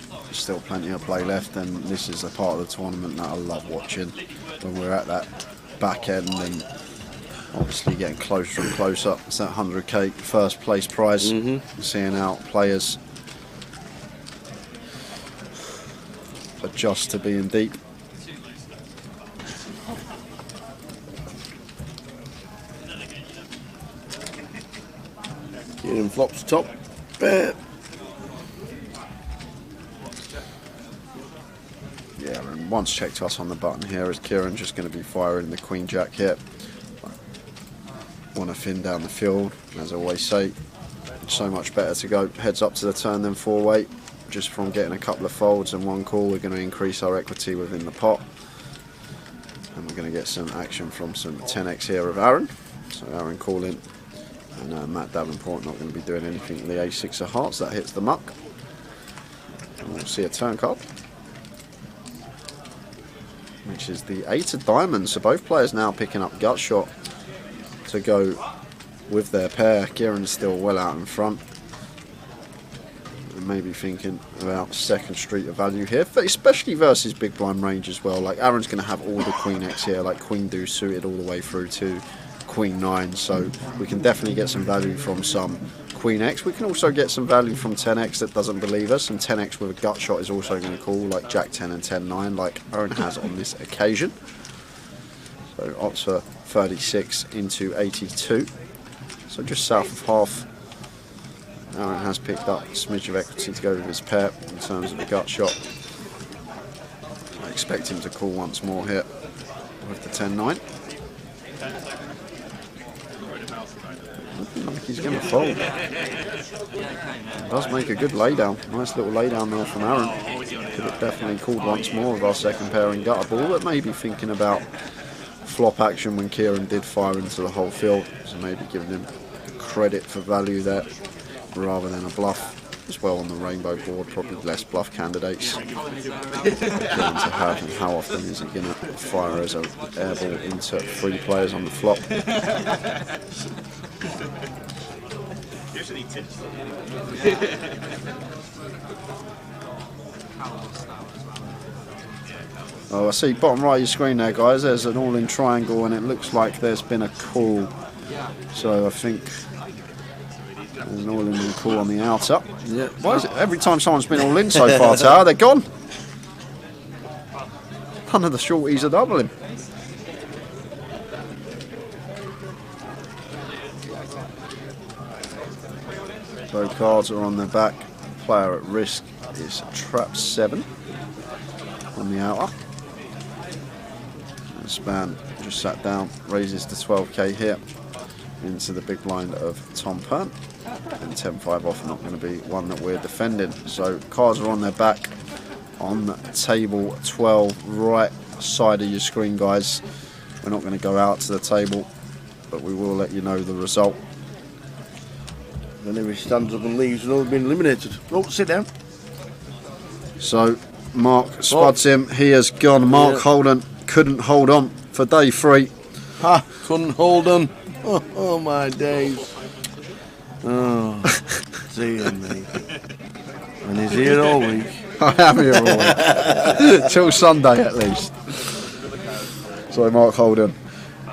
There's still plenty of play left, and this is the part of the tournament that I love watching when we're at that back end and obviously getting closer and closer. It's that 100k first place prize. Seeing out players adjust to being deep. Kieran flops top. Yeah, and once checked to us on the button here is Kieran just going to be firing the Queen Jack here. Want to thin down the field, as I always say. So much better to go heads up to the turn than 4-weight. Just from getting a couple of folds and one call, we're going to increase our equity within the pot. And we're going to get some action from some 10x here of Aaron. So Aaron calling, and Matt Davenport not going to be doing anything with the A6 of hearts. That hits the muck. And we'll see a turn card, which is the 8 of diamonds. So both players now picking up gut shot to go with their pair. Kieran's still well out in front. And maybe thinking about second street of value here, especially versus big blind range as well. Like Aaron's going to have all the Queen X here, like Queen Deuce suited all the way through to Queen 9, so we can definitely get some value from some Queen X. We can also get some value from 10X that doesn't believe us, and 10X with a gut shot is also going to call, like Jack 10 and 10 9, like Aaron has on this occasion. So odds for 36 into 82, so just south of half. Aaron has picked up a smidge of equity to go with his pair in terms of the gut shot. I expect him to call once more here with the 10-9. Looking like he's going to fold. It does make a good laydown. Nice little laydown there from Aaron. Could have definitely called once more with our second pair and gutter ball, but maybe thinking about flop action when Kieran did fire into the whole field. So maybe giving him credit for value there, rather than a bluff. As well on the rainbow board, probably less bluff candidates going to have, and how often is he going to fire as an air ball into 3 players on the flop. Oh, I see bottom right of your screen there, guys, there's an all-in triangle and it looks like there's been a call, so I think an all-in call on the outer. Yeah. Why is it every time someone's been all in so far, Tower, they're gone? None of the shorties are doubling. So cards are on their back. Player at risk is trap 7 on the outer. And Span just sat down, raises the 12k here into the big blind of Tom Pern. And 10-5 off, not going to be one that we're defending. So cards are on their back on table 12, right side of your screen, guys. We're not going to go out to the table, but we will let you know the result. And if he stands up and leaves, and all been eliminated. Oh, sit down. So Mark spuds him. He has gone. Mark Holden couldn't hold on for day 3. Ha! Couldn't hold on. Oh my days. Oh, dear me. And he's here all week. I am here all week. Till Sunday at least. So Mark Holden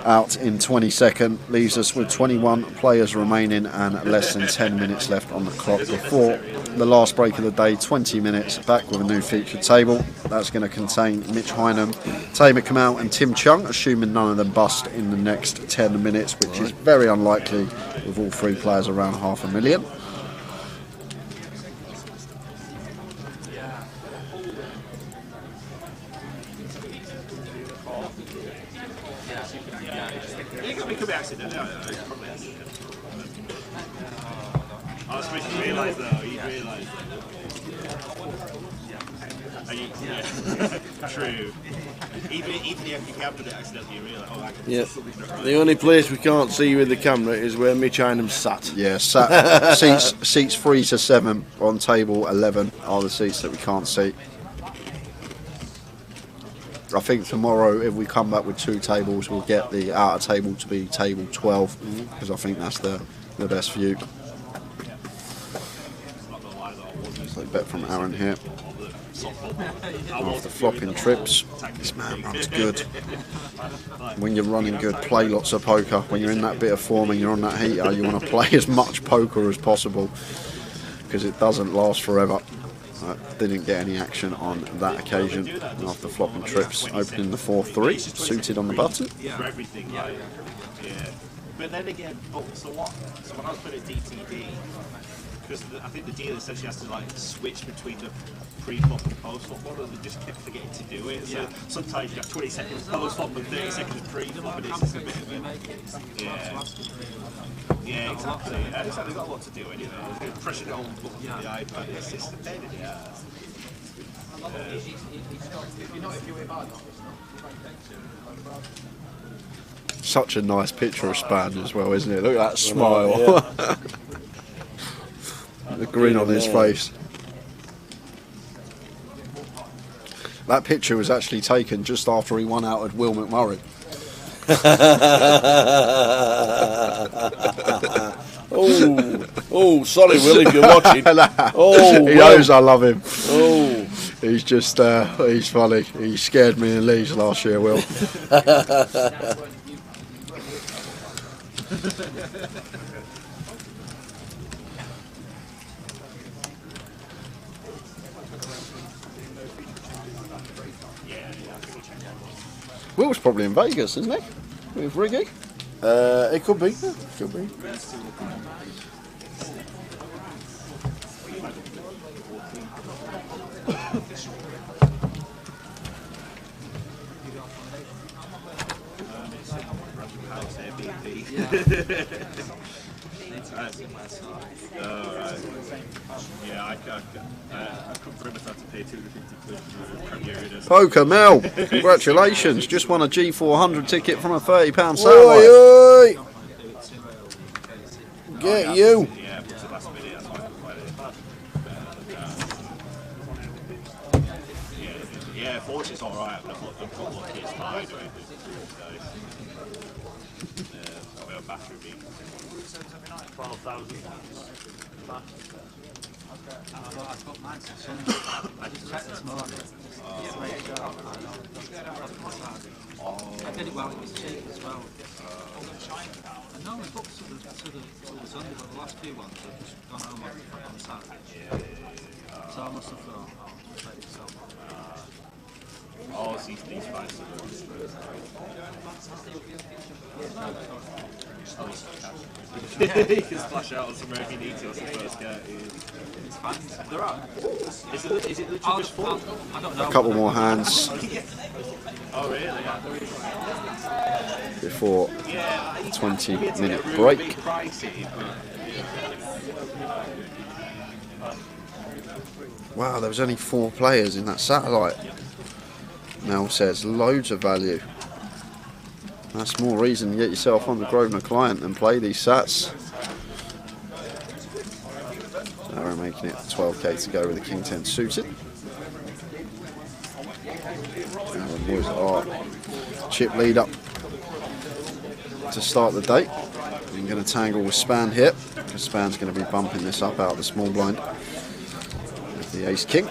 out in 22nd, leaves us with 21 players remaining and less than 10 minutes left on the clock before the last break of the day. 20 minutes, back with a new featured table. That's going to contain Mitch Hynam, Tamer Kamal and Tim Chung, assuming none of them bust in the next 10 minutes, which is very unlikely with all 3 players around $500,000. It could be accident. It's probably accident. I suppose you realise though, you realise that. True. Even if you have done it accidentally, you realise, oh, yeah. The only place we can't see with the camera is where Mitch Hynam sat. Yeah, sat. seats 3 to 7 on table 11 are the seats that we can't see. I think tomorrow, if we come back with 2 tables, we'll get the outer table to be table 12, because I think that's the best view. So bet from Aaron here. After flopping trips, this man runs good. When you're running good, play lots of poker. When you're in that bit of form and you're on that heater, you want to play as much poker as possible, because it doesn't last forever. Didn't get any action on that occasion after flopping trips, opening the 4-3, suited on the button. For everything, yeah. But then again, so what? So when I was putting DTD, because I think the dealer essentially has to like switch between the pre-flop and post-flop one, and they just kept forgetting to do it. So sometimes you have 20 seconds post-flop and 30 seconds pre-flop, and it's just a bit of it. Yeah, exactly. Yeah, exactly. They've got a lot to do anyway. Pressure the whole button on the iPad. It's just a pain in the ass. Such a nice picture of Span as well, isn't it? Look at that smile. Yeah. The grin on his face. That picture was actually taken just after he won out at Will McMurray. Oh. Oh, sorry, Will, if you're watching. Oh, he knows I love him. Oh, he's just he's funny. He scared me in Leeds last year, Will. Will's probably in Vegas, isn't he? With Riggy? It could be. Yeah, could be. Yeah, I couldn't bring myself to pay 250 quid for Premier Inners. Poker Mel, congratulations! Just won a G400 ticket from a £30 satellite. Oi, oi. Get you. Yeah, but the last minute, that's why I played it. Yeah, fortunately it's alright, but I've got lucky, it's fine. We have bathroom being 12,000. I've got mine to Sunday. I just checked this morning. I did it while it was cheap as well. No, we booked to the Sunday, but the last few ones have just gone home on Saturday. So I must have thought, played it so. Oh, see, these fights you can splash out on some where if you need to, that's the first get. It's fine. They're out. Is it literally just full? I don't know. A couple more hands. Oh, really? Before the 20-minute break. Wow, there was only 4 players in that satellite. Mel says loads of value. That's more reason to get yourself on the Grosvenor client and play these sats. Now we're making it 12k to go with the King 10 suited. Now the boys are chip lead up to start the day. I'm going to tangle with Span here, because Span's going to be bumping this up out of the small blind with the ace king.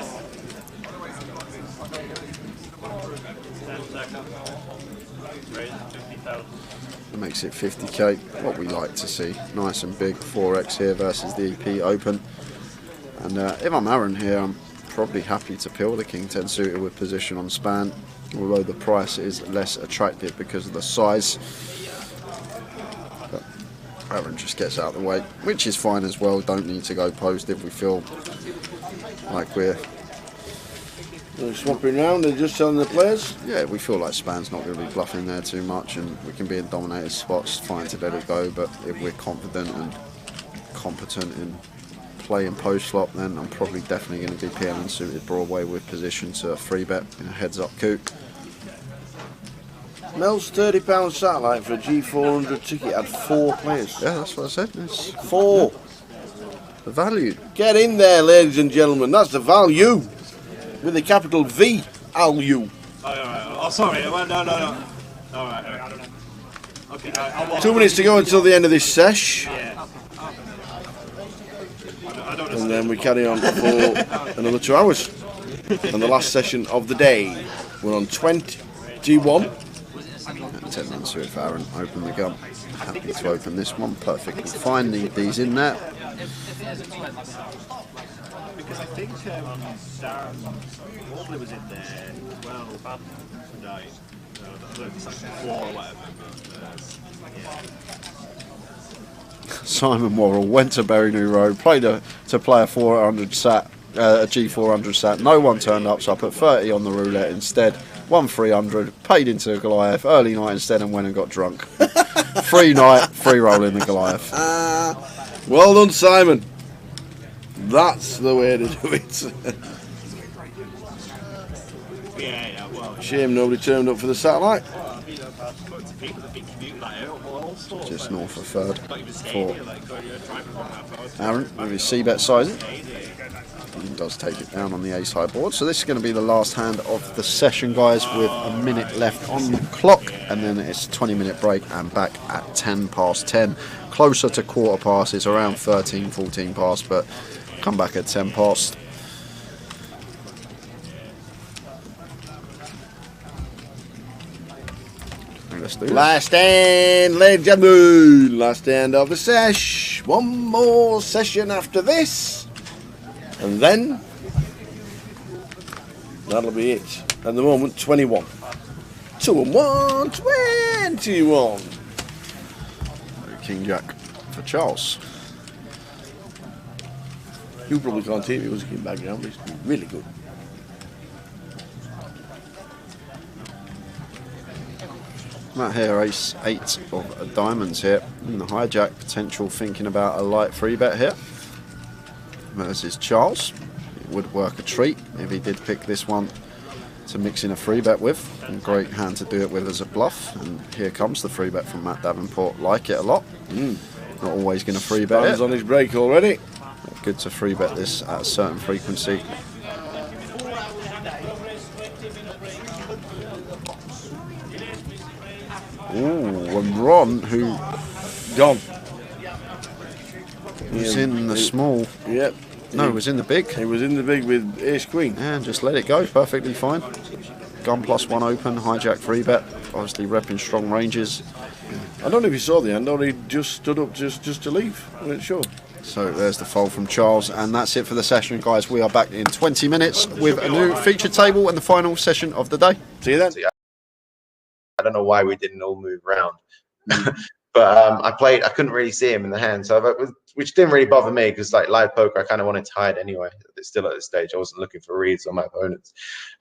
It makes it 50k, what we like to see. Nice and big 4x here versus the EP open. And if I'm Aaron here, I'm probably happy to peel the King 10 suited with position on Span, although the price is less attractive because of the size. But Aaron just gets out of the way, which is fine as well. Don't need to go post if we feel like we're swapping around and just telling the players. Yeah, we feel like Span's not going to be bluffing there too much, and we can be in dominated spots, fine to let it go. But if we're confident and competent in play and post flop, then I'm probably definitely going to be PMing suited Broadway with position to a free bet in a heads up coup. Mel's £30 satellite for a G400 ticket had 4 players. Yeah, that's what I said. It's 4. The value. Get in there, ladies and gentlemen. That's the value. With a capital V, value. Oh, sorry. No. Alright. Okay. 2 minutes to go until the end of this sesh. Yeah. And then we carry on for another 2 hours. And the last session of the day. We're on 21. 10 minutes to it for Aaron. Open the gun. Happy to open this one. Perfectly fine. Need these in there. Because I think Darren Wardley was in there as well. Tonight. I don't know if it's like 4 or whatever. But, Simon Worrell went to Berry New Road, played to play a 400 sat, a G400 sat. No one turned up, so I put 30 on the roulette instead. Won 300, paid into the Goliath, early night instead, and went and got drunk. Free night, free roll in the Goliath. Well done, Simon. That's the way to do it. yeah, well. Shame nobody turned up for the satellite. Just north of third for Aaron with his C-bet sizing. He does take it down on the ace high board. So this is going to be the last hand of the session, guys, with a minute left on the clock, and then it's a 20-minute break and back at 10 past 10. Closer to quarter past. It's around 13, 14 past, but come back at 10 past. Let's do last stand, ladies and gentlemen. Last stand of the sesh. One more session after this, and then that'll be it. At the moment, 21. 2 and 1, 21. King Jack for Charles. You probably can't hear me. It was a king background, but it's really good. Matt here, ace 8 of diamonds here. And the hijack potential, thinking about a light free bet here. Versus Charles. It would work a treat if he did pick this one to mix in a free bet with. And great hand to do it with as a bluff. And here comes the free bet from Matt Davenport. Like it a lot. Not always going to free bet it. On his break already. Good to free bet this at a certain frequency. Ooh, and Ron, who gone. Was in the small. Yep. No, it was in the big. He was in the big with ace queen. Yeah, and just let it go. Perfectly fine. Gun +1 open, hijack free bet. Obviously repping strong ranges. I don't know if you saw the end or he just stood up just to leave. I wasn't sure. So there's the fold from Charles, and that's it for the session, guys. We are back in 20 minutes with a new feature table and the final session of the day. See you then. I don't know why we didn't all move around. But I couldn't really see him in the hand, so which didn't really bother me because like live poker, I kind of wanted to hide anyway. Still at this stage, I wasn't looking for reads on my opponents.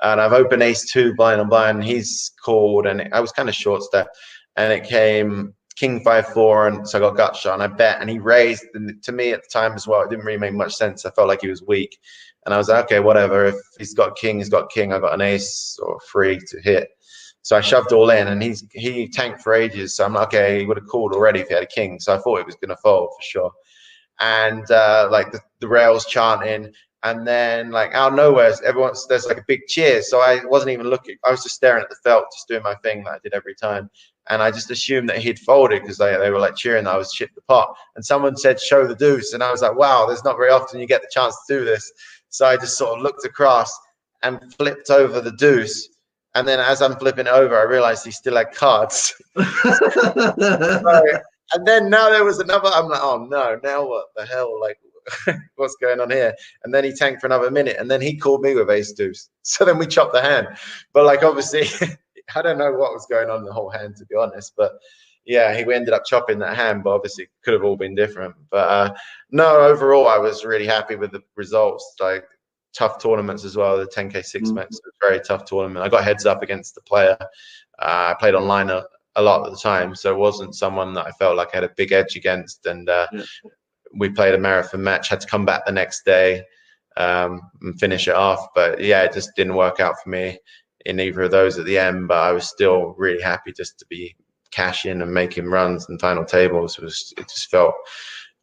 And I've opened ace-2 blind on blind. He's called, and I was kind of short step, and it came king 5-4, and so I got gut shot, and I bet, and he raised. And to me at the time as well, it didn't really make much sense. I felt like he was weak, and I was like, okay, whatever. If he's got king, he's got king. I got an ace or 3 to hit. So I shoved all in, and he tanked for ages. So I'm like, okay, he would have called already if he had a king. So I thought it was going to fold for sure. And like the rails chanting, and then like out of nowhere, there's like a big cheer. So I wasn't even looking. I was just staring at the felt, just doing my thing that I did every time. And I just assumed that he'd folded because they were like cheering that I was chipped the pot. And someone said, show the deuce. And I was like, wow, there's not very often you get the chance to do this. So I just sort of looked across and flipped over the deuce. And then as I'm flipping over, I realized he still had cards. And then now there was another. I'm like, oh no, now what the hell? Like, what's going on here? And then he tanked for another minute, and then he called me with ace deuce. So then we chopped the hand. But like, obviously, I don't know what was going on in the whole hand, to be honest. But yeah, we ended up chopping that hand. But obviously, it could have all been different. But no, overall, I was really happy with the results. Like, tough tournaments as well. The 10K 6 max was a very tough tournament. I got heads up against the player. I played online a lot at the time, so it wasn't someone that I felt like I had a big edge against. And we played a marathon match. Had to come back the next day and finish it off. But yeah, it just didn't work out for me in either of those at the end. But I was still really happy just to be cashing and making runs and final tables. It just felt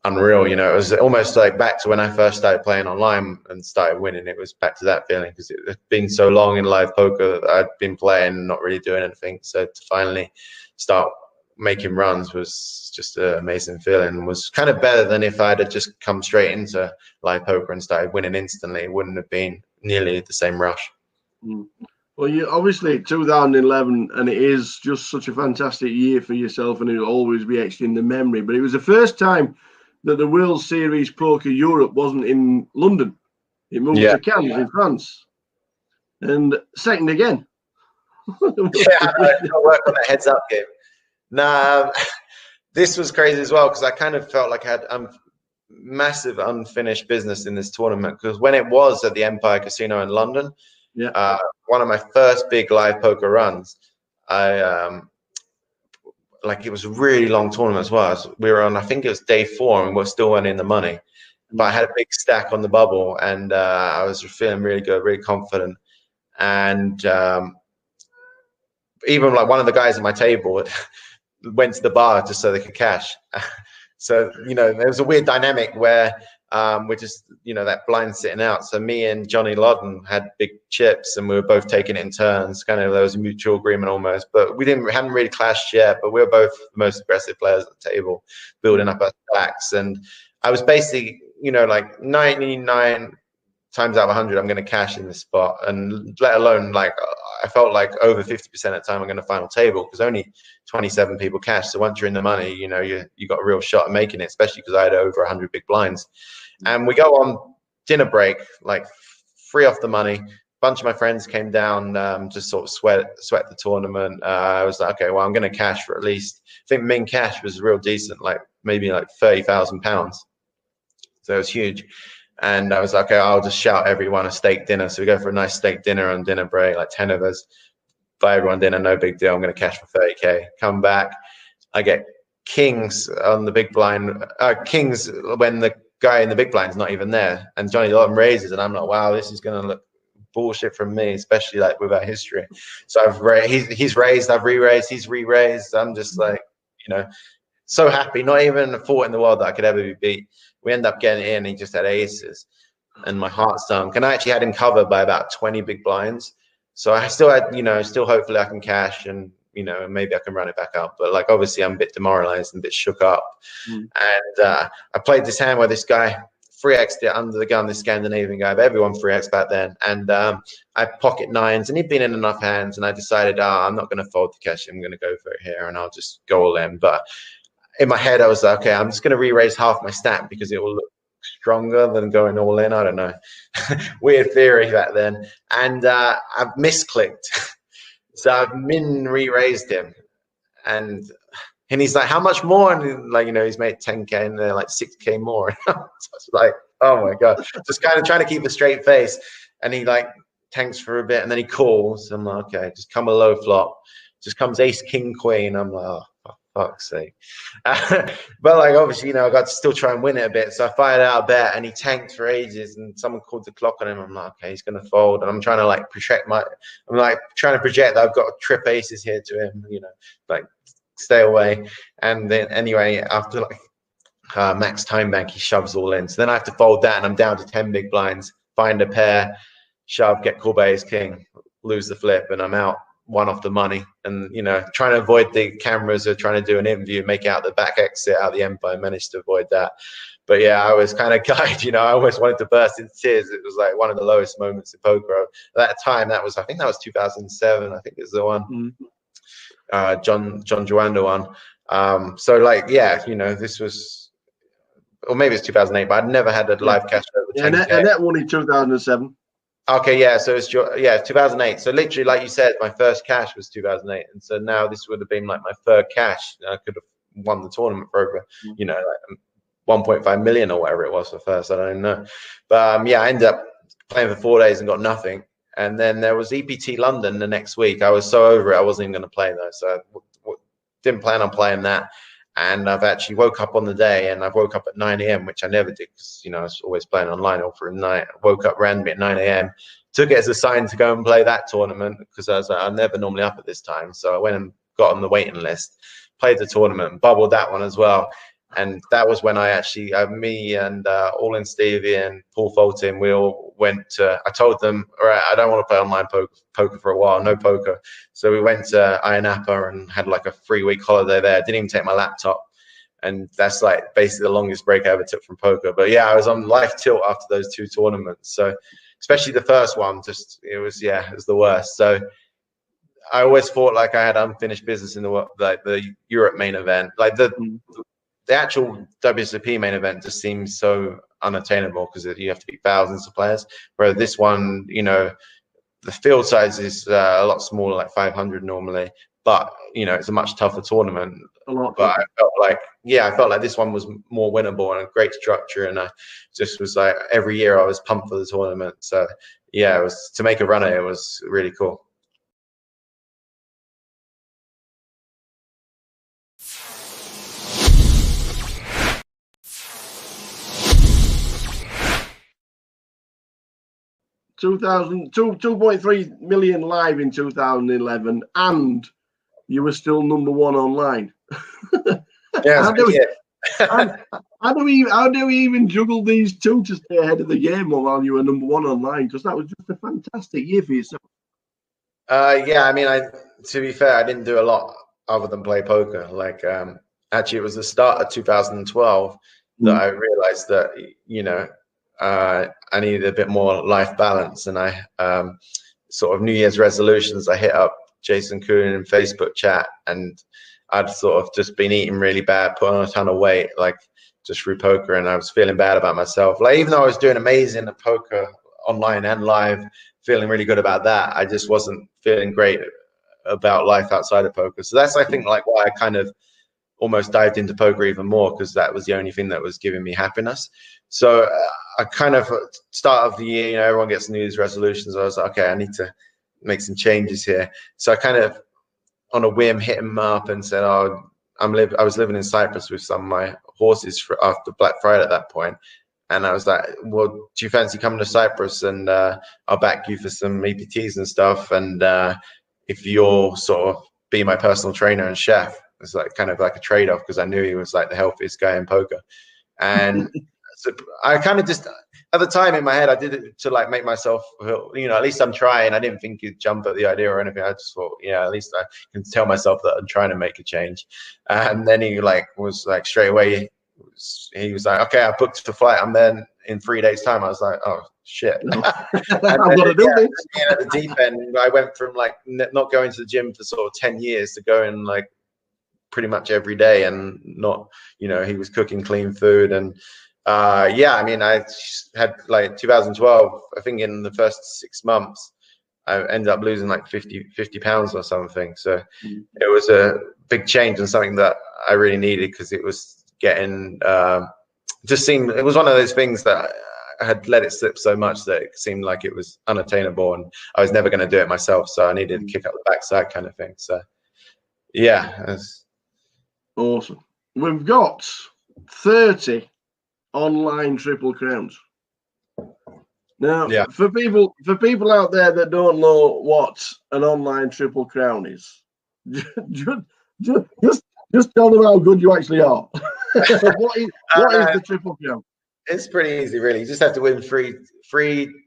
unreal, you know. It was almost like back to when I first started playing online and started winning. It was back to that feeling because it had been so long in live poker that I'd been playing and not really doing anything. So to finally start making runs was just an amazing feeling. It was kind of better than if I'd have just come straight into live poker and started winning instantly. It wouldn't have been nearly the same rush. Well, you obviously 2011, and it is just such a fantastic year for yourself, and it'll always be etched in the memory. But it was the first time that the World Series Poker Europe wasn't in London. It moved to Cannes in France. And second again. Yeah, I work on that heads up game. Nah, this was crazy as well because I kind of felt like I had massive unfinished business in this tournament because when it was at the Empire Casino in London, one of my first big live poker runs, like it was a really long tournament as well. We were on, I think it was day 4, and we're still weren't in the money. But I had a big stack on the bubble, and I was feeling really good, really confident. And even like one of the guys at my table went to the bar just so they could cash. So, you know, there was a weird dynamic where We're just, you know, that blind sitting out. So me and Johnny Lodden had big chips, and we were both taking it in turns. Kind of, there was a mutual agreement almost, but we hadn't really clashed yet. But we were both the most aggressive players at the table, building up our stacks. And I was basically, you know, like 99 times out of 100, I'm going to cash in this spot, and let alone, like, I felt like over 50% of the time I'm going to final table, because only 27 people cash. So once you're in the money, you know, you got a real shot at making it, especially because I had over 100 big blinds. And we go on dinner break, like free off the money. A bunch of my friends came down, just sort of sweat the tournament. I was like, okay, well, I'm going to cash for at least, I think min cash was real decent, like maybe like £30,000. So it was huge. And I was like, okay, I'll just shout everyone a steak dinner. So we go for a nice steak dinner on dinner break, like 10 of us, buy everyone dinner, no big deal. I'm going to cash for 30K. Come back, I get kings on the big blind, kings when the guy in the big blind's not even there. And Johnny Lawton raises, and I'm like, wow, this is going to look bullshit from me, especially like with our history. So he's raised, I've re-raised, he's re-raised. I'm just like, you know, so happy. Not even a thought in the world that I could ever be beat. We end up getting in, he just had aces, and my heart sunk. And I actually had him covered by about 20 big blinds. So I still had, you know, still hopefully I can cash, and, you know, maybe I can run it back up. But like, obviously I'm a bit demoralized and a bit shook up. And I played this hand where this guy 3x'd it under the gun, this Scandinavian guy, but everyone 3x back then. And I pocket nines, and he'd been in enough hands, and I decided, I'm not going to fold the cash. I'm going to go for it here, and I'll just go all in. But in my head, I was like, okay, I'm just going to re-raise half my stack because it will look stronger than going all in. I don't know. Weird theory back then. And I've misclicked. So I've min re-raised him. And he's like, how much more? And like, you know, he's made 10K, and they're like 6K more. So it's like, oh my God. Just kind of trying to keep a straight face. And he like tanks for a bit, and then he calls. I'm like, okay, just come a low flop. Just comes ace, king, queen. I'm like, oh, for fuck's sake. But like, obviously, you know, I got to still try and win it a bit. So I fired out a bet, and he tanked for ages, and someone called the clock on him. I'm like, okay, he's going to fold. And I'm trying to like project that I've got trip aces here to him, you know, like stay away. And then anyway, after like max time bank, he shoves all in. So then I have to fold that, and I'm down to 10 big blinds, find a pair, shove, get called by ace king, lose the flip, and I'm out one off the money. And, you know, trying to avoid the cameras or trying to do an interview, make out the back exit out the Empire, managed to avoid that. But yeah, I was kind of gutted, you know, I almost wanted to burst into tears. It was like one of the lowest moments in poker. At that time, I think that was 2007, I think is the one. John Joanda one. So like, yeah, you know, this was, or maybe it's 2008, but I'd never had a live cash over 10K. And that won in 2007. Okay, yeah, so it's 2008. So literally, like you said, my first cash was 2008, and so now this would have been like my third cash. I could have won the tournament for over, you know, like 1.5 million or whatever it was for first. I don't know, but yeah, I ended up playing for 4 days and got nothing. And then there was EPT London the next week. I was so over it, I wasn't even going to play though, so I didn't plan on playing that. And I've actually woke up on the day, and I've woke up at 9 a.m., which I never did because, you know, I was always playing online all through the night. I woke up randomly at 9 a.m., took it as a sign to go and play that tournament because I was like, I'm never normally up at this time. So I went and got on the waiting list, played the tournament, bubbled that one as well. And that was when I actually, me and All In Stevie and Paul Fulton, we all went to, I told them, all right, I don't want to play online poker for a while, no poker. So we went to Ayia Napa and had like a 3-week holiday there. Didn't even take my laptop. And that's like basically the longest break I ever took from poker. But yeah, I was on life tilt after those 2 tournaments. So especially the first one, it was the worst. So I always thought like I had unfinished business in the Europe main event. Like the actual WSOP main event just seems so unattainable because you have to beat thousands of players. Whereas this one, you know, the field size is a lot smaller, like 500 normally. But, you know, it's a much tougher tournament. But I felt like this one was more winnable and a great structure. And I just was like, every year I was pumped for the tournament. So, yeah, it was to make a run at it was really cool. $2.3 million live in 2011, and you were still #1 online. Yeah, How do we even juggle these two to stay ahead of the game while you were number one online? Because that was just a fantastic year for yourself. Yeah, I mean, to be fair, I didn't do a lot other than play poker. Like, actually, it was the start of 2012 that I realized that, you know, I needed a bit more life balance, and I sort of New Year's resolutions. I hit up Jason Kuhn in Facebook chat, and I'd sort of just been eating really bad, put on a ton of weight, like just through poker, and I was feeling bad about myself. Like, even though I was doing amazing at poker online and live, feeling really good about that, I just wasn't feeling great about life outside of poker. So that's, I think, like why I kind of almost dived into poker even more, because that was the only thing that was giving me happiness. So I kind of, start of the year, you know, everyone gets New Year's resolutions. I was like, okay, I need to make some changes here. So I kind of, on a whim, hit him up and said, oh, I was living in Cyprus with some of my horses after Black Friday at that point. And I was like, well, do you fancy coming to Cyprus, and I'll back you for some EPTs and stuff. And if you'll sort of be my personal trainer and chef, it's like kind of like a trade-off, because I knew he was like the healthiest guy in poker. And so I kind of just, at the time in my head, I did it to like make myself, you know, at least I'm trying. I didn't think he'd jump at the idea or anything. I just thought, yeah, at least I can tell myself that I'm trying to make a change. And then he like was like straight away, he was like, okay, I booked the flight. I'm then in 3 days time. I was like, oh shit. And then, at the deep end, I went from like not going to the gym for sort of 10 years to going like pretty much every day, and not, you know, he was cooking clean food. And yeah, I mean, I had like 2012, I think in the first 6 months, I ended up losing like 50 pounds or something. So it was a big change, and something that I really needed, because it was getting, just seemed, it was one of those things that I had let it slip so much that it seemed like it was unattainable, and I was never going to do it myself. So I needed to kick up the backside kind of thing. So yeah. That's awesome. We've got 30 online Triple Crowns. Now, yeah, for people out there that don't know what an online Triple Crown is, just tell them how good you actually are. What is the Triple Crown? It's pretty easy, really. You just have to win three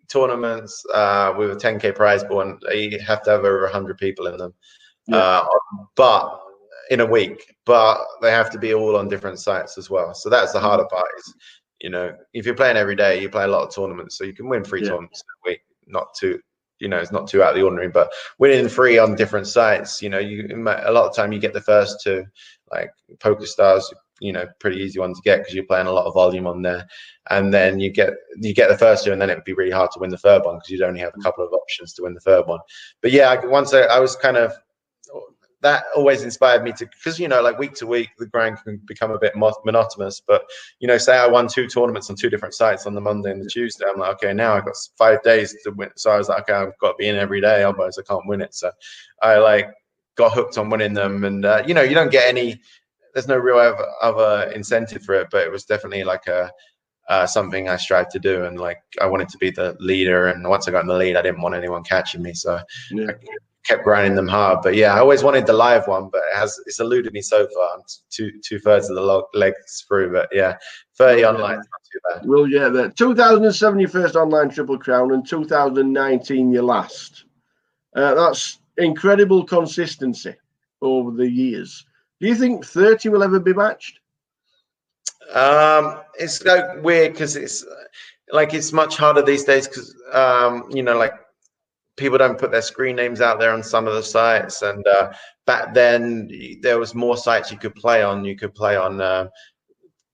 tournaments with a 10K prize pool, and you have to have over 100 people in them. Yeah. But in a week, but they have to be all on different sites as well. So that's the harder part. Is, you know, if you're playing every day, you play a lot of tournaments, so you can win 3 tournaments in a week. Not too, you know, it's not too out of the ordinary, but winning 3 on different sites, you know, a lot of time you get the first 2, like Poker Stars, you know, pretty easy one to get because you're playing a lot of volume on there, and then you get the first 2, and then it would be really hard to win the third one because you'd only have a couple of options to win the third one. But yeah, once I was kind of, that always inspired me to, because, you know, like week to week, the grind can become a bit monotonous. But, you know, say I won 2 tournaments on 2 different sites on the Monday and the Tuesday. I'm like, okay, now I've got 5 days to win. So I was like, okay, I've got to be in every day, otherwise I can't win it. So I like got hooked on winning them. And, you know, you don't get any, there's no real other incentive for it, but it was definitely like something I strive to do. And like, I wanted to be the leader. And once I got in the lead, I didn't want anyone catching me. So I kept grinding them hard. But yeah, I always wanted the live one, but it's eluded me so far. I'm two-thirds of the legs through, but yeah, 30 online is not too bad. We'll get there. 2007 your first online Triple Crown, and 2019 your last. That's incredible consistency over the years. Do you think 30 will ever be matched? It's like weird, because it's like, it's much harder these days, because you know, like, people don't put their screen names out there on some of the sites, and back then there was more sites you could play on. You could play on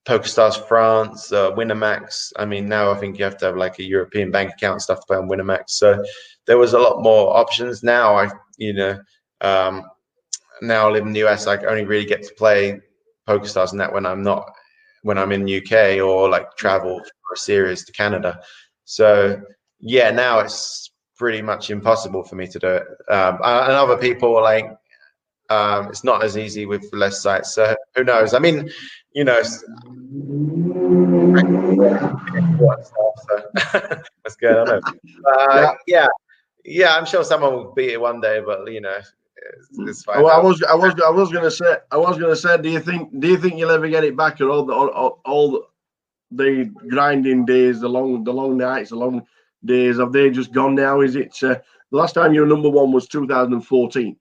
PokerStars France, Winamax. I mean, now I think you have to have like a European bank account and stuff to play on Winamax. So there was a lot more options. Now now I live in the US, I only really get to play PokerStars and that when I'm in the UK, or like travel for a series to Canada. So yeah, now it's pretty much impossible for me to do it. And other people are like, it's not as easy with less sites. So who knows? I mean, you know, that's good. I know. Yeah, I'm sure someone will beat it one day, but you know, it's fine. Well, I was gonna say, do you think you'll ever get it back, or the grinding days, the long nights, the long days, have they just gone now? Is it the last time you were number one was 2014?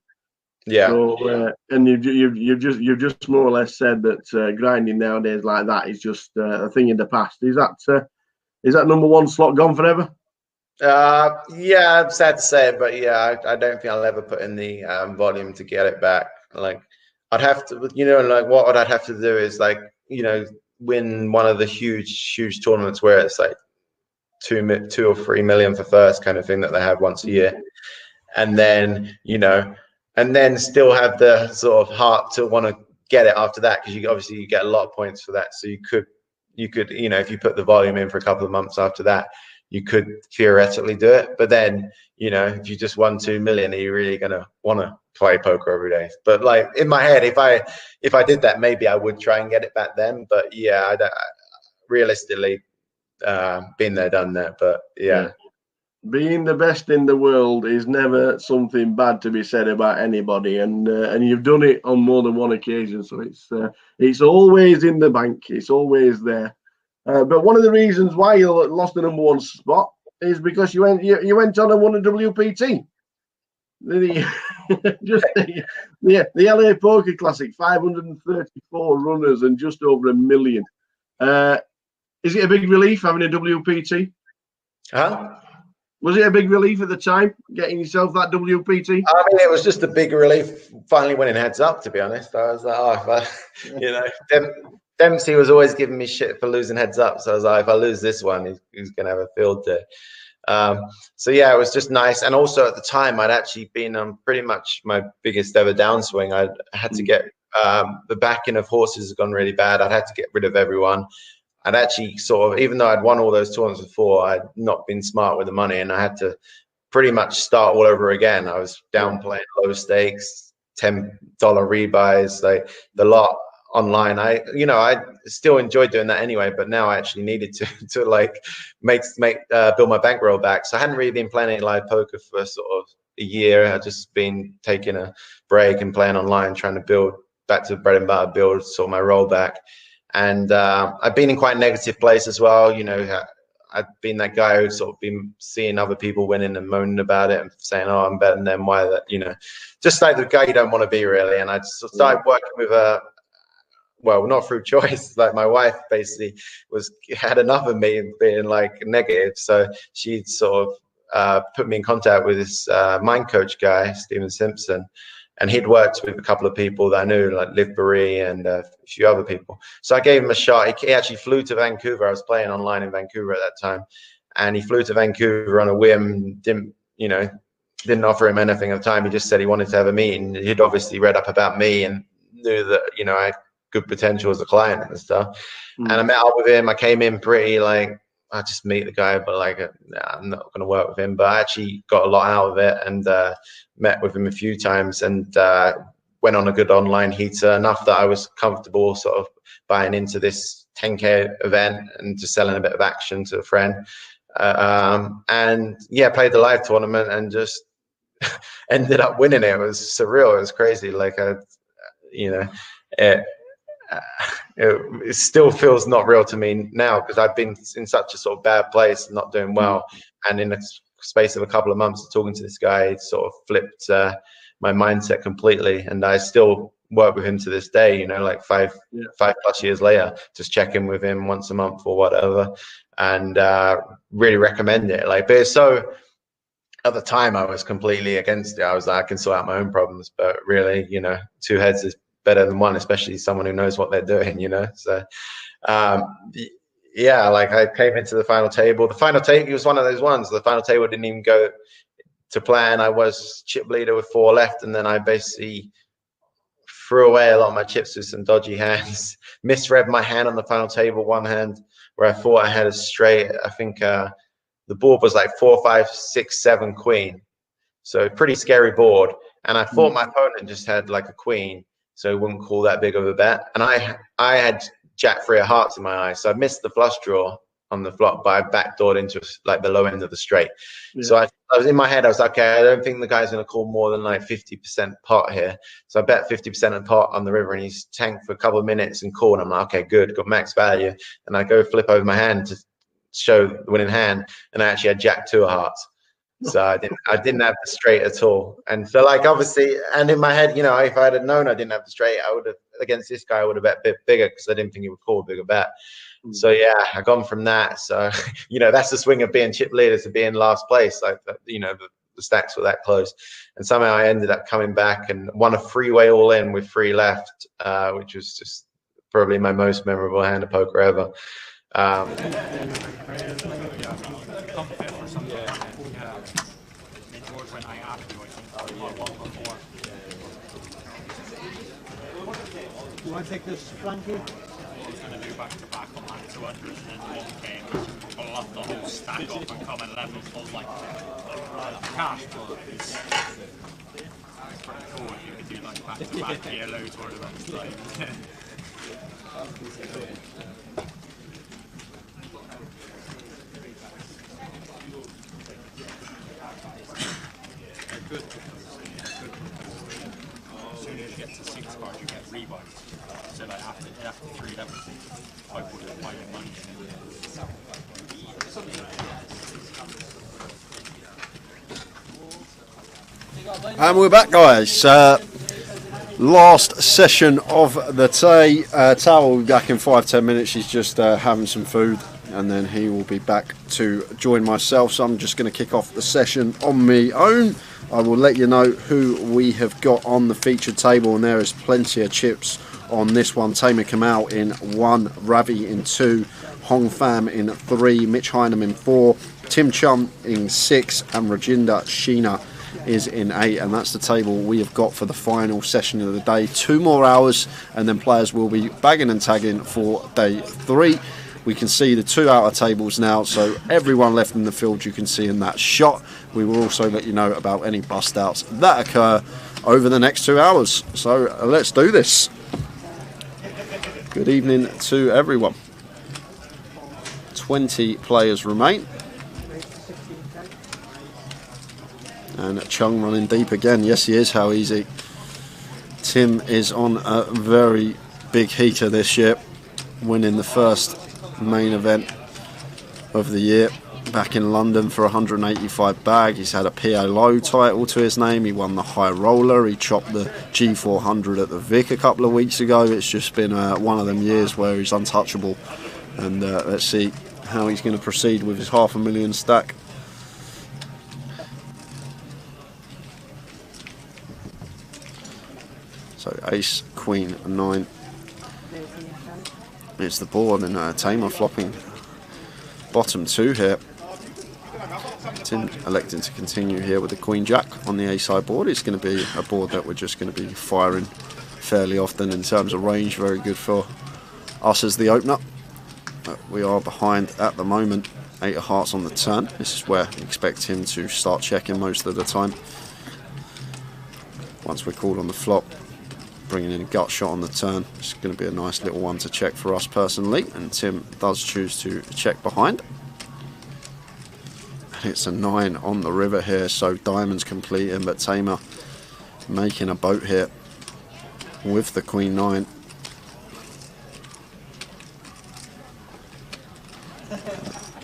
Yeah. So and you've just more or less said that grinding nowadays like that is just a thing in the past. Is that number one slot gone forever? Yeah, I'm sad to say it, but yeah, I don't think I'll ever put in the volume to get it back. Like, I'd have to, like what I'd have to do is like, win one of the huge tournaments where it's like 2 or 3 million for first kind of thing that they have once a year, and then and then still have the sort of heart to want to get it after that, because you get a lot of points for that. So you could if you put the volume in for a couple of months after that, you could theoretically do it. But then if you just won 2 million, are you really gonna want to play poker every day? But like in my head, if I did that, maybe I would try and get it back then. But yeah, I don't, realistically, been there, done that. But yeah. Being the best in the world is never something bad to be said about anybody, and you've done it on more than one occasion. So it's always in the bank. It's always there. But one of the reasons why you lost the number one spot is because you went on and won a WPT. The LA Poker Classic, 534 runners and just over 1 million. Is it a big relief having a WPT? Huh? Was it a big relief at the time, getting yourself that WPT? I mean, it was just a big relief finally winning heads up, to be honest. I was like, Dempsey was always giving me shit for losing heads up. So I was like, if I lose this one, he's going to have a field day. So yeah, it was just nice. And also at the time, I'd actually been on pretty much my biggest ever downswing. I had to get the backing of horses has gone really bad. I'd had to get rid of everyone. I'd actually sort of, even though I'd won all those tournaments before, I'd not been smart with the money, and I had to pretty much start all over again. I was down playing low stakes, $10 rebuys, like the lot online. I still enjoyed doing that anyway, but now I actually needed to like build my bankroll back. So I hadn't really been playing any live poker for sort of a year. I'd just been taking a break and playing online, trying to build back to bread and butter, build sort of my roll back. And I've been in quite a negative place as well. I've been that guy who's sort of been seeing other people winning and moaning about it and saying, "Oh, I'm better than them." Why that? Just like the guy you don't want to be, really. And I started working with well, not through choice. Like my wife basically had enough of me being like negative, so she sort of put me in contact with this mind coach guy, Stephen Simpson. And he'd worked with a couple of people that I knew, like Liv Barry and a few other people. So I gave him a shot. He actually flew to Vancouver. I was playing online in Vancouver at that time. And he flew to Vancouver on a whim, didn't offer him anything at the time. He just said he wanted to have a meeting. He'd obviously read up about me and knew that, I had good potential as a client and stuff. And I met up with him. I came in pretty like, I just meet the guy, but like, I'm not going to work with him. But I actually got a lot out of it and met with him a few times and went on a good online heater, enough that I was comfortable sort of buying into this 10K event and just selling a bit of action to a friend. And yeah, played the live tournament and just ended up winning it. It was surreal. It was crazy. Like, it still feels not real to me now because I've been in such a sort of bad place, not doing well, and in a space of a couple of months of talking to this guy, it sort of flipped my mindset completely. And I still work with him to this day, like five plus years later, just check in with him once a month or whatever, and really recommend it. Like, but it's so, at the time I was completely against it. I was like, I can sort out my own problems, but really, two heads is better than one, especially someone who knows what they're doing, So yeah, like I came into the final table. The final table, it was one of those ones. The final table didn't even go to plan. I was chip leader with 4 left, and then I basically threw away a lot of my chips with some dodgy hands. Misread my hand on the final table, one hand where I thought I had a straight. I think the board was like 4, 5, 6, 7 queen, so pretty scary board. And I thought my opponent just had like a queen, so he wouldn't call that big of a bet. And I had Jack 3 of hearts in my eye, so I missed the flush draw on the flop, but I backdoored into like the low end of the straight. Yeah. So I was in my head, I was like, okay, I don't think the guy's going to call more than like 50% pot here. So I bet 50% of pot on the river, and he's tanked for a couple of minutes and called. I'm like, okay, good, got max value. And I go flip over my hand to show the winning hand, and I actually had Jack 2 of hearts. So I didn't have the straight at all. And so like obviously, and in my head, you know, if I had known I didn't have the straight, I would have, against this guy, I would have bet a bit bigger because I didn't think he would call a bigger bet. So yeah, I gone from that. So you know, that's the swing of being chip leader to being last place. Like you know, the stacks were that close, and somehow I ended up coming back and won a freeway all in with 3 left, which was just probably my most memorable hand of poker ever. You want to take this flanky? I was going to do back to back on like 200, and then one came, pull off the whole stack off and come in levels. I was like, cash, but it's pretty cool if you could do like back to back PLO tournaments. Like, good. As soon as you get to 6 cards, you get rebinds. So like after 3 levels, I put it by your money. And we're back, guys. Last session of the day. Tao will be back in 5-10 minutes. He's just having some food, and then he will be back to join myself. So I'm just going to kick off the session on my own. I will let you know who we have got on the featured table, and there is plenty of chips on this one. Tamer Kamau in 1, Ravi in 2, Hong Pham in 3, Mitch Hynam in 4, Tim Chum in 6, and Rajinder Sheena is in 8. And that's the table we have got for the final session of the day. 2 more hours, and then players will be bagging and tagging for day 3. We can see the 2 outer tables now, so everyone left in the field you can see in that shot. We will also let you know about any bust outs that occur over the next 2 hours. So let's do this. Good evening to everyone. 20 players remain. And Chung running deep again. Yes, he is. How easy. Tim is on a very big heater this year, winning the first main event of the year back in London for 185 bag. He's had a PA low title to his name. He won the high roller. He chopped the G400 at the Vic a couple of weeks ago. It's just been one of them years where he's untouchable, and let's see how he's going to proceed with his $500,000 stack. So ace, queen, 9. It's the board, and Tamer flopping bottom 2 here. Tim electing to continue here with the queen jack on the A-side board. It's going to be a board that we're just going to be firing fairly often in terms of range. Very good for us as the opener. But we are behind at the moment. 8 of hearts on the turn. This is where we expect him to start checking most of the time. Once we're called on the flop, bringing in a gut shot on the turn. It's going to be a nice little one to check for us personally, and Tim does choose to check behind. And it's a 9 on the river here, so diamonds completing, but Tamer making a boat here with the queen 9.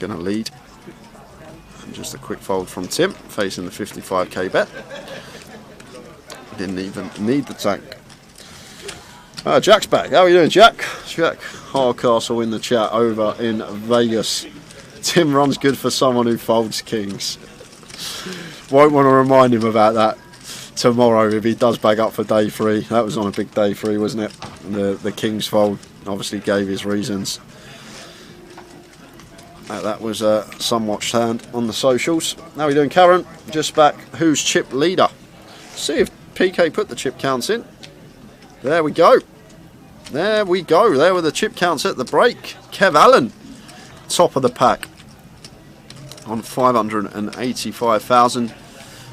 Going to lead. And just a quick fold from Tim, facing the 55k bet. Didn't even need the tank. Jack's back. How are you doing, Jack? Jack Hardcastle in the chat over in Vegas. Tim runs good for someone who folds kings. Won't want to remind him about that tomorrow if he does bag up for day 3. That was on a big day 3, wasn't it? The kings fold obviously gave his reasons. That was somewhat turned on the socials. How are you doing, Karen? Just back. Who's chip leader? See if PK put the chip counts in. There we go. There we go. There were the chip counts at the break. Kev Allen, top of the pack on 585,000.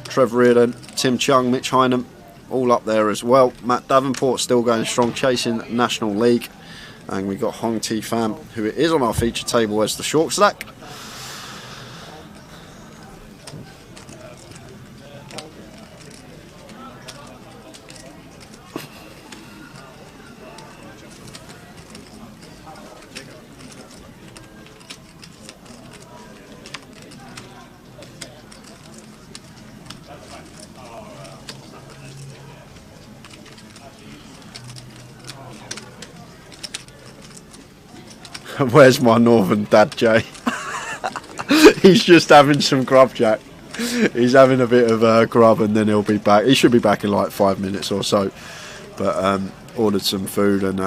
Trev Reardon, Tim Chung, Mitch Hynam, all up there as well. Matt Davenport still going strong, chasing National League. And we got Hong T Fam, who is on our feature table as the short stack. Where's my northern dad, Jay? He's just having some grub, Jack. He's having a bit of grub and then he'll be back. He should be back in like 5 minutes or so. But ordered some food and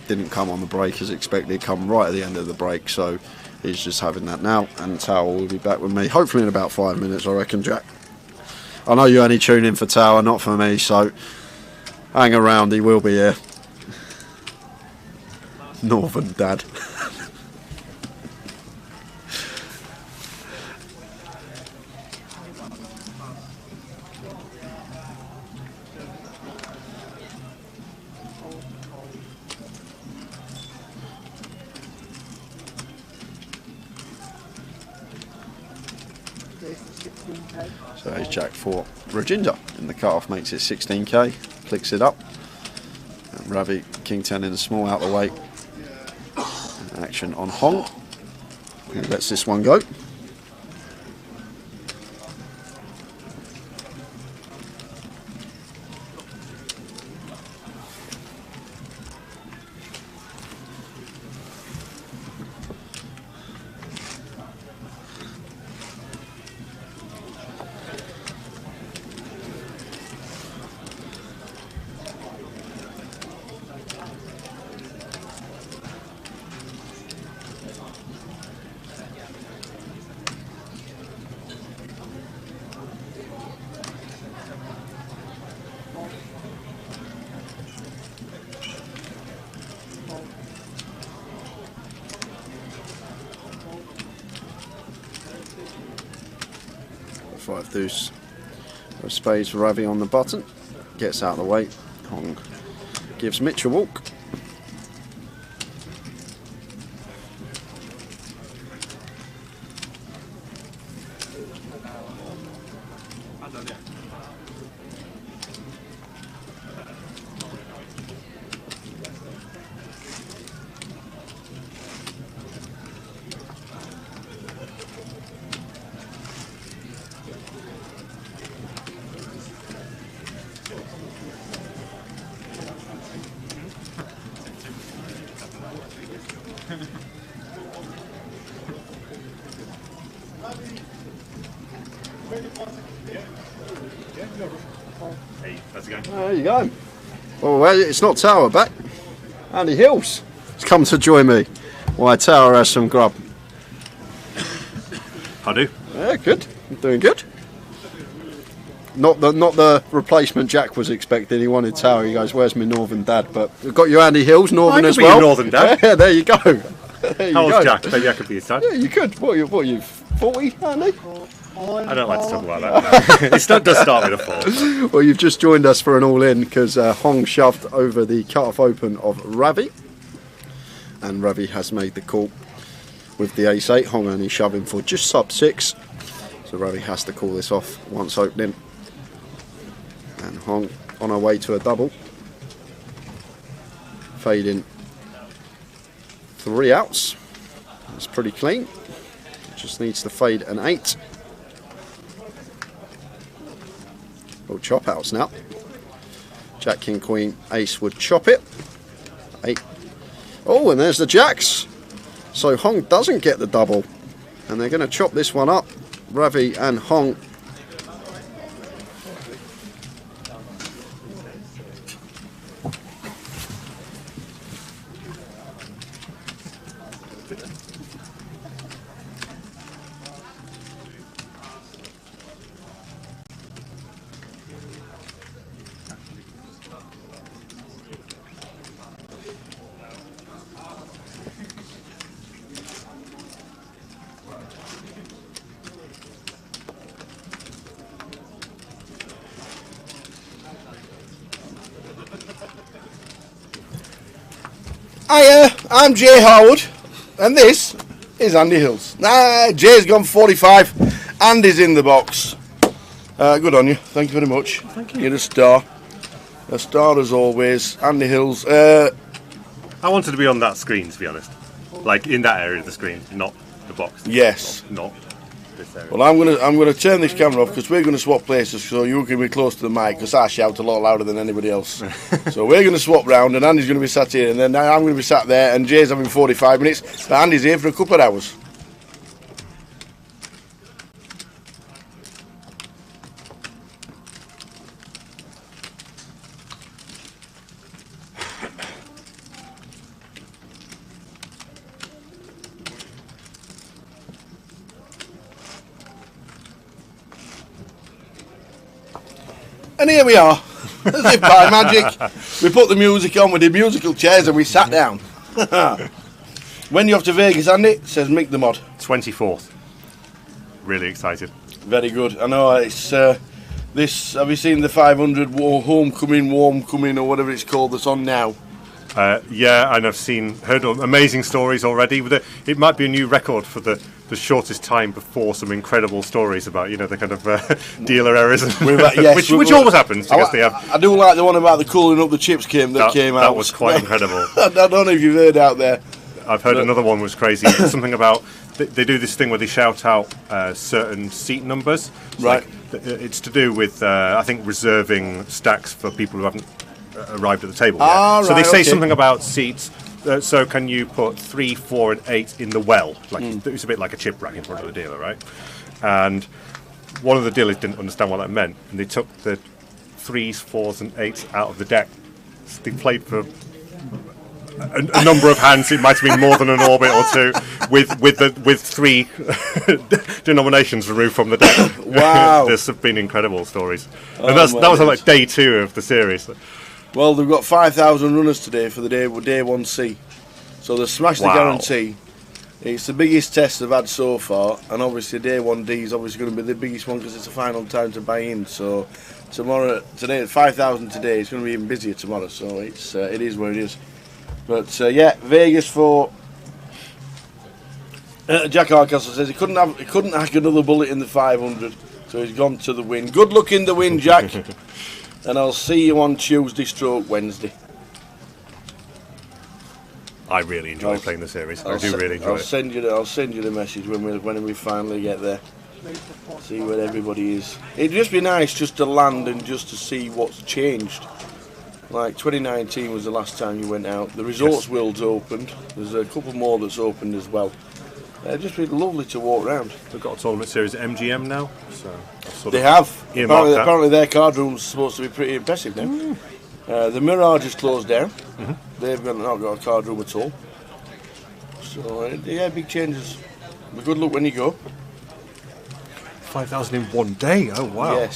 didn't come on the break as expected. Come right at the end of the break, so he's just having that now. And Tower will be back with me, hopefully in about 5 minutes, I reckon, Jack. I know you only tune in for Tower, not for me, so hang around, he will be here. Northern dad. So here's Jack for Rajinder, and the cut-off makes it 16k, clicks it up. And Ravi, King 10 in the small, out the way. Action on Hong, who lets this one go. Five deuce of spades for Ravi on the button, gets out of the way. Hong gives Mitch a walk. There you go. Well, it's not Tower back. Andy Hills has come to join me. Why, Tower has some grub. I do. Yeah, good. I'm doing good. Not the replacement Jack was expecting. He wanted Tower. He goes, "Where's my northern dad?" But we've got you, Andy Hills, northern as well. Northern dad. Yeah, there you go. There How you old's go. Jack? Maybe I could be his dad. Yeah, you could. What are you 40, Andy? I don't like to talk about that. It does start with a 4. Well, you've just joined us for an all-in because Hong shoved over the cut-off open of Ravi, and Ravi has made the call with the ace-8. Hong only shoving for just sub-6, so Ravi has to call this off once opening. And Hong on her way to a double, fading 3 outs. It's pretty clean. Just needs to fade an 8. Oh, chop outs now. Jack, King, Queen, Ace would chop it. 8. Oh, and there's the jacks. So Hong doesn't get the double, and they're going to chop this one up. Ravi and Hong. Hiya, I'm Jay Howard, and this is Andy Hills. Jay's gone 45. Andy's in the box. Good on you. Thank you very much. Thank you. You're a star. A star as always. Andy Hills. I wanted to be on that screen, to be honest. Like in that area of the screen, not the box. Yes. Not this area. Well, I'm gonna turn this camera off because we're gonna swap places, so you can be close to the mic because I shout a lot louder than anybody else. So we're gonna swap round, and Andy's gonna be sat here, and then I'm gonna be sat there, and Jay's having 45 minutes, but Andy's here for a couple of hours. And here we are, as if by magic. We put the music on with the musical chairs and we sat down. When you off to Vegas, Andy? Says Mick the Mod. 24th. Really excited. Very good. I know it's this. Have you seen the 500 homecoming, warm coming, or whatever it's called that's on now? Yeah, and I've heard amazing stories already. It might be a new record for the shortest time before some incredible stories about the kind of dealer errors, yes, which always happens because they have. I do like the one about the cooling up the chips came out. That was quite incredible. I don't know if you've heard out there. I've heard another one was crazy. Something about they do this thing where they shout out certain seat numbers. Right. It's to do with I think reserving stacks for people who haven't arrived at the table yet. So they say something about seats. So can you put 3, 4, and 8 in the well? It's a bit like a chip rack in front of the dealer, right? And one of the dealers didn't understand what that meant, and they took the 3s, 4s, and 8s out of the deck. They played for a number of hands. It might have been more than an orbit or two, with 3 denominations removed from the deck. Wow! There's been incredible stories, and that was on like day 2 of the series. Well, they've got 5,000 runners today for the day 1C, so they've smashed the guarantee. It's the biggest test they've had so far, and obviously day 1D is obviously going to be the biggest one because it's the final time to buy in. So today 5,000 today, it's going to be even busier tomorrow. So it is where it is. But yeah, Vegas for Jack Hardcastle says he couldn't hack another bullet in the 500, so he's gone to the win. Good luck in the win, Jack. And I'll see you on Tuesday/Wednesday. I really enjoy playing the series. I do really enjoy it. I'll send you the message when we finally get there. See where everybody is. It'd just be nice just to land and just to see what's changed. Like 2019 was the last time you went out. The Resorts World's opened. There's a couple more that's opened as well. It'd just be lovely to walk around. They've got a tournament series at MGM now, so they have. Apparently their card room's supposed to be pretty impressive now. The Mirage is closed down. They've not got a card room at all. So yeah, big changes. But good luck when you go. 5,000 in one day. Oh wow.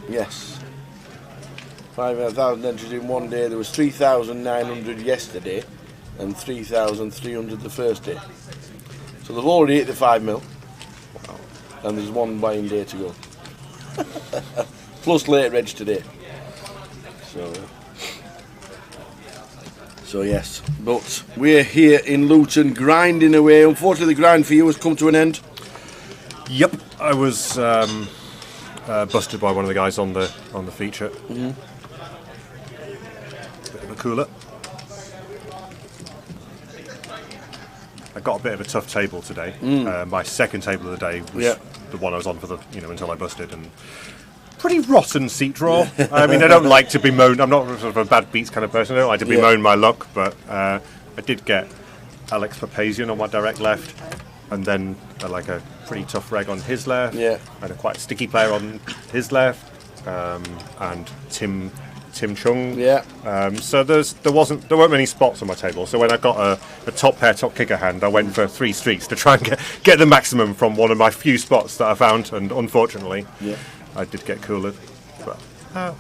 Yes. 5,000 entries in one day. There was 3,900 yesterday, and 3,300 the first day. So they've already hit the 5 mil. Wow. And there's one buying day to go. Plus late reg today. So yes. But we're here in Luton grinding away. Unfortunately the grind for you has come to an end. Yep. I was busted by one of the guys on the feature. Bit of a cooler. I got a bit of a tough table today. My second table of the day was the one I was on for until I busted, and pretty rotten seat draw. I mean, I don't like to bemoan. I'm not sort of a bad beats kind of person. I don't like to bemoan my luck, but I did get Alex Papazian on my direct left, and then like a pretty tough reg on his left, and a quite sticky player on his left, and Tim Chung. So there weren't many spots on my table. So when I got a top pair, top kicker hand, I went for 3 streets to try and get the maximum from one of my few spots that I found. And unfortunately, I did get coolered. But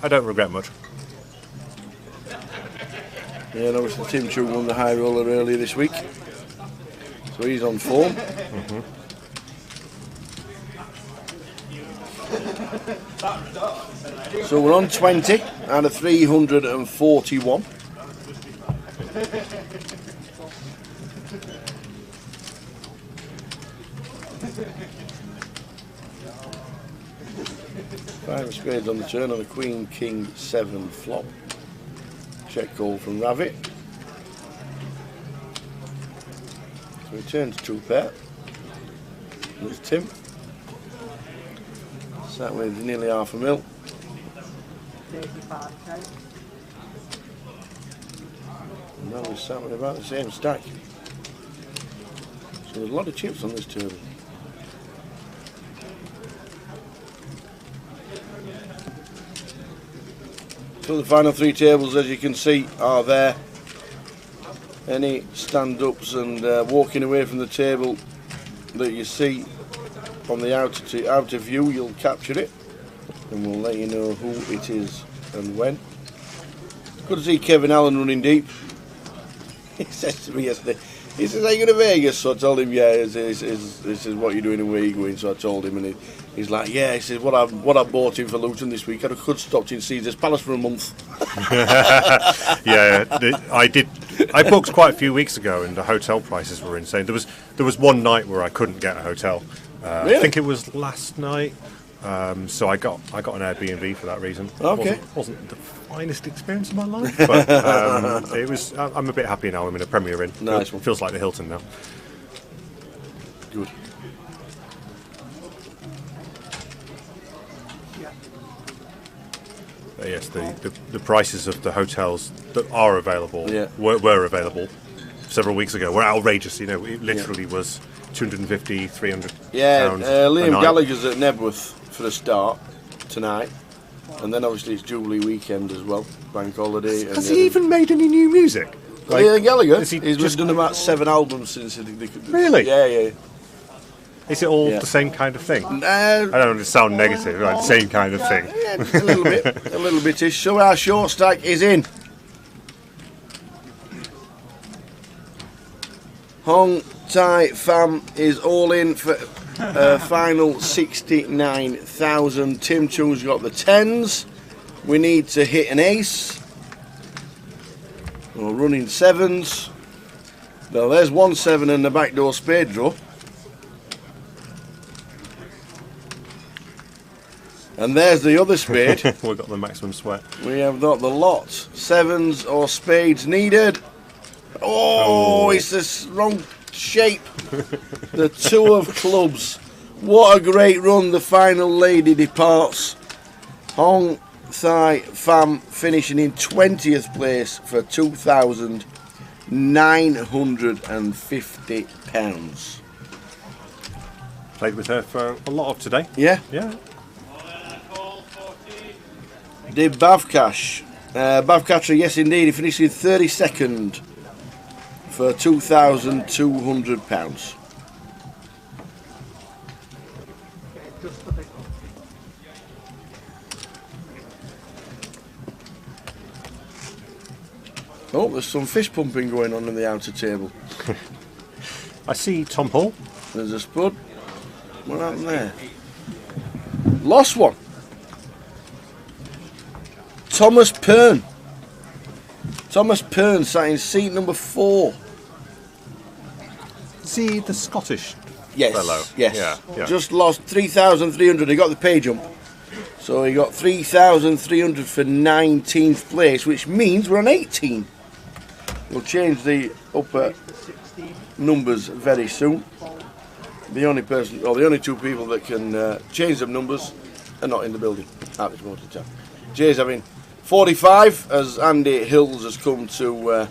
I don't regret much. Yeah, and obviously Tim Chung won the high roller earlier this week, so he's on form. So we're on 20 out of 341. Five of spades on the turn on a Queen, King, 7 flop. Check call from Rabbit. So he turns 2 pair. There's Tim. Sat with nearly half a mil. And now we're sat with about the same stack. So there's a lot of chips on this table. So the final 3 tables, as you can see, are there. Any stand-ups and walking away from the table that you see from the outer view, you'll capture it, and we'll let you know who it is and when. Good to see Kevin Allen running deep. He said to me yesterday, he says, "Are you going to Vegas?" So I told him, "Yeah, this is what you're doing and where you're going." So I told him, and he's like, "Yeah." He says, "What I bought in for Luton this week, I could have stopped in Caesar's Palace for a month." Yeah, I did. I booked quite a few weeks ago, and the hotel prices were insane. There was one night where I couldn't get a hotel. Really? I think it was last night. So I got an Airbnb for that reason. Okay. Wasn't the finest experience of my life, but it was. I'm a bit happy now. I'm in a Premier Inn. Nice one. Feels like the Hilton now. Good. Yes, the prices of the hotels that are available were available several weeks ago were outrageous. You know, it literally was 250, 300 pounds. Liam Gallagher's at Nebworth for a start tonight, and then obviously it's Jubilee weekend as well, bank holiday. Has he even made any new music? Like, Liam Gallagher, he's just done about 7 albums since. Really? Yeah. Is it all the same kind of thing? I don't want to sound negative, like same kind of thing. Yeah, a little bit-ish. So our short stack is in. Hong Tai Pham is all in for final 69,000. Tim Chung's got the 10s. We need to hit an ace. We're running 7s. Now there's 1 7 and the backdoor spade draw. And there's the other spade. We've got the maximum sweat. We have got the lot. 7s or spades needed. Oh, it's the wrong shape. The 2 of clubs. What a great run. The final lady departs. Hong Tai Pham finishing in 20th place for £2,950. Played with her for a lot of today. Yeah? Yeah. Did Bavcash. Bavcatra, yes indeed, he finished in 32nd for £2,200. Oh, there's some fist pumping going on in the outer table. I see Tom Hall. There's a spud. What happened there? Lost one. Thomas Pern. Thomas Pern sat in seat number 4. See the Scottish fellow? Yes. Yeah. Just lost 3,300. He got the pay jump. So he got 3,300 for 19th place, which means we're on 18. We'll change the upper numbers very soon. The only 2 people that can change them numbers are not in the building at this moment in time. Jay's having 45 as Andy Hills has come to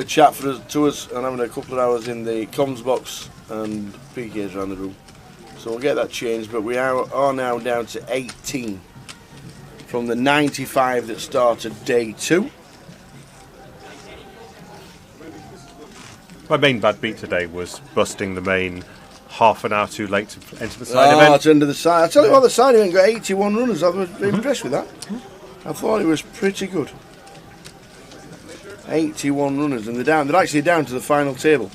chat to us and having a couple of hours in the comms box, and PK's around the room. So we'll get that changed, but we are now down to 18 from the 95 that started day 2. My main bad beat today was busting the main half an hour too late to enter the side event. It's under the side. I tell you what, the side event got 81 runners. I was impressed with that. I thought it was pretty good. 81 runners, and they're actually down to the final table.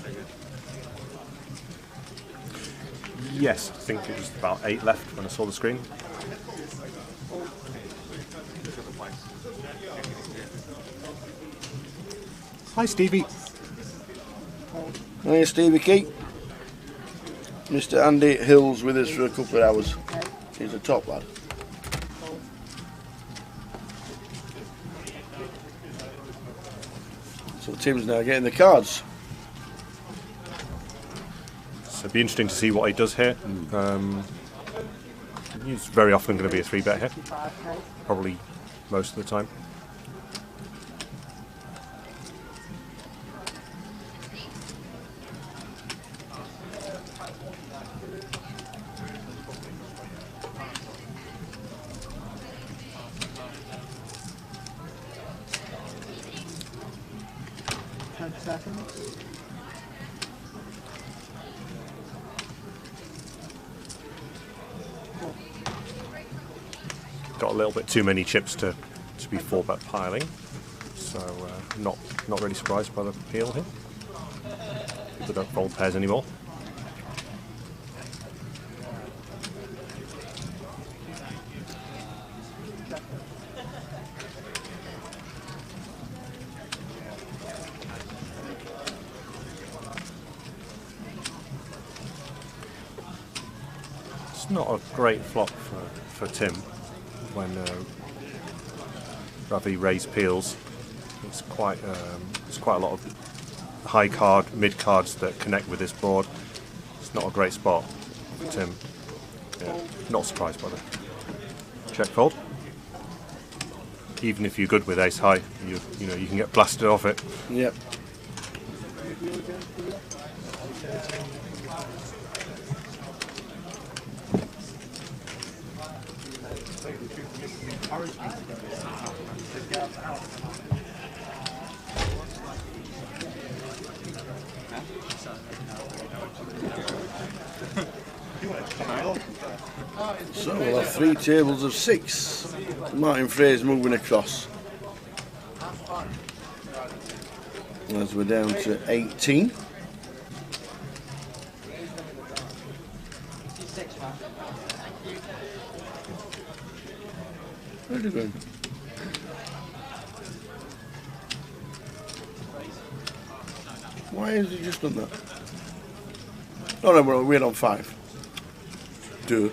Yes, I think it was about 8 left when I saw the screen. Hi, Stevie. Hi, Stevie Key. Mr. Andy Hill's with us for a couple of hours. He's a top lad. So Tim's now getting the cards. So it'd be interesting to see what he does here. He's very often going to be a 3-bet here. Probably most of the time. Got a little bit too many chips to be 4-bet piling, so not really surprised by the peel here. People don't fold pairs anymore. It's not a great flop for Tim. When Ravi raised peels, it's quite a lot of high card, mid cards that connect with this board. It's not a great spot for Tim. Yeah, not surprised by the check fold. Even if you're good with ace high, you know you can get blasted off it. Yep. So we'll have 3 tables of 6. Martin Frey's moving across. As we're down to 18. Where's he going? Why has he just done that? Oh no, we're on 5. Duh.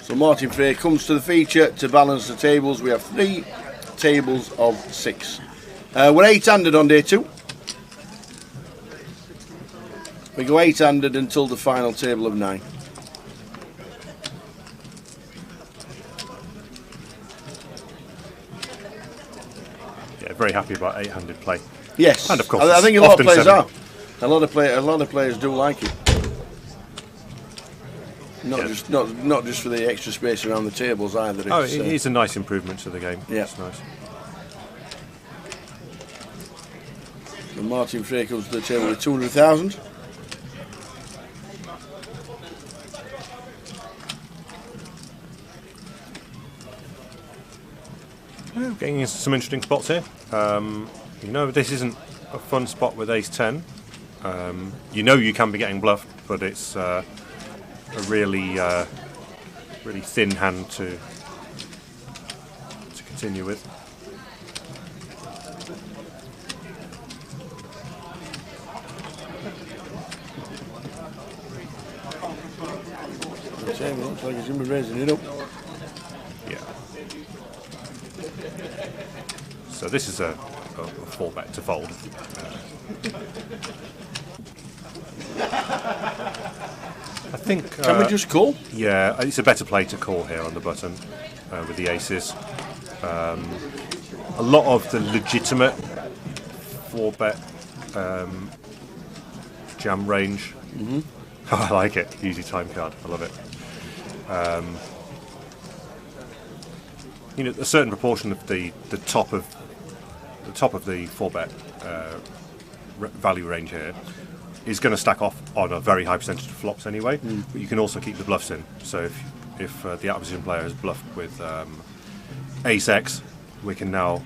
So Martin Frey comes to the feature to balance the tables. We have 3 tables of 6. We're 8-handed on day 2. We go 8-handed until the final table of 9. Yeah, very happy about 8-handed play. Yes, and of course, I think a lot of players 7. are. A lot of players do like it. Not just for the extra space around the tables either. It's a nice improvement to the game. Yeah, it's nice. So Martin Frey comes to the table with 200,000. Getting into some interesting spots here. You know, this isn't a fun spot with ace-10. You know you can be getting bluffed, but it's a really thin hand to continue with. It looks like he's going to be raising it up. Yeah. So this is a 4-bet to fold. I think. Can we just call? Yeah, it's a better play to call here on the button with the aces. A lot of the legitimate 4-bet jam range. Mm-hmm. I like it. Easy time card. I love it. You know, a certain proportion of the top of the 4-bet value range here is going to stack off on a very high percentage of flops anyway. But you can also keep the bluffs in. So if the opposition player is bluffed with ace X, we can now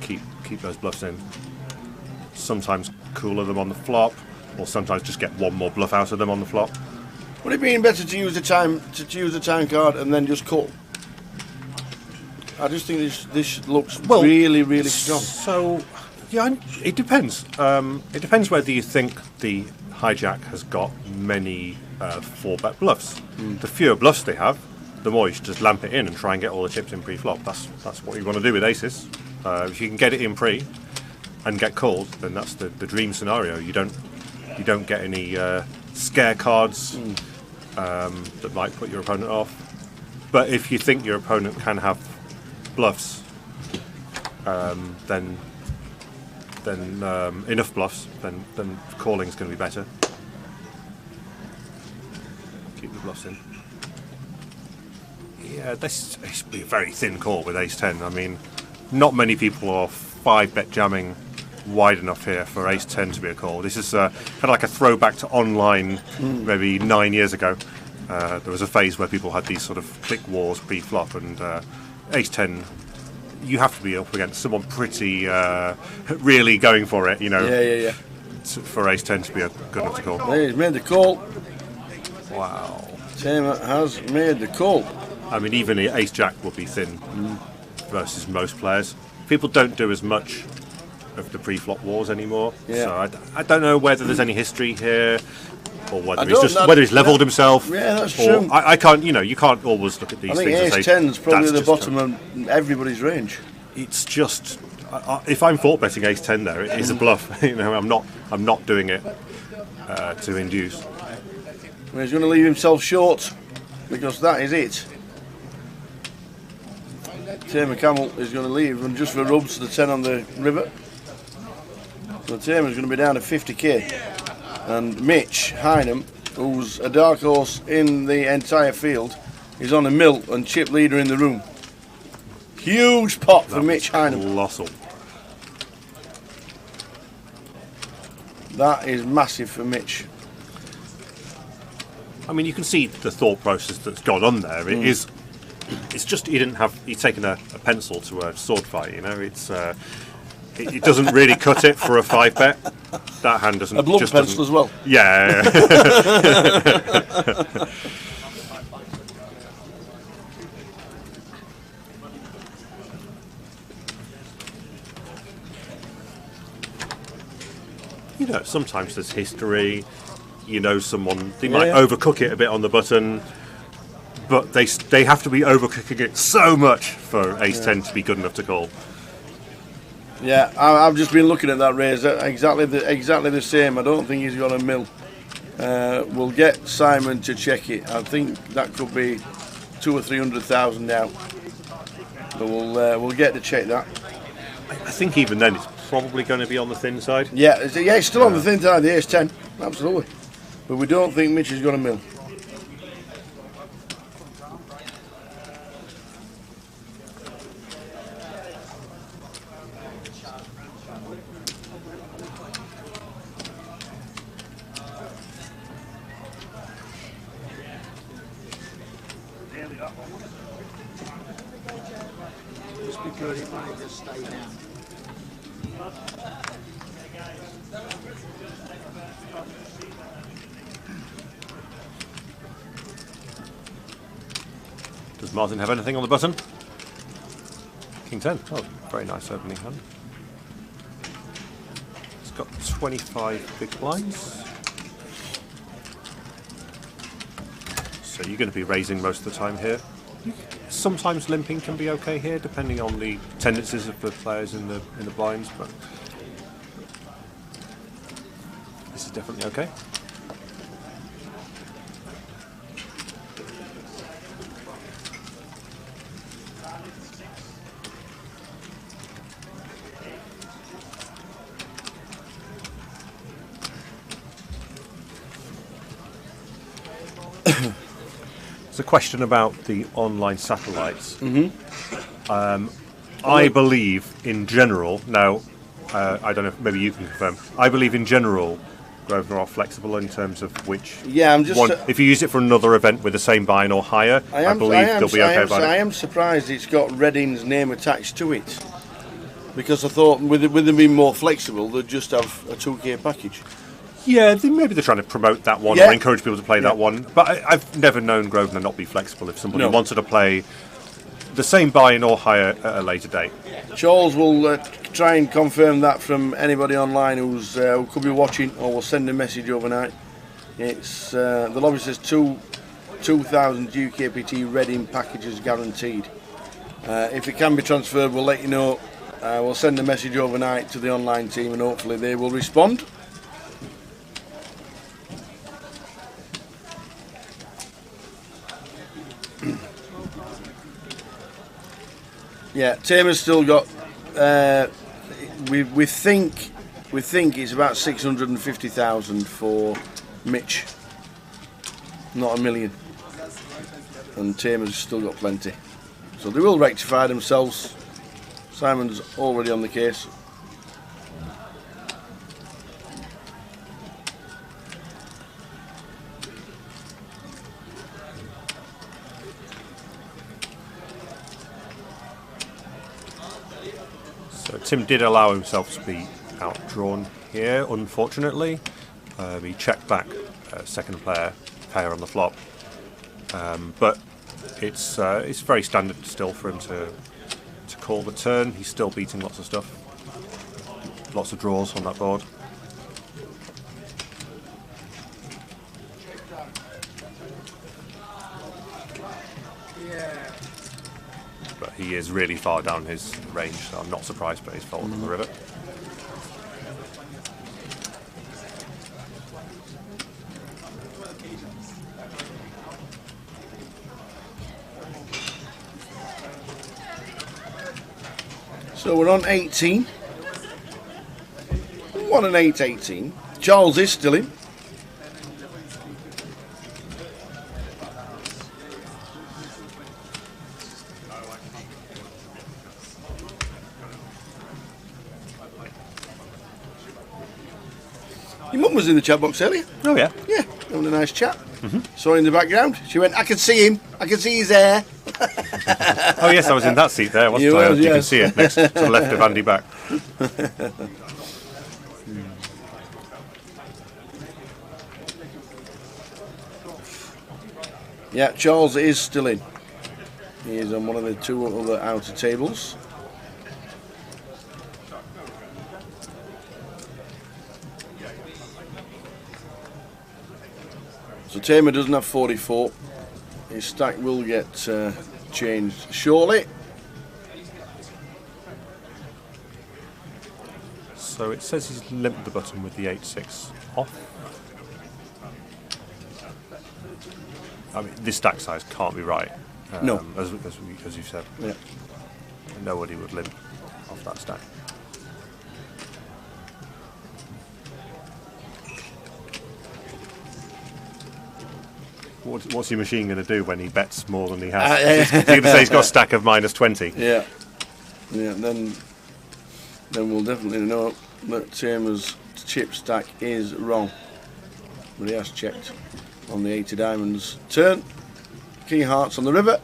keep those bluffs in. Sometimes cooler them on the flop, or sometimes just get one more bluff out of them on the flop. Would it be better to use the time card and then just call? I just think this looks really strong. So Yeah, it depends. It depends whether you think the hijack has got many 4-bet bluffs. The fewer bluffs they have, the more you should just lamp it in and try and get all the chips in pre-flop. That's what you want to do with aces. If you can get it in pre and get called, then that's the dream scenario. You don't get any scare cards that might put your opponent off. But if you think your opponent can have bluffs, then enough bluffs, then calling's going to be better. Keep the bluffs in. Yeah, this should be a very thin call with ace-10. I mean, not many people are 5-bet jamming wide enough here for ace-10 to be a call. This is kind of like a throwback to online maybe 9 years ago. There was a phase where people had these sort of click wars pre-flop, and ace-10, you have to be up against someone pretty really going for it, you know. Yeah. For ace-10 to be a good enough to call. He's made the call. Wow. Tamer has made the call. I mean, even ace-jack will be thin versus most players. People don't do as much of the pre-flop wars anymore. Yeah. So I don't know whether there's any history here, or whether he's levelled himself. Yeah, that's true. I can't. You can't always look at these things. I think ace-10 is probably the bottom of everybody's range. It's just if I'm 4-betting ace-10 there, it is a bluff. I'm not doing it to induce. Well, he's going to leave himself short because that is it. Tamer Camel is going to leave and just for rubs to the 10 on the river. So Tamer's going to be down to 50k. And Mitch Hynham, who's a dark horse in the entire field, is on a mil and chip leader in the room. Huge pot for Mitch Hynham. Colossal. That is massive for Mitch. I mean, you can see the thought process that's gone on there. It is. It's just he's taken a pencil to a sword fight. It's it doesn't really cut it for a 5-bet. That hand doesn't. A blunt pencil as well. Yeah. Sometimes there's history. Someone they might overcook it a bit on the button. But they have to be overcooking it so much for ace-10 to be good enough to call. Yeah, I've just been looking at that raise. Exactly the same. I don't think he's got a mil. We'll get Simon to check it. I think that could be 200,000 or 300,000 now. But we'll get to check that. I think even then it's probably going to be on the thin side. Yeah, it's still on the thin side. The ace-10, absolutely. But we don't think Mitch has got a mil. Does Martin have anything on the button? King 10. Oh, very nice opening hand. It's got 25 big blinds. So you're going to be raising most of the time here. Sometimes limping can be okay here, depending on the tendencies of the players in the blinds, but this is definitely okay. It's a question about the online satellites. I believe in general, now I don't know if maybe you can confirm, I believe in general Grosvenor are flexible in terms of which one. If you use it for another event with the same buy-in or higher, I believe they'll be okay about it. I am surprised it's got Reading's name attached to it, because I thought with them being more flexible they'd just have a 2k package. Yeah, maybe they're trying to promote that one or encourage people to play that one. But I've never known Grosvenor not be flexible. If somebody wanted to play the same buy-in or hire at a later date. Charles will try and confirm that from anybody online who could be watching, or will send a message overnight. It's the lobby says 2,000 GUKPT Reading packages guaranteed. If it can be transferred, we'll let you know. We'll send a message overnight to the online team, and hopefully they will respond. Yeah, Tamer's still got. We think it's about 650,000 for Mitch, not 1 million, and Tamer's still got plenty. So they will rectify themselves. Simon's already on the case. So Tim did allow himself to be outdrawn here, unfortunately. He checked back second player on the flop. But it's very standard still for him to call the turn. He's still beating lots of stuff. Lots of draws on that board. But he is really far down his range, so I'm not surprised by his fold on the river. So we're on 18. 1 and 8, 18. Charles is still in. Your mum was in the chat box earlier. Oh yeah? Yeah, having a nice chat. Saw her in the background. She went, I can see him. I can see his hair. Oh yes, I was in that seat there, wasn't I? You can see it next to the left of Andy back. Yeah, Charles is still in. He is on one of the two other outer tables. So Tamer doesn't have 44. His stack will get changed shortly. So it says he's limped the button with the 8-6 off. I mean, this stack size can't be right. No. As you said. Yeah. Nobody would limp off that stack. What's your machine going to do when he bets more than he has? He's going to say he's got a stack of -20. Yeah. Yeah, then we'll definitely know that Tamer's chip stack is wrong. But he has checked on the 80 diamonds turn. King of Hearts on the river.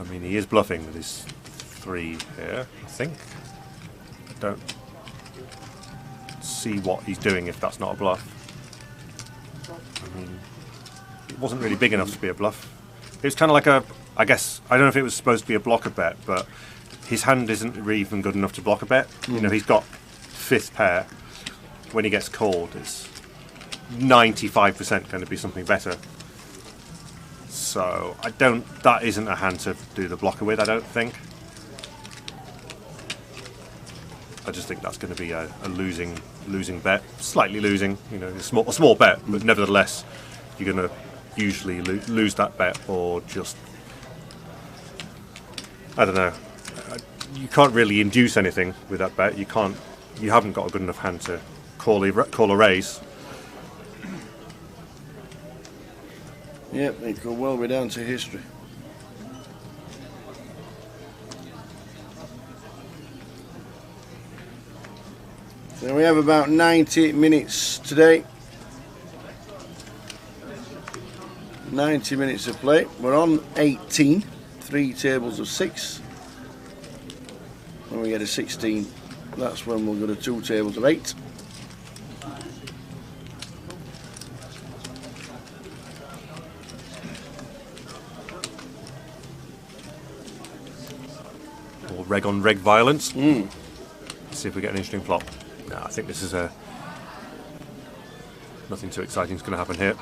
I mean, he is bluffing with his 3 here, I think. I don't see what he's doing if that's not a bluff. I mean, it wasn't really big enough to be a bluff. It was kind of like I guess, I don't know if it was supposed to be a blocker bet, but his hand isn't really even good enough to block a bet. You know, he's got 5th pair. When he gets called, it's 95% going to be something better. So that isn't a hand to do the blocker with, I don't think. I just think that's going to be a losing bet, slightly losing. You know, a small bet, but nevertheless, you're going to usually lose that bet, or just, I don't know. You can't really induce anything with that bet. You haven't got a good enough hand to call a raise. Yep, it could well be down to history. So we have about 90 minutes today. 90 minutes of play. We're on 18, 3 tables of 6. When we get a 16, that's when we'll go to 2 tables of 8. Or reg on reg violence. Let's see if we get an interesting flop. No, I think this is nothing too exciting is going to happen here.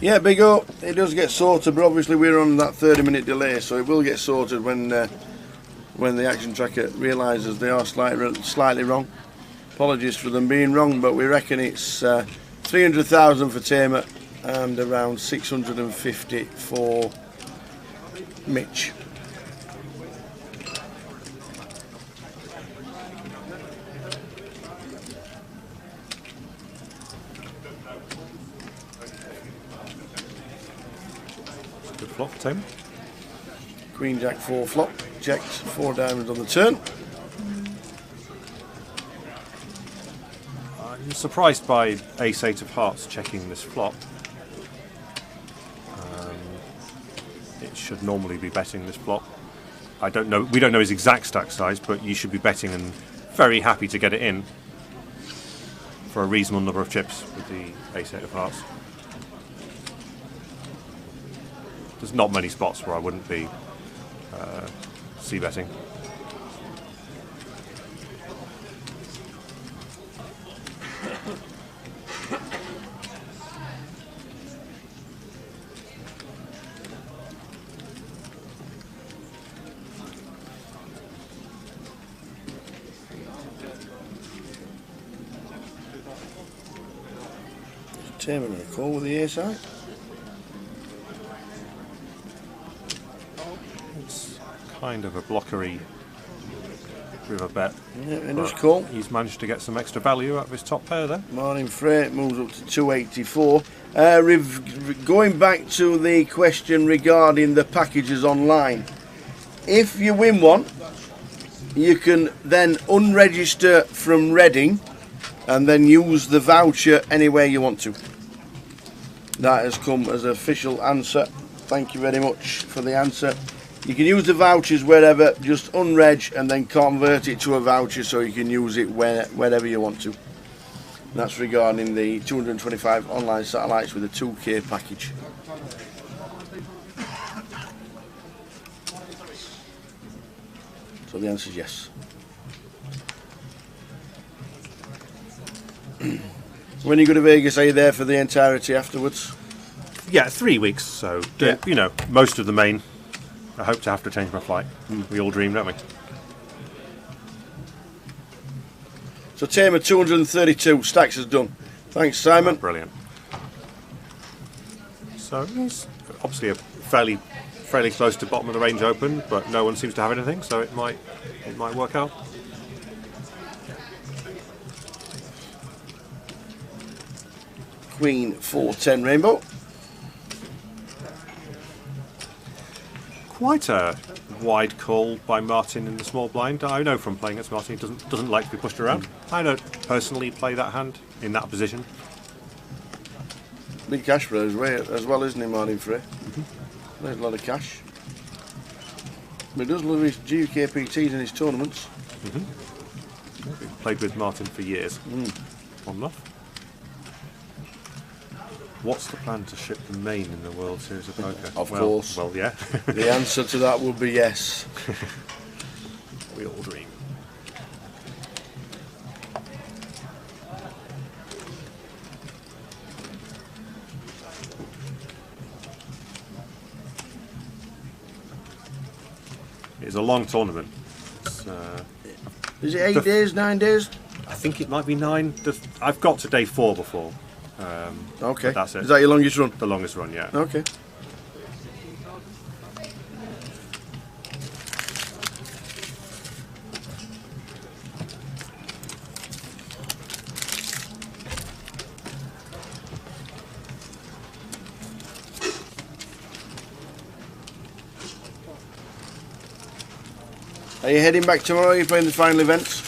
Yeah, big up. It does get sorted, but obviously we're on that 30-minute delay, so it will get sorted when the action tracker realises they are slightly wrong. Apologies for them being wrong, but we reckon it's 300,000 for Tamer and around 650 for Mitch. Flop, Tim. Queen Jack 4 flop, checked, 4 diamonds on the turn. I'm surprised by Ace 8 of Hearts checking this flop. It should normally be betting this flop. I don't know. We don't know his exact stack size, but you should be betting and very happy to get it in for a reasonable number of chips with the Ace 8 of Hearts. There's not many spots where I wouldn't be c-betting. Tamer going to call with the ace high. Kind of a blockery river bet. Yeah, it does call. He's managed to get some extra value out of his top pair there. Martin Frey moves up to 284. Going back to the question regarding the packages online, if you win one, you can then unregister from Reading and then use the voucher anywhere you want to. That has come as an official answer. Thank you very much for the answer. You can use the vouchers wherever, just unreg and then convert it to a voucher so you can use it wherever you want to. And that's regarding the 225 online satellites with a 2K package. So the answer is yes. When you go to Vegas, are you there for the entirety afterwards? Yeah, 3 weeks. So, Yeah. you know, most of the main. I hope to have to change my flight. We all dream, don't we? So Tamer 232, Stacks is done. Thanks, Simon. Oh, brilliant. So it's obviously a fairly close to bottom of the range open, but no one seems to have anything, so it might work out. Queen 410 rainbow. Quite a wide call by Martin in the small blind. I know from playing against Martin, he doesn't like to be pushed around. I don't personally play that hand in that position. Big cash for us as well, isn't he, Martin Frey? There's a lot of cash. But he does love his GUKPTs in his tournaments. Played with Martin for years. On enough. What's the plan to ship the main in the World Series of Poker? Of course. Well, yeah. The answer to that would be yes. We all dream. It's a long tournament. Is it 8 days, 9 days? I think it might be 9. I've got to day 4 before. Okay. That's it. Is that your longest run? The longest run, yeah. Okay. Are you heading back tomorrow? Are you playing the final events?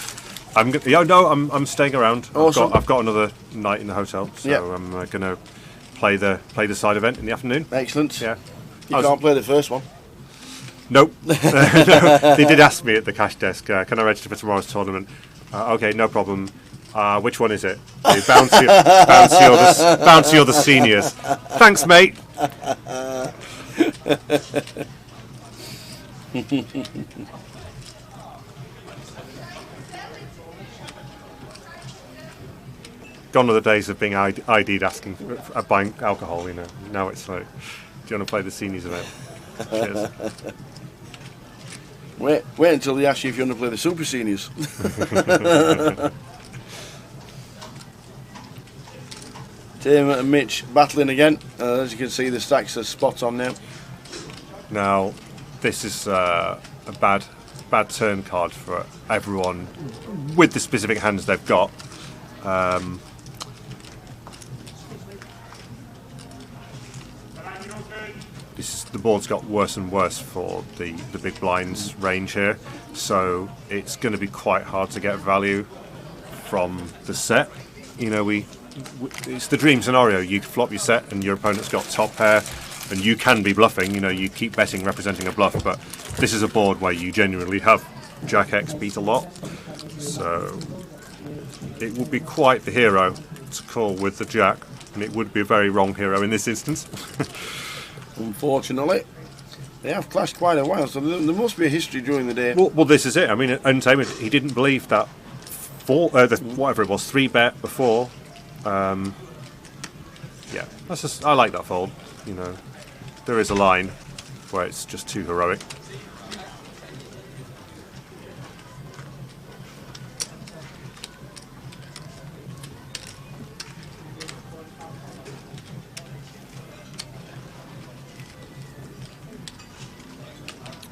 I'm staying around. Awesome. I've got another night in the hotel, so Yep. I'm going to play the side event in the afternoon. Excellent. Yeah. You can't play the first one. Nope. No, they did ask me at the cash desk, can I register for tomorrow's tournament? Okay, no problem. Which one is it? Bouncy or the seniors? Thanks, mate. Gone are the days of being ID'd asking for buying alcohol, you know. Now it's like, do you want to play the seniors event? Cheers. Wait until they ask you if you want to play the super seniors. Tim and Mitch battling again. As you can see, the stacks are spot on now. Now, this is a bad turn card for everyone with the specific hands they've got. The board's got worse and worse for the big blinds range here, so it's going to be quite hard to get value from the set. You know, it's the dream scenario. You flop your set and your opponent's got top pair, and you can be bluffing. You know, you keep betting representing a bluff, but this is a board where you genuinely have Jack X beat a lot, so it would be quite the hero to call with the Jack, and it would be a very wrong hero in this instance. Unfortunately, they have clashed quite a while, so there must be a history during the day. Well, this is it. I mean, Untamed, he didn't believe that whatever it was, 3-bet before. Yeah, I like that fold. You know, there is a line where it's just too heroic.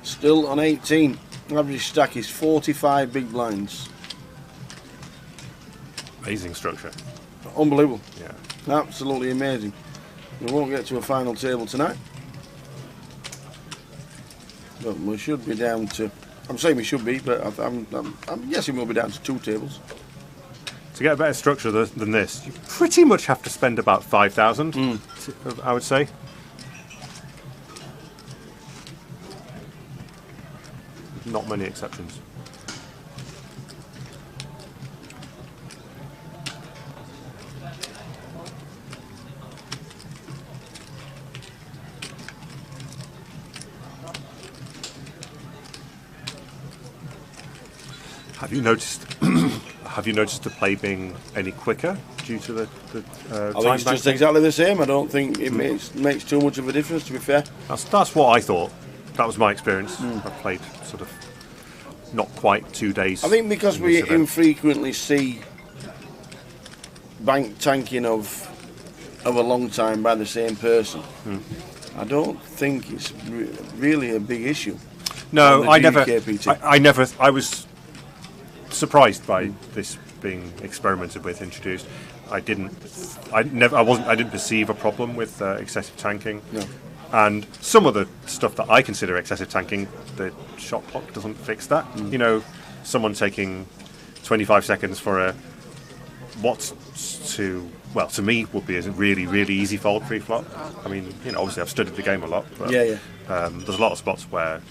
Still on 18. Average stack is 45 big blinds. Amazing structure. Unbelievable. Yeah. Absolutely amazing. We won't get to a final table tonight. But we should be down to... I'm saying we should be, but I'm guessing we'll be down to 2 tables. To get a better structure than this, you pretty much have to spend about 5,000, I would say. Not many exceptions. Have you noticed? Have you noticed the play being any quicker due to the I think it's just exactly the same. I don't think it makes too much of a difference. To be fair, that's what I thought. That was my experience. I played sort of not quite 2 days. I think because we infrequently see bank tanking of a long time by the same person, I don't think it's really a big issue. No, I GUKPT. never. I was surprised by this being experimented with, introduced. I didn't perceive a problem with excessive tanking. No. And some of the stuff that I consider excessive tanking, the shot clock doesn't fix that. You know, someone taking 25 seconds for to me would be a really, really easy fold pre-flop. I mean, you know, obviously I've studied the game a lot, but there's a lot of spots where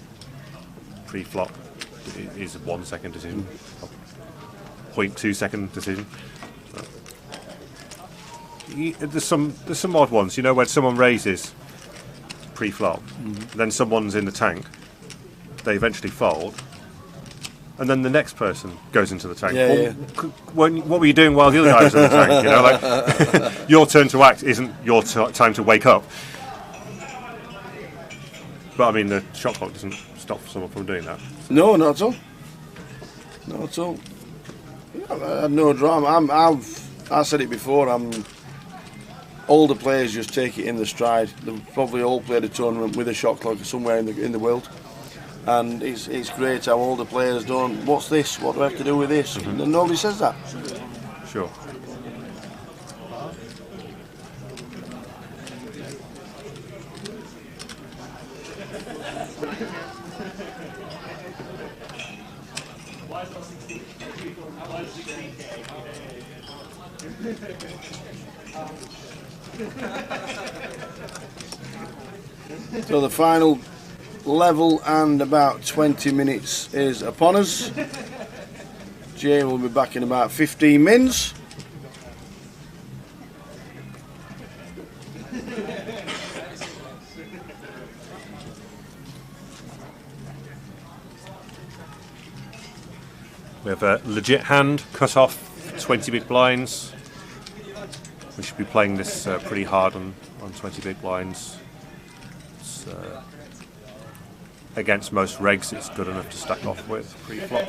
pre-flop is a 1 second decision, 0.2 second decision. There's some odd ones, you know, when someone raises pre-flop, then someone's in the tank, they eventually fold, and then the next person goes into the tank. What were you doing while the other guy was in the tank? You know, like your turn to act isn't your time to wake up. But I mean, the shot clock doesn't stop someone from doing that? No, not at all. Not at all. I had no drama. I said it before. Older players just take it in the stride. They've probably all played a tournament with a shot clock somewhere in the world, and it's great how older players don't. What's this? What do I have to do with this? Mm-hmm. And nobody says that. Sure. So the final level and about 20 minutes is upon us. Jay will be back in about 15 mins. We have a legit hand, cut off 20 big blinds. We should be playing this pretty hard on 20 big blinds. It's, against most regs, it's good enough to stack off with pre-flop.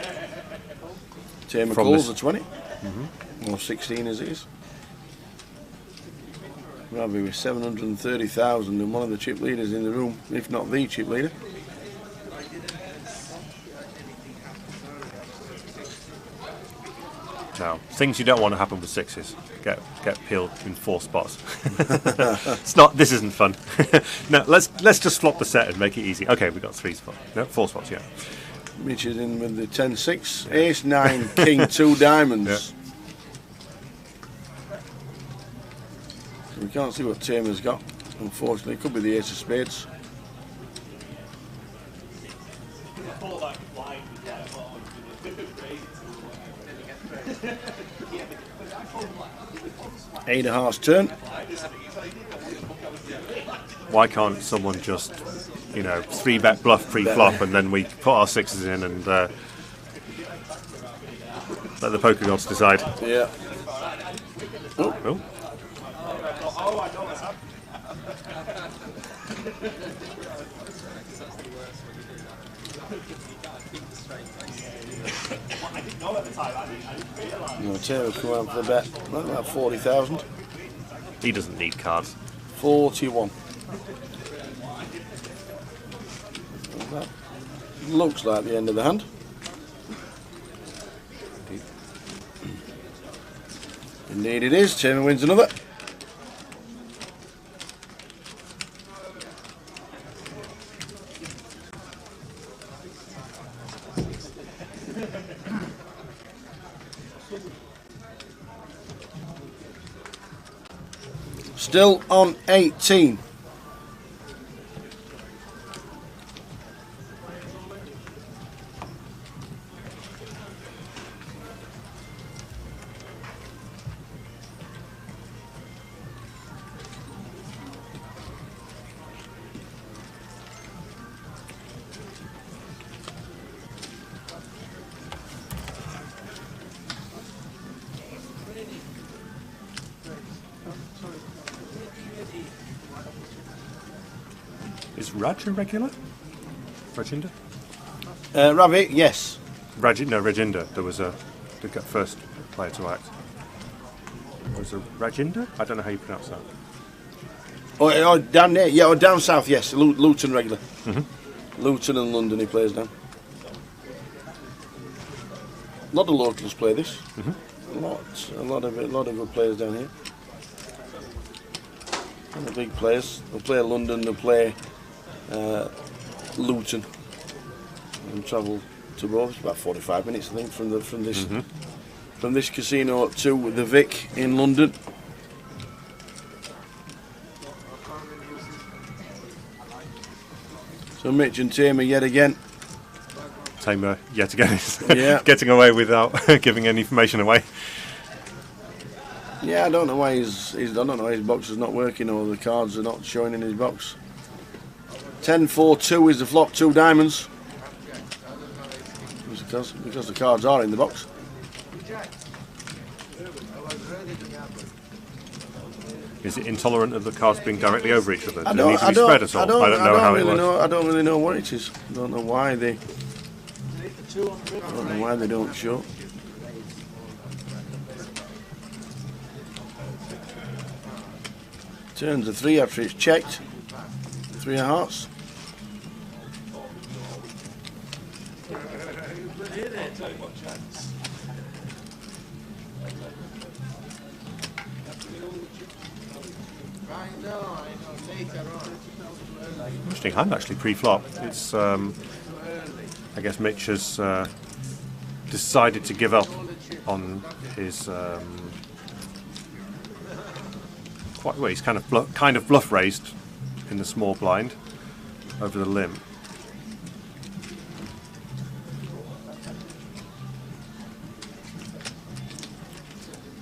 Tamer calls a 20, or 16 as it is. We'll be with 730,000 and one of the chip leaders in the room, if not the chip leader. Now, things you don't want to happen with sixes. Get peeled in 4 spots. It's not. This isn't fun. No, let's just flop the set and make it easy. Okay, we've got 3 spots. No, 4 spots. Yeah. Mitch is in with the 10-6, Ace 9, King 2 diamonds. Yeah. So we can't see what Tamer's got. Unfortunately, it could be the Ace of Spades. Eight of Hearts turn. Why can't someone just, 3-bet bluff pre-flop and then we put our 6s in and let the poker gods decide? Yeah. Oh. Taylor come out for the bet. About 40,000. He doesn't need cards. 41. That looks like the end of the hand. Indeed it is. Taylor wins another. Still on 18. Is Raj a regular? Rajinder? Ravi, yes. Rajinder. There was the first player to act. Was it Rajinder? I don't know how you pronounce that. Oh, down there, yeah, or down south, yes. Luton regular. Luton and London he plays now. A lot of locals play this. A lot of good players down here. And the big players. They'll play London, they'll play Luton, and travel to both. It's about 45 minutes, I think, from this casino to the Vic in London. So Mitch and Tamer yet again. Tamer yet again is yeah. Getting away without giving any information away. Yeah, I don't know why I don't know his box is not working or the cards are not showing in his box. 10-4-2 is the flop, 2 diamonds. Because the cards are in the box. Is it intolerant of the cards being directly over each other? I Do they need to be spread at all? I don't know how it works. I don't really know what it is. I don't know why they. I don't know why they don't show. Turns a 3 after it's checked. 3 of hearts. Interesting hand actually pre-flop. It's I guess Mitch has decided to give up on his quite well. He's kind of bluff raised in the small blind over the limb.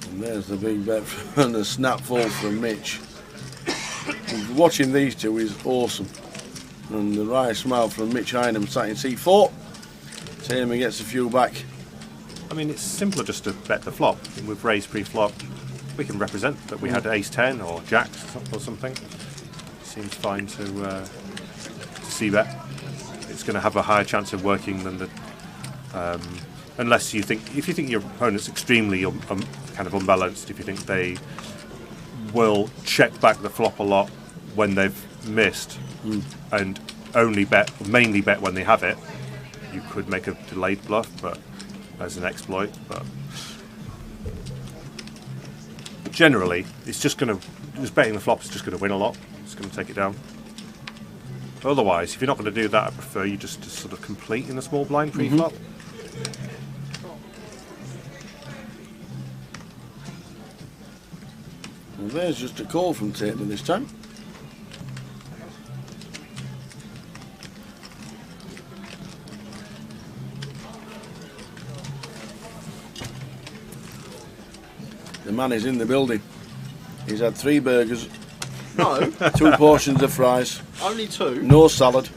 And there's the big bet and the snap fall from Mitch. Watching these two is awesome. And the right smile from Mitch Hynam sat in C4. Tamer gets a few back. I mean, it's simpler just to bet the flop. With raised pre-flop, we can represent that we had ace-10 or jacks or something. Seems fine to see bet. It's going to have a higher chance of working than the... unless you think... If you think your opponent's extremely kind of unbalanced, if you think they will check back the flop a lot when they've missed and only bet, mainly bet when they have it, you could make a delayed bluff, but as an exploit. But generally, it's just betting the flop is just going to win a lot. It's going to take it down. Otherwise, if you're not going to do that, I prefer you just to sort of complete in a small blind pre-flop. Well, there's just a call from Taylor this time. The man is in the building. He's had 3 burgers. No. 2 portions of fries. Only 2? No salad.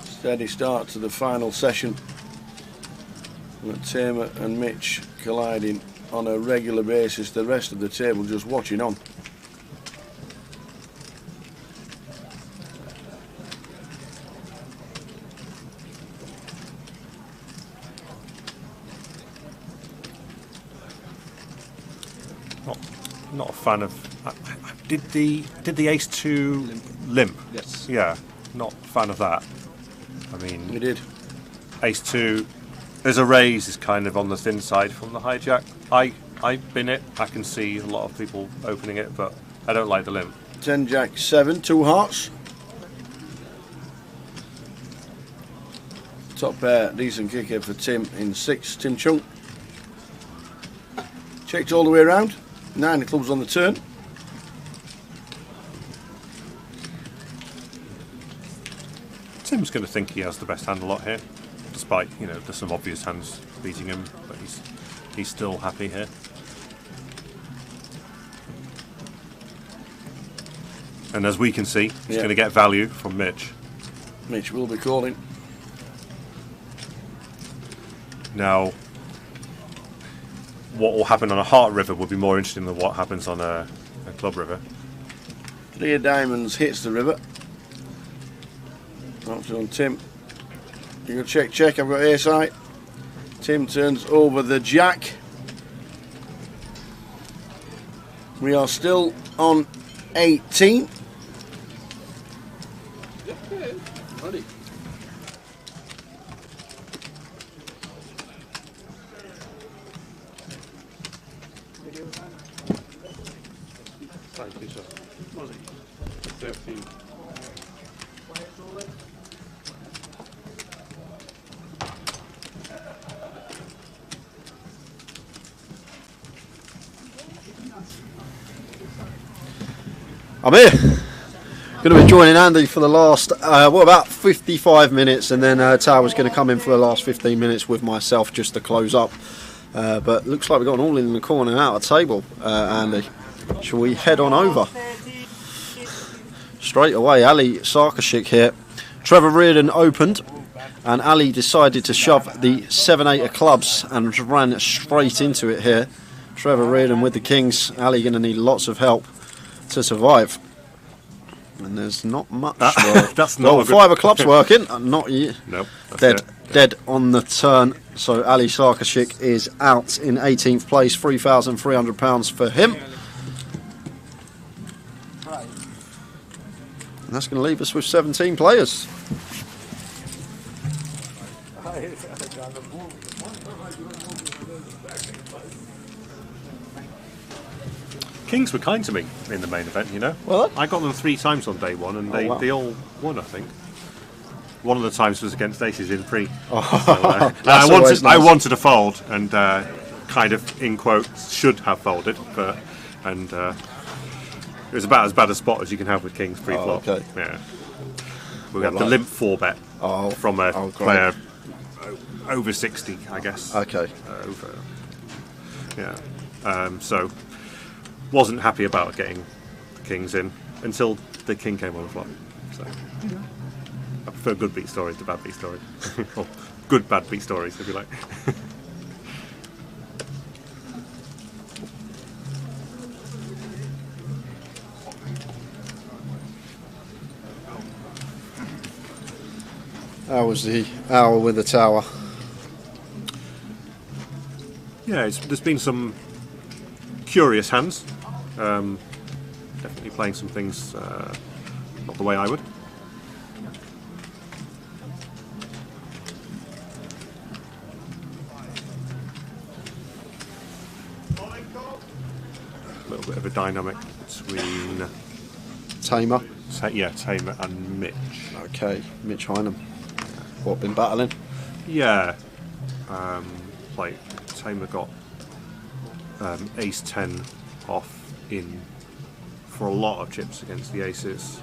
Steady start to the final session. With Tamer and Mitch colliding on a regular basis. The rest of the table just watching on. Not a fan of. Did the ace-2 limp? Yes. Yeah, not a fan of that. I mean, We did. ace-2 as a raise is kind of on the thin side from the hijack. I bin it. I can see a lot of people opening it, but I don't like the limp. 10 jack 7, 2 hearts. Top pair, decent kicker for Tim in 6, Tim Chunk. Checked all the way around. 9 clubs on the turn. Tim's going to think he has the best hand a lot here, despite, you know, there's some obvious hands beating him, but he's still happy here. And as we can see, he's going to get value from Mitch. Mitch will be calling. Now, what will happen on a heart river will be more interesting than what happens on a club river. 3 of diamonds hits the river. Option on Tim. You go check, I've got ace high. Tim turns over the jack. We are still on 18. Ready. Thank you, sir. Was it 13? I'm here. Going to be joining Andy for the last, about 55 minutes, and then Tower's going to come in for the last 15 minutes with myself just to close up. But looks like we've got an all in the corner out of table, Andy. Shall we head on over? Straight away, Ali Sarkashik here. Trevor Reardon opened. And Ali decided to shove the 7-8 of clubs and ran straight into it here. Trevor Reardon with the kings. Ali going to need lots of help to survive. And there's not much. That's not 5 of clubs working. Not yet. Nope. Dead on the turn. So Ali Sarkashik is out in 18th place. £3,300 for him. And that's going to leave us with 17 players. Kings were kind to me in the main event, you know. What? I got them 3 times on day 1, and they all won, I think. One of the times was against aces in pre. Oh, So, I wanted to fold, and kind of, in quotes, should have folded, but it was about as bad a spot as you can have with kings pre-flop. Okay. Yeah. We had the limp 4-bet from a player over 60, I guess. Okay. So wasn't happy about getting the kings in until the king came on the flop. So I prefer good beat stories to bad beat stories. Or good bad beat stories, if you like. How was the hour with the tower? Yeah, there's been some curious hands. Definitely playing some things not the way I would. A little bit of a dynamic between Tamer. Tamer and Mitch. Okay, Mitch Hynam. What, been battling? Yeah. Like Tamer got ace 10 off in for a lot of chips against the aces,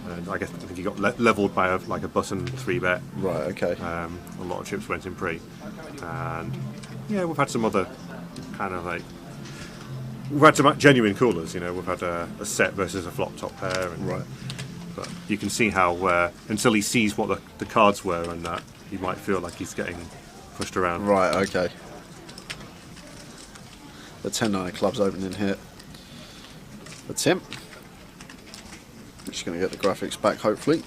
and I think he got levelled by a button 3-bet. Right. Okay. A lot of chips went in pre, and yeah, we've had some other kind of we've had some genuine coolers. You know, we've had a set versus a flop top pair, and right. But you can see how until he sees what the cards were and that, he might feel like he's getting pushed around. Right. Okay. The 10-9 of clubs opening here for Tim. Just going to get the graphics back, hopefully.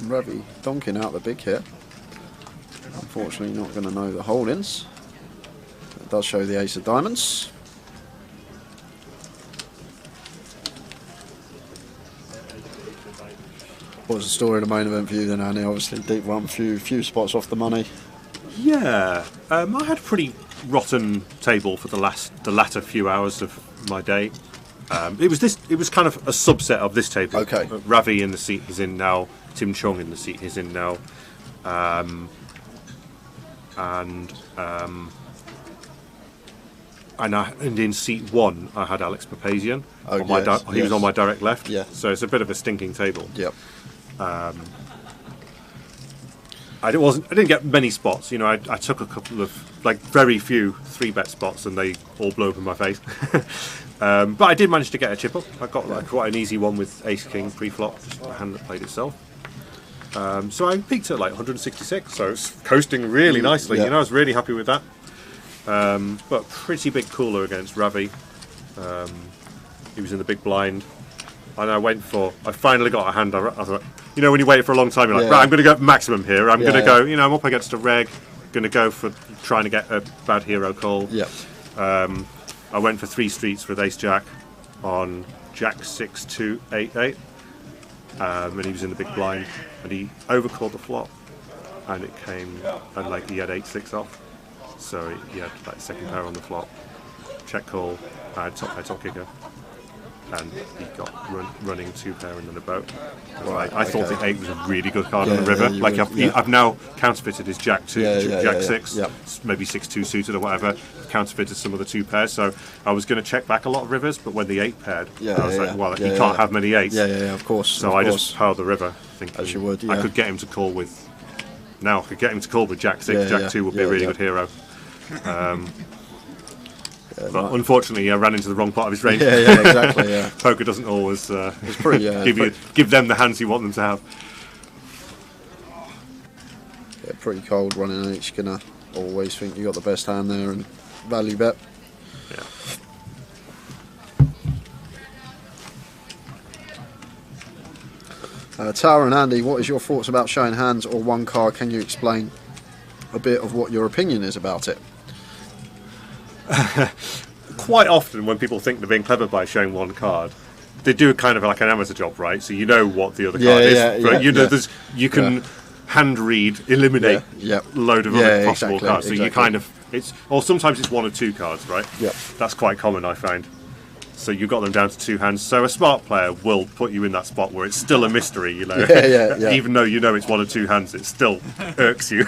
Ravi donking out the big hit. Unfortunately, not going to know the holdings. It does show the ace of diamonds. What was the story of the main event for you then, Annie? Obviously, deep one, few spots off the money. Yeah, I had a pretty rotten table for the latter few hours of my day. It was kind of a subset of this table. Okay. Ravi in the seat he's in now. Tim Chung in the seat he's in now. And in seat 1 I had Alex Papazian. He was on my direct left. Yeah. So it's a bit of a stinking table. Yep. I didn't get many spots. You know, I took a couple of very few 3-bet spots, and they all blew up in my face. But I did manage to get a chip up. I got quite an easy one with Ace King pre-flop, just a hand that played itself. So I peaked at 166, so it's coasting really nicely. Yeah. You know, I was really happy with that. But pretty big cooler against Ravi. He was in the big blind, and I finally got a hand. I thought, you know, when you wait for a long time, you're like, right, I'm going to go maximum here. I'm going to go. You know, I'm up against a reg. Going to go for trying to get a bad hero call. Yeah. I went for 3 streets with Ace Jack on Jack 6 2 8 8. And he was in the big blind, and he overcalled the flop, and it came, and he had 8-6 off, so he had second pair on the flop, check call, I had top kicker, and he got running 2-pair and then a boat. Right, I thought the 8 was a really good card Yeah, on the river. yeah, I've now counterfeited his Jack 2, Jack 6, yeah. maybe 6-2 suited or whatever. Counterfeited some of the 2 pairs, so I was going to check back a lot of rivers, but when the 8 paired, I was you can't have many 8s. Yeah, of course. So I just piled the river, thinking as you would. I could get him to call with. Now I could get him to call with Jack 6. Jack 2 would be a really good hero. But unfortunately, I ran into the wrong part of his range. Yeah, exactly. Yeah, poker doesn't always it's pretty, give them the hands you want them to have. Yeah, pretty cold running each. Gonna always think you got the best hand there and value bet. Yeah. Tara and Andy, what is your thoughts about showing hands or one card? Can you explain a bit of what your opinion is about it? Quite often when people think they're being clever by showing one card, they do kind of like an amateur job, right? So you know what the other card is, but you can hand read, eliminate a load of other possible cards. So you kind of or sometimes it's one or two cards, right? Yeah, that's quite common, I find. So you've got them down to two hands. So a smart player will put you in that spot where it's still a mystery, you know. Even though you know it's one or two hands, it still irks you.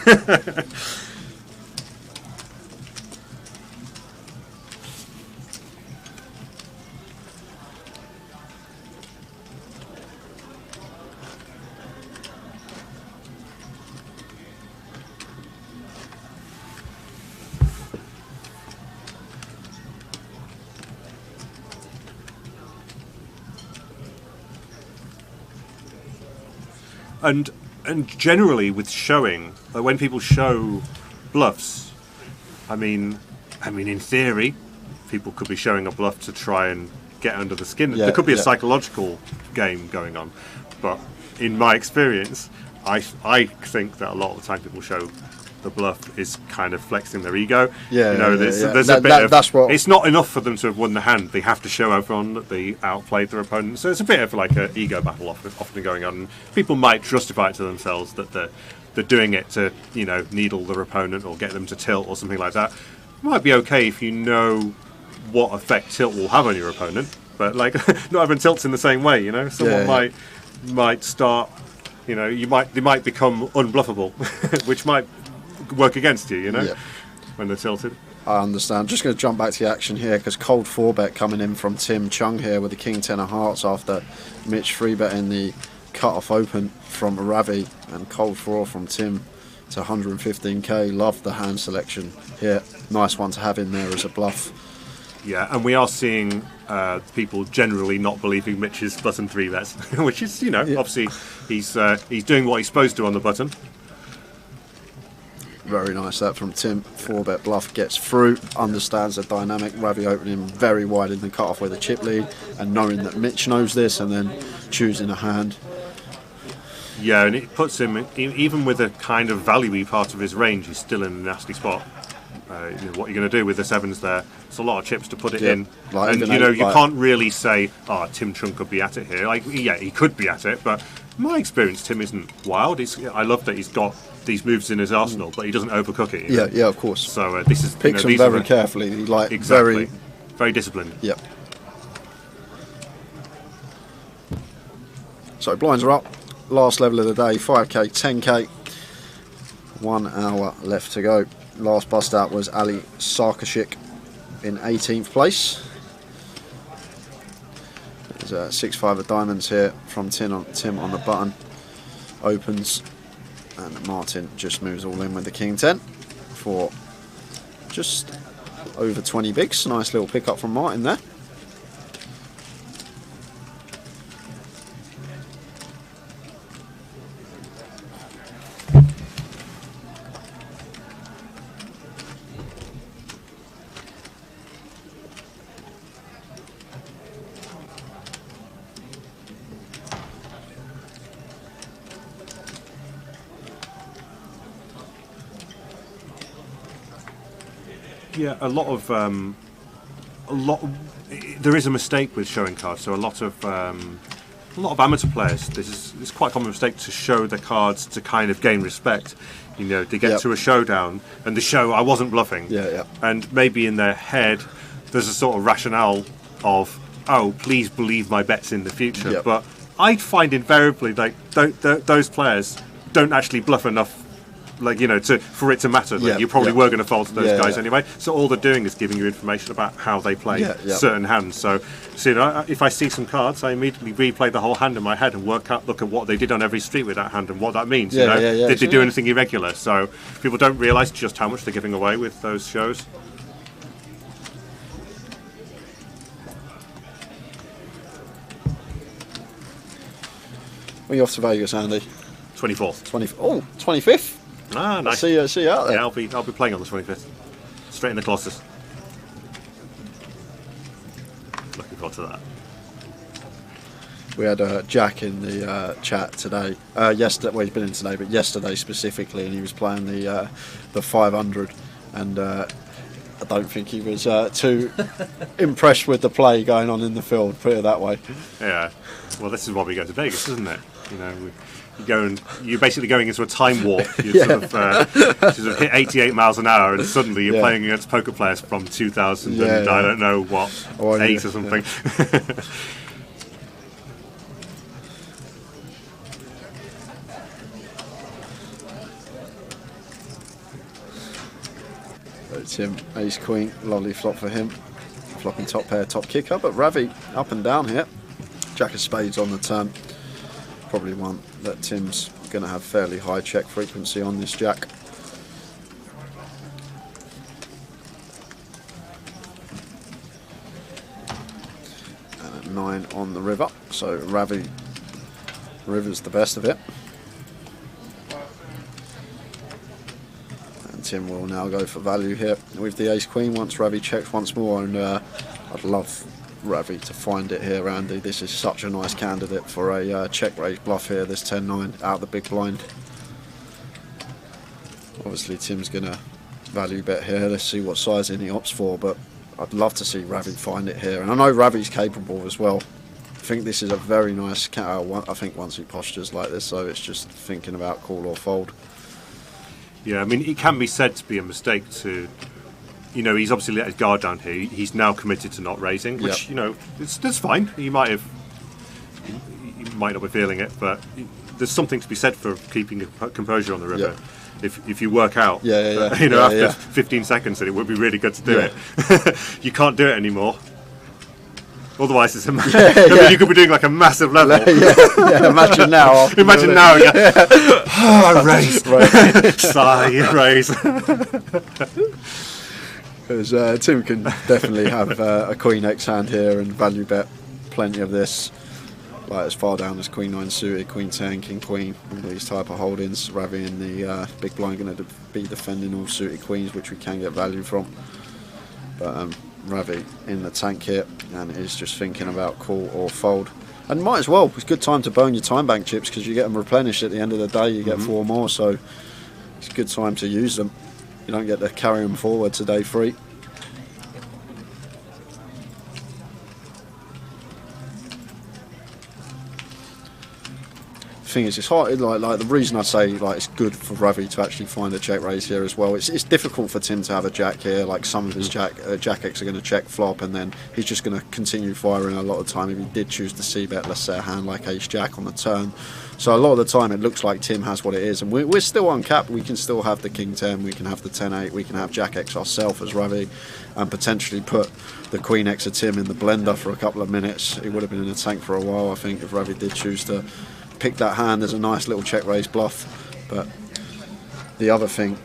And generally with showing, when people show bluffs, I mean, in theory, people could be showing a bluff to try and get under the skin. There could be a psychological game going on, but in my experience, I think that a lot of the time people show the bluff is kind of flexing their ego. There's a bit of, that's what, it's not enough for them to have won the hand. They have to show everyone that they outplayed their opponent. So it's a bit of like an ego battle often going on. And people might justify it to themselves that they're doing it to, you know, needle their opponent or get them to tilt or something like that. It might be okay if you know what effect tilt will have on your opponent, but like not everyone tilts in the same way. You know, someone might start. You know, they might become unbluffable, which might work against you, you know, when they're tilted. I understand. Just going to jump back to the action here because cold 4-bet coming in from Tim Chung here with the King 10 of hearts after Mitch 3-betting the cut-off open from Ravi, and cold 4 from Tim to 115k. Love the hand selection here. Nice one to have in there as a bluff. Yeah, and we are seeing people generally not believing Mitch's button 3-bets, which is, you know, obviously he's doing what he's supposed to on the button. Very nice that from Tim. 4-bet bluff gets through, understands the dynamic. Ravi opening very wide in the cut-off with a chip lead, and knowing that Mitch knows this, and then choosing a hand. Yeah, and it puts him, even with a kind of value-y part of his range, he's still in a nasty spot. You know, what you're going to do with the sevens there, it's a lot of chips to put it in. And, you know, you can't really say, Tim Chung could be at it here. Like, yeah, he could be at it, but in my experience, Tim isn't wild. I love that he's got these moves in his arsenal, but he doesn't overcook it. You know? Yeah, of course. So this is picks them very carefully. Like exactly, very disciplined. Yeah. So blinds are up. Last level of the day: 5k, 10k. 1 hour left to go. Last bust out was Ali Sarkashik in 18th place. There's a 6-5 of diamonds here from Tim on the button. Opens. And Martin just moves all in with the King 10 for just over 20 bigs. Nice little pickup from Martin there. Yeah, there is a mistake with showing cards. So a lot of amateur players, it's quite a common mistake to show the cards to kind of gain respect. You know, they get to a showdown and they show I wasn't bluffing. And maybe in their head there's a sort of rationale of, oh, please believe my bets in the future. But I find invariably like those players don't actually bluff enough, like, you know, for it to matter. Like, you probably were going to fold to those guys anyway. So all they're doing is giving you information about how they play certain hands. So you know, if I see some cards, I immediately replay the whole hand in my head and look at what they did on every street with that hand and what that means. You know? Did they do anything irregular? So people don't realise just how much they're giving away with those shows. When are you off to Vegas, Andy? 24th. 25th? Ah, nice. See you out there. Yeah, I'll be playing on the 25th. Straight in the Colossus. Looking forward to that. We had Jack in the chat today. Yesterday, well, he's been in today, but yesterday specifically, and he was playing the 500, and I don't think he was too impressed with the play going on in the field. Put it that way. Yeah. Well, this is why we go to Vegas, isn't it? You know, you're basically going into a time warp. You sort of hit 88 miles an hour, and suddenly you're playing against poker players from 2000 and I don't know what, 8 or something. Tim, ace queen, lovely flop for him. Flopping top pair, top kicker, but Ravi up and down here. Jack of spades on the turn. Probably one that Tim's going to have fairly high check frequency on this jack. And 9 on the river, so River's the best of it. Tim will now go for value here with the ace queen once Ravi checks once more, and I'd love Ravi to find it here, Andy. This is such a nice candidate for a check raise bluff here, this 10-9 out of the big blind. Obviously Tim's going to value bet here. Let's see what sizing he opts for, but I'd love to see Ravi find it here, and I know Ravi's capable as well. I think this is a very nice I think once he postures like this, so it's just thinking about call or fold. Yeah, I mean, it can be said to be a mistake to, you know, he's obviously let his guard down here. He's now committed to not raising, which, you know, that's fine. He might not be feeling it, but there's something to be said for keeping composure on the river. Yeah. If you work out, you know, after 15 seconds, that it would be really good to do it. You can't do it anymore. Otherwise, it's I mean, you could be doing like a massive level. Imagine now. Imagine now. Raise. Sigh, raise. Because Tim can definitely have a queen X hand here and value bet plenty of this. Like as far down as queen 9 suited, queen 10, king queen, all these type of holdings. Ravi in the big blind going to be defending all suited queens, which we can get value from. But Ravi in the tank here and is just thinking about call or fold, and might as well. It's a good time to bone your time bank chips because you get them replenished at the end of the day. You get 4 more, so it's a good time to use them. You don't get to carry them forward to day 3. Thing is, it's hard. Like the reason I say like it's good for Ravi to actually find a check raise here as well. It's difficult for Tim to have a jack here. Like some of his jack X are going to check flop, and then he's just going to continue firing a lot of time. If he did choose to c bet, let's say a hand like ace jack on the turn. So a lot of the time it looks like Tim has what it is, and we're still uncapped. We can still have the king 10, we can have the 10-8, we can have jack X ourselves as Ravi, and potentially put the queen X of Tim in the blender for a couple of minutes. He would have been in the tank for a while, I think, if Ravi did choose to pick that hand as a nice little check raise bluff. But the other thing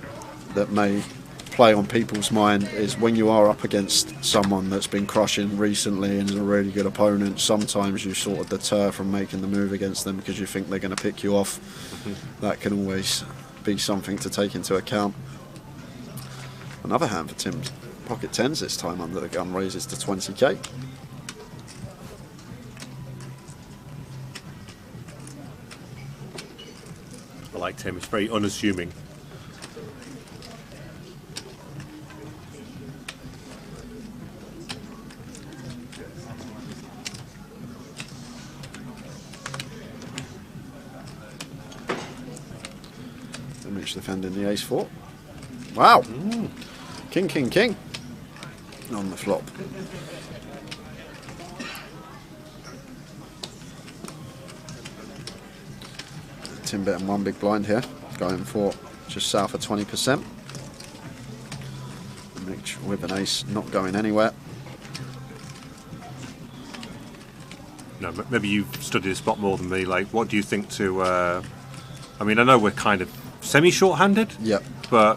that may play on people's mind is when you are up against someone that's been crushing recently and is a really good opponent, sometimes you sort of deter from making the move against them because you think they're going to pick you off. That can always be something to take into account. Another hand for Tim's pocket 10s this time under the gun raises to 20k. I like Tim, it's very unassuming. Mitch defending the ace 4. Wow! King, king, king on the flop. Tim betting 1 big blind here, going for just south of 20%. Mitch with an ace not going anywhere. No, maybe you've studied the spot more than me. Like, what do you think to? I mean, I know we're kind of semi-short-handed. Yep. But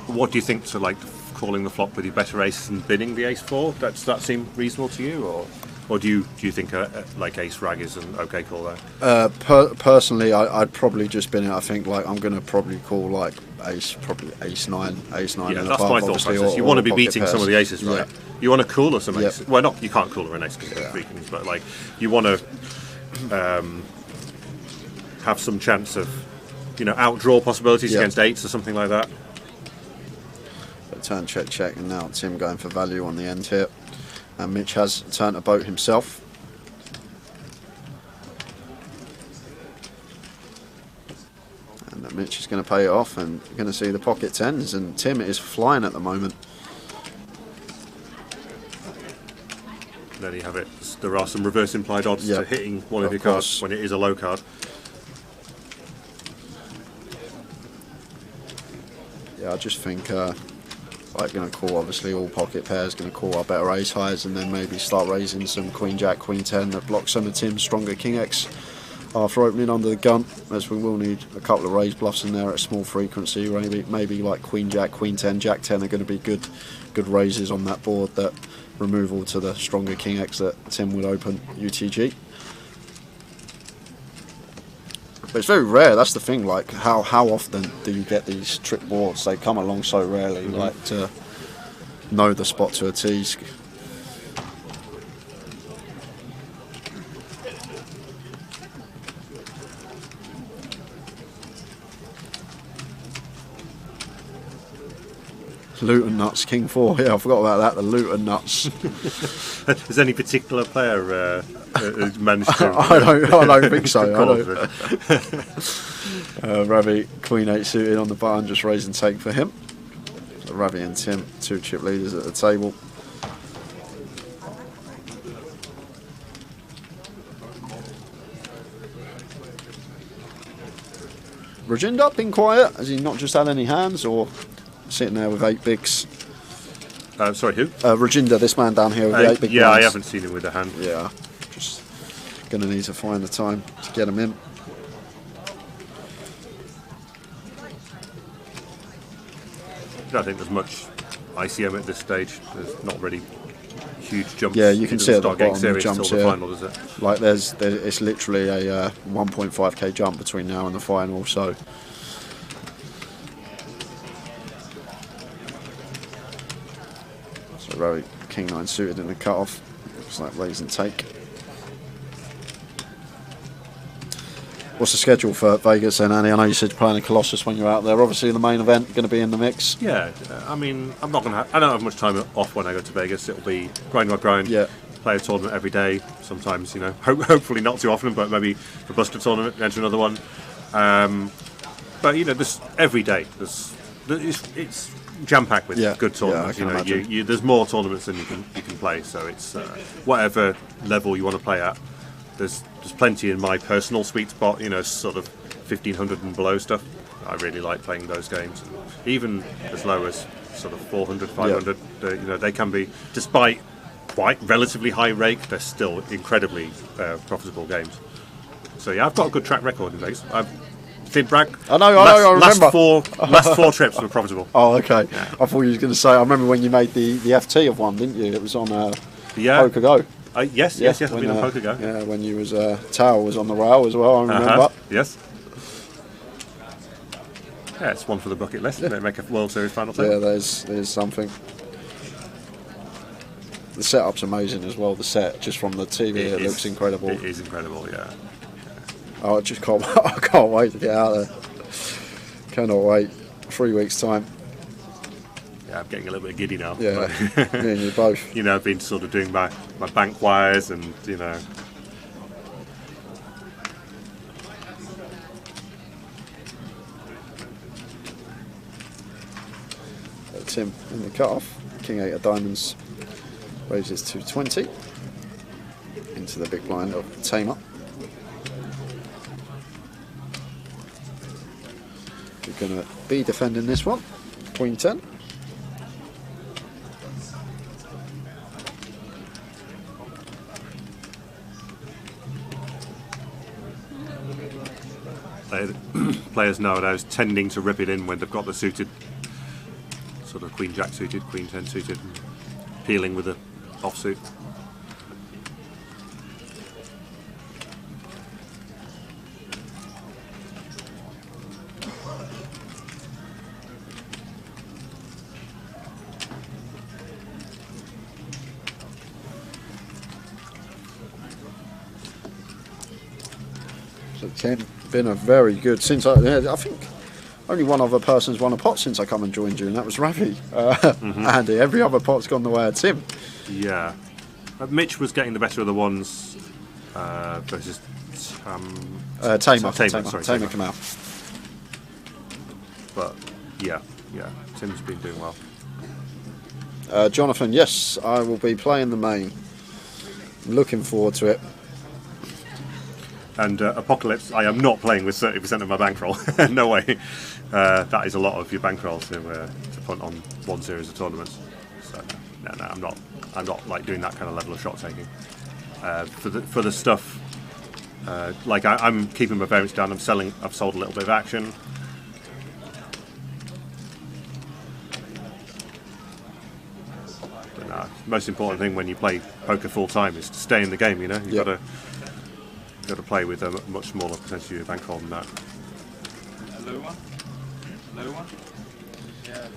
what do you think to like calling the flop with your better ace and bidding the ace 4? Does that seem reasonable to you, or? Or do you think like ace rag is an okay call there? Personally, I'd probably just been. I think like I'm going to probably call like probably ace nine. Yeah, and that's above, my thought process. You want to be beating some of the aces, right? Yeah. You want to cooler some aces. Well, you can't cooler an ace because it's weakens, but like you want to have some chance of outdraw possibilities against eights or something like that. But turn check, and now Tim going for value on the end here. And Mitch has turned a boat himself. And Mitch is going to pay it off, and you're going to see the pocket tens, and Tim is flying at the moment. There you have it. There are some reverse implied odds to hitting one of your cards when it is a low card. Yeah, I just think like going to call obviously all pocket pairs, going to call our better ace highs, and then maybe start raising some queen jack, queen 10 that block some of Tim's stronger king x after opening under the gun, as we will need a couple of raise bluffs in there at a small frequency. Maybe like queen jack, queen 10, jack 10 are going to be good raises on that board that removal to the stronger king x that Tim would open UTG. But it's very rare, that's the thing, like how often do you get these trick boards? They come along so rarely, like to know the spot to a T. Luton nuts, king 4. Yeah, I forgot about that. The Luton nuts. Is any particular player who's managed to? I don't think so. Ravi, queen 8 suited on the button, just raise and take for him. So Ravi and Tim, 2 chip leaders at the table. Rajinder been quiet. Has he not just had any hands, or sitting there with 8 bigs? Sorry, who? Rajinder, this man down here with the 8 big Yeah, blinds. I haven't seen him with a hand. Yeah, just going to need to find the time to get him in. I don't think there's much ICM at this stage. There's not really huge jumps. Yeah, you can see at the bottom the jumps here. here. Final, is it? Like it's literally a 1.5k jump between now and the final. So Rory, king 9 suited in the cut-off. Looks like raise and take. What's the schedule for Vegas then, Annie? I know you said you're playing a Colossus when you're out there. Obviously, the main event going to be in the mix. Yeah, I mean, I don't have much time off when I go to Vegas. It'll be grind. Yeah. Play a tournament every day. Sometimes, hopefully not too often, but maybe the Buster tournament, enter another one. But this every day. It's jam-packed with good tournaments. There's more tournaments than you can play. So it's whatever level you want to play at. There's plenty in my personal sweet spot, sort of 1500 and below stuff. I really like playing those games. Even as low as sort of 400, 500, they can be, despite quite relatively high rake, they're still incredibly profitable games. So yeah, I've got a good track record in Vegas. Did brag. I remember. Last four trips were profitable. Oh, okay. Yeah. I thought you were going to say, I remember when you made the FT of one, didn't you? It was on Poker Go. Yes, I've been on Poker Go. Yeah, when you was Tower was on the rail as well, I remember. Yes. Yeah, it's one for the bucket list, isn't it? Make a World Series final table. Yeah, there's something. The setup's amazing as well. The set, just from the TV, it looks incredible. It is incredible, yeah. Oh, I can't wait to get out there. Cannot wait. 3 weeks time. Yeah, I'm getting a little bit giddy now. Yeah, me and you both. I've been sort of doing my bank wires and, Tim in the cut-off. King 8 of diamonds raises to 20 into the big blind of Tamer. We're going to be defending this one. Queen 10. Players nowadays tending to rip it in when they've got the suited, sort of Queen Jack suited, Queen 10 suited, and peeling with the offsuit. Ken, been a very good since I think only one other person's won a pot since I come and joined you, and that was Ravi. Andy, every other pot's gone the way of Tim. Yeah. Mitch was getting the better of the ones versus Tamer Kamal. But yeah, Tim's been doing well. Jonathan, yes, I will be playing the main. Looking forward to it. And Apocalypse, I am not playing with 30% of my bankroll. No way. That is a lot of your bankroll to put on one series of tournaments. So no, I'm not like doing that kind of level of shot taking. For the stuff, like I'm keeping my variance down. I've sold a little bit of action. But no, most important thing when you play poker full time is to stay in the game. You know, you've got to play with a much smaller percentage of your bankroll than that. Low one. Yeah.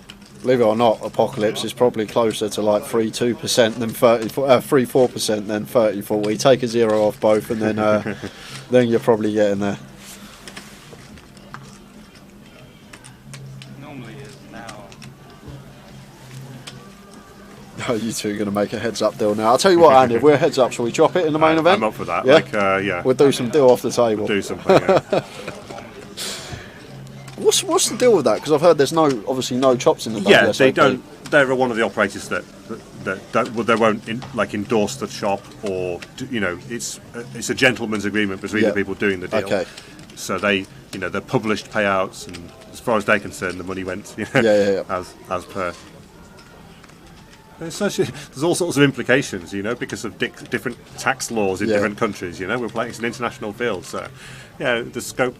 Believe it or not, Apocalypse is probably closer to like 3-2% than 3-4% than 30-40. Take a zero off both, and then then you're probably getting there. Normally is now. Oh, you two are going to make a heads up deal now. I'll tell you what, Andy, if we're heads up, shall we drop it in the main event? I'm up for that. Yeah? Yeah. We'll do some deal off the table. We'll do something. Yeah. What's the deal with that? Because I've heard there's obviously no chops in the WSOP. Yeah, they don't. They're one of the operators that they won't endorse the shop, or it's a gentleman's agreement between the people doing the deal. Okay. So they're published payouts, and as far as they're concerned, the money went as per. There's all sorts of implications, because of different tax laws in different countries. We're playing, it's an international field, so there's scope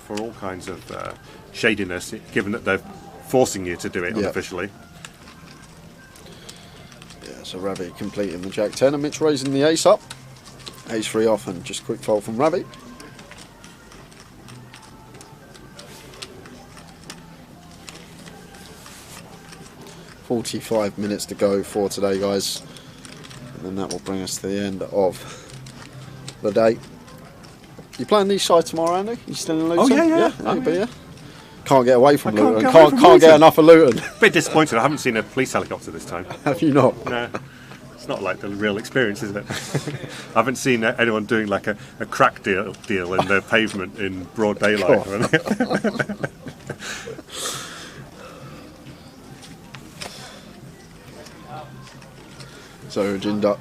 for all kinds of shadiness, given that they're forcing you to do it unofficially. Yeah, so Ravi completing the Jack 10, and Mitch raising the ace up. Ace 3 off, and just quick fold from Ravi. "45 minutes to go for today, guys, and then that will bring us to the end of the day." You playing these sides tomorrow, Andy? You still in Luton? Oh yeah. You'll be here. Can't get away from Luton. Can't get enough of Luton. Bit disappointed. I haven't seen a police helicopter this time. Have you not? No. It's not like the real experience, is it? I haven't seen anyone doing like a crack deal in the pavement in broad daylight. So Jinder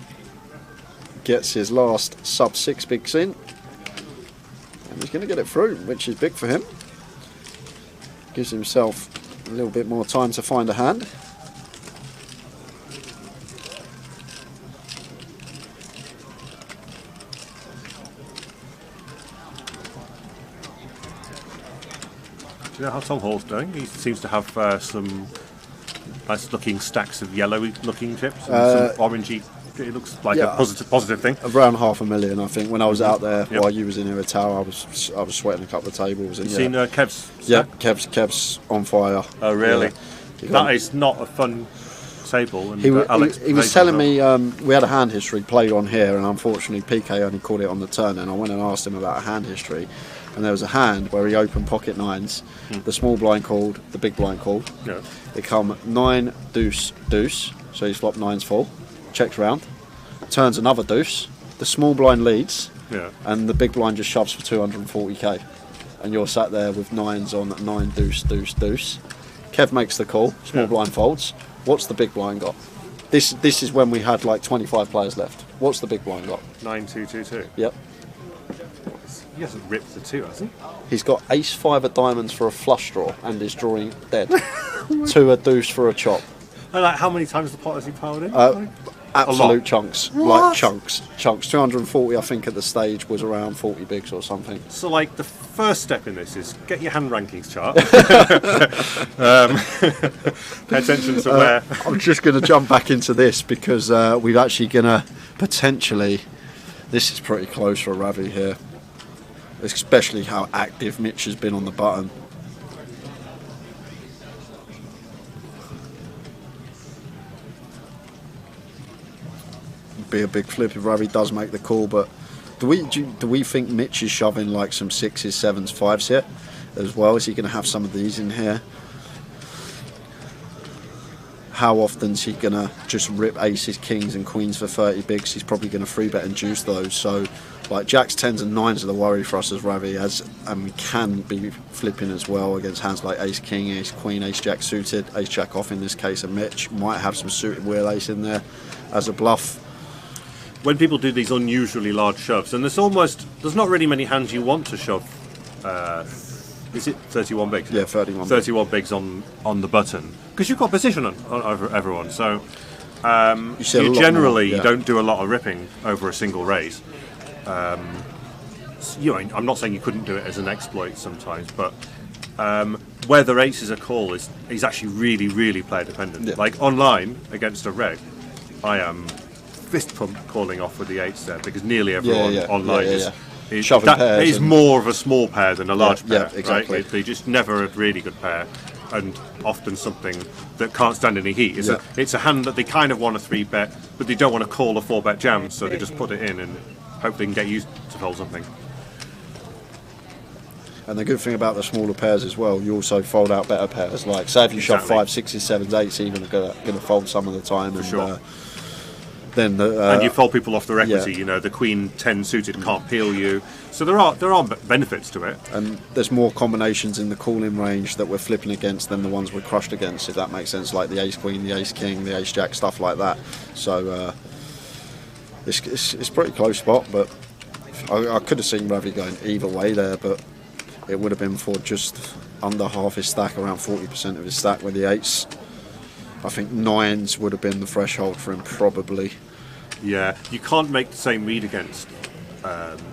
gets his last sub 6 bigs in, and he's going to get it through, which is big for him. Gives himself a little bit more time to find a hand. Do you know how Tom Hall's doing? He seems to have some nice looking stacks of yellow looking chips and some orangey. It looks like a positive thing. Around 500,000, I think. When I was out there while you was in here at Tower, I was sweating a couple of tables. And, seen Kev's? Yeah, Kev's on fire. Oh really? Yeah. That is not a fun table. And he was telling me we had a hand history played on here, and unfortunately PK only called it on the turn. And I went and asked him about a hand history, and there was a hand where he opened pocket nines. The small blind called, the big blind called. Yeah. It come 9 deuce deuce, so he's flopped 9s full. Checks round, turns another deuce, the small blind leads, and the big blind just shoves for 240k, and you're sat there with 9s on 9 deuce deuce deuce. Kev makes the call, small blind folds. What's the big blind got? This is when we had like 25 players left. What's the big blind got? 9-2-2-2. Yep. He hasn't ripped the 2, has he? He's got ace 5 of diamonds for a flush draw and is drawing dead. 2 a deuce for a chop. And like, how many times the pot has he piled in? Absolute chunks. What? Like chunks. 240, I think at the stage was around 40 bigs or something. So like the first step in this is get your hand rankings chart. Pay attention to where. I'm just going to jump back into this because we're actually going to potentially. This is pretty close for Ravi here, especially how active Mitch has been on the button. Be a big flip if Ravi does make the call, but Do we think Mitch is shoving like some 6s, 7s, 5s here as well? Is he going to have some of these in here? How often is he going to just rip aces, kings and queens for 30 bigs? He's probably going to 3-bet and juice those. So like jacks, 10s and 9s are the worry for us as Ravi, and we can be flipping as well against hands like ace king, ace queen, ace jack suited, ace jack off in this case, and Mitch might have some suited wheel ace in there as a bluff. When people do these unusually large shoves, and there's not really many hands you want to shove. Is it 31 bigs? Yeah, 31. 31 bigs on the button because you've got position on over everyone. So you generally don't do a lot of ripping over a single raise. I'm not saying you couldn't do it as an exploit sometimes, but whether ace is a call is actually really, really player dependent. Yeah. Like online against a reg, I am fist pump calling off with the 8s there because nearly everyone online is more of a small pair than a large pair. Yeah, exactly. Right? They just never a really good pair, and often something that can't stand any heat. It's a hand that they kind of want a 3-bet, but they don't want to call a 4-bet jam, so they just put it in and hope they can get used to fold something. And the good thing about the smaller pairs as well, you also fold out better pairs. Like, say if you shove 5, 6s, 7s, 8s, even going to fold some of the time. For sure. Then and you fold people off their equity. You know, the queen 10 suited can't peel you. So there are benefits to it. And there's more combinations in the calling range that we're flipping against than the ones we're crushed against, if that makes sense. Like the ace queen, the ace king, the ace jack, stuff like that. So it's a pretty close spot, but I could have seen Ravi going either way there, but it would have been for just under half his stack, around 40% of his stack with the 8s. I think 9s would have been the threshold for him, probably. Yeah, you can't make the same read against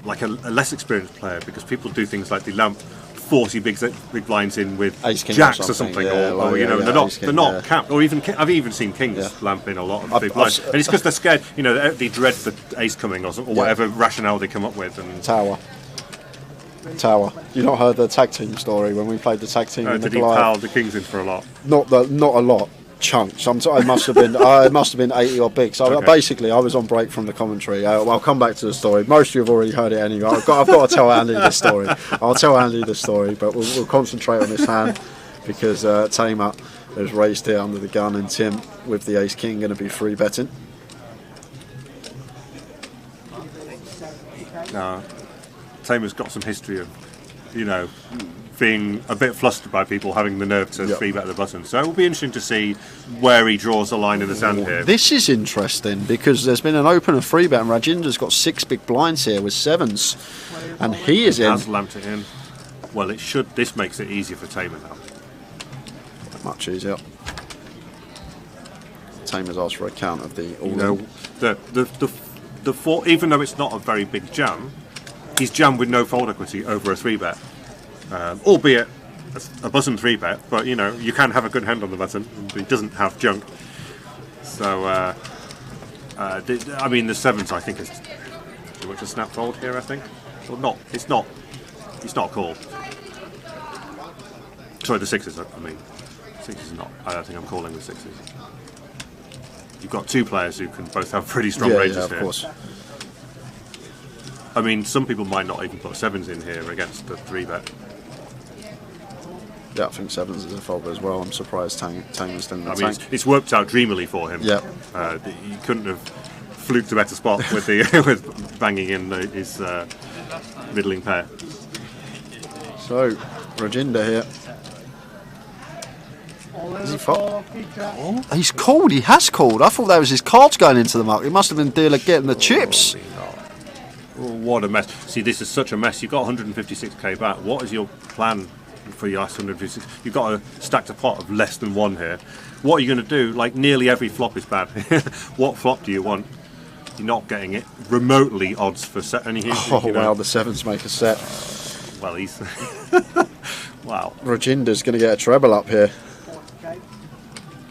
like a less experienced player, because people do things like they lamp 40 big blinds in with jacks or something, or they're not capped, or even I've even seen kings lamp in a lot of big blinds, and it's because they're scared. You know, they dread the ace coming or whatever rationale they come up with. And Tower. You not heard the tag team story when we played the tag team? Did he pile the kings in for a lot? Not a lot. Chunks. I must have been 80 odd big. So okay. Basically, I was on break from the commentary. I'll come back to the story. Most of you have already heard it anyway. I've got to tell Andy the story. I'll tell Andy the story, but we'll concentrate on this hand because Tamer has raised here under the gun, and Tim with the ace king going to be 3-betting. Tamer's got some history of, being a bit flustered by people having the nerve to 3-bet the button. So it will be interesting to see where he draws the line in the sand here. This is interesting because there's been an open of 3-bet, and Rajinder's got 6 big blinds here with 7s, and he is in. Has lamped it in. Well, it should. This makes it easier for Tamer now. Much easier. Tamer's asked for a count of the all. The four, even though it's not a very big jam, he's jammed with no fold equity over a 3-bet. Albeit a button 3-bet, but you can have a good hand on the button. He doesn't have junk, so the 7s I think is too much a snap fold here. I think, well, not. It's not a call. Sorry, the 6s. 6s not. I don't think I'm calling the 6s. You've got two players who can both have pretty strong ranges of here. Course. Some people might not even put 7s in here against the 3-bet. Yeah, I think 7s is a fold as well. I'm surprised Tamer's still in the tank. It's worked out dreamily for him. Yeah. He couldn't have fluked a better spot with with banging in his middling pair. So, Rajinder here. Is he fold? He's called. He has called. I thought that was his cards going into the market. He must have been dealer getting the chips. What a mess. See, this is such a mess. You've got 156k back. What is your plan for your last 156? You've got a stacked pot of less than 1 here. What are you going to do? Like, nearly every flop is bad. What flop do you want? You're not getting it remotely odds for set. Wow, the 7s make a set. Well, he's... Wow. Rajinder's going to get a treble up here.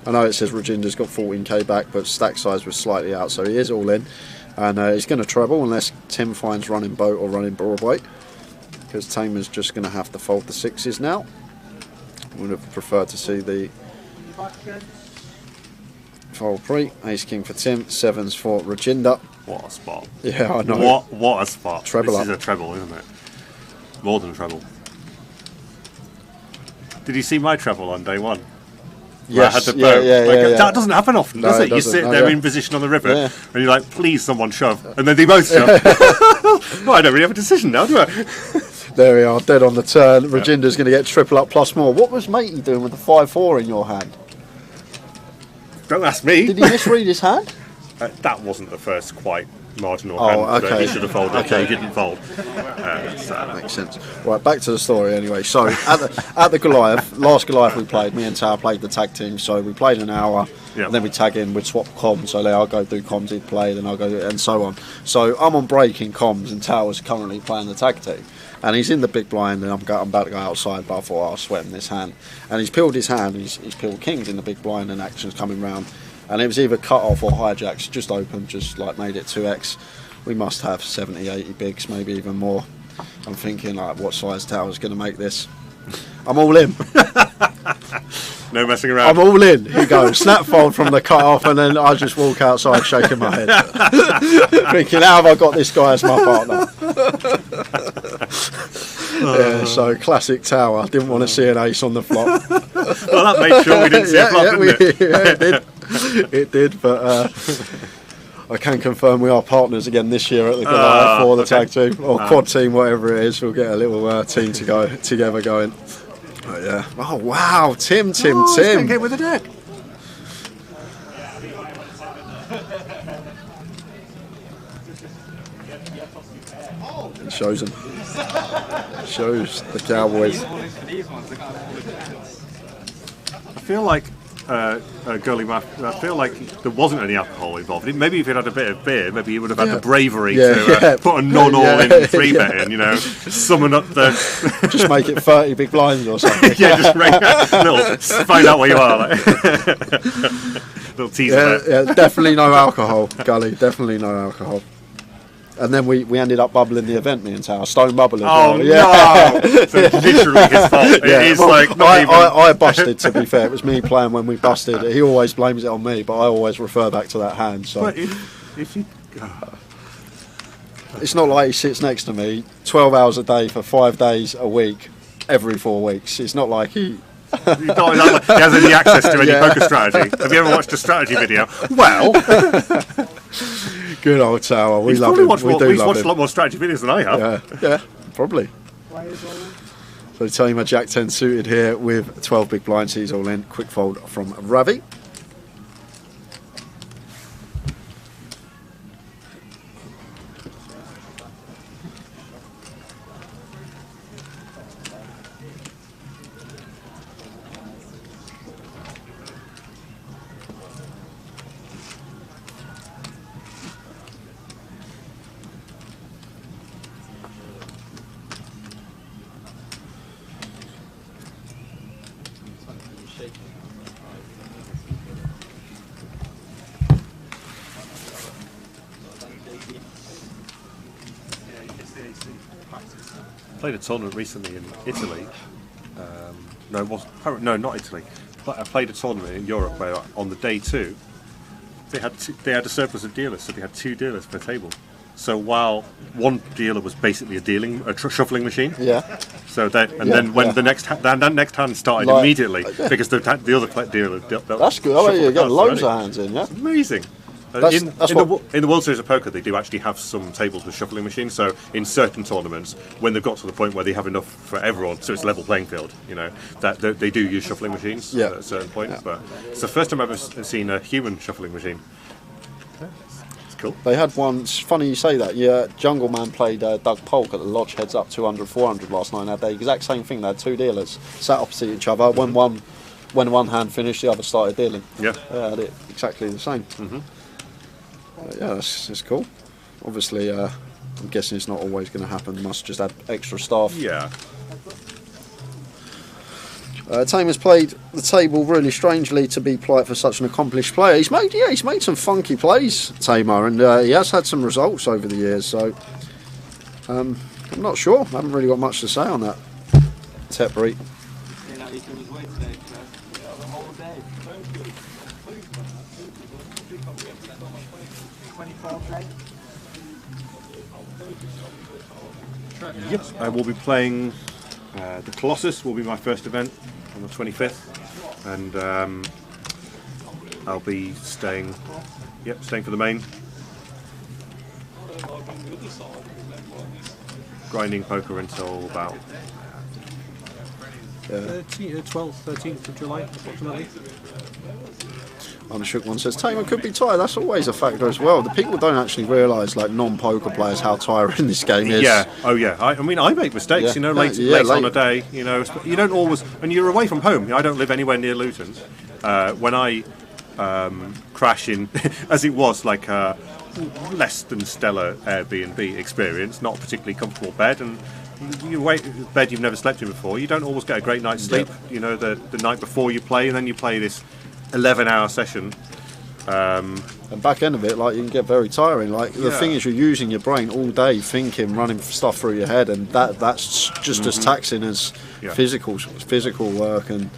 I know it says Rajinder's got 14k back, but stack size was slightly out, so he is all in. And he's going to treble unless Tim finds running boat or running Broadway, because Tamer's just going to have to fold the 6s now. Would have preferred to see the fold pre. Ace king for Tim, 7s for Rajinder. What a spot. Yeah, I know. What a spot. Treble this up. is a treble, isn't it? More than a treble. Did you see my treble on day one? Yes, I had the boat. yeah. That doesn't happen often, does it? You sit there in position on the river and you're like, please, someone shove. And then they both shove. Well, I don't really have a decision now, do I? There we are, dead on the turn. Rajinder's going to get triple up plus more. What was Matey doing with the 5-4 in your hand? Don't ask me. Did he misread his hand? That wasn't the first quite marginal hand that he should have folded. Okay. He didn't fold. Makes sense. Right, back to the story anyway. So at the Goliath, last Goliath we played, me and Tower played the tag team. So we played an hour, and then we tag in, we'd swap comms. So I'll go do comms, he'd play, then I'll go, and so on. So I'm on break in comms, and Tower's currently playing the tag team. And he's in the big blind, and I'm about to go outside, but I thought I'll sweat in this hand. And he's peeled his hand, and he's peeled kings in the big blind, and action's coming round. And it was either cut off or hijacks, just open, just like made it 2x. We must have 70, 80 bigs, maybe even more. I'm thinking, like, what size Tower's going to make this? I'm all in. No messing around. I'm all in. He goes, snap fold from the cut off, and then I just walk outside shaking my head. Thinking, how have I got this guy as my partner? Yeah, so classic Tower. Didn't want to see an ace on the flop. Well, that made sure we didn't see a flop, didn't it? Yeah, it did. It did, but I can confirm we are partners again this year at the Goliath for the tag team or quad team, whatever it is. We'll get a little team to go together going. But yeah. Oh wow, Tim. He's gonna get with the deck. It shows them. Shows the Cowboys. I feel like Gully Math, I feel like there wasn't any alcohol involved. Maybe if he'd had a bit of beer, maybe he would have had the bravery to put a non-all-in 3-bet in, you know, summon up the... Just make it 30 big blinds or something. Yeah, just find out where you are. Like. Little teaser. Yeah, definitely no alcohol, Gully, definitely no alcohol. And then we ended up bubbling the event, me and Tower. Stone bubble as well. No! So it's literally his fault. It is like not even... I busted, to be fair. It was me playing when we busted. He always blames it on me, but I always refer back to that hand. So but if you... It's not like he sits next to me 12 hours a day for 5 days a week, every 4 weeks. It's not like he... He has any access to any poker strategy. Have you ever watched a strategy video? Well... Good old Tower. We love him. He's watched a lot more strategy videos than I have. Yeah, probably. So tell you my Jack 10 suited here with 12 big blinds. He's all in. Quick fold from Ravi. Played a tournament recently in Italy. No, not Italy. I played a tournament in Europe where on the day 2 they had a surplus of dealers, so they had 2 dealers per table. So while one dealer was basically a shuffling machine. Yeah. So then when the next hand started immediately because the other dealer. That's good. Oh, you got loads of hands in. Yeah. It's amazing. In the World Series of Poker, they do actually have some tables with shuffling machines. So in certain tournaments, when they've got to the point where they have enough for everyone, so it's a level playing field, you know, that they do use shuffling machines at a certain point. Yeah. But it's the first time I've ever seen a human shuffling machine. It's cool. They had one. It's funny you say that. Yeah, Jungle Man played Doug Polk at the Lodge heads up 200, 400 last night. They had the exact same thing. They had 2 dealers sat opposite each other. Mm-hmm. When one hand finished, the other started dealing. Yeah. They had it exactly the same. Mm-hmm. Yeah, that's cool. Obviously, I'm guessing it's not always going to happen. Must just add extra staff. Yeah. Tamer's played the table really strangely to be polite for such an accomplished player. He's made some funky plays, Tamer, and he has had some results over the years. So I'm not sure. I haven't really got much to say on that. Tepri. Yes, I will be playing the Colossus. Will be my first event on the 25th, and I'll be staying. Yep, staying for the main. Grinding poker until about 12th, 13th of July, approximately. Unshook one says Tamer could be tired. That's always a factor as well. The people don't actually realise, like non-poker players, how tiring this game is. Yeah. Oh yeah. I mean, I make mistakes. You know, late on a day. You know, you don't always. And you're away from home. I don't live anywhere near Luton. When I crash in, as it was, like a less than stellar Airbnb experience, not a particularly comfortable bed, and you wait bed you've never slept in before. You don't always get a great night's sleep. You know, the night before you play, and then you play this 11-hour session. And back end of it, like, you can get very tiring. Like, the thing is, you're using your brain all day thinking, running stuff through your head, and that's just as taxing as physical work, and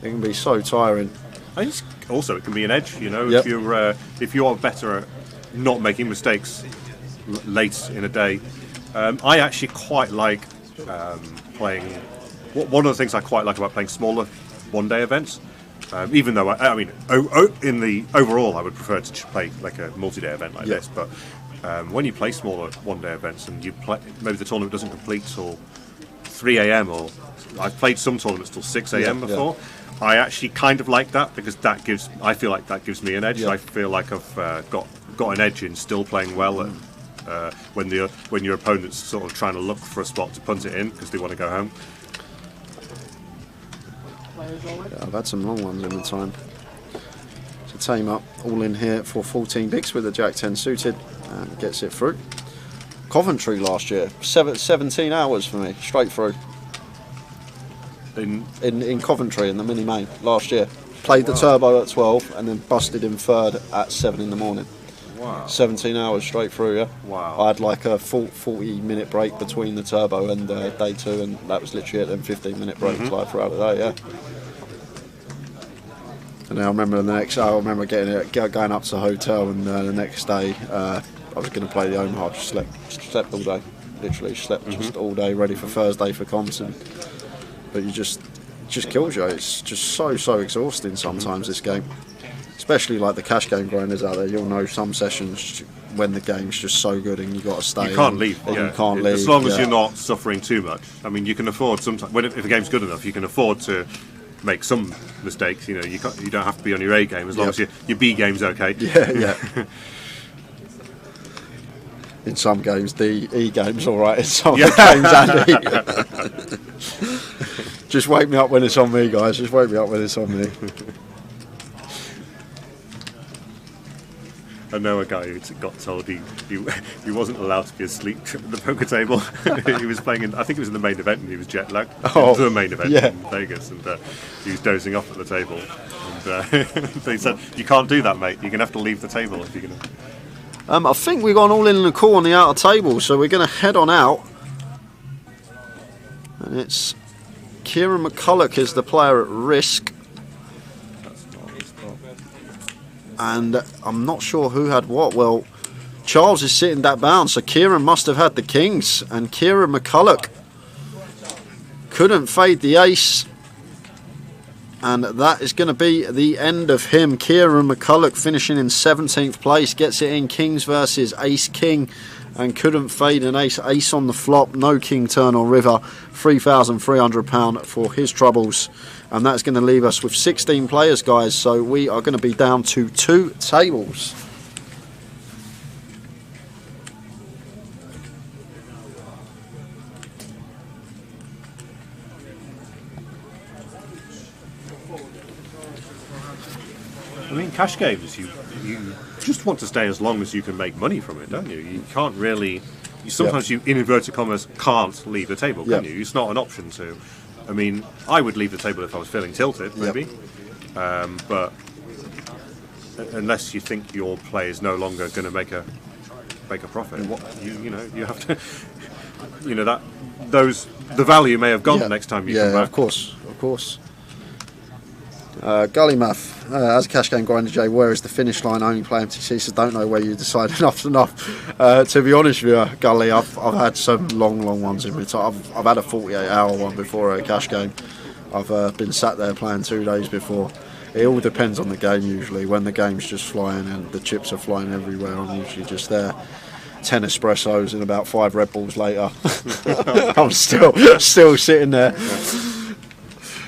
it can be so tiring. And it can be an edge, you know. If you're better at not making mistakes late in a day. I actually quite like playing. One of the things I quite like about playing smaller one-day events. Even though in the overall, I would prefer to play like a multi-day event like this. But when you play smaller one-day events and you play, maybe the tournament doesn't complete till 3 a.m. or I've played some tournaments till 6 a.m. before. I actually kind of like that because I feel like that gives me an edge. I feel like I've got an edge in still playing well when your opponent's sort of trying to look for a spot to punt it in because they want to go home. Yeah, I've had some long ones in the time. So Tamer all in here for 14 bigs with the Jack 10 suited and gets it through. Coventry last year, 17 hours for me, straight through. In Coventry in the mini main last year. Played the turbo at 12 and then busted in third at 7 in the morning. Wow. 17 hours straight through, yeah. Wow. I had like a 40-minute break between the turbo and day 2, and that was literally it, then 15-minute breaks like throughout the day, yeah. And I remember going up to the hotel, and the next day I was going to play the Omaha. Slept all day, literally slept just all day, ready for Thursday for Compton. But you just kills you. It's just so exhausting sometimes, this game. Especially like the cash game grinders out there, you'll know some sessions when the game's just so good and you got to stay. You can't leave. You can't leave. As long as you're not suffering too much. I mean, you can afford sometimes. If the game's good enough, you can afford to make some mistakes. You know, you don't have to be on your A game as long as your B game's okay. Yeah. In some games, the E game's all right. In some games, Andy. Just wake me up when it's on me, guys. Just wake me up when it's on me. I know a guy who got told he wasn't allowed to be asleep at the poker table. He was playing I think it was in the main event, and he was jet lagged. The main event in Vegas, and he was dozing off at the table. And they said, "You can't do that, mate. You're gonna have to leave the table if you're gonna." I think we've gone all in the call on the outer table, so we're going to head on out. And it's Kieran McCulloch is the player at risk. And I'm not sure who had what. Well, Charles is sitting that bound, so Kieran must have had the kings. And Kieran McCulloch couldn't fade the ace. And that is going to be the end of him. Kieran McCulloch finishing in 17th place. Gets it in kings versus ace king. And couldn't fade an ace. Ace on the flop. No king turn or river. £3,300 for his troubles. And that's going to leave us with 16 players, guys. So we are going to be down to 2 tables. I mean, cash games, you just want to stay as long as you can make money from it, don't you? You can't really. Sometimes you, in inverted commas, can't leave the table, can you? It's not an option to. I mean, I would leave the table if I was feeling tilted, maybe. But unless you think your play is no longer going to make a profit, you have to. The value may have gone next time you come back. Of course. Gully Math, as a cash game grinder, Jay, where is the finish line? Only play MTC, so don't know where you decide enough's enough. To be honest with you, Gully, I've had some long ones in my time. I've had a 48-hour one before a cash game. I've been sat there playing 2 days before. It all depends on the game usually. When the game's just flying and the chips are flying everywhere, I'm usually just there. 10 espressos and about 5 Red Bulls later. I'm still sitting there.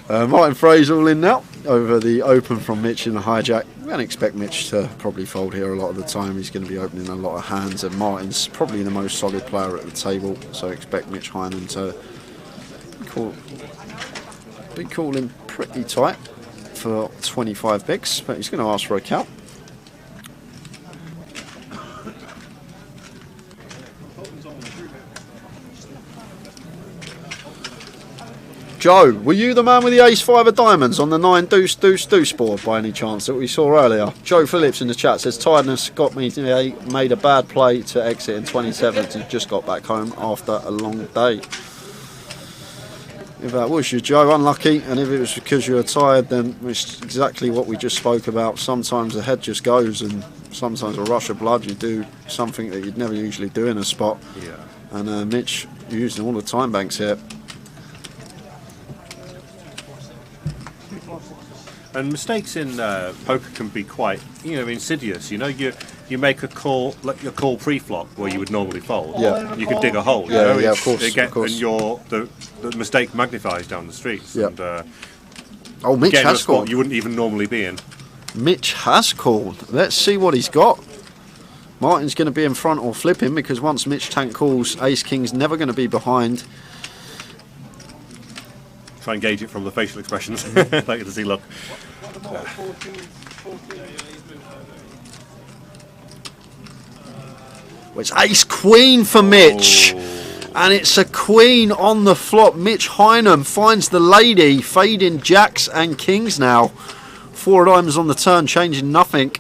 Martin Frey's all in now over the open from Mitch in the hijack. We don't expect Mitch to probably fold here a lot of the time. He's going to be opening a lot of hands, and Martin's probably the most solid player at the table, so expect Mitch Heinen to be calling pretty tight for 25 bigs, but he's going to ask for a count. Joe, were you the man with the ace-5 of diamonds on the 9 deuce board by any chance that we saw earlier? Joe Phillips in the chat says, Tiredness got me today, made a bad play to exit in 27th and just got back home after a long day. If that was you, Joe, unlucky, and if it was because you were tired, then it's exactly what we just spoke about. Sometimes the head just goes, and sometimes a rush of blood, you do something that you'd never usually do in a spot. Yeah. And Mitch using all the time banks here. And mistakes in poker can be quite, insidious. You make a call, like your call pre-flop where you would normally fold. Yeah. You could dig a hole. Yeah, of course. And the mistake magnifies down the streets. Yeah. And, Mitch has called. You wouldn't even normally be in. Mitch has called. Let's see what he's got. Martin's going to be in front or flipping, because once Mitch tank calls, Ace King's never going to be behind. Try and gauge it from the facial expressions. Later to see look. Well, it's Ace Queen for Mitch. And it's a queen on the flop. Mitch Heinen finds the lady, fading jacks and kings now. 4 diamonds on the turn, changing nothing.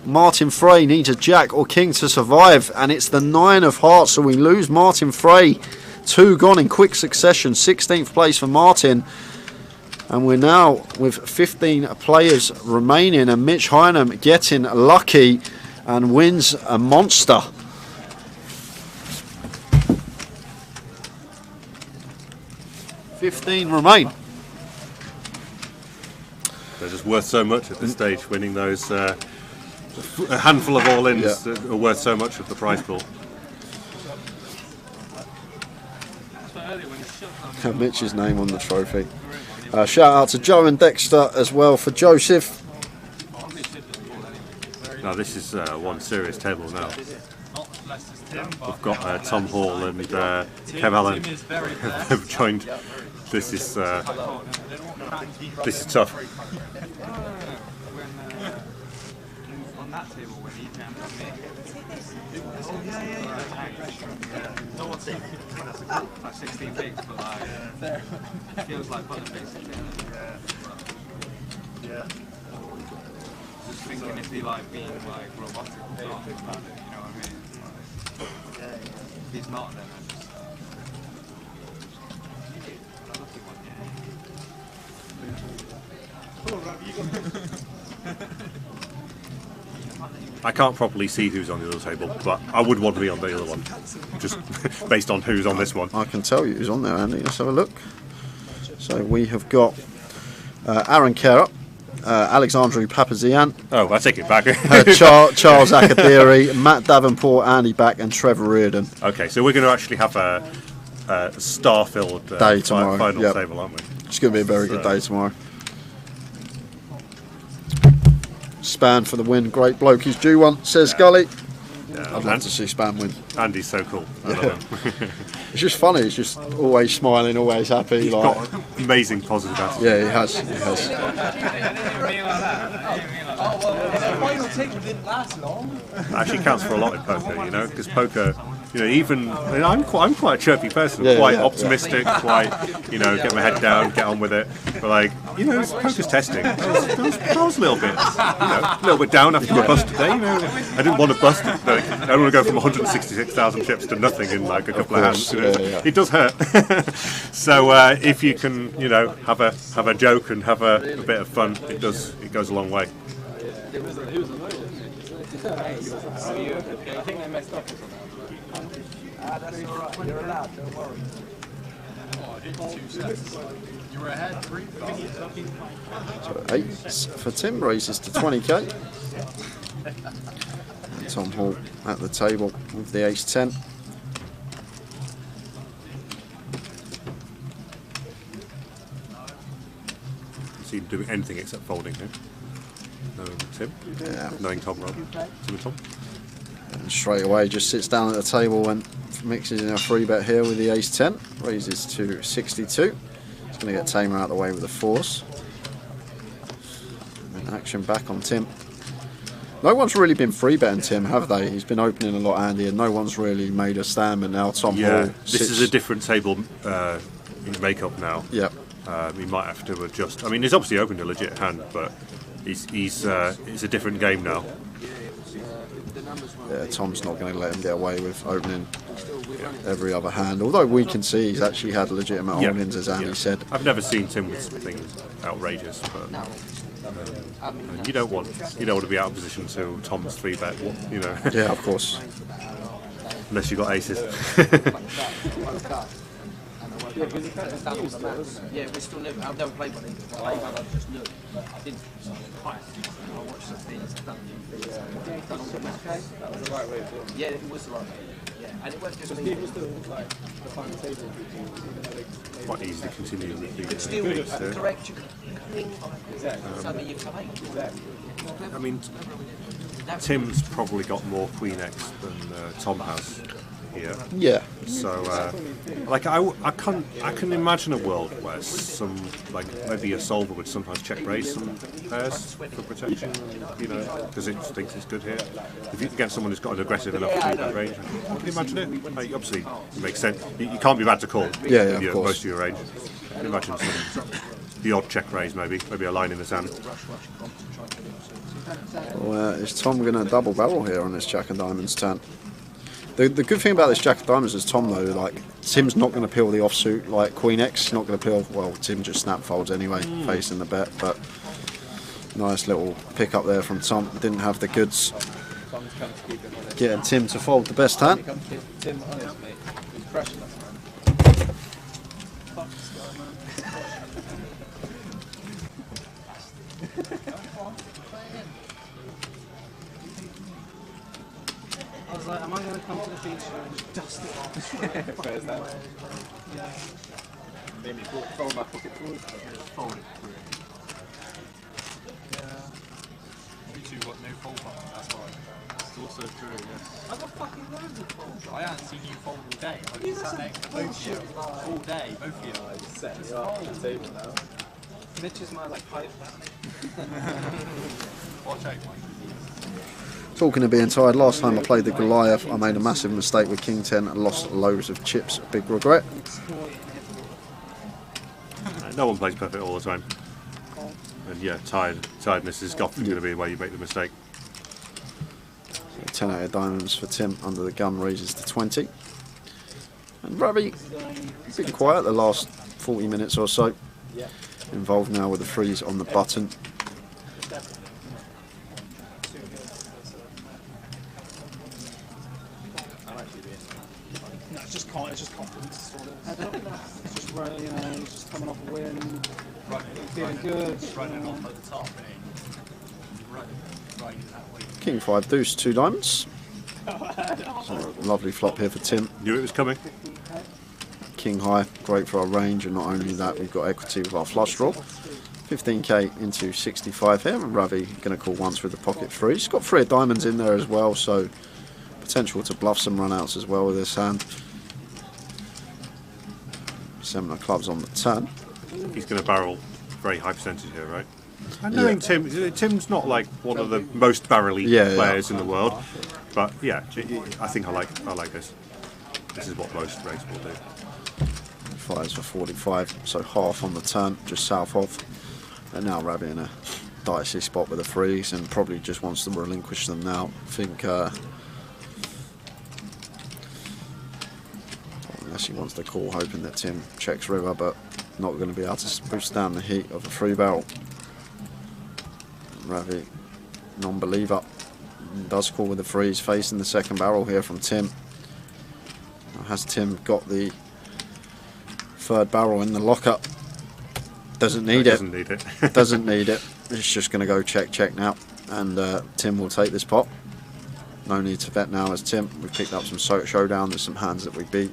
Martin Frey needs a jack or king to survive, and it's the 9 of hearts, so we lose Martin Frey. 2 gone in quick succession. 16th place for Martin, and we're now with 15 players remaining, and Mitch Heinen getting lucky and wins a monster. $15 remain. They're just worth so much at this stage. Winning those a handful of all-ins are worth so much of the prize pool. Mitch's name on the trophy. Shout out to Joe and Dexter as well for Joseph. Now this is one serious table now. We've got Tom Hall and Kev Allen have joined. This is tough. On that table when he came to me. Like 16 bigs, but it feels like fun basically. Yeah. Just thinking if he being robotic or not, you know what I mean? If he's not, then I just I can't properly see who's on the other table, but I would want to be on the other one, just based on who's on this one. I can tell you who's on there, Andy. Let's have a look. So we have got Aaron Kerr, Alexandru Papazian. Oh, I take it back. Charles Akadiri, Matt Davenport, Andy Back, and Trevor Reardon. Okay, so we're going to actually have a star-filled day tomorrow. Final table, aren't we? It's going to be a very good day tomorrow. Span for the win. Great bloke. He's due one, says Gully. Yeah, I'd love to see Span win. Andy's so cool. I love him. It's just funny. He's just always smiling, always happy. He's got amazing positive attitude. Yeah, he has. He has. Actually counts for a lot in poker, because poker even I'm quite a chirpy person, quite optimistic, quite get my head down, get on with it. But like poker's testing. I was a little bit down after my bust today. I didn't want to bust it. I don't want to go from 166,000 chips to nothing in like a couple of hands. It does hurt. So if you can have a joke and have a bit of fun, it goes a long way. I think they messed up or something. That's alright, you're allowed, don't worry. Oh, I did 2 sets. You were ahead 3. So 8 for Tim, raises to 20k. And Tom Hall at the table with the ace-10. See him doing anything except folding here. Knowing Tim, knowing Tom, rather. Tim and Tom. And straight away just sits down at the table and mixes in a free bet here with the ace-10. Raises to 62. He's going to get Tamer out of the way with a force. And action back on Tim. No one's really been free betting Tim, have they? He's been opening a lot, Andy, and no one's really made a stand. But now Tom Hall this is a different table makeup now. Yep. He might have to adjust. I mean, he's obviously opened a legit hand, but it's a different game now. Yeah, Tom's not going to let him get away with opening every other hand. Although we can see he's actually had legitimate holdings, as Andy said. I've never seen Tim with something outrageous, but you don't want to be out of position to Tom's 3-bet. Yeah, of course. Unless you got aces. Yeah, because we still new. I've never played one of these. I just knew, but I didn't. I watched the things. That was the right way to do it. Yeah, it was the right way. Yeah, and it wasn't just people still like the final table. Quite easy to continue with the. But still, correct. You can exactly. So that you play. Exactly. I mean, Tim's probably got more Queen X than Tom has here. Yeah. So, like, I can imagine a world where some, like, maybe a solver would sometimes check raise some pairs for protection, because it thinks it's good here. If you can get someone who's got an aggressive enough to do that range, I can imagine it. Like, obviously, it makes sense. You can't be bad to call. Yeah, of course. Most of your range. I can imagine the odd check raise, maybe a line in the sand. Well, is Tom going to double barrel here on this Jack of Diamonds turn? The good thing about this Jack of Diamonds is Tom, though, like, Tim's not going to peel the offsuit like Queen X. He's not going to peel, well, Tim just snap folds anyway, facing the bet, but nice little pick up there from Tom. Didn't have the goods. Getting Tim to fold the best hand. Tim, honest, mate. He's crushing us, man. I was like, am I going to come to the feature and dust it off? Where's that? Yeah. Maybe fold my pocket forward. Just fold it through. Yeah. You two got no fold button, that's why. It's also true, yes. I've got fucking loads of folds. I haven't seen you fold all day. I've been sat next to both of you all day, both of you. I just set you up on the table now. Mitch is my, like, pipe. Watch out, Mike. Talking of being tired, last time I played the Goliath, I made a massive mistake with King 10 and lost loads of chips. Big regret. No one plays perfect all the time. And yeah, tiredness is often going to be where you make the mistake. So 10 out of diamonds for Tim under the gun, raises to 20. And Ravi, been quiet the last 40 minutes or so. Involved now with the freeze on the button. It's just confidence. It's just right, he's just coming off a win, feeling good. Running off at the top, right that way. King 5 deuce, 2 diamonds. So lovely flop here for Tim. Knew it was coming. King high, great for our range, and not only that, we've got equity with our flush draw. 15k into 65 here, and Ravi going to call once with the pocket three. He's got 3 of diamonds in there as well, so potential to bluff some runouts as well with this hand. 7 of clubs on the turn. He's going to barrel very high percentage here, right? I know Tim's not like one of the most barrely players in the world, but yeah, I think I like this. this is what most rates will do. Fires for 45, so half on the turn, just south of. And now Ravi in a dicey spot with a freeze, and probably just wants to relinquish them now. I think, unless he wants to call, hoping that Tim checks river, but not going to be able to withstand the heat of a 3-barrel. Ravi, non-believer, does call with a freeze, facing the second barrel here from Tim. Has Tim got the third barrel in the locker? Doesn't need it. Doesn't need it. Doesn't need it. It's just going to go check now, and Tim will take this pot. No need to bet now as Tim. We've picked up some showdown. There's some hands that we beat.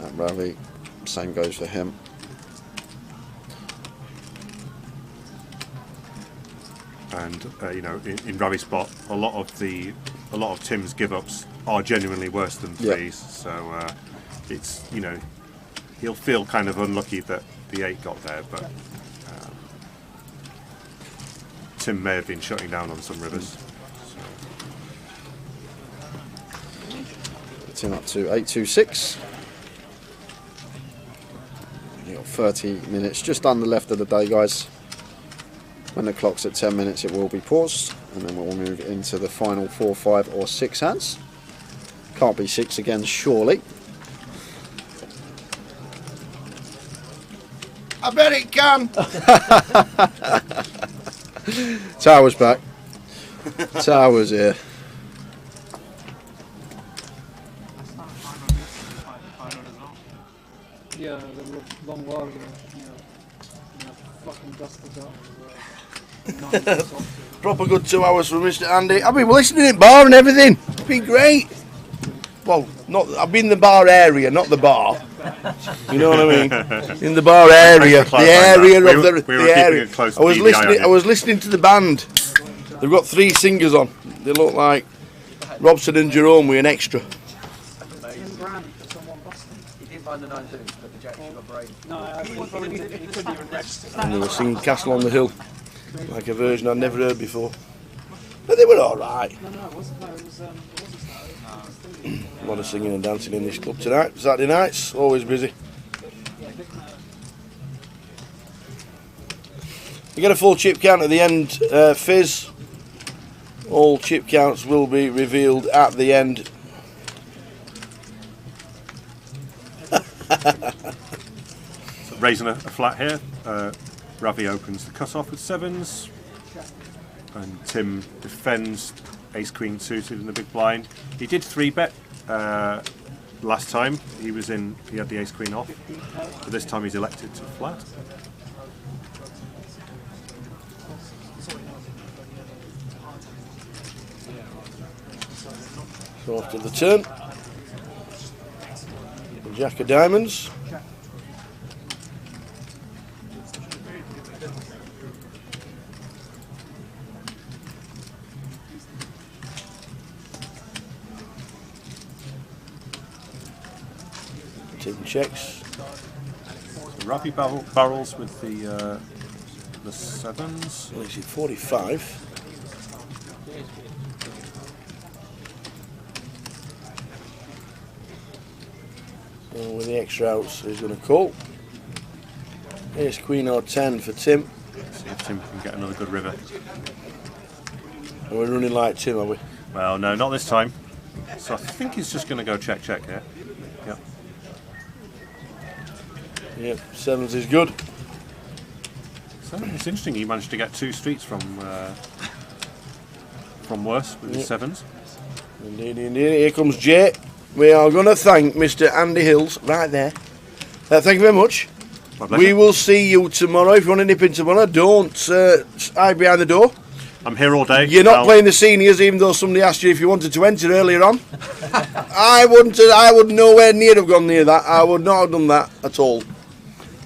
And Ravi, same goes for him. And you know, in Ravi's spot, a lot of Tim's give-ups are genuinely worse than threes. So it's, you know, he'll feel kind of unlucky that the 8 got there, but Tim may have been shutting down on some rivers. Tim up to 826. You've got 30 minutes just under left of the day, guys. When the clock's at 10 minutes, it will be paused, and then we'll move into the final 4, 5, or 6 hands. Can't be 6 again, surely. I bet it can. Tower's back. Tower's here. Yeah, the long while ago, fucking dusted up. Proper good 2 hours from Mr. Andy. I've been listening in bar and everything. It's been great. Well, I've been in the bar area, not the bar. You know what I mean? In the bar area, the area of the area. I was listening to the band. They've got 3 singers on. They look like Robson and Jerome with an extra. And they were singing Castle on the Hill, like a version I'd never heard before. But they were alright. A lot of singing and dancing in this club tonight. Saturday nights, always busy. You get a full chip count at the end, Fizz. All chip counts will be revealed at the end. So raising a flat here. Ravi opens the cut-off with 7s, and Tim defends ace queen suited in the big blind. He did 3-bet last time. He had the ace queen off, but this time he's elected to flat. So after the turn, Jack of diamonds. Tim checks. So Ravi barrels with the 7s. Well, he's at 45. With the extra outs, he's going to call. Ace queen or 10 for Tim. See if Tim can get another good river. Are we running like Tim, are we? Well, no, not this time. So I think he's just going to go check here. Yep. Yep, 7s is good. So it's interesting he managed to get 2 streets from worse with his 7s. Indeed, indeed. Here comes Jay. We are going to thank Mr. Andy Hills right there. Thank you very much. We will see you tomorrow. If you want to nip in tomorrow, don't hide behind the door. I'm here all day. You're not playing the seniors, even though somebody asked you if you wanted to enter earlier on. I would nowhere near have gone near that. I would not have done that at all.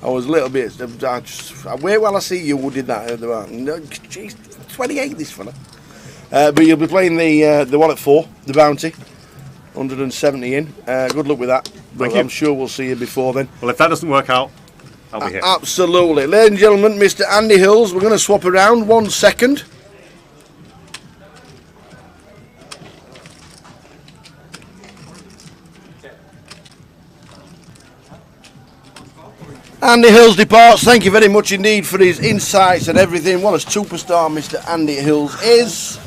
I was a little bit. Wait while I see you who did that. Jeez, 28 this fella. But you'll be playing the one at 4, the bounty. 170 in. Good luck with that. But I'm sure we'll see you before then. Well, if that doesn't work out, I'll be here. Absolutely. Ladies and gentlemen, Mr. Andy Hills, we're going to swap around 1 second. Andy Hills departs. Thank you very much indeed for his insights and everything. What a superstar Mr. Andy Hills is.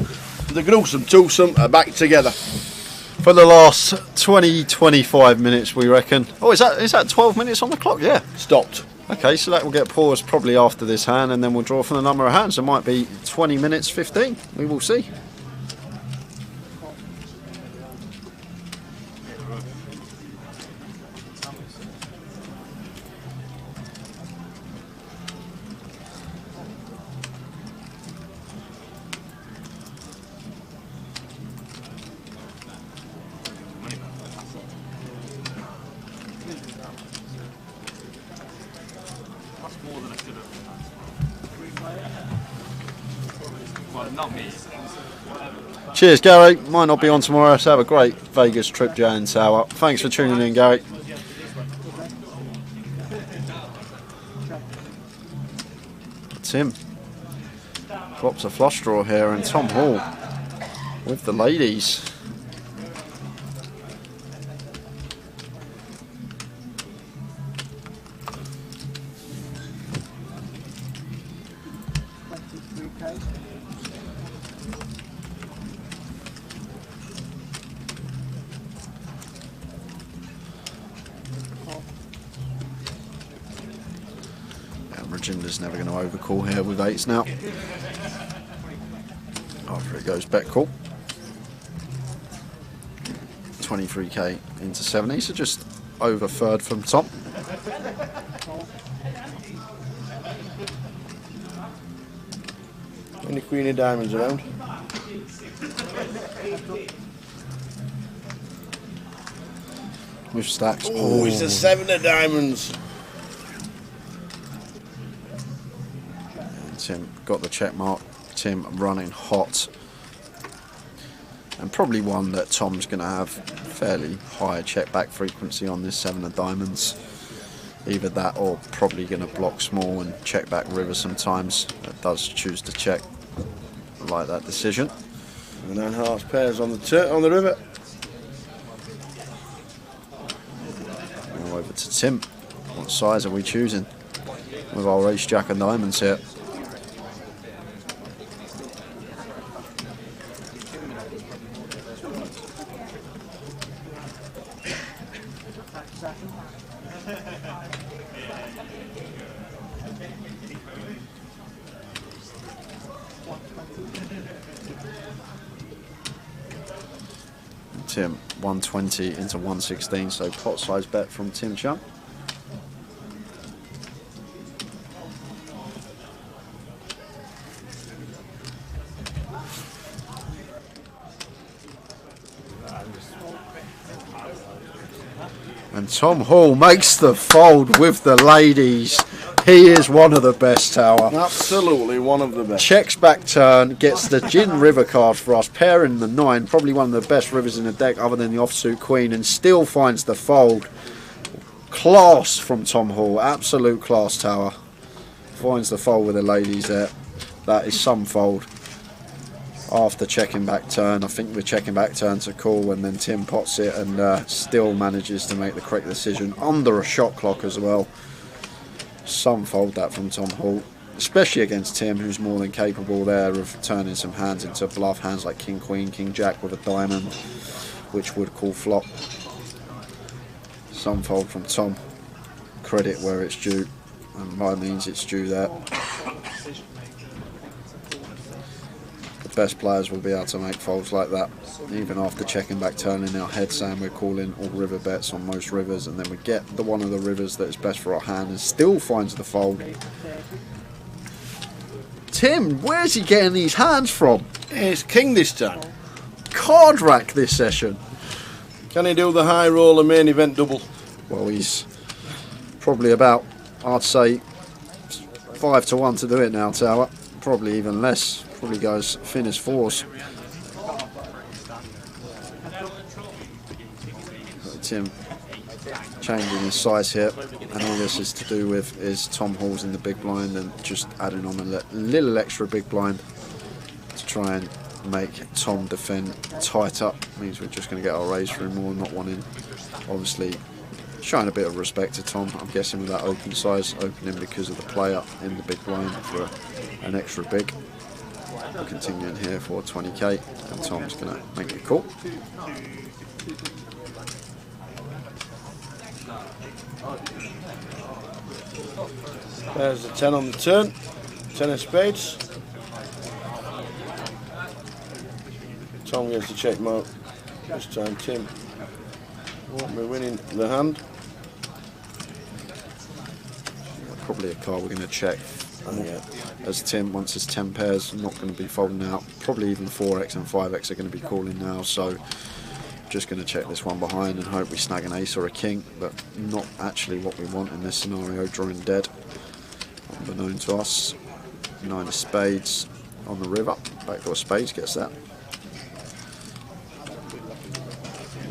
The gruesome twosome are back together. For the last 20-25 minutes, we reckon. Oh, is that 12 minutes on the clock? Yeah. Stopped. Okay, so that will get paused probably after this hand, and then we'll draw from the number of hands. It might be 20 minutes, 15. We will see. Cheers, Gary. Might not be on tomorrow, so have a great Vegas trip, Jay and Tower. Thanks for tuning in, Gary. Tim drops a flush draw here, and Tom Hall with the ladies. Jinder's never going to overcall here with eights now. After it goes bet call. 23k into 70, so just over third from Tom. Any queen of diamonds around? With stacks. Oh, it's a 7 of diamonds. Tim got the check mark. Tim running hot, and probably one that Tom's going to have fairly high check back frequency on this 7 of diamonds. Either that or probably going to block small and check back river sometimes. That does choose to check. I like that decision. And 9 hearts pairs on the river. Now over to Tim. What size are we choosing with our ace jack and diamonds here? Tim 120 into 116, so pot size bet from Tim Chung. And Tom Hall makes the fold with the ladies. He is one of the best, Tower. Absolutely one of the best. Checks back turn, gets the Gin River card for us, pairing the 9, probably one of the best rivers in the deck other than the offsuit Queen, and still finds the fold. Class from Tom Hall, absolute class, Tower. Finds the fold with the ladies there. That is some fold. After checking back turn, I think we're checking back turn to call, and then Tim pots it and still manages to make the correct decision under a shot clock as well. Some fold that from Tom Hall, especially against Tim, who's more than capable there of turning some hands into bluff hands like King Queen, King Jack with a diamond, which would call flop. Some fold from Tom. Credit where it's due, and by means it's due there. The best players will be able to make folds like that, even after checking back turn in our head, saying we're calling all river bets on most rivers, and then we get the one of the rivers that is best for our hand and still finds the fold. Tim, where's he getting these hands from? It's king this time. Card rack this session. Can he do the high roller main event double? Well, he's probably about, I'd say, 5 to 1 to do it now, Tower. Probably even less. Probably goes thin as 4s. Tim changing his size here, and all this is to do with is Tom Hall's in the big blind and just adding on a little extra big blind to try and make Tom defend tight up. Means we're just going to get our raise through more, not wanting obviously Showing a bit of respect to Tom, I'm guessing, with that open size, opening because of the play up in the big blind for an extra big. Continuing here for 20k, and Tom's going to make the call. There's the 10 on the turn, 10 of spades. Tom gets the check mark. This time Tim won't be winning the hand. Probably a card we're going to check. As Tim, once his 10 pairs, not going to be folding out. Probably even 4x and 5x are going to be calling now. So just going to check this one behind and hope we snag an ace or a king, but not actually what we want in this scenario. Drawing dead, unbeknown to us. 9 of spades on the river. Backdoor spades gets that.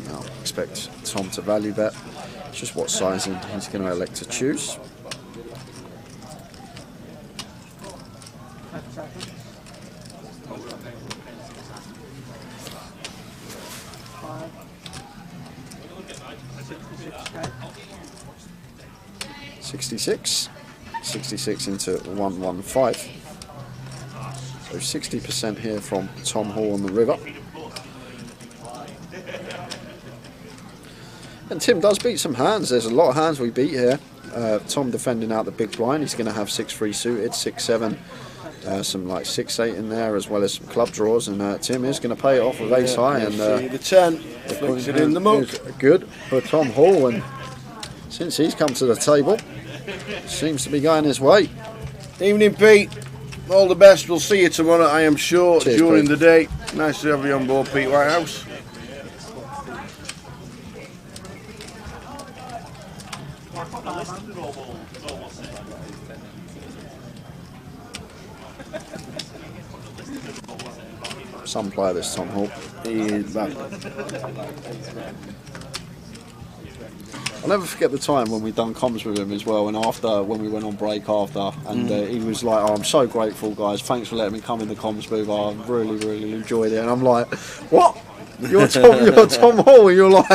Now expect Tom to value bet. It's just what sizing he's going to elect to choose. $66 into 115. So 60% here from Tom Hall on the river. And Tim does beat some hands. There's a lot of hands we beat here. Tom defending out the big blind. He's going to have 6-3 suited, 6-7, some like 6-8 in there, as well as some club draws. And Tim is going to pay it off with ace high. And the 10 flicks it in the muck. Good for Tom Hall, and since he's come to the table, seems to be going his way. Evening, Pete. All the best. We'll see you tomorrow, I am sure. Cheers, during Pete. the day. Nice to have you on board, Pete Whitehouse. Some player, this Tom Hall. He is back. I'll never forget the time when we done comms with him as well, and after, when we went on break after, and he was like, "Oh, I'm so grateful, guys. Thanks for letting me come in the comms booth. I really, really enjoyed it." And I'm like, "What? You're Tom Hall?" And you're like,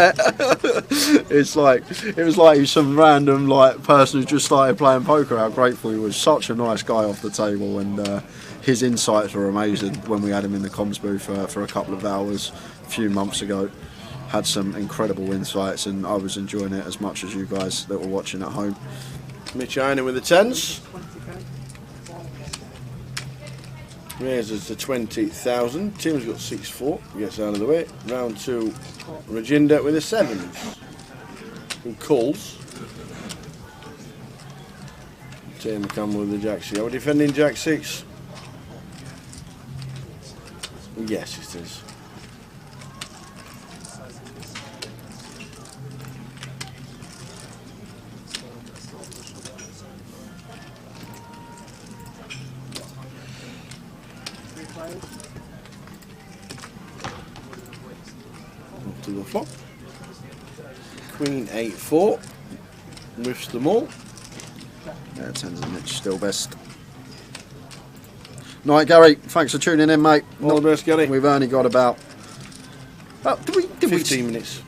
it's like, it was like he's some random like person who just started playing poker. How grateful he was. Such a nice guy off the table, and his insights were amazing when we had him in the comms booth for a couple of hours a few months ago. Had some incredible insights, and I was enjoying it as much as you guys that were watching at home. Mitch Heine with the 10s. Raises to 20,000. Tim's got 6-4. Gets out of the way. Round 2, Rajinder with the 7s. Who calls. Tim come with the Jack 6. Are we defending Jack 6? Yes, it is. To the flop. Queen 8-4. Whiffs them all. Yeah, 10s and Mitch still best. Night, Gary. Thanks for tuning in, mate. All the best, Gary. We've only got about 15 minutes.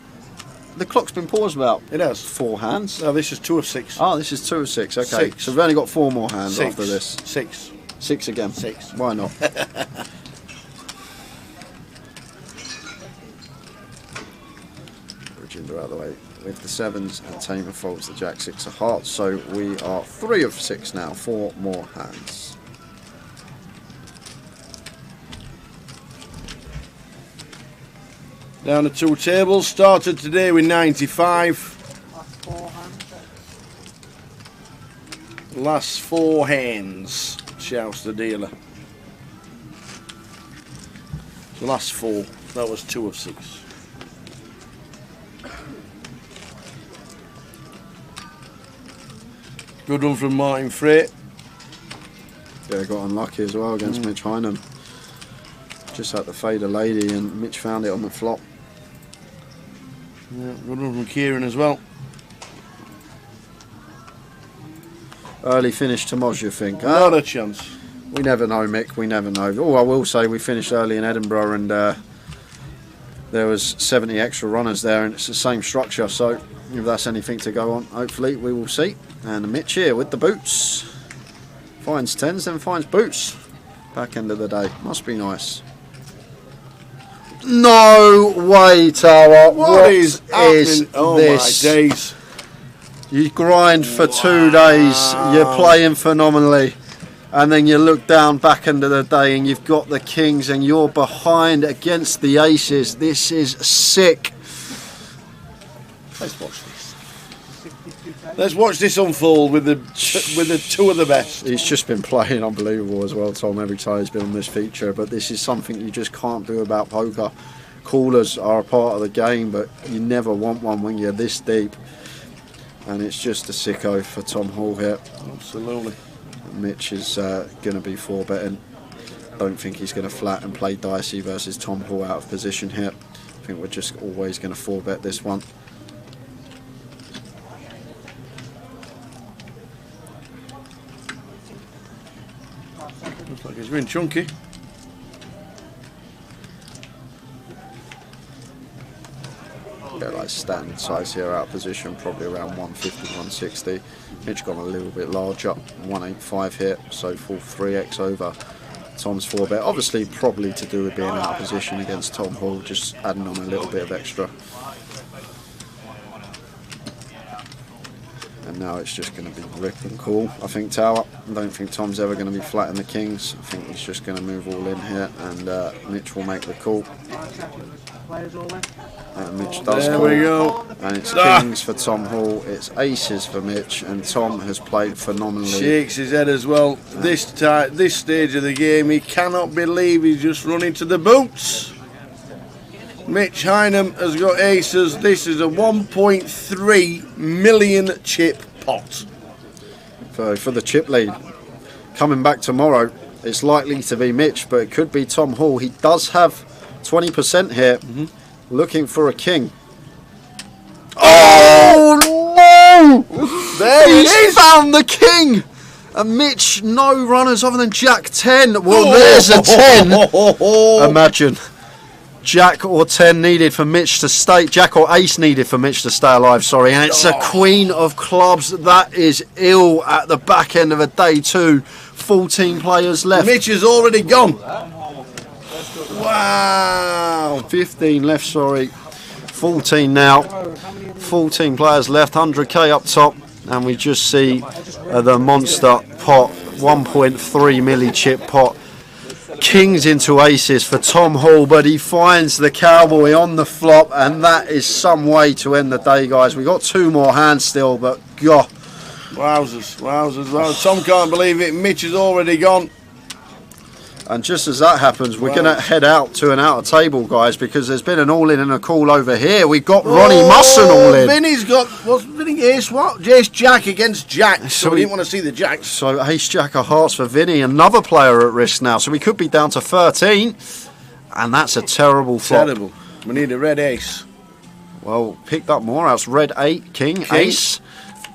The clock's been paused about. It has 4 hands. Oh, this is 2 of 6. Oh, this is 2 of 6. Okay, 6. so we've only got 4 more hands 6. after this. 6. 6 again. 6. Why not? Rajinder out of the way with the 7s, and Tamer folds the Jack 6 of hearts. So we are 3 of 6 now. 4 more hands. Down to 2 tables. Started today with 95. Last 4 hands, shouts the dealer. The last 4, that was 2 of 6. Good one from Martin Frey. Yeah, got unlucky as well against Mitch Heine. Just had to fade a lady, and Mitch found it on the flop. Yeah, good one from Kieran as well. Early finish to Moz, you think? Not a chance. We never know, Mick. We never know. Oh, I will say we finished early in Edinburgh, and there was 70 extra runners there, and it's the same structure. So if that's anything to go on. Hopefully we will see. And Mitch here with the boots. Finds 10s, then finds boots. Back end of the day. Must be nice. No way, Tower. What is this? Oh my days. You grind for 2 days. You're playing phenomenally. And then you look down back end of the day and you've got the kings and you're behind against the aces. This is sick. Let's watch this. Let's watch this unfold with the two of the best. He's just been playing unbelievable as well, Tom, every time he's been on this feature. But this is something you just can't do about poker. Callers are a part of the game, but you never want one when you're this deep. And it's just a sicko for Tom Hall here. Absolutely. Mitch is going to be 4-betting. Don't think he's going to flat and play dicey versus Tom Hall out of position here. I think we're just always going to 4-bet this one. Looks like he's been chunky. Yeah, like standard size here out of position, probably around 150, 160. Mitch gone a little bit larger, 185 here, so full 3x over Tom's 4-bet. Obviously, probably to do with being out of position against Tom Hall, just adding on a little bit of extra. And now it's just going to be rip and call, I think, Tower. I don't think Tom's ever going to be flatting the kings. I think he's just going to move all in here, and Mitch will make the call. And Mitch does there call. We go. And it's kings for Tom Hall, it's aces for Mitch, and Tom has played phenomenally. Shakes his head as well. This stage of the game, he cannot believe he's just run into the boots. Mitch Hynam has got aces. This is a 1.3 million chip pot. For the chip lead. Coming back tomorrow, it's likely to be Mitch, but it could be Tom Hall. He does have 20% here, looking for a king. Oh no! There He's found the king! And Mitch, no runners other than Jack 10. Well, there's a 10. Imagine. Jack or 10 needed for Mitch to stay. Jack or ace needed for Mitch to stay alive, sorry. And it's a queen of clubs. That is ill at the back end of a day two. 14 players left. Mitch is already gone. Wow. 15 left, sorry. 14 now. 14 players left. 100k up top. And we just see the monster pot. 1.3 milli chip pot. Kings into aces for Tom Hall, but he finds the cowboy on the flop, and that is some way to end the day, guys. We got 2 more hands still, but God. Wowzers. Tom can't believe it. Mitch is already gone. And just as that happens, we're going to head out to an outer table, guys, because there's been an all-in and a call over here. We've got Ronnie Musson all-in. Vinny's got, what's Vinny, ace what? Ace Jack against Jack, so we didn't want to see the Jacks. So ace Jack of hearts for Vinny, another player at risk now. So we could be down to 13, and that's a terrible flop. Terrible. We need a red ace. Well, picked up more outs. Red 8, king, ace.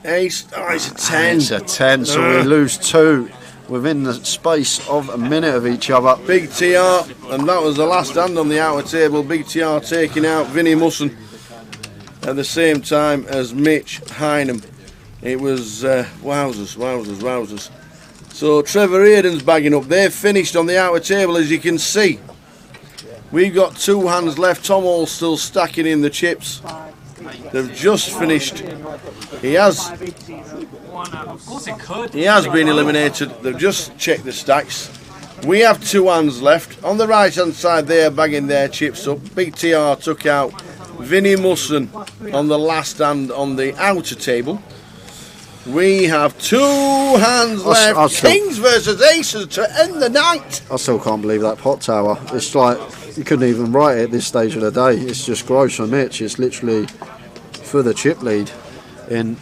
Ace, oh, it's a 10. It's a 10, so we lose 2. Within the space of a minute of each other. Big TR, and that was the last hand on the outer table. Big TR taking out Vinny Musson at the same time as Mitch Hynam. It was wowzers. So Trevor Aiden's bagging up. They've finished on the outer table, as you can see. We've got 2 hands left. Tom Hall still stacking in the chips. They've just finished. He has been eliminated. They've just checked the stacks. We have 2 hands left. On the right hand side, they are bagging their chips up. Big TR took out Vinny Musson on the last hand on the outer table. We have 2 hands left. Kings versus aces to end the night. I still can't believe that pot, Tower. It's like you couldn't even write it at this stage of the day. It's just gross for Mitch. It's literally for the chip lead in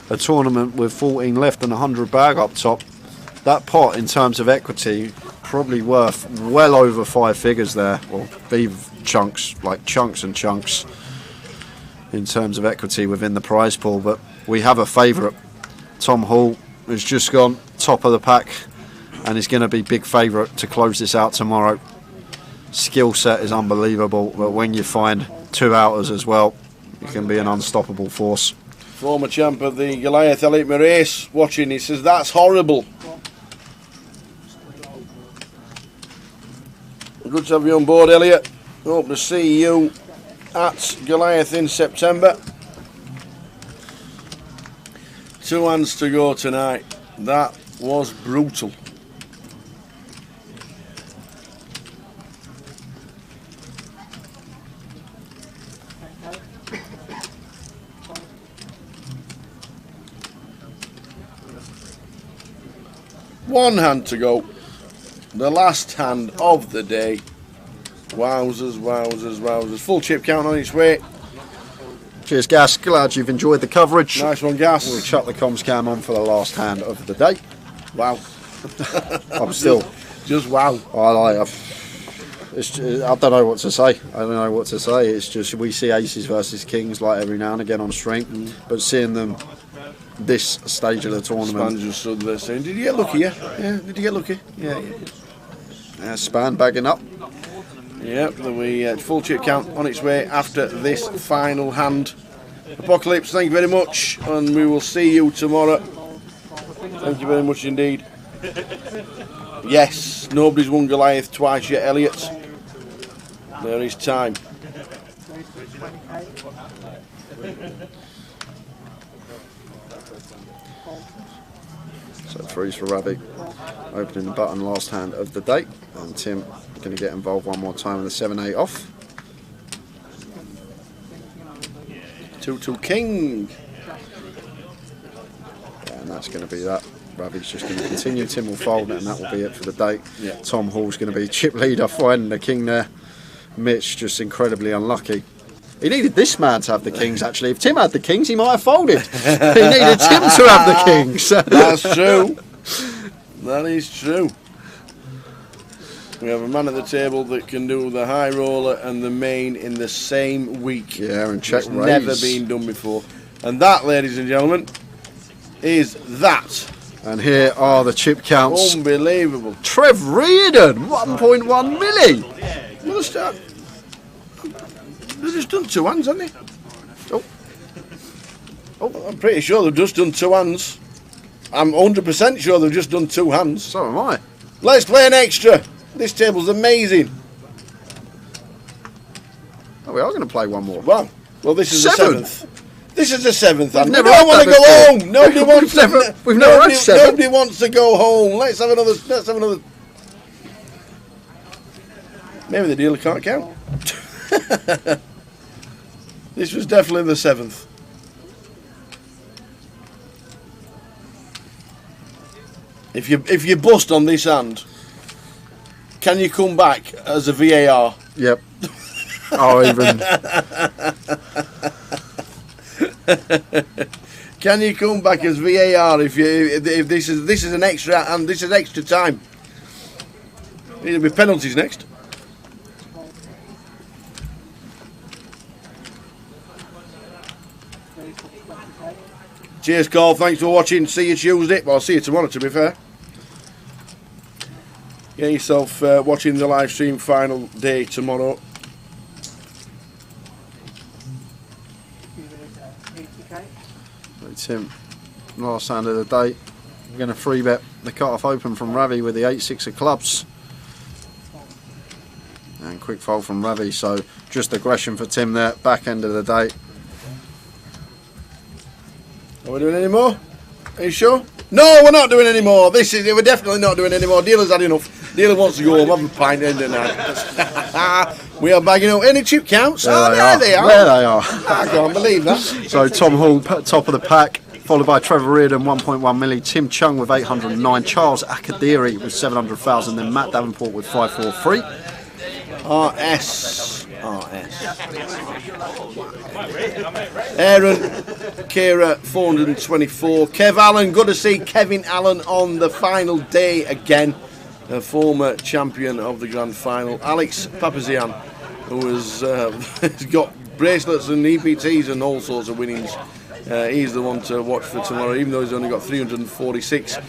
a tournament with 14 left and 100 bag up top. That pot, in terms of equity, probably worth well over 5 figures there. Well, be chunks, like chunks and chunks in terms of equity within the prize pool. But we have a favourite. Tom Hall has just gone top of the pack and is going to be big favourite to close this out tomorrow. Skill set is unbelievable, but when you find 2 outers as well, he can be an unstoppable force. Former champ of the Goliath, Elliot Morace, watching. He says, that's horrible. Good to have you on board, Elliot. Hope to see you at Goliath in September. 2 hands to go tonight. That was brutal. One hand to go. The last hand of the day. Wowzers, wowzers, wowzers. Full chip count on its way. Cheers, Gas. Glad you've enjoyed the coverage. Nice one, Gas. We'll chuck the comms cam on for the last hand of the day. Wow. I'm still... Just wow. I don't know what to say. I don't know what to say. It's just we see aces versus kings like every now and again on stream, but seeing them this stage of the tournament. Span just stood there saying, did you get lucky? Yeah. Did you get lucky? Yeah. Span bagging up. Yep, full chip count on its way after this final hand. Apocalypse, thank you very much, and we will see you tomorrow. Thank you very much indeed. Yes, nobody's won Goliath twice yet, Elliot. There is time. So threes for Ravi, opening the button last hand of the day, and Tim going to get involved one more time in the 7-8 off. 2-2 king. Yeah, and that's going to be that. Ravi's just going to continue. Tim will fold it, and that will be it for the day. Yeah. Tom Hall's going to be chip leader, finding the king there. Mitch just incredibly unlucky. He needed this man to have the kings, actually. If Tim had the kings, he might have folded. He needed Tim to have the kings. That's true. That is true. We have a man at the table that can do the high roller and the main in the same week. Yeah, and check raise. Never been done before. And that, ladies and gentlemen, is that. And here are the chip counts. Unbelievable. Trev Reardon, 1.1 milli. Well, start. They've just done 2 hands, haven't they? Oh, I'm pretty sure they've just done 2 hands. I'm 100% sure they've just done 2 hands. So am I. Let's play an extra. This table's amazing. Oh, we are going to play one more. Wow. Well, this is the 7th. This is the 7th. We've never want to go home. Nobody wants. We've never had 7. Nobody wants to go home. Let's have another. Maybe the dealer can't count. This was definitely the 7th. If you bust on this hand, can you come back as a VAR? Yep. Oh, even. Can you come back as VAR if this is an extra and this is extra time? There'll be penalties next. Cheers, Carl. Thanks for watching. See you Tuesday. Well, I'll see you tomorrow, to be fair. Get yourself watching the live stream final day tomorrow. Tim, last hand of the day. We're going to free bet the cut-off open from Ravi with the 8-6 of clubs. And quick fold from Ravi, so just aggression for Tim there, back end of the day. Are we doing any more? Are you sure? No, we're not doing any more. We're definitely not doing any more. Dealer's had enough. Dealer wants to go home, have a pint end of night. We are bagging out any chip counts. There they are. There they are. I can't believe that. So Tom Hall, top of the pack, followed by Trevor Reardon, 1.1 milli, Tim Chung with 809, Charles Akadiri with 700,000, then Matt Davenport with 543. RS. Aaron, Kira, 424. Kev Allen, good to see Kevin Allen on the final day again. A former champion of the grand final. Alex Papazian, who has got bracelets and EPTs and all sorts of winnings. He's the one to watch for tomorrow, even though he's only got 346. KN,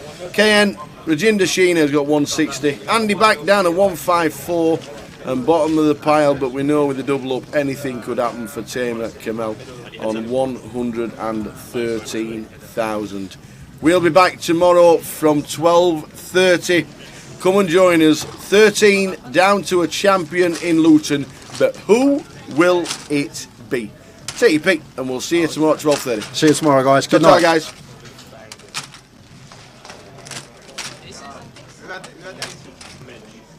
Rajinder Sheena has got 160. Andy back down at 154. and bottom of the pile, but we know with the double up anything could happen for Tamer Kamel on 113,000. We'll be back tomorrow from 12:30. Come and join us. 13 down to a champion in Luton, but who will it be? Take your pick, and we'll see you tomorrow at 12:30. See you tomorrow, guys. Good night, guys.